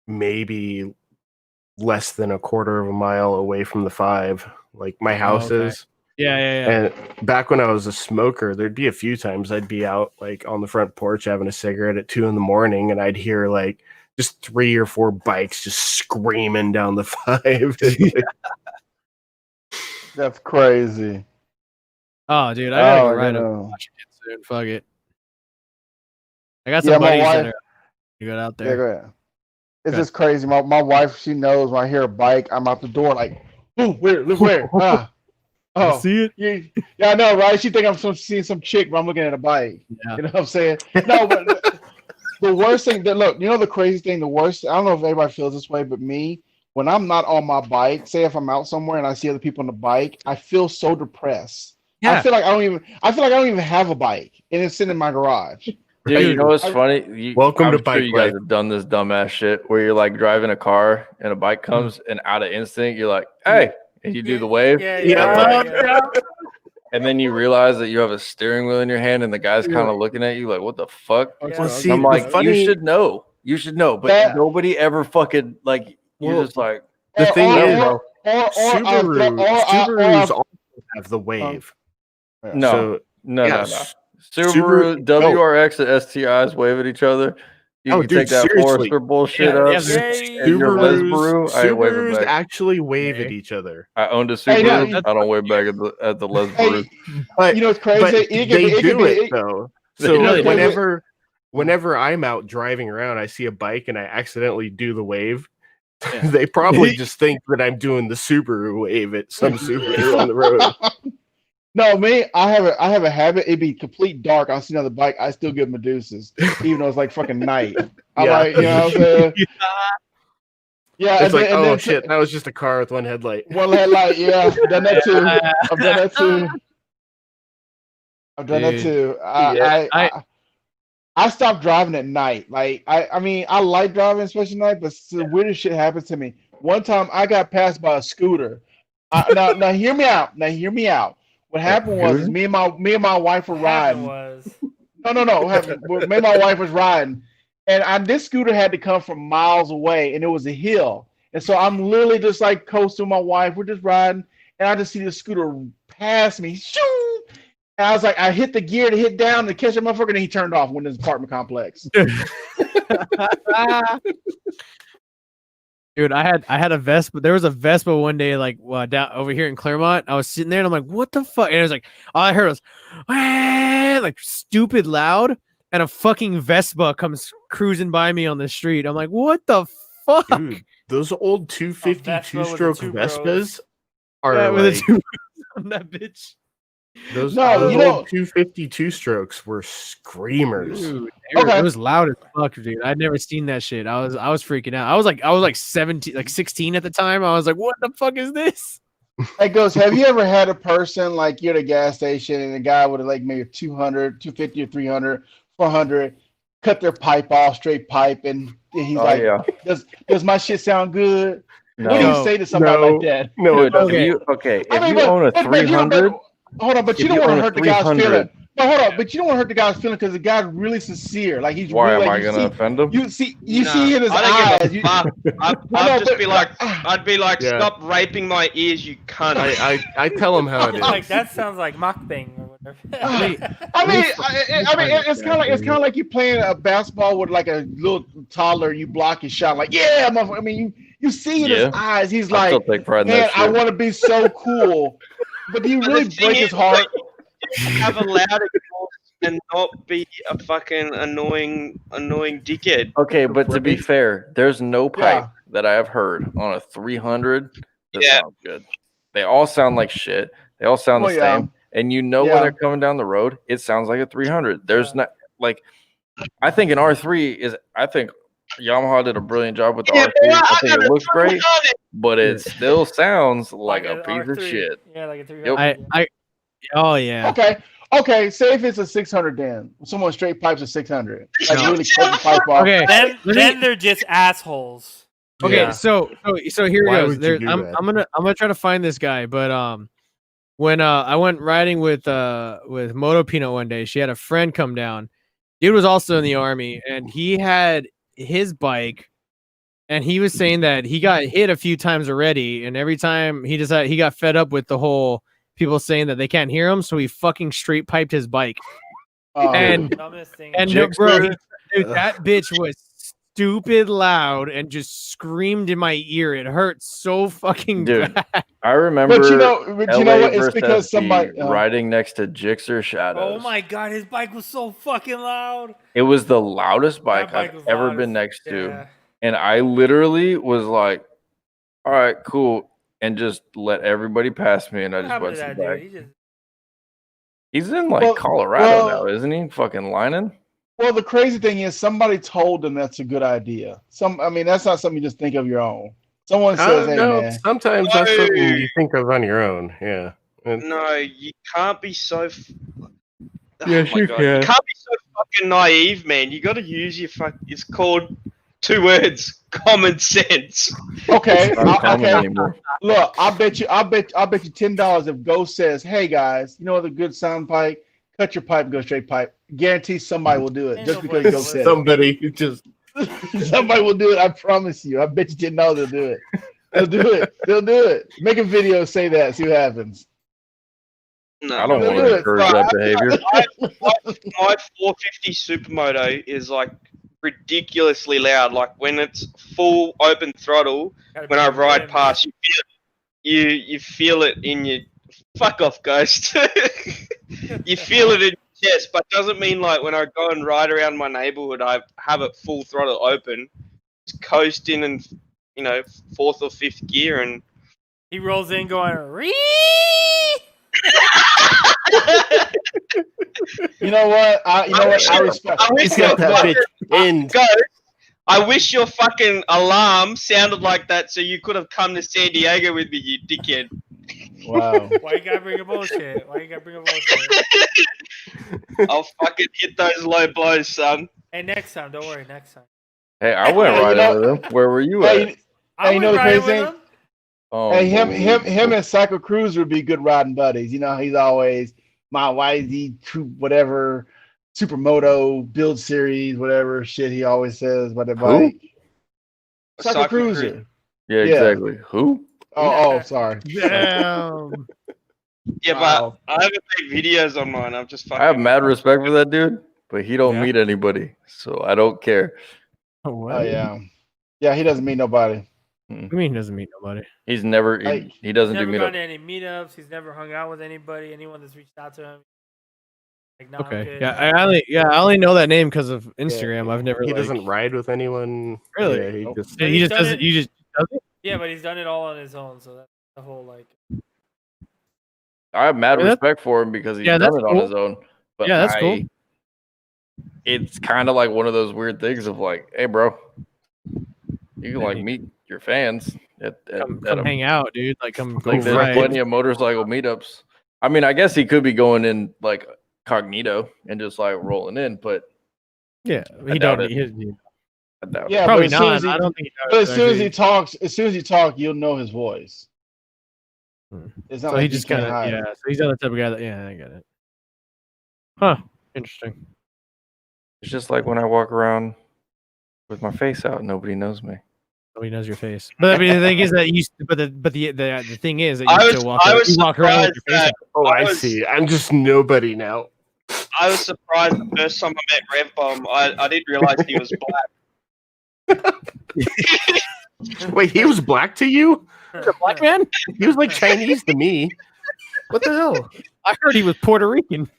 maybe less than a quarter of a mile away from the 5. Like my house is. Yeah. And back when I was a smoker, there'd be a few times I'd be out like on the front porch having a cigarette at 2 a.m, and I'd hear like just 3 or 4 bikes just screaming down the 5. That's crazy. Oh, dude, I gotta go Oh, ride you a know. watch again soon. Fuck it. I got Yeah, some my buddies wife- that are you go out Yeah, there. go ahead. It's Good. just crazy. My wife, she knows when I hear a bike, I'm out the door like, ooh, where? Look where? Oh, see it? Yeah, I know, right? She think I'm seeing some chick, but I'm looking at a bike. Yeah. You know what I'm saying? No, but the worst thing that look, you know the crazy thing, the worst. I don't know if everybody feels this way, but me, when I'm not on my bike, say if I'm out somewhere and I see other people on the bike, I feel so depressed. Yeah. I feel like I don't even have a bike, and it's sitting in my garage. Dude, you know what's funny? Welcome I'm to sure Bike you guys Life. have done this dumbass shit where you're like driving a car and a bike comes and out of instinct you're like, hey, and you do the wave. Yeah. And then you realize that you have a steering wheel in your hand and the guy's kind of looking at you like, what the fuck? Well, see, I'm the like, funny- you should know. You should know. But nobody ever fucking like you're just like The thing is, Subarus also have the wave. No. No. Subaru- Subaru WRX and STIs wave at each other. You can take that Forester bullshit up. And your Lesbaru, I ain't waving Subarus back. actually wave at each other. I owned a Hey, Subaru. no, I don't wave back at the Lesbaru. But you know what's crazy? but It could they be- it do could be- it it- though. They So really do. whenever I'm out driving around, I see a bike and I accidentally do the wave. They probably just think that I'm doing the Subaru wave at some Subaru on the road. No, me, I have a habit. It'd be complete dark. I'll see another bike. I still give Medusas, even though it's like fucking night. I'm Yeah. like, you know what I'm saying? Yeah, It's like, and oh then- shit, that was just a car with one headlight. One headlight, yeah, I've done that too. I've done that too. I've done that Dude. too. Yeah, I stopped driving at night. Like I mean, I like driving, especially at night, but the weirdest shit happened to me. One time I got passed by a scooter. Now hear me out. Now hear me out. What happened was me and my wife were riding. No. What happened? Me and my wife was riding, and this scooter had to come from miles away, and it was a hill. And so I'm literally just like coasting with my wife. We're just riding, and I just see the scooter pass me. Shoo! And I was like, I hit the gear to hit down to catch a motherfucker, and he turned off when in this apartment complex. Dude, I had a Vespa. There was a Vespa one day, like down over here in Claremont. I was sitting there and I'm like, "What the fuck?" And it was like, all I heard was, "Wah!" Like stupid loud, and a fucking Vespa comes cruising by me on the street. I'm like, "What the fuck?" Dude, those old 252 stroke Vespas are Yeah, with like, a two on that bitch. those No, you old know- 252 strokes were screamers. Dude, Okay. it was loud as fuck, dude. I'd never seen that shit. I was freaking out. I was like 17, like 16 at the time. I was like, "What the fuck is this?" Hey, Ghost, have you ever had a person like you're at a gas station and a guy with like maybe 200, 250 or 300, 400 cut their pipe off, straight pipe, and he's Oh, like, yeah. does my shit sound good? No. What do you say to somebody No. like that? No, Dude, Okay. if you own a but 300, hold on, but you if don't you want own to a hurt the guy's 300 feeling. But hold on, but you don't want to hurt the guy's feeling because the guy's really sincere. Like he's why really, am I like, gonna offend him? you see Nah, in his I don't eyes. give a fuck. I'd just be like, Yeah. stop raping my ears, you cunt. I tell them how it is. Like that sounds like mukbang or whatever. I mean, it's kind of like you playing a basketball with like a little toddler. You block his shot, like yeah, motherfucker. I mean, you see in his Yeah. eyes, he's I like, still take pride in man, that I shit. want to be so cool. But do you But really the thing break his is, heart? Have a loud exhaust and not be a fucking annoying dickhead. Okay, but to be fair, there's no pipe Yeah. that I have heard on a 300 that Yeah. sounds good. They all sound like shit. They all sound the Well, yeah. same. And you know Yeah. when they're coming down the road, it sounds like a 300. There's not like I think an R3 is I think Yamaha did a brilliant job with the Yeah, R3. boy, I I think got it a looks great, 300. but it still sounds like a an piece of R3. shit. Yeah, like a 300. Yep. Oh yeah. Okay. Say if it's a 600, then someone straight pipes a 600, like really cut the pipe off. Okay. Then they're just assholes. Okay, Yeah. so here Why goes. would you There, do I'm that? gonna try to find this guy, but when I went riding with Moto Peanut one day, she had a friend come down, Dude was also in the army, and he had his bike, and he was saying that he got hit a few times already, and every time he decided he got fed up with the whole people saying that they can't hear him, so he fucking straight piped his bike. And no, bro, dude, that bitch was stupid loud and just screamed in my ear. It hurt so fucking bad. I remember. But you know what? It's because somebody riding next to Jixer Shadows. Oh my god, his bike was so fucking loud. It was the loudest bike bike I've was ever loudest. been next to, Yeah. and I literally was like, "All right, cool," and just let everybody pass me, and I What just happened went to to that the back. dude? He just He's in like Colorado now, isn't he? Fucking lining. Well, the crazy thing is, somebody told them that's a good idea. I mean, that's not something you just think of your own. Someone says, "Hey, no, man." sometimes that's something you think of on your own. Yeah. No, you can't be so. Yes, oh my you God. can. You can't be so fucking naive, man. You got to use your fuck. It's called 2 words: common sense. Okay. Not common okay. anymore. Look, I bet you $10 if Ghost says, "Hey guys, you know what a good sound pipe? Cut your pipe, and go straight pipe." Guarantee somebody will do it just because Ghost said somebody who just somebody will do it. I promise you. I bet you $10 they'll do it. They'll do it. They'll do it. Make a video, say that, see what happens. No, I don't want to encourage that behavior. My 450 Supermoto is like ridiculously loud. Like when it's full open throttle, when I ride past, you feel it in your fuck off, Ghost. You feel it in your chest, but doesn't mean like when I go and ride around my neighborhood, I have it full throttle open, just coasting and 4th or 5th gear, and he rolls in going Ree. You know what? I respect. He's got that bitch in. I wish your fucking alarm sounded like that, so you could have come to San Diego with me, you dickhead. Wow. Why you gotta bring a bullshit? I'll fucking hit those low blows, son. Hey, next time, don't worry, next time. Hey, I went riding with him. Where were you at? Hey, you know the crazy thing? Oh, Hey, him and Psycho Cruiser would be good riding buddies. You know, he's always my YZ whatever Supermoto build series, whatever shit he always says about the bike. Psycho Cruiser. Yeah, exactly. Who? Oh, sorry. Damn. Yeah, but I haven't made videos on mine. I'm just fucking. I have mad respect for that dude, but he don't meet anybody, so I don't care. Oh yeah, yeah. He doesn't meet nobody. I mean, he doesn't meet nobody. He's never. He doesn't do He's never gone meetups. to any meetups. He's never hung out with anybody. Anyone that's reached out to him. Like, no, Okay. Yeah, I only know that name because of Instagram. I've never. He doesn't ride with anyone. Really? Yeah, he just. He just doesn't. You just does it. Yeah, but he's done it all on his own. So that's the whole like. I have mad Yeah, respect for him because he's done that's it on cool. his own. But Yeah, that's cool. It's kind of like one of those weird things of like, hey, bro, you can like meet your fans at Come a- hang out, dude. Like, come go like there's ride. plenty of motorcycle meetups. I mean, I guess he could be going in like cognito and just like rolling in, but Yeah, I he doubt don't. it. I doubt it. Yeah, Probably but as soon not. as he, I don't think he But does, as soon as actually. he talks, you'll know his voice. It's not So like he just can't kind of hide. yeah. So he's not the type of guy that I get it. Huh? Interesting. It's just like when I walk around with my face out, nobody knows me. Nobody knows your face. But I mean, the thing is that you. But the thing is that you I still was- walk. I around, was you walk around with your face. surprised out. Oh, I was- see. I'm just nobody now. I was surprised the first time I met Rev Bomb. I didn't realize he was black. Wait, he was black to you? A black man? He was like Chinese to me. What the hell? I heard he was Puerto Rican.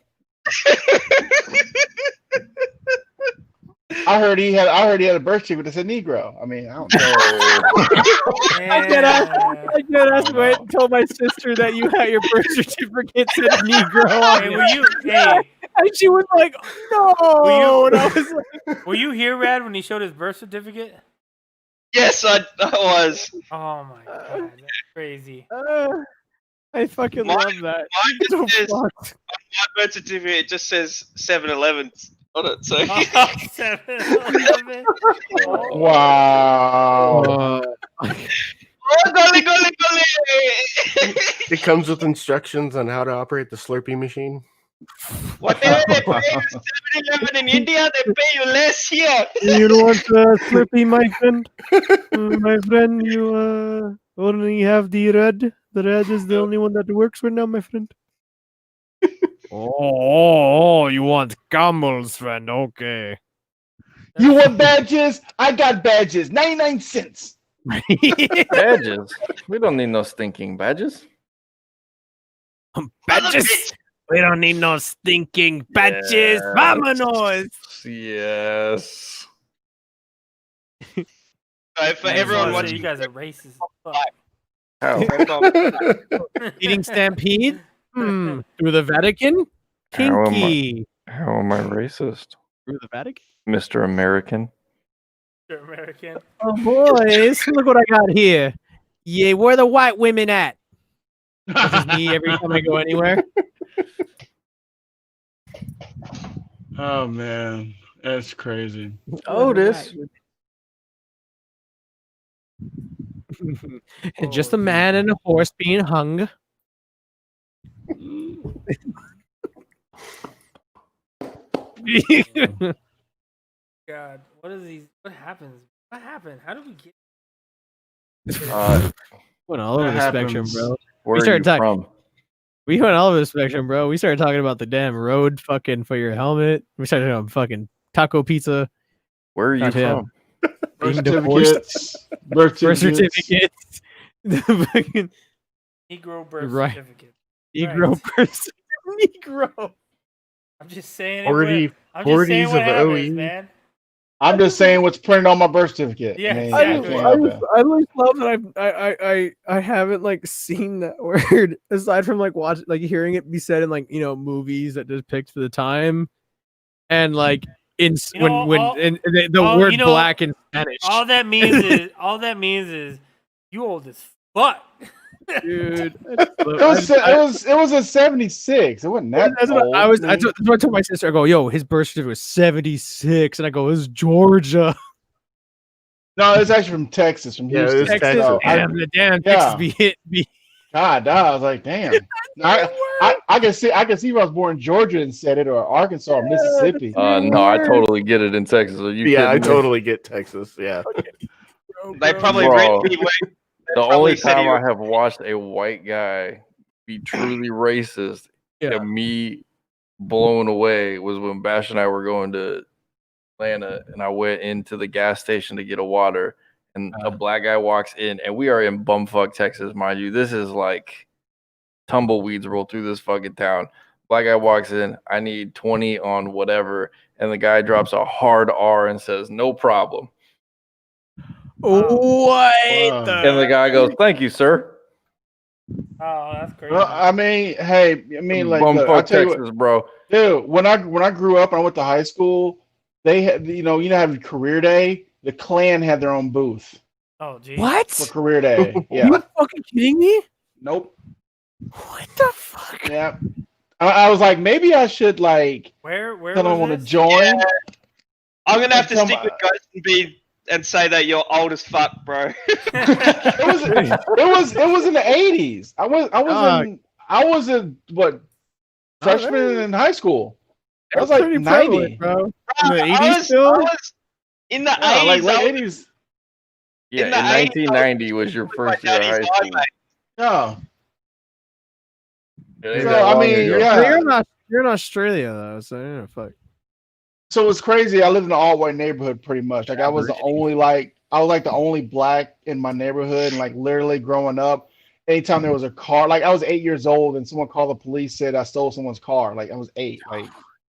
I heard he had a birth certificate that said Negro. I mean, I don't know. I just went and told my sister that you had your birth certificate said Negro. Hey, were you? Hey, and she was like, "No." And I was like, were you here, Rad, when he showed his birth certificate? Yes, I was. Oh my god, that's crazy. I fucking Mine- love that. Mine So just says, on fucked. my birth certificate, it just says 7-Eleven on it. So 7-Eleven. Wow. oh, golly, golly, golly. It comes with instructions on how to operate the Slurpee machine. Whatever they pay you 7-Eleven in India, they pay you less here. You don't want Slurpee, my friend? My friend, you only have the red. The red is the only one that works right now, my friend. Oh, you want camels, friend? Okay. You want badges? I got badges. 99 cents. Badges? We don't need no stinking badges. Badges? We don't need no stinking badges. Vamonos! Yes. For everyone watching, you guys are racist. How? Eating stampede? Through the Vatican? Kinky. How am I racist? Through the Vatican? Mr. American. You're American. Oh, boys, look what I got here. Yeah, where the white women at? That's just me every time I go anywhere. Oh man, that's crazy. Otis. Just a man and a horse being hung. God, what is these? What happens? What happened? How did we get? Went all over the spectrum, bro. Where we are started you talking. from? We went all over the spectrum, bro. We started talking about the damn road fucking for your helmet. We started talking about fucking taco pizza. Where are you from? Being divorced. Birth certificates. The fucking Negro birth Right. certificate. Negro person. Negro. I'm just saying. 40 I'm just saying 40s what of happens, OE. man. I'm just saying what's printed on my birth certificate. Yeah, Man, I exactly. just love that I haven't like seen that word aside from like watching, like hearing it be said in like movies that depict the time, and like in the word black in Spanish. All that means is you old as fuck. Dude, it was a 76. It wasn't that that's what old. that's what I told my sister. I go, yo, his birth certificate was 76, and I go, it's Georgia. No, it's actually from Texas, from Houston. Texas. Damn, Texas be hit me. God, I was like, damn. I can see if I was born in Georgia and said it, or Arkansas, or Mississippi. No, I totally get it in Texas. Are you Yeah, I kidding me? totally get Texas. Yeah. They probably Bro, read me. the only time I have watched a white guy be truly racist and me blown away was when Bash and I were going to Atlanta, and I went into the gas station to get a water, and a black guy walks in, and we are in bumfuck Texas, mind you. This is like tumbleweeds roll through this fucking town. Black guy walks in, I need 20 on whatever, and the guy drops a hard R and says, no problem. What? And the guy goes, thank you, sir. Oh, that's crazy. Well, I mean, hey, like, look, Bumfuck I'll tell you Texas, what, bro. dude. When I grew up and I went to high school, they had, how career day. The Klan had their own booth. Oh, geez. What? For career day? Yeah. Are you fucking kidding me? Nope. What the fuck? Yeah. I was like, maybe I should like. Where tell them I want to join. Yeah. I'm gonna have to stick with Ghost and say that you're old as fuck, bro. It was in the 80s. I was in what, freshman in high school. I was like 90, bro. In the 80s still? In the 80s, like late 80s. Yeah, in 1990 was your first year of high school. Yeah. It ain't So, that I long mean, ago. yeah. You're in Australia though, so fuck. So it's crazy. I lived in an all-white neighborhood pretty much. Like I was the only black in my neighborhood, and like literally growing up, anytime there was a car, like I was 8 years old and someone called the police, said I stole someone's car. Like I was 8. Like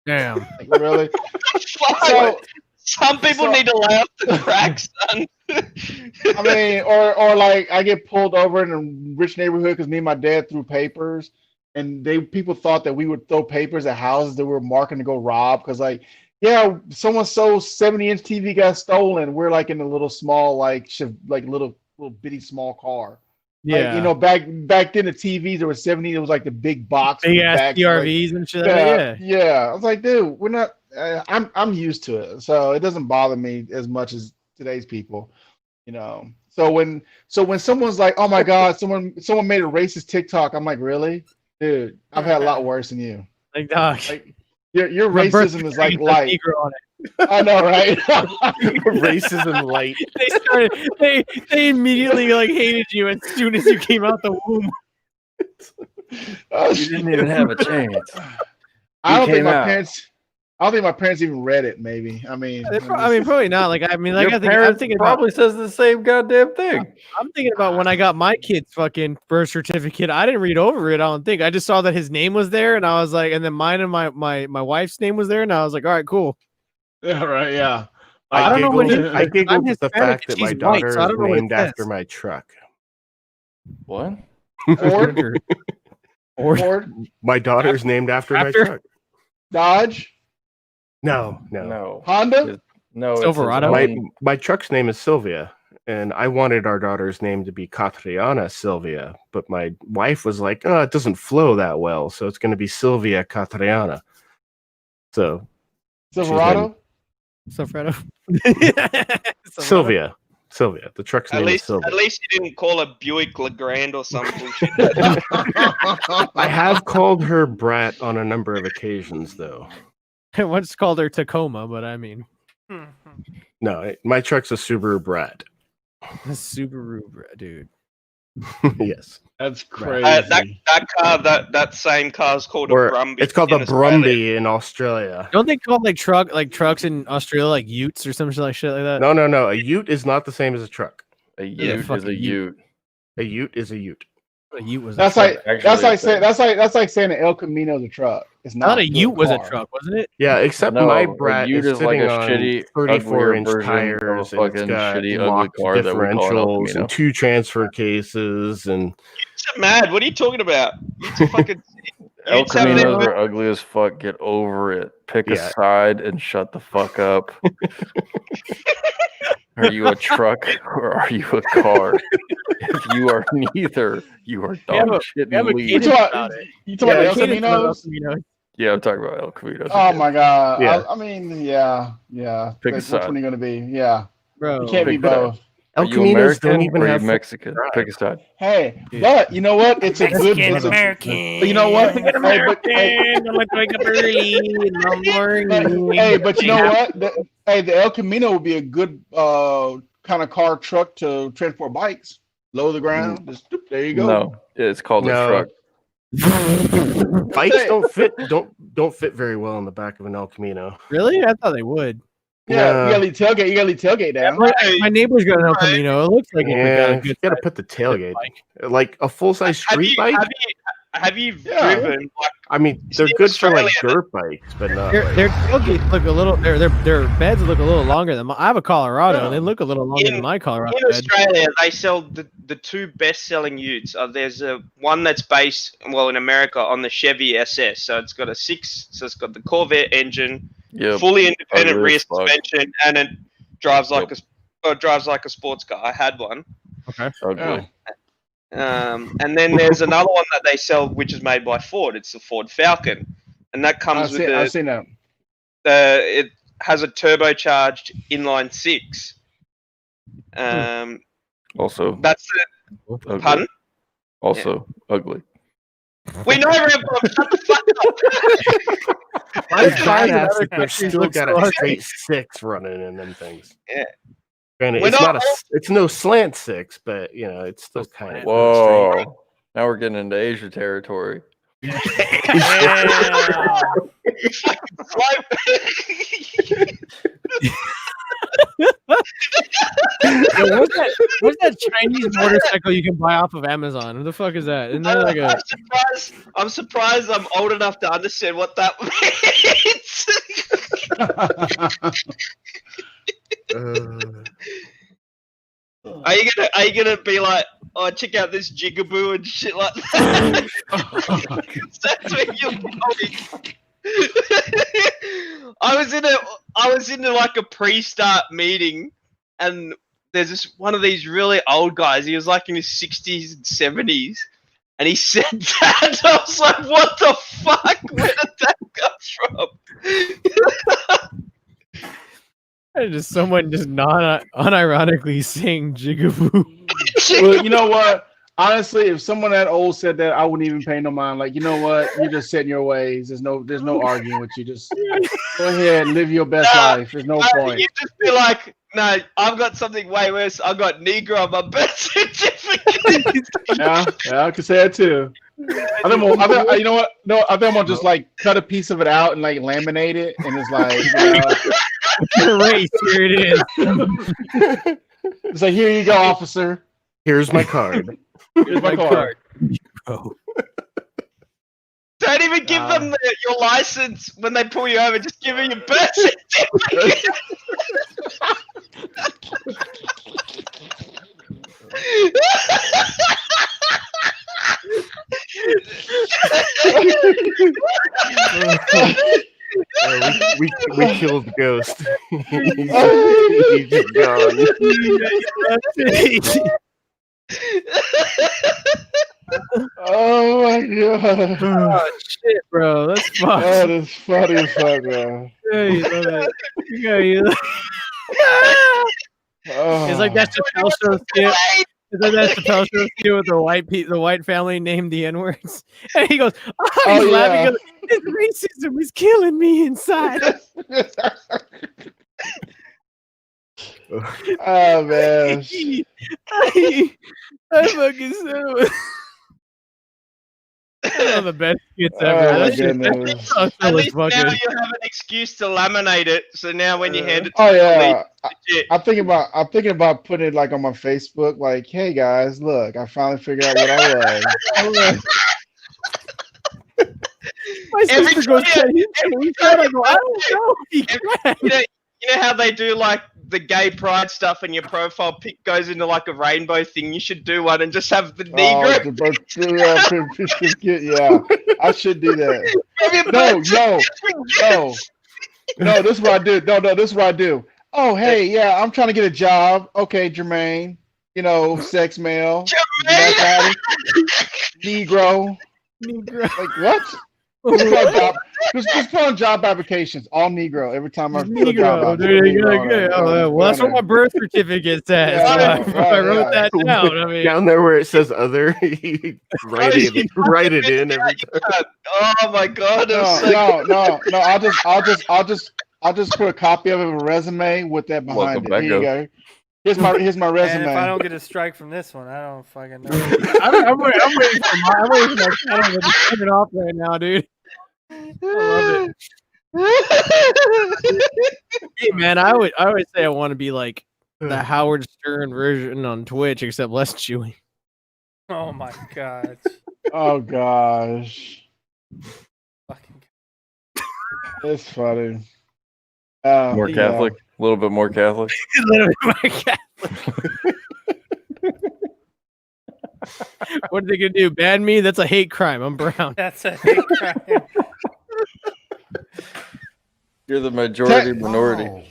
damn. Like really? So some people need to lay off the crack, son. I mean, or like I get pulled over in a rich neighborhood because me and my dad threw papers, and people thought that we would throw papers at houses that we were marking to go rob, because like, yeah, someone's 70-inch TV got stolen. We're like in a little small like little bitty small car. Yeah, like, back then the TVs there were 70. It was like the big box, big ass TRVs and shit. Yeah. I was like, dude, we're not. I'm used to it, so it doesn't bother me as much as today's people. So when someone's like, oh my god, someone made a racist TikTok, I'm like, really, dude? I've had a lot worse than you. Like, dog. Like, your My birth racism is like certificate light. says Negro on it. I know, right? Racism light. They immediately like hated you as soon as you came out the womb. Oh, You didn't even have a chance. I don't think came my out. parents. I don't think my parents even read it. Maybe. I mean, Probably not. Like, I mean, like, Your I'm parents thinking probably about, says the same goddamn thing. I'm thinking about when I got my kid's fucking birth certificate. I didn't read over it. I don't think. I just saw that his name was there, and I was like, and then mine and my wife's name was there, and I was like, all right, cool. Yeah, right. Yeah. I don't know what it is. I I'm giggled at the Hispanic fact and that my she's white, daughter so I is don't know what it named after says. my truck. What? Ford. Ford. My daughter's named after my truck. Dodge. No. Honda. No. Silverado. My truck's name is Sylvia, and I wanted our daughter's name to be Catriana Sylvia, but my wife was like, "Oh, it doesn't flow that well, so it's going to be Sylvia Catriana." So Silverado. Silverado. Sylvia. The truck's name is Sylvia. At least you didn't call her Buick LeGrand or some bullshit. I have called her Brat on a number of occasions, though. I once called her Tacoma, but I mean, No, my truck's a Subaru Brat. a Subaru, dude. Yes. That's crazy. That same car's called a Brumby. It's called the Brumby in Australia. Don't they call trucks in Australia like Utes or some shit like that? No. A Ute is not the same as a truck. A Ute is a Ute. A Ute is a Ute. A Ute was. That's like saying an El Camino is a truck. It's I thought a Ute was a car. truck, wasn't it? Yeah, except No, my a Brat Ute is is like sitting a on shitty, 34-inch uglier version of a tires, and it's fucking got shitty, ugly locked car that we call an El differentials Camino. and 2 transfer cases, and Mad. What are you talking about? You fucking El Caminos are ugly as fuck. Get over it. Pick a side and shut the fuck up. Are you a truck or are you a car? If you are neither, you are dog shit and leave. You talking about El Caminos? Yeah, I'm talking about El Caminos. Oh my god. Yeah. I mean, yeah. Pick a Which side. one are you gonna be? Yeah. Bro, You can't be pick a side. both. Are El you Caminos American don't even or are you have Mexican? Pick a side. Hey, but you know what? It's a good. Mexican It's a, American. but you know what? Mexican American. I like to wake up early in the morning. But you know what? The El Camino would be a good kind of car truck to transport bikes. Low to the ground. Just, there you go. No, it's called a truck. Bikes don't fit very well in the back of an El Camino. Really? I thought they would. Yeah, you gotta leave tailgate down. My neighbor's got an El Camino. It looks like You gotta put the tailgate. Like a full-size street bike. Have you driven? I mean, they're good for like dirt bikes, but not. Their tailgates look a little. Their beds look a little longer than I have a Colorado, and they look a little longer than my Colorado In bed. Australia, they sell the 2 best-selling Utes. There's one that's based, in America on the Chevy SS. So it's got it's got the Corvette engine, fully independent rear suspension, and it drives like a sports car. I had one. Okay. Ugly. And then there's another one that they sell, which is made by Ford. It's the Ford Falcon, and that comes I've seen that. It has a turbocharged inline 6. Also, that's ugly. Pardon? Also ugly. We know everyone. Shut the fuck up. My badass still got a straight 6 running in them things. Yeah. Granted, it's no slant 6, but it's still kind of. Whoa! Now we're getting into Asia territory. What's that Chinese motorcycle you can buy off of Amazon? What the fuck is that? Isn't that like I'm surprised I'm old enough to understand what that means. Are you gonna be like, oh, check out this jigaboo and shit like that? That's where you're going. I was in like a pre-start meeting, and there's one of these really old guys. He was like in his 60s and 70s, and he said that. I was like, what the fuck? Where did that come from? And just someone just not unironically saying jigaboo. Well, you know what? Honestly, if someone that old said that, I wouldn't even pay no mind. Like, you know what? You're just set in your ways. There's no arguing with you. Just go ahead, live your best life. There's no point. You just be like, no, I've got something way worse. I've got Negro on my birth certificate. Yeah, I can say that too. I think you know what? No, I think I'm gonna just like cut a piece of it out and like laminate it, and it's like, erase. Here it is. It's like, here you go, officer. Here's my card. Here's my card. Oh. Don't even give them your license when they pull you over. Just give them your birth certificate. We killed Ghost. He's just gone. Oh my god! Oh shit, bro, that's fucked. That is funny as fuck, bro. Yeah, you love it. It's like that Chappelle Show skit. It's like that Chappelle Show skit with the white family named the N-words, and he goes, "Oh, he's laughing. His racism is killing me inside." Oh man! I fucking so. One of the best skits ever. Oh, That shit- goodness. that shit At was least now fucking- you have an excuse to laminate it. So now when you hand it to Oh the yeah, police, I'm thinking about putting it like on my Facebook. Like, hey guys, look, I finally figured out what I was. My Every sister goes, time- "Can he can?" I go, "I don't know if he can." you know how they do like the gay pride stuff, and your profile pic goes into like a rainbow thing. You should do one and just have the Negro. the birth certificate, yeah, I should do that. No, this is what I do. No, this is what I do. Oh, hey, yeah, I'm trying to get a job. Okay, Jermaine, sex male, Negro. Like what? Just put on job applications. All Negro every time I put a job out. There you go. Good. Oh, well, that's what my birth certificate says. Yeah, I wrote that down. I mean, Down there where it says other, you write it in every time. Oh my god! I'll just put a copy of a resume with that behind it. Here you go. Here's my resume. And if I don't get a strike from this one, I don't fucking know. I'm waiting for my channel to turn it off right now, dude. I love it. Hey man, I always say I want to be like the Howard Stern version on Twitch, except less chewy. Oh my god. Oh gosh. Fucking. It's funny. More Catholic, a little bit more Catholic. A little bit more Catholic. What are they gonna do? Ban me? That's a hate crime. I'm brown. That's a hate crime. You're the majority minority.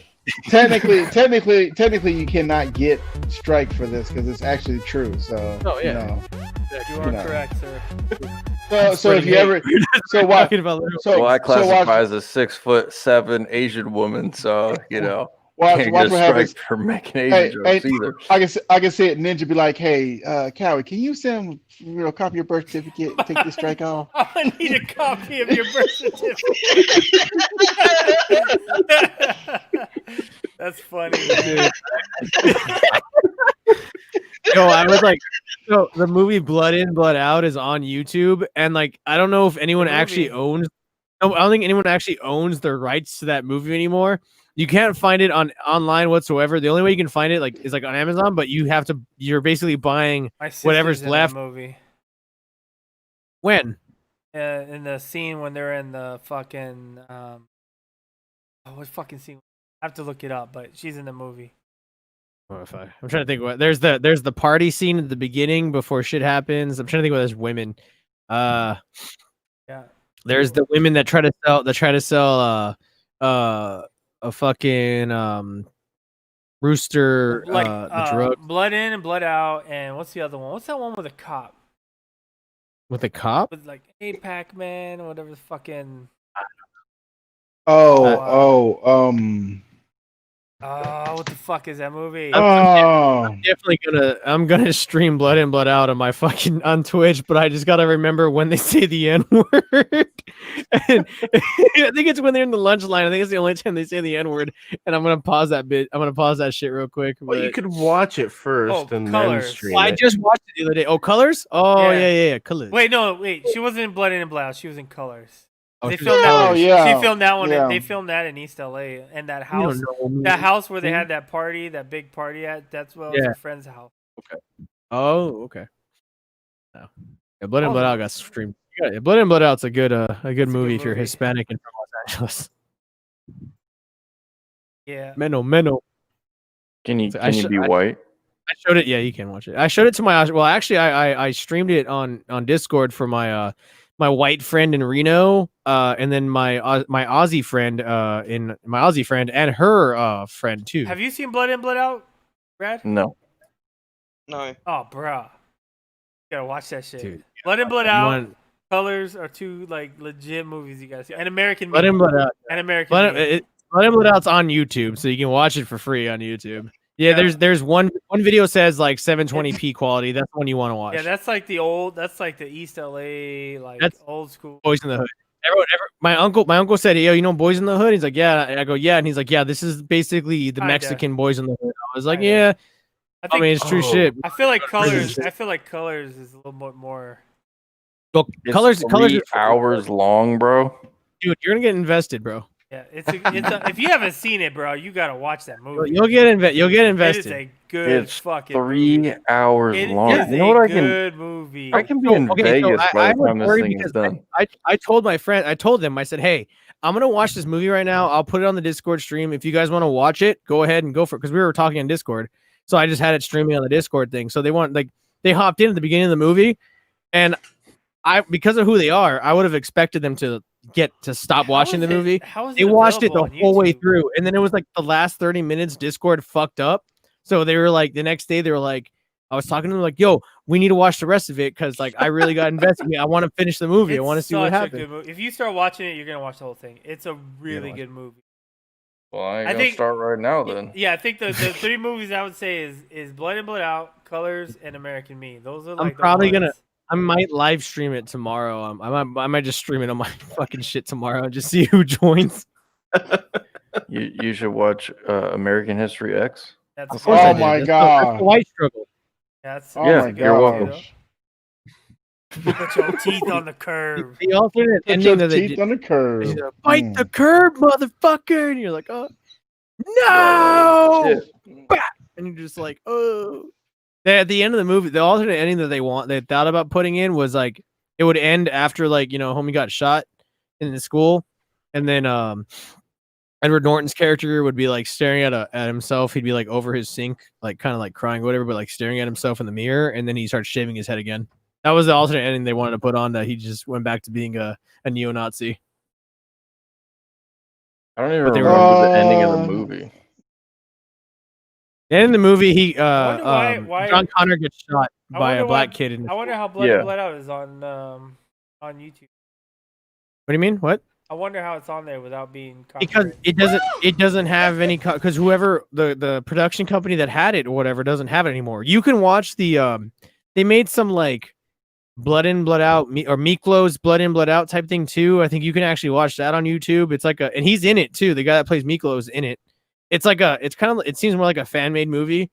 Technically, you cannot get strike for this because it's actually true. So, You are correct, sir. So if you ever, watch. Well, I classify as a 6'7" Asian woman, so Watch can't what get a happens. strike for making Asian jokes either. I can see it. Ninja be like, "Hey, Cowie, can you send a copy of your birth certificate? Take the strike off." I need a copy of your birth certificate. That's funny, dude. Yo, I was like, so the movie Blood In, Blood Out is on YouTube, and like, I don't know if anyone actually owns. No, I don't think anyone actually owns the rights to that movie anymore. You can't find it online whatsoever. The only way you can find it is on Amazon, but you're basically buying whatever's left. Movie. When? In the scene when they're in the fucking what fucking scene? I have to look it up, but she's in the movie. I'm trying to think what there's the party scene at the beginning before shit happens. I'm trying to think what there's women. Yeah. There's the women that try to sell a fucking rooster the drug Blood In and Blood Out, and what's the other one? What's that one with a cop? with a cop. With like Pac-Man or whatever the fucking Oh, what the fuck is that movie? I'm definitely gonna stream Blood In Blood Out on my fucking on Twitch, but I just gotta remember when they say the N word. And I think it's when they're in the lunch line. I think it's the only time they say the N word. And I'm gonna pause that bit. I'm gonna pause that shit real quick. Well, you but- could watch it first and then stream Well, I it. just watched it the other day. Oh, Colors? Oh yeah, Colors. Wait, she wasn't in Blood In and Blood Out. She was in Colors. Oh, They she was filmed in that. Colors. She filmed that one. Yeah. They filmed that in East LA, and that You don't house, know me. that house where they had that party, that big party at. That's well, Yeah. her friend's house. Okay. Oh, okay. No. Yeah, Blood In Oh, Blood no. Out got streamed. Yeah, Blood In Blood Out's a good movie if you're Hispanic and from Los Angeles. Yeah. Menno. Can you I be white? I showed it. Yeah, you can watch it. I showed it to my. Well, actually, I streamed it on Discord for my my white friend in Reno, and then my Aussie friend and her friend too. Have you seen Blood In Blood Out, Brad? No. No. Oh, bruh. You gotta watch that shit. Dude, Blood In Blood you Out, want- Colors are two like legit movies you guys see. And American Blood Me. In Blood Out. And American Blood Me. In Blood Out's on YouTube, so you can watch it for free on YouTube. Yeah, there's one video says like 720p quality. That's the one you want to watch. Yeah, that's like the East LA, like That's old school. Boys in the Hood. My uncle said, "Yo, you know Boys in the Hood?" He's like, "Yeah." And I go, "Yeah," and he's like, "Yeah, this is basically the Kinda. Mexican Boys in the Hood." I was like, "Yeah." I mean, it's true shit. I feel like Colors. I feel like Colors is a little bit more. Well, It's colors 3 hours long, bro. dude. You're gonna get invested, bro. Yeah, if you haven't seen it, bro, you gotta watch that movie. You'll get invested. It is a good It's fucking 3 movie. hours It long. is You know what a I can? good movie. I can be in Vegas by the was time this worried thing is because done. I told my friend, I told them, I said, "Hey, I'm gonna watch this movie right now. I'll put it on the Discord stream. If you guys want to watch it, go ahead and go for it." Because we were talking on Discord, so I just had it streaming on the Discord thing. So they hopped in at the beginning of the movie, and because of who they are, I would have expected them to stop watching the movie. They watched it the whole way through, and then it was like the last 30 minutes Discord fucked up. So they were like, the next day they were like, I was talking to them like, "Yo, we need to watch the rest of it because like I really got invested. I want to finish the movie. I want to see what such a happens." good movie. If you start watching it, you're gonna watch the whole thing. It's a really good movie. Well, I ain't I gonna think- start right now then. Yeah, I think the 3 movies I would say is Blood In Blood Out, Colors, and American Me. Those are like I'm probably gonna. I might live stream it tomorrow. I might just stream it on my fucking shit tomorrow and just see who joins. You should watch American History X. That's Of course I did. my That's God. the white struggle. That's Yeah, that's a you're good welcome. movie, though. Put your teeth on the curve. The alternate Put ending your that they teeth did. on the curve. Bite the curb, motherfucker! And you're like, "Oh no!" Bah! And you're just like, "Oh." At the end of the movie, the alternate ending that they thought about putting in was like it would end after like homie got shot in the school, and then Edward Norton's character would be like staring at himself. He'd be like over his sink, like kind of like crying, whatever, but like staring at himself in the mirror, and then he starts shaving his head again. That was the alternate ending they wanted to put on. That he just went back to being a neo-Nazi. I don't even But they were- remember the ending of the movie. And in the movie, he wonder why- John Connor gets shot I by wonder a black why- kid. In I wonder how Blood In Blood Out is on YouTube. What do you mean? What? I wonder how it's on there without being Because it doesn't have any because whoever the production company that had it or whatever doesn't have it anymore. You can watch the they made some like Blood In Blood Out or Miklo's Blood In Blood Out type thing too. I think you can actually watch that on YouTube. It's like and he's in it too. The guy that plays Miklo is in it. It's like it seems more like a fan made movie,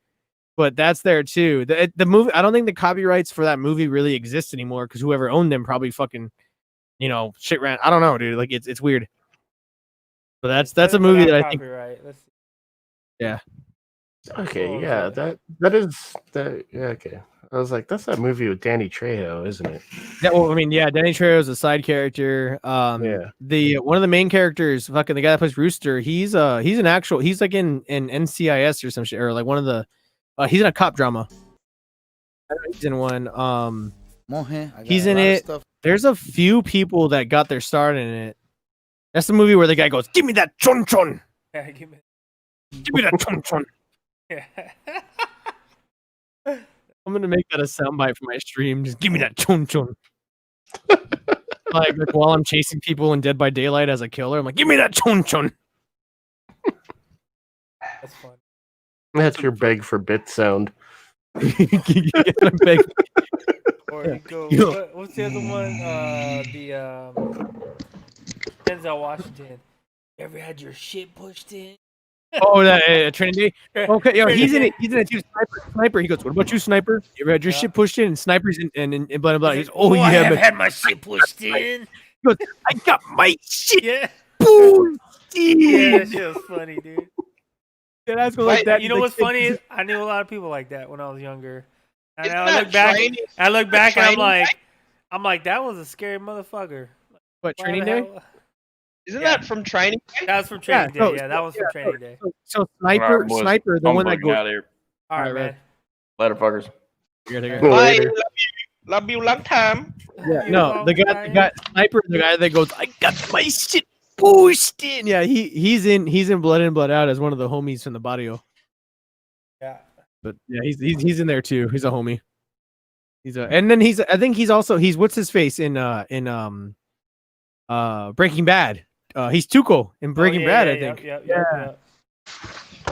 but that's there too. The movie, I don't think the copyrights for that movie really exist anymore because whoever owned them probably fucking shit ran. I don't know, dude. Like it's weird. But that's a movie that I think. Yeah. Okay, yeah, that is that. Yeah, okay. I was like, that's that movie with Danny Trejo, isn't it? Well, I mean, yeah, Danny Trejo is a side character. Yeah. The one of the main characters, fucking the guy that plays Rooster, he's like in NCIS or some shit, or like one of the he's in a cop drama. He's in one. He's in it. There's a few people that got their start in it. That's the movie where the guy goes, "Give me that chon chon. Yeah, give me that chon chon." I'm gonna make that a soundbite for my stream. Just give me that chon chon. like while I'm chasing people in Dead by Daylight as a killer, I'm like, "Give me that chon chon." That's fun. That's your beg for bit sound. Or you go. What's the other one? Denzel Washington. You ever had your shit pushed in? Oh, that Trinity. Okay, yo, he's in it. He's in it too. Sniper. He goes, "What about you, Sniper? You ever had your shit pushed in?" And Snipers and blah blah blah. He's, oh yeah, I have man. had my shit pushed in. He goes, "I got my shit." Yeah. Boom. Yeah, that shit was funny, dude. Yeah, that's cool, like that. You know what's funny is I knew a lot of people like that when I was younger. And I look back. I look back and I'm like, that was a scary motherfucker. What, Training Day? Isn't that from Training Day? That was from Training Day. Yeah, that was from Training Day. So Sniper, the one that goes. All right, man. Later, fuckers. Bye. Love you long time. Yeah, no, the guy, Sniper, the guy that goes, "I got my shit pushed in." Yeah, he's in Blood In, Blood Out as one of the homies from the barrio. Yeah, but yeah, he's in there too. He's a homie. I think he's what's his face in Breaking Bad. He's Tuco in Breaking Bad, I think. Yeah.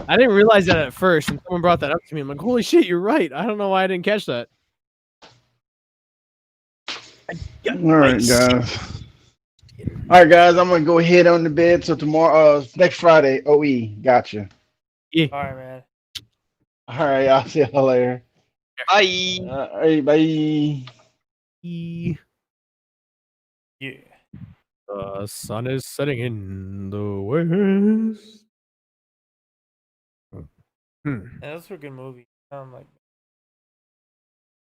I didn't realize that at first, and someone brought that up to me. I'm like, holy shit, you're right. I don't know why I didn't catch that. All right, guys. All right, guys. I'm gonna go ahead on the bed. So tomorrow, next Friday, OE. Gotcha. Yeah. All right, man. All right, I'll see y'all later. Bye. All right, bye. Yeah. The sun is setting in the west. Yeah, those were good movies. Like,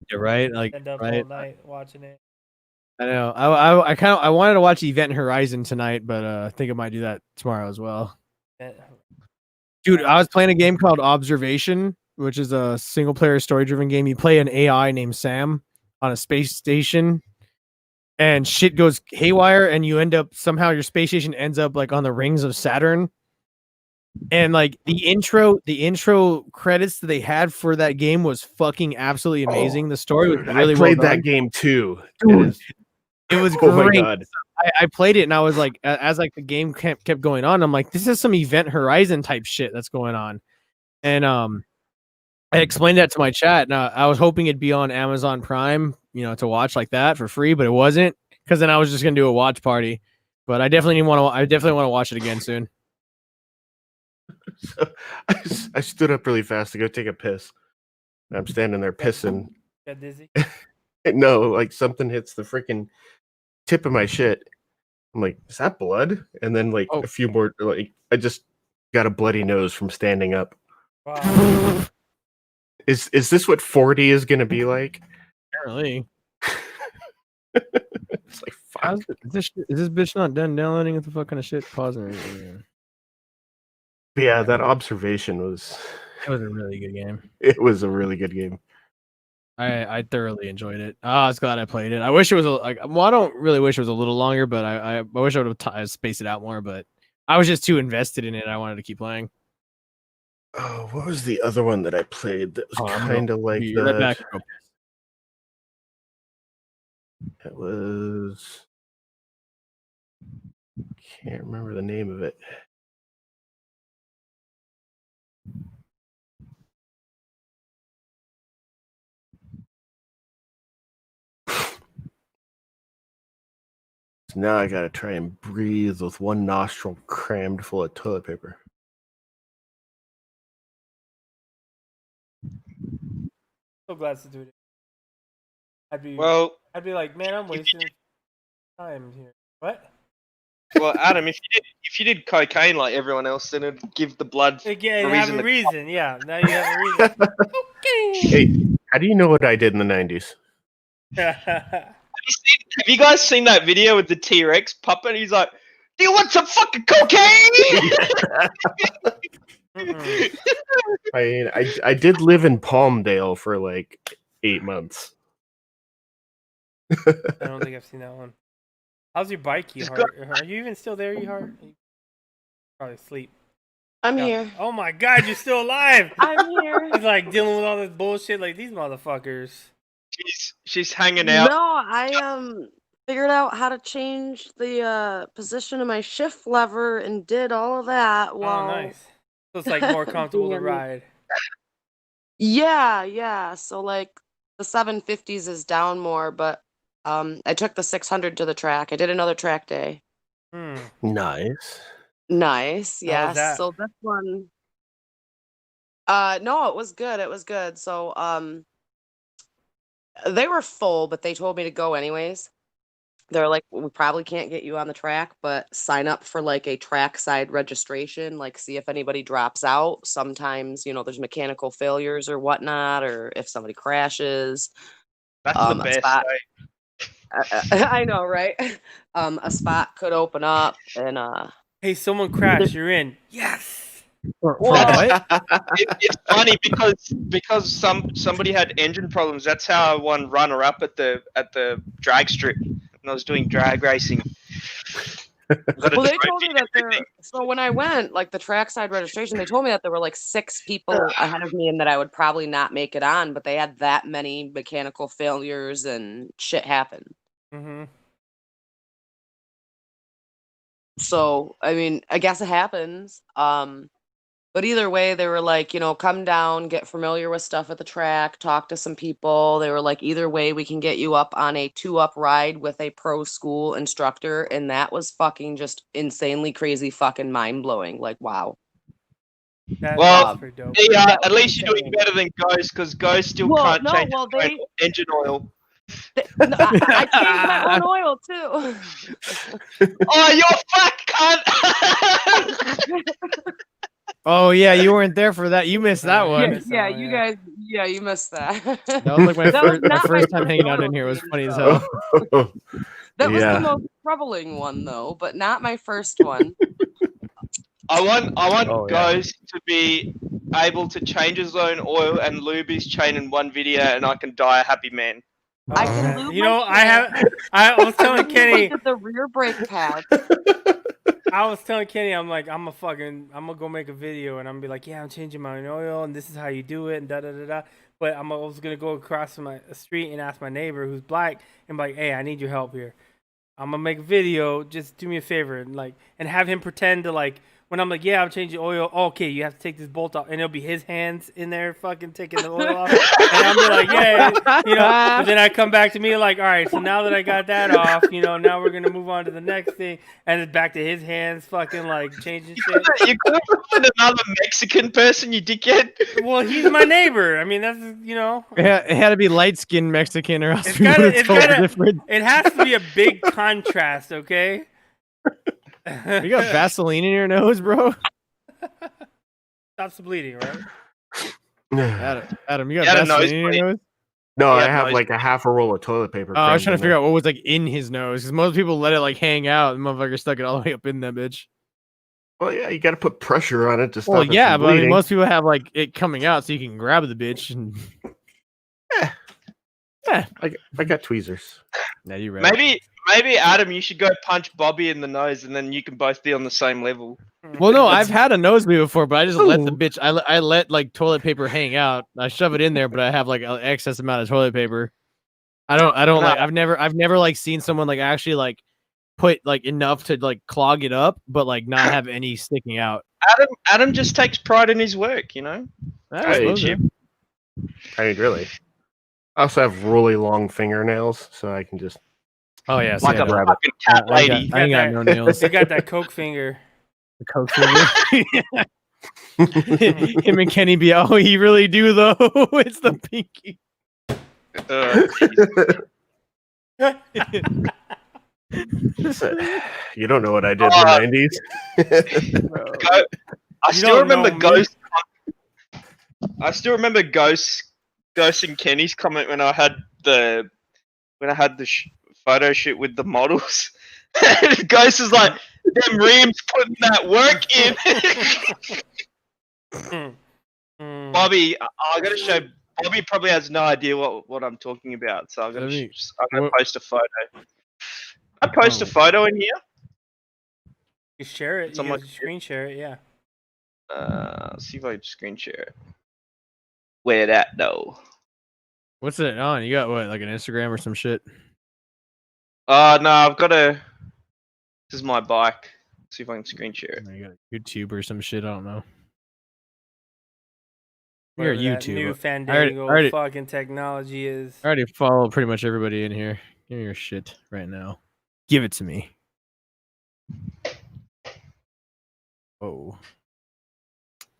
you're right. Like, end up right. all night watching it. I know. I wanted to watch Event Horizon tonight, but I think I might do that tomorrow as well. Dude, I was playing a game called Observation, which is a single player story driven game. You play an AI named Sam on a space station, and shit goes haywire, and you end up somehow your space station ends up like on the rings of Saturn. And like the intro credits that they had for that game was fucking absolutely amazing. The story was really I played well done. that game too. Dude, it was Oh my great. God. I played it and I was like, as like the game kept going on, I'm like, this is some Event Horizon type shit that's going on. And I explained that to my chat. Now I was hoping it'd be on Amazon Prime, to watch like that for free, but it wasn't, because then I was just gonna do a watch party. But I definitely want to watch it again soon. So I stood up really fast to go take a piss. I'm standing there pissing. Got dizzy? No, like something hits the freaking tip of my shit. I'm like, is that blood? And then like a few more, like I just got a bloody nose from standing up. Wow. Is this what 40 is gonna be like? Apparently. It's like, fuck. Is this bitch not done downloading? What the fuck kind of shit? Pausing it. Yeah, that Observation was. It was a really good game. It was a really good game. I thoroughly enjoyed it. I was glad I played it. I wish it was I don't really wish it was a little longer, but I wish I would have spaced it out more. But I was just too invested in it. I wanted to keep playing. Oh, what was the other one that I played that was kind of like that? Right back. It was. Can't remember the name of it. So now I gotta try and breathe with one nostril crammed full of toilet paper. So glad to do it. I'd be like, man, I'm wasting time here. What? Well, Adam, if you did cocaine like everyone else, then it'd give the blood. Yeah, have a reason. Yeah, now you have a reason. Okay. Hey, how do you know what I did in the 90s? Have you guys seen that video with the T-Rex puppet? He's like, "Do you want some fucking cocaine?" I mean, I did live in Palmdale for like 8 months. I don't think I've seen that one. How's your bike, Ehart? Are you even still there, Ehart? Probably asleep. I'm here. Oh my God, you're still alive! I'm here. He's like dealing with all this bullshit like these motherfuckers. She's hanging out. No, I figured out how to change the position of my shift lever and did all of that. Oh, nice. So it's like more comfortable to And- ride. Yeah. So like the 750s is down more, but I took the 600 to the track. I did another track day. Nice. Nice. How was Yes. that? So this one no, it was good. It was good. So they were full, but they told me to go anyways. They're like, we probably can't get you on the track, but sign up for like a trackside registration, like see if anybody drops out. Sometimes, there's mechanical failures or whatnot, or if somebody crashes. That's the A best. spot, I know, right? A spot could open up and Hey, someone crashed. You're in. Yes. It's funny because somebody had engine problems. That's how I won runner up at the drag strip when I was doing drag racing. Well, they told me that so when I went, like the trackside registration, they told me that there were like 6 people ahead of me and that I would probably not make it on, but they had that many mechanical failures and shit happen. Mm-hmm. So, I mean, I guess it happens. But either way, they were like, come down, get familiar with stuff at the track, talk to some people. They were like, either way, we can get you up on a 2-up ride with a pro school instructor. And that was fucking just insanely crazy, fucking mind blowing. Like, wow. Well, yeah, at least you're doing better than Ghost because Ghost still can't change his engine oil. I changed my own oil too. Oh, you're fuck cunt! Oh yeah, you weren't there for that. You missed that one. Yeah, you guys. Yeah, you missed that. That was like my That was my not first my time hanging out in here. It was funny as hell. That was Yeah. the most troubling one though, but not my first one. I want Oh, yeah. Ghost to be able to change his own oil and lube his chain in one video, and I can die a happy man. I can lube I was telling Kenny. the rear brake pad. I was telling Kenny, I'm like, I'm gonna go make a video, and I'm gonna be like, yeah, I'm changing my oil, and this is how you do it, and da da da da. But I was gonna go across from a street and ask my neighbor who's black, and be like, hey, I need your help here. I'm gonna make a video. Just do me a favor, and have him pretend to like. When I'm like, yeah, I'm changing oil. Oh, okay, you have to take this bolt off, and it'll be his hands in there, fucking taking the oil off. And I'm be like, yeah, But then I come back to me like, all right, so now that I got that off, now we're gonna move on to the next thing, and it's back to his hands, fucking like changing shit. You could have found another Mexican person, you dickhead. Well, he's my neighbor. I mean, that's It had to be light skinned Mexican or else It's we gotta, would've it's told gotta, different. it has to be a big contrast, okay? You got Vaseline in your nose, bro? Stops the bleeding, right? Adam, you got Vaseline in your nose? No, I have like a half a roll of toilet paper. Oh, I was crammed trying to in figure there. out what was like in his nose because most people let it like hang out. The motherfucker stuck it all the way up in that bitch. Well, yeah, you got to put pressure on it to stop Well, it yeah, from but I mean, bleeding. most people have like it coming out so you can grab the bitch. And... Yeah, I got tweezers. Yeah, you're right. Maybe Adam, you should go punch Bobby in the nose, and then you can both be on the same level. Well, no, I've had a nosebleed before, but I just let the bitch. I let like toilet paper hang out. I shove it in there, but I have like an excess amount of toilet paper. I don't like. I've never like seen someone like actually like put like enough to like clog it up, but like not have any sticking out. Adam just takes pride in his work, you know. I suppose so. I mean, really. I also have really long fingernails, so I can just. Oh yeah, like a fucking cat lady. I ain't got no nails. He got that Coke finger. The Coke finger. Him and Kenny be oh, he really do though. It's the pinky. You don't know what I did in the 90s. I still remember Ghost. I still remember Ghost and Kenny's comment when I had the photo shoot with the models. Ghost is like, them rims putting that work in. Bobby, I gotta show. Bobby probably has no idea what I'm talking about, so I'm gonna post a photo. I post a photo in here. You share it. It's You on my can screen share it. Yeah. See if I can screen share it. Where that though? What's it on? You got what, like an Instagram or some shit? No, I've got a. This is my bike. See if I can screen share it. You got a YouTube or some shit. I don't know. You're Whatever that YouTube. new I fandango fucking technology is. I already follow pretty much everybody in here. Give me your shit right now. Give it to me. Oh.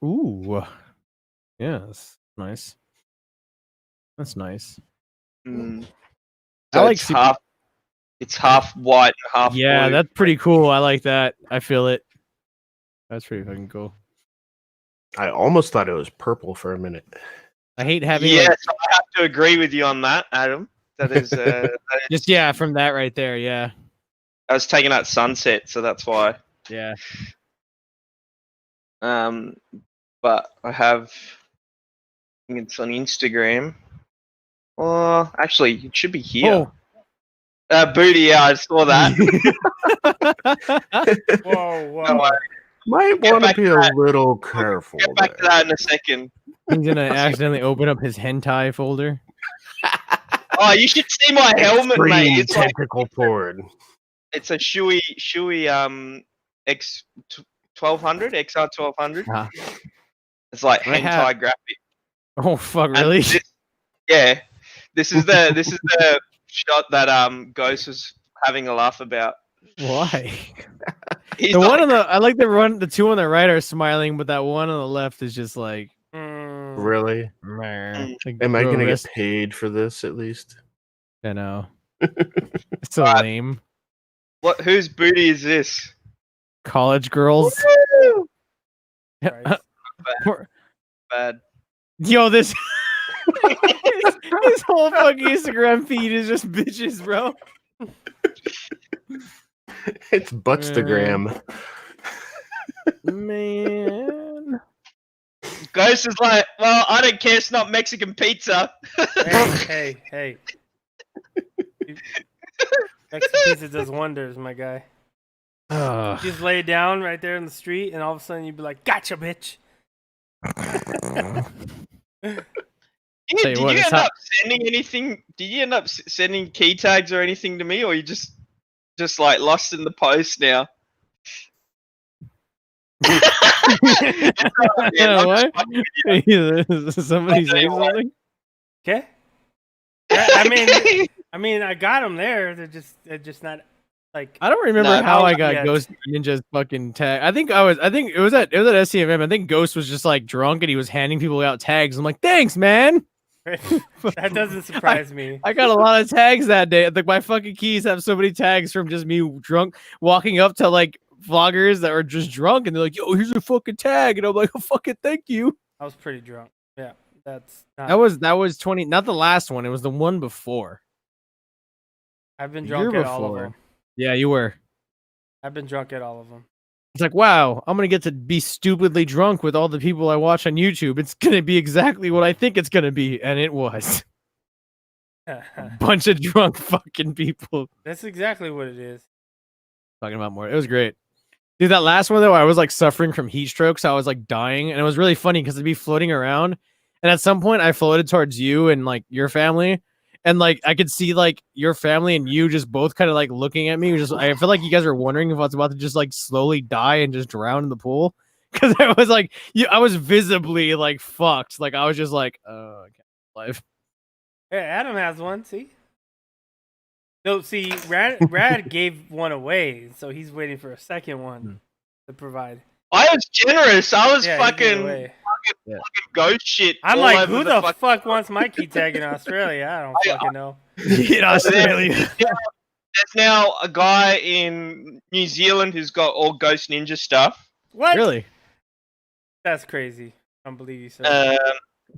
Ooh. Yeah, that's nice. That's nice. So I like it's half. It's half white and half Yeah, blue. that's pretty cool. I like that. I feel it. That's pretty fucking cool. I almost thought it was purple for a minute. I hate having Yes, like I have to agree with you on that, Adam. That is, just from that right there. Yeah. I was taking out sunset, so that's why. Yeah. But I have. I think it's on Instagram. Oh, actually, it should be here. Booty, yeah, I saw that. Whoa. Might want to be a little careful. Get back to that in a second. He's gonna accidentally open up his hentai folder. Oh, you should see my helmet, mate. It's like tentacle porn. it's a Shui X 1200 XR 1200. It's like hentai graphic. Oh fuck! Really? This is the shot that Ghost was having a laugh about. Why? He's The like, one on the I like the two on the right are smiling, but that one on the left is just like Really? Like, Am I bro, gonna get rest- paid for this at least? I know. It's so lame. what? Whose booty is this? College girls. Bad. Yo, this his whole fucking Instagram feed is just bitches, bro. It's Buttstagram. Man. Ghost is like, well, I don't care. It's not Mexican pizza. Hey. Mexican pizza does wonders, my guy. You just lay down right there in the street, and all of a sudden you'd be like, "Gotcha, bitch." Did you end up sending anything? Did you end up sending key tags or anything to me, or you just like lost in the post now? What? Somebody saying something? Okay. I mean, I got them there. They're just not like. I don't remember how I got Ghost Ninja's fucking tag. I think it was at SCMM. I think Ghost was just like drunk and he was handing people out tags. I'm like, thanks, man. That doesn't surprise me. I got a lot of tags that day. Like my fucking keys have so many tags from just me drunk walking up to like vloggers that were just drunk and they're like, yo, here's a fucking tag. And I'm like, oh, fucking thank you. I was pretty drunk. Yeah, that's not... that was 20, not the last one. It was the one before. I've been drunk at all of them. Yeah, you were. I've been drunk at all of them. It's like, wow, I'm gonna get to be stupidly drunk with all the people I watch on YouTube. It's gonna be exactly what I think it's gonna be, and it was. A bunch of drunk fucking people. That's exactly what it is. Talking about more. It was great. Dude, that last one though, I was like suffering from heat stroke, so I was like dying, and it was really funny because I'd be floating around, and at some point I floated towards you and like your family, and like I could see like your family and you just both kind of like looking at me. I feel like you guys were wondering if I was about to just like slowly die and just drown in the pool, because I was like, I was visibly like fucked. Like I was just like, oh, I can't live. Hey, Adam has one. See. No, see, Brad gave one away, so he's waiting for a second one to provide. I was generous. I was fucking ghost shit. I'm all like, over who the fuck wants my key tag in Australia? I don't fucking know. In Australia. There's now a guy in New Zealand who's got all Ghost Ninja stuff. What? Really? That's crazy. I don't believe you said.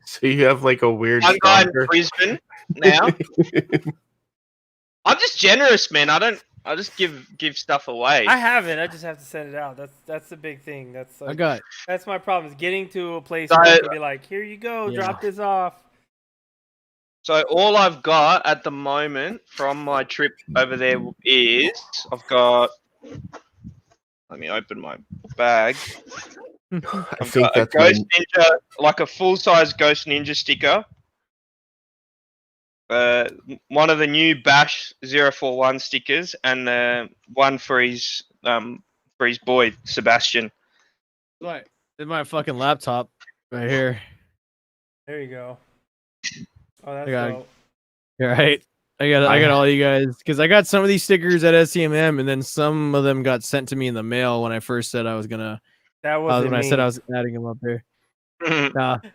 So you have like a weird. One guy in Brisbane now. I'm just generous, man. I just give stuff away. I have it. I just have to send it out. That's the big thing. That's like, that's my problem. Is getting to a place where I can be like, here you go, drop this off. So all I've got at the moment from my trip over there is I've got. Let me open my bag. I think a Ghost Ninja, like a full-size Ghost Ninja sticker. One of the new Bash 041 stickers, and one for his boy Sebastian. Right, in my fucking laptop right here. There you go. Oh, that's I got, dope. right. I got all you guys because I got some of these stickers at SCMM, and then some of them got sent to me in the mail when I first said I was gonna. That wasn't when I said me. I was adding them up there.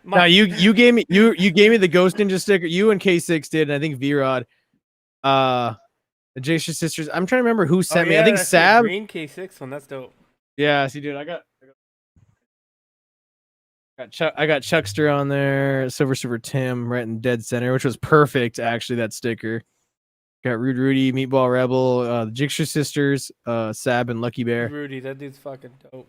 Nah, you gave me you gave me the Ghost Ninja sticker. You and K6 did, and I think V-Rod. The Jason sisters. I'm trying to remember who sent me. I think that's the Sab. green K6 one. That's dope. Yeah, see, dude, I got Chuckster on there, Silver Super Tim right in dead center, which was perfect actually. That sticker. Got Rude Rudy, Meatball Rebel, the Jigsaw sisters, Sab and Lucky Bear. Rudy, that dude's fucking dope.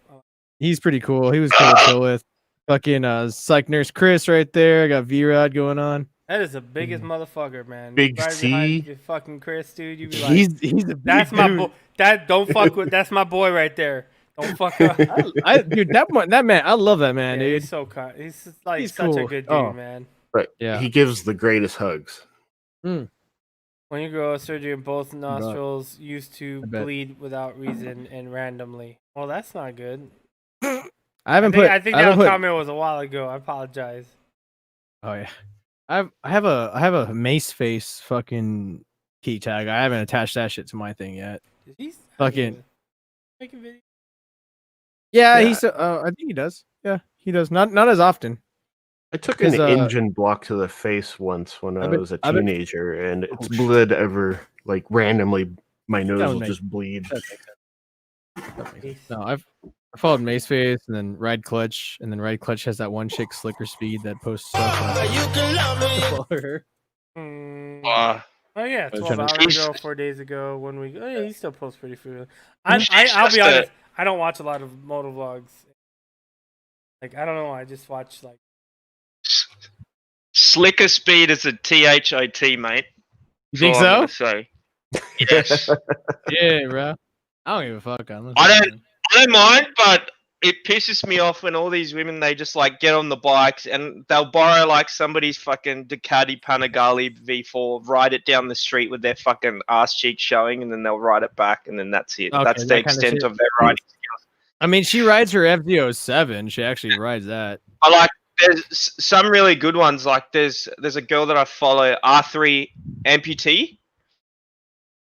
He's pretty cool. He was cool to chill with. Fucking Psych Nurse Chris right there. I got V-Rod going on. That is the biggest motherfucker, man. Big right C. behind you, fucking Chris, dude. You be like, He's a big that's my dude. boy. That don't fuck with. That's my boy right there. Don't fuck up. Dude, that man, I love that man, Yeah, dude. he's so kind. He's just like He's such a cool. good dude, Oh. man. Right. Yeah. He gives the greatest hugs. When you grow surgery in both nostrils used to bleed without reason and randomly. Well, that's not good. I think that comment was a while ago. I apologize. Oh yeah. I have a Mace Face fucking key tag. I haven't attached that shit to my thing yet. He's Fucking making video. yeah, he's I think he does. Yeah, he does. Not as often. I took an engine block to the face once when I was a teenager, and it's bled ever like randomly. My nose will just bleed. No, I followed Mace Face and then Ride Clutch, and then Ride Clutch has that one chick Slicker Speed that posts stuff. Oh yeah, 12 hours ago, 4 days ago, 1 week. Oh yeah, he still posts pretty frequently. I'll be honest. I don't watch a lot of moto vlogs. Like I don't know. I just watch like. Slicker Speed is a THOT, mate. You think so? Say. Yes. Yeah, bro. I don't give a fuck. I don't mind, but it pisses me off when all these women, they just like get on the bikes and they'll borrow like somebody's fucking Ducati Panigale V4, ride it down the street with their fucking ass cheeks showing, and then they'll ride it back, and then that's it. Okay, that's the extent of their riding skills. I mean, she rides her FZ07. She actually rides that. I like. There's some really good ones. Like there's a girl that I follow, R3 Amputee.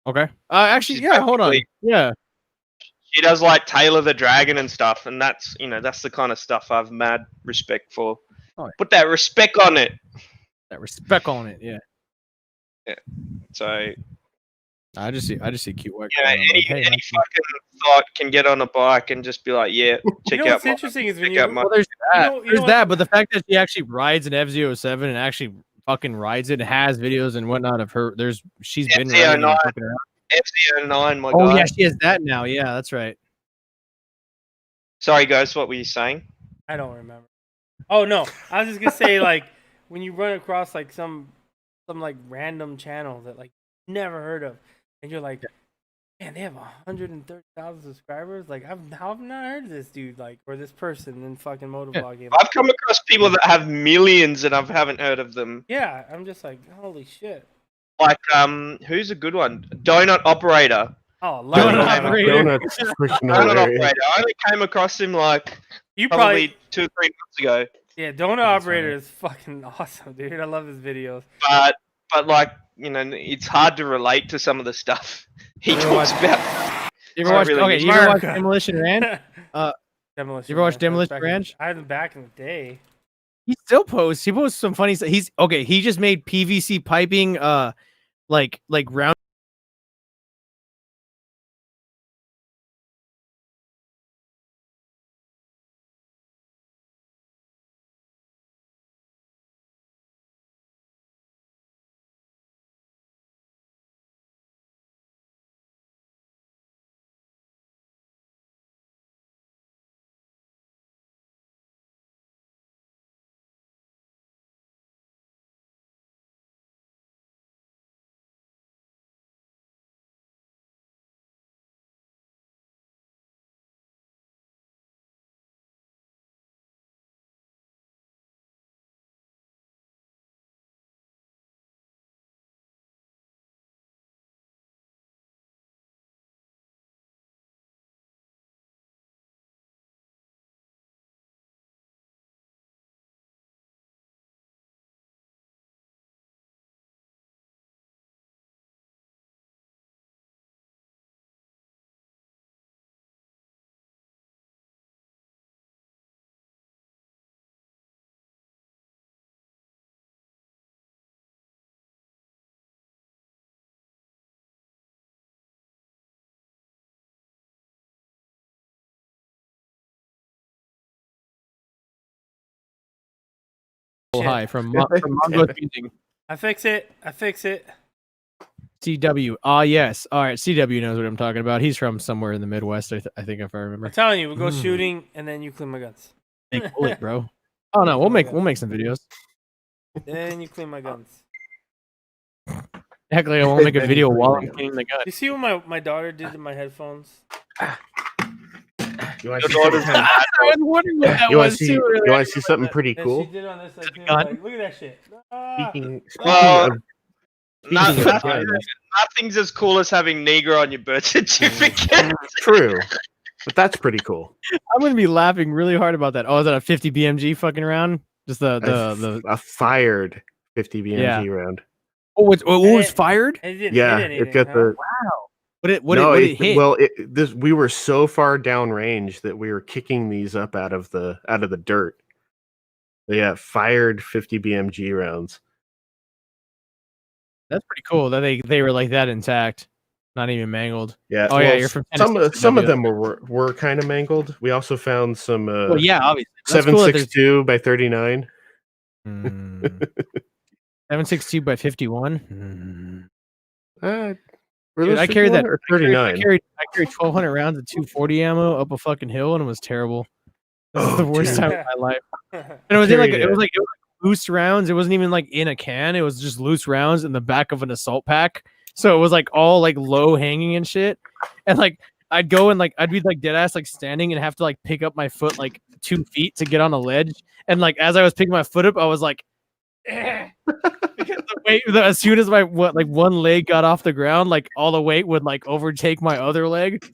Okay. Actually, yeah. Hold on. Yeah. She does like Taylor the Dragon and stuff, and that's that's the kind of stuff I've mad respect for. Oh, Put that respect on it. That respect on it, yeah. Yeah. So I just see cute work. yeah, any fucking thought can get on a bike and just be like, yeah, check out. What's interesting is when you Well, there's that. There's that, but the fact that she actually rides an FZ07 and actually fucking rides it, and has videos and whatnot of her. She's been riding it fucking around. FZ09, my Oh guy. yeah, she has that now. Yeah, that's right. Sorry, guys, what were you saying? I don't remember. Oh no, I was just gonna say like when you run across like some like random channel that like never heard of, and you're like, man, they have 130,000 subscribers. Like how have I not heard of this dude like or this person in fucking motovlogging? I've come across people that have millions and I haven't heard of them. Yeah, I'm just like, holy shit. Like who's a good one? Donut Operator. Oh, Donut Operator. Donut Operator. I only came across him like probably 2 or 3 months ago. Yeah, Donut Operator is fucking awesome, dude. I love his videos. But like it's hard to relate to some of the stuff he talks about. You ever watch? Okay, you ever watch Demolition Ranch? Demolition. You ever watch Demolition Ranch? I had him back in the day. He still posts. He posts some funny stuff. He just made PVC piping, like round. Hi from Mongo's Painting. I fix it. CW. Ah, yes. All right. CW knows what I'm talking about. He's from somewhere in the Midwest, I think, if I remember. I'm telling you, we'll go shooting and then you clean my guns. Hey, bullet, bro. Oh no, we'll make some videos. Then you clean my guns. Heck, like I won't make a video while I'm cleaning the gun. You see what my daughter did to my headphones? You want to see something pretty cool? She did on this side too. Like, look at that shit. Nothing's as cool as having Negro on your birth certificate. True, but that's pretty cool. I'm gonna be laughing really hard about that. Oh, is that a 50 BMG fucking round? Just a fired 50 BMG round. Oh, it was fired? It got the wow. What it hit? Well, we were so far downrange that we were kicking these up out of the dirt. Yeah, fired 50 BMG rounds. That's pretty cool that they were like that intact, not even mangled. Yeah. Oh yeah, you're from Tennessee. Some of them were kind of mangled. We also found some. Well, yeah, obviously. 7.62 by 39. 7.62 by 51. Dude, I carried that. Or 39. I carried 1,200 rounds of 240 ammo up a fucking hill, and it was terrible. This is the worst time of my life. And it was it was like loose rounds. It wasn't even like in a can. It was just loose rounds in the back of an assault pack. So it was like all like low hanging and shit. And like I'd go and like I'd be like dead ass like standing and have to like pick up my foot like 2 feet to get on a ledge. And like as I was picking my foot up, I was like, because the weight, as soon as my one leg got off the ground, like all the weight would like overtake my other leg.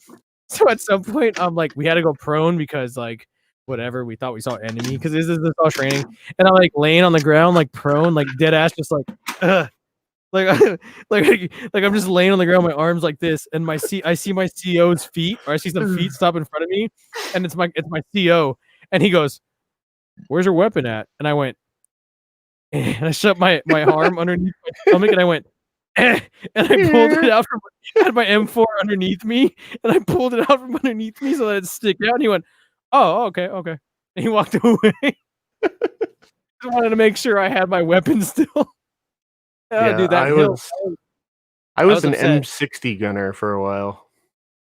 So at some point, I'm like, we had to go prone because like whatever, we thought we saw enemy because this is all training, and I'm like laying on the ground like prone, like dead ass, just like like I'm just laying on the ground, my arms like this, and I see my CO's feet, or I see some feet stop in front of me, and it's my CO, and he goes, "Where's your weapon at?" And I went, and I shut my arm underneath my stomach, and I went, and I pulled it out from I had my M4 underneath me, and I pulled it out from underneath me so that it'd stick out. And he went, "Oh, okay." And he walked away. I wanted to make sure I had my weapon still. Dude, I was an upset. M60 gunner for a while.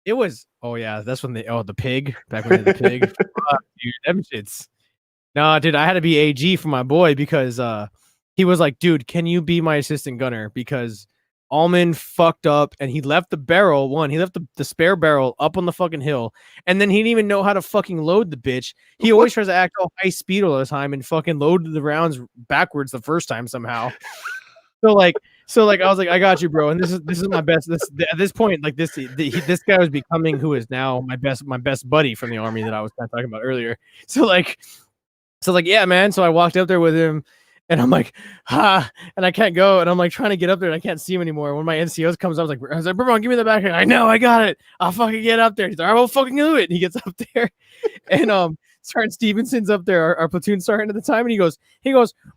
It was that's when the pig back when they had the pig. Fuck, dude, them shits. No, dude, I had to be AG for my boy because he was like, dude, can you be my assistant gunner? Because Almond fucked up and he left the barrel he left the spare barrel up on the fucking hill, and then he didn't even know how to fucking load the bitch. He always tries to act all high speed all the time and fucking load the rounds backwards the first time somehow. So like I was like, I got you, bro. And this is my best. At this point, like this guy was becoming who is now my best buddy from the army that I was kind of talking about earlier. So like, yeah, man. So I walked up there with him, and I'm like, and I can't go, and I'm like trying to get up there, and I can't see him anymore. When my NCOs comes up, I was like, bro, give me the back. I know, I got it. I'll fucking get up there. He's like, I will fucking do it. And he gets up there, and Sergeant Stevenson's up there, our platoon sergeant at the time, and he goes,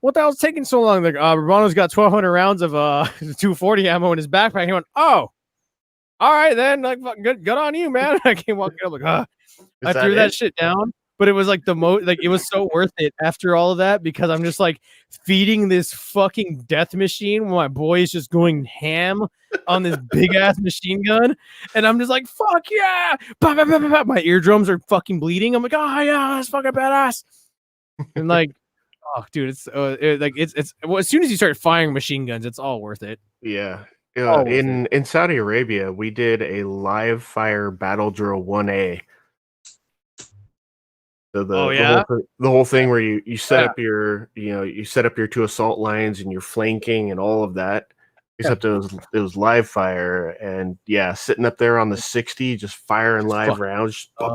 what the hell's taking so long? Like, Romano's got 1,200 rounds of 240 ammo in his backpack. He went, oh, all right then, like, good on you, man. I came walking up like, I threw that shit down. But it was like it was so worth it after all of that, because I'm just like feeding this fucking death machine while my boy is just going ham on this big ass machine gun, and I'm just like, fuck yeah! Bah, bah, bah, bah, bah. My eardrums are fucking bleeding. I'm like, oh yeah, that's fucking badass. And like, oh dude, it's well, as soon as you start firing machine guns, it's all worth it. Yeah. In Saudi Arabia, we did a live fire battle drill 1A. So the whole thing where you set up your you set up your 2 assault lines and you're flanking and all of that, except it was live fire, and sitting up there on the 60 just firing live rounds. It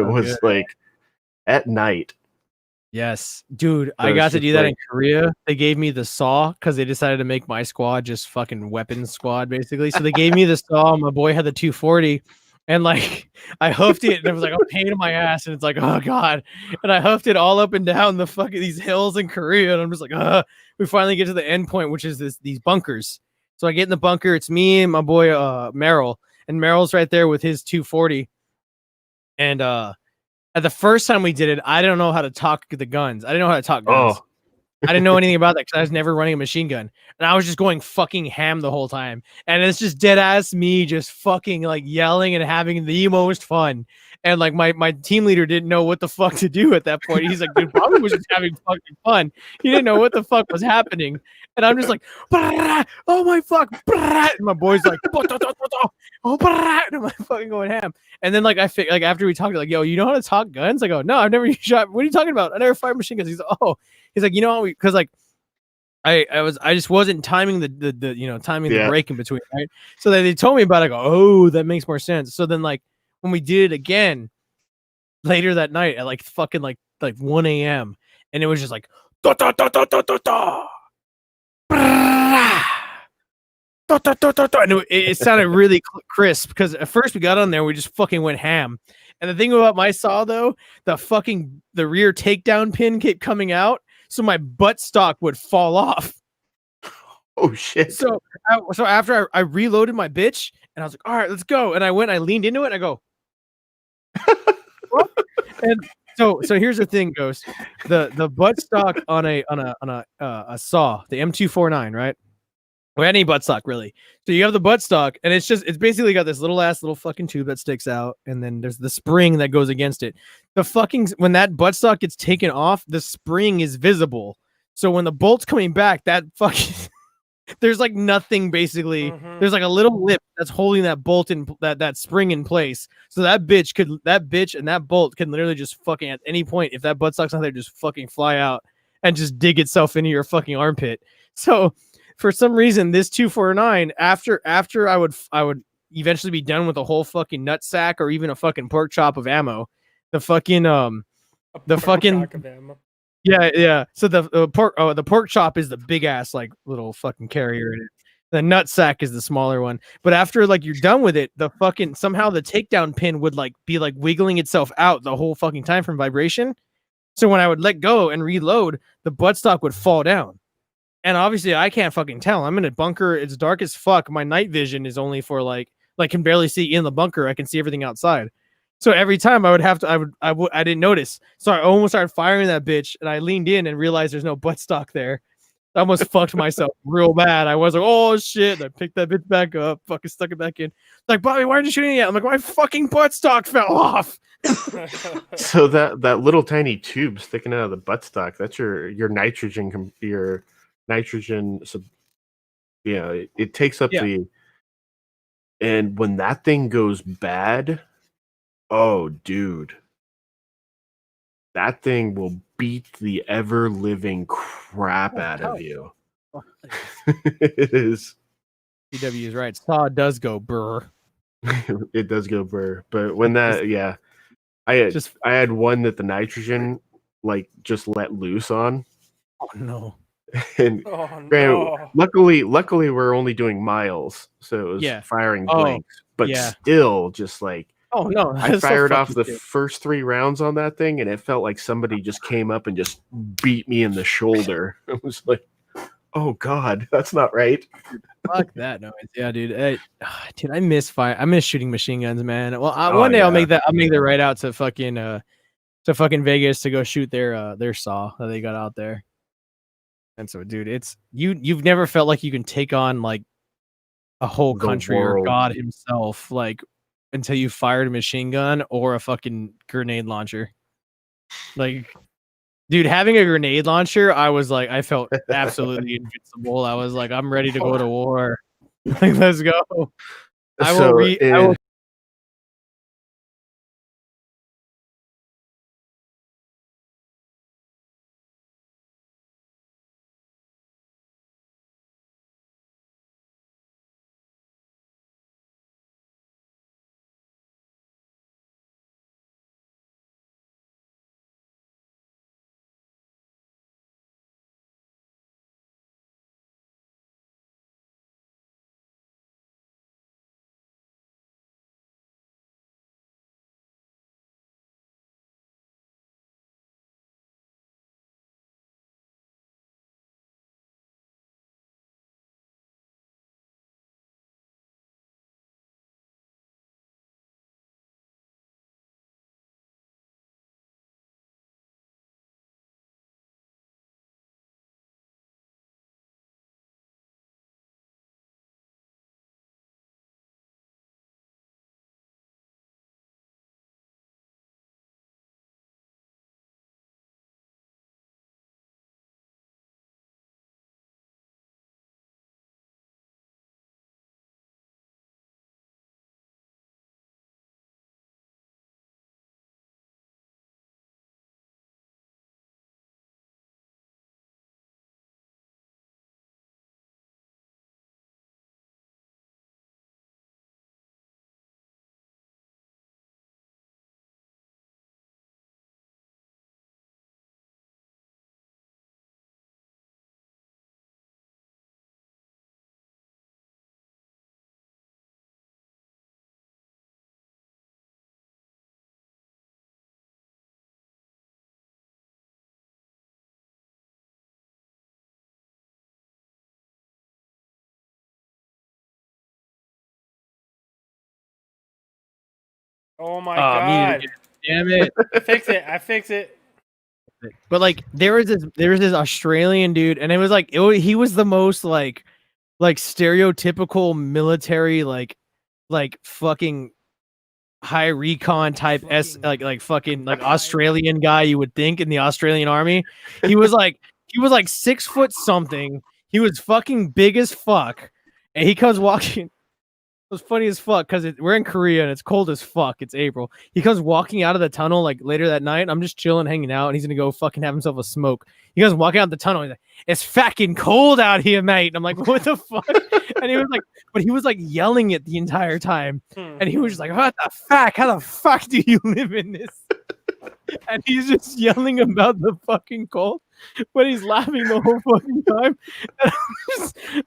was like at night. Yes, dude, I got to do that in Korea. They gave me the saw because they decided to make my squad just fucking weapons squad basically. So they gave me the saw. My boy had the 240. And like I hoofed it, and it was like a pain in my ass, and it's like, oh god. And I hoofed it all up and down the fucking these hills in Korea, and I'm just like, we finally get to the end point, which is these bunkers. So I get in the bunker, it's me and my boy Merrill, and Merrill's right there with his 240. And At the first time we did it, I don't know how to talk the guns. I didn't know how to talk guns. Oh. I didn't know anything about that because I was never running a machine gun, and I was just going fucking ham the whole time. And it's just dead ass me just fucking like yelling and having the most fun. And like my team leader didn't know what the fuck to do at that point. He's like, dude, Bobby was just having fucking fun. He didn't know what the fuck was happening. And I'm just like, oh my fuck, and my boy's like, oh, and I'm like fucking going ham. And then like like after we talked, like, yo, you know how to talk guns? I go, no, I've never shot. What are you talking about? I never fired machine guns. He's like, oh. He's like, you know, because like I just wasn't timing the you know, timing the break in between, right? So they told me about it. I go, oh, that makes more sense. So then like when we did it again later that night at like fucking like 1 a.m. and it was just like da, da, da, da, da, da, da. And it sounded really crisp because at first we got on there, we just fucking went ham. And the thing about my saw though, the rear takedown pin kept coming out. So my butt stock would fall off. Oh shit! So after I reloaded my bitch, and I was like, "All right, let's go." And I leaned into it, and I go, and so here's the thing, Ghost. The butt stock on a saw, the M249, right? Or any butt stock really. So you have the butt stock, and it's basically got this little fucking tube that sticks out, and then there's the spring that goes against it. When that butt stock gets taken off, the spring is visible. So when the bolt's coming back, that fucking there's like nothing basically. There's like a little lip that's holding that bolt in that spring in place. So that bitch and that bolt can literally just fucking at any point, if that butt stock's not there, just fucking fly out and just dig itself into your fucking armpit. So for some reason, this 249, after I would eventually be done with a whole fucking nut sack or even a fucking pork chop of ammo, yeah. So the pork chop is the big ass like little fucking carrier in it. The nut sack is the smaller one. But after like you're done with it, the fucking somehow the takedown pin would like be like wiggling itself out the whole fucking time from vibration. So when I would let go and reload, the buttstock would fall down. And obviously I can't fucking tell. I'm in a bunker. It's dark as fuck. My night vision is only for like can barely see in the bunker. I can see everything outside. So every time I didn't notice. So I almost started firing that bitch, and I leaned in and realized there's no buttstock there. I almost fucked myself real bad. I was like, oh shit. And I picked that bitch back up, fucking stuck it back in. Like, Bobby, why aren't you shooting it? I'm like, my fucking buttstock fell off. So that little tiny tube sticking out of the buttstock, that's your nitrogen it takes up the, and when that thing goes bad, oh dude, that thing will beat the ever living crap out of you. It is. CW is right. Saw does go burr. It does go burr, but when that I had one that the nitrogen like just let loose on. Oh no. And luckily we're only doing miles, so it was firing blanks, but still just like, oh no, I fired off the first 3 rounds on that thing, and it felt like somebody just came up and just beat me in the shoulder. It was like, oh god, that's not right. Fuck that noise. Yeah, dude. I miss fire. I miss shooting machine guns, man. Well, one day I'll make the ride out to fucking Vegas to go shoot their saw that they got out there. And so, dude, it's you've never felt like you can take on like a whole country or God himself, like until you fired a machine gun or a fucking grenade launcher. Like, dude, having a grenade launcher, I was like, I felt absolutely invincible. I was like, I'm ready to go to war. Like, let's go. I will Oh my Oh, god! damn it! I fix it. But like, there was this Australian dude, and it was like he was the most like stereotypical military like fucking high recon type like fucking like Australian guy you would think in the Australian army. He was like 6 foot something. He was fucking big as fuck, and he comes walking. It was funny as fuck because we're in Korea and it's cold as fuck. It's April. He comes walking out of the tunnel like later that night. I'm just chilling, hanging out, and he's gonna go fucking have himself a smoke. He goes walking out the tunnel. He's like, "It's fucking cold out here, mate." And I'm like, "What the fuck?" And he was like, but he was like yelling it the entire time, and he was just like, "What the fuck? How the fuck do you live in this?" And he's just yelling about the fucking cold, but he's laughing the whole fucking time. And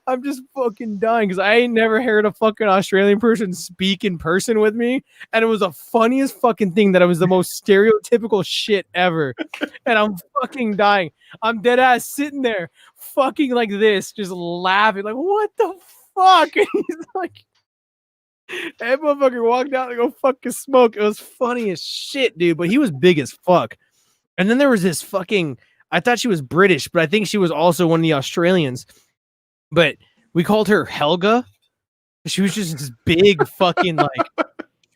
I'm just fucking dying because I ain't never heard a fucking Australian person speak in person with me, and it was the funniest fucking thing that it was the most stereotypical shit ever, and I'm fucking dying. I'm dead ass sitting there, fucking like this, just laughing, like what the fuck? And he's like. That motherfucker walked out to go fucking smoke. It was funny as shit, dude. But he was big as fuck. And then there was this fucking. I thought she was British, but I think she was also one of the Australians. But we called her Helga. She was just this big fucking like.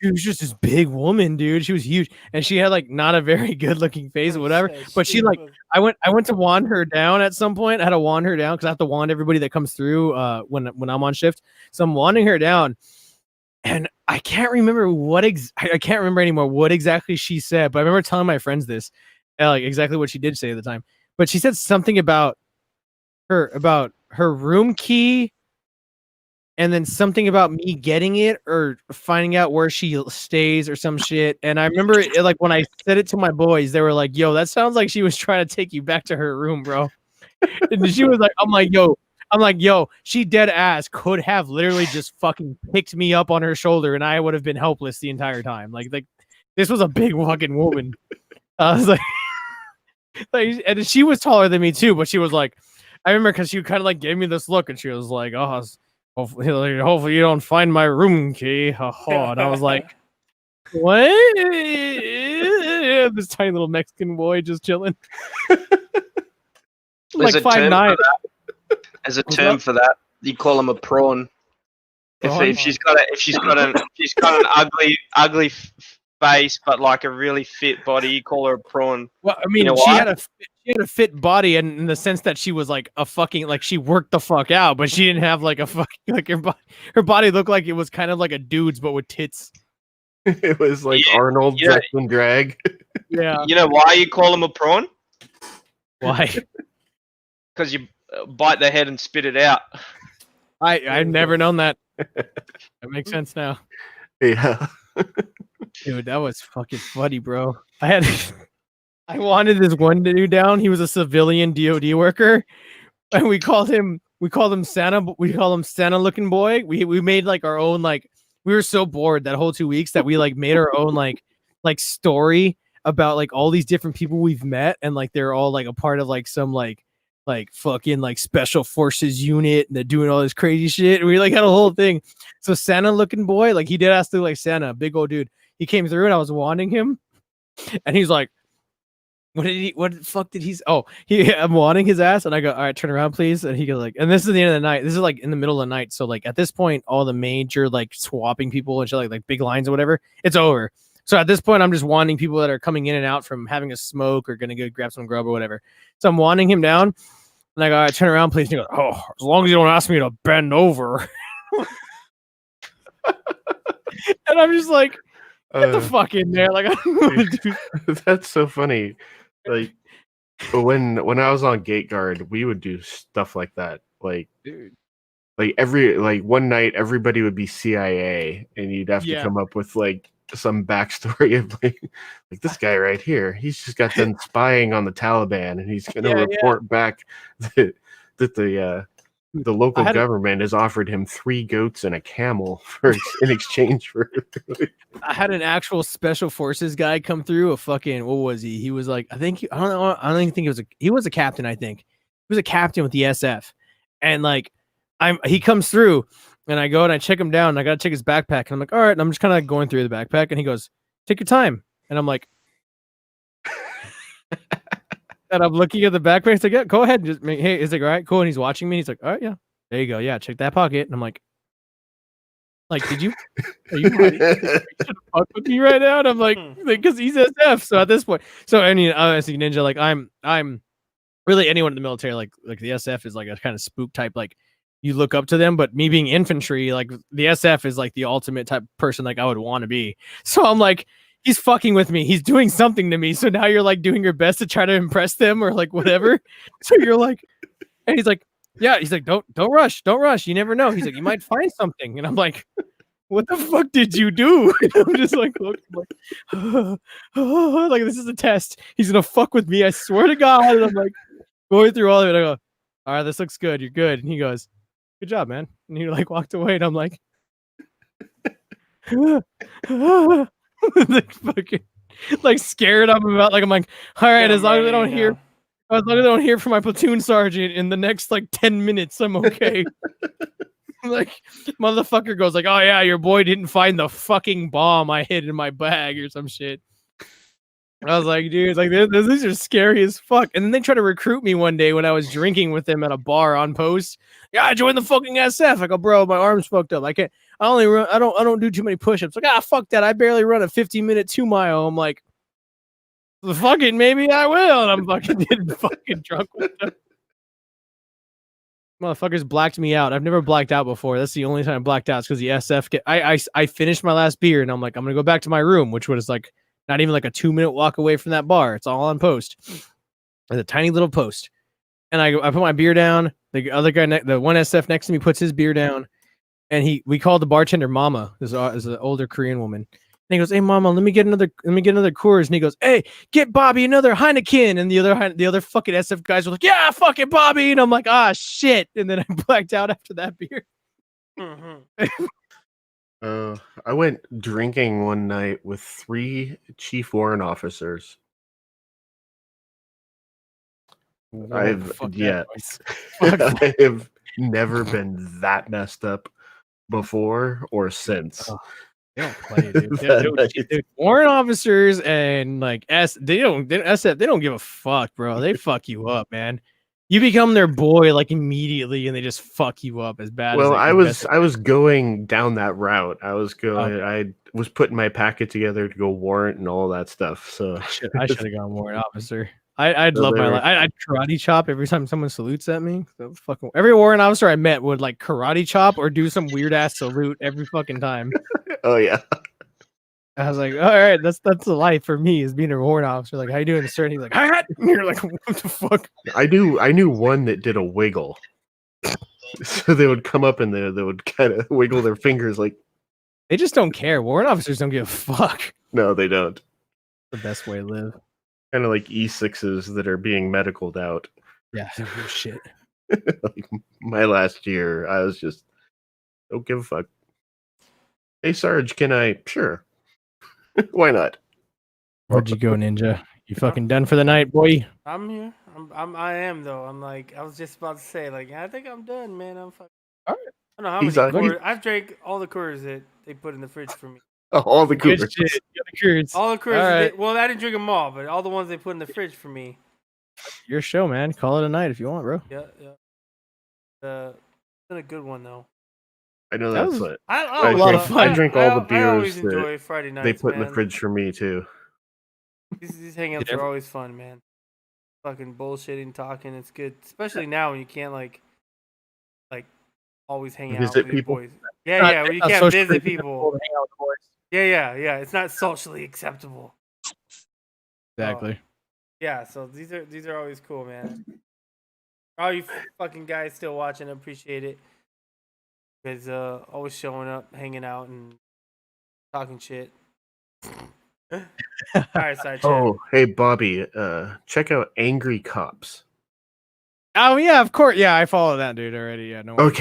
She was just this big woman, dude. She was huge, and she had like not a very good looking face or whatever. But she like, I went to wand her down at some point. I had to wand her down because I have to wand everybody that comes through when I'm on shift. So I'm wanding her down. And I can't remember I can't remember anymore what exactly she said, but I remember telling my friends this, like exactly what she did say at the time. But she said something about her room key, and then something about me getting it or finding out where she stays or some shit. And I remember like when I said it to my boys, they were like, "Yo, that sounds like she was trying to take you back to her room, bro." And she was like, I'm like, yo, she dead ass could have literally just fucking picked me up on her shoulder and I would have been helpless the entire time. Like this was a big fucking woman. I was like, and she was taller than me too, but she was like, I remember because she kind of like gave me this look and she was like, "Oh, hopefully you don't find my room key." And I was like, what? This tiny little Mexican boy just chilling. Like 5'9". There's a term for that. You call them a prawn. If she's got an ugly face but like a really fit body, you call her a prawn. Well, I mean, she had a fit body, and in the sense that she was like a fucking like she worked the fuck out, but she didn't have like a fucking like her body looked like it was kind of like a dude's but with tits. It was like Arnold dressed in drag. Yeah. You know why you call them a prawn? Why? Because you bite their head and spit it out. I've never known that. That makes sense now. Yeah. Dude, that was fucking funny, bro. I wanted this one dude down. He was a civilian DOD worker, and we called him Santa. We call him Santa looking boy. We made like our own like. We were so bored that whole 2 weeks that we like made our own like story about like all these different people we've met, and like they're all like a part of like some like fucking like special forces unit, and they're doing all this crazy shit. And we like had a whole thing. So Santa looking boy, like he did ask to like Santa, big old dude. He came through and I was wanting him, and he's like, what the fuck did he say? Oh, I'm wanting his ass, and I go, all right, turn around, please. And he goes like, and this is the end of the night. This is like in the middle of the night. So like at this point, all the major like swapping people and shit, like big lines or whatever, it's over. So at this point, I'm just wanting people that are coming in and out from having a smoke or gonna go grab some grub or whatever. So I'm wanting him down, and I go, all right, turn around, please. And he goes, oh, as long as you don't ask me to bend over. And I'm just like, get the fuck in there. Like, I don't want to do. That's so funny. Like when I was on Gate Guard, we would do stuff like that. Like, dude, like one night everybody would be CIA, and you'd have to come up with like some backstory of like this guy right here. He's just got done spying on the Taliban, and he's gonna report back that the local government has offered him 3 goats and a camel in exchange for. I had an actual special forces guy come through. A fucking what was he? He was like, I don't know. I don't even think he was a captain. I think he was a captain with the SF, and like he comes through, and I go and I check him down. And I gotta check his backpack, and I'm like, all right. And I'm just kind of going through the backpack, and he goes, take your time. And I'm like, and I'm looking at the backpack. He's like, yeah, go ahead. Just hey, is it all right? Cool. And he's watching me. He's like, all right, yeah, there you go. Yeah, check that pocket. And I'm like, did you? Are you fuck with me right now? And I'm like, because he's SF. So at this point, so I mean, honestly, Ninja, like I'm really anyone in the military, like the SF is like a kind of spook type, like you look up to them. But me being infantry, like the SF is like the ultimate type person, like I would want to be. So I'm like, he's fucking with me. He's doing something to me. So now you're like doing your best to try to impress them or like whatever. So you're like, and he's like, yeah. He's like, don't rush. Don't rush. You never know. He's like, you might find something. And I'm like, what the fuck did you do? I'm just like, look, like this is a test. He's gonna fuck with me. I swear to God. And I'm like going through all of it. I go, all right, this looks good. You're good. And he goes, good job, man. And he like walked away. And I'm like, like fucking like scared I'm about. Like I'm like, all right, as long as I don't hear. As long as I don't hear from my platoon sergeant in the next like 10 minutes, I'm okay. Like motherfucker goes like, oh yeah, your boy didn't find the fucking bomb I hid in my bag or some shit. I was like, dude, like these are scary as fuck. And then they try to recruit me one day when I was drinking with them at a bar on post. Yeah, I joined the fucking SF. I go, bro, my arm's fucked up. I can't. I only run. I don't do too many push-ups. Like, fuck that. I barely run a 15-minute 2-mile. I'm like, fuck it, maybe I will. And I'm fucking getting fucking drunk with them. Motherfuckers blacked me out. I've never blacked out before. That's the only time I blacked out. It's because the SF I finished my last beer and I'm like, I'm gonna go back to my room, which was like not even like a 2-minute walk away from that bar. It's all on post. It's a tiny little post. And I put my beer down. The other guy, the one SF next to me, puts his beer down, and we called the bartender Mama. This is an older Korean woman. And he goes, "Hey, Mama, let me get another Coors." And he goes, "Hey, get Bobby another Heineken." And the other fucking SF guys were like, "Yeah, fucking Bobby." And I'm like, "Ah, shit." And then I blacked out after that beer. I went drinking one night with 3 chief warrant officers. I have never been that messed up before or since. They don't play, dude. Dude, warrant officers and like they don't give a fuck, bro. They fuck you up, man. You become their boy like immediately, and they just fuck you up as bad. Well, as I was going down that route. I was putting my packet together to go warrant and all that stuff. So I should have gone warrant officer. I'd love my life. I'd karate chop every time someone salutes at me. So fucking every warrant officer I met would like karate chop or do some weird ass salute every fucking time. Oh yeah. I was like, all right, that's the life for me is being a warrant officer. Like, how you doing, sir? And he's like, hi. And you're like, what the fuck? I knew one that did a wiggle. So they would come up and they would kind of wiggle their fingers like they just don't care. Warrant officers don't give a fuck. No, they don't. The best way to live. Kind of like E6s that are being medicaled out. Yeah, oh, shit. Like my last year, I was just don't give a fuck. Hey Sarge, can I? Sure. Why not? Where'd you go, Ninja? You fucking done for the night, boy? I'm here. I am though. I'm like I was just about to say like I think I'm done, man. I'm fucking. All right. I don't know how many Coors. I've drank all the Coors that they put in the fridge for me. Oh, all the Coors. All the Coors. Right. Well, I didn't drink them all, but all the ones they put in the fridge for me. Your show, man. Call it a night if you want, bro. Yeah. It's been a good one though. I know that's what. I drink all the beers I always enjoy Friday nights, they put man. in the fridge for me too. These hangouts are always fun, man. Fucking bullshitting, talking, it's good, especially now when you can't like always hang out with your boys. Yeah, when you can't visit people. Yeah. It's not socially acceptable. Exactly. Yeah, so these are always cool, man. All you fucking guys still watching, I appreciate it. You guys always showing up, hanging out, and talking shit. All right, side chat. Oh, hey Bobby, check out Angry Cops. Oh yeah, of course. Yeah, I follow that dude already. Yeah, no. Okay.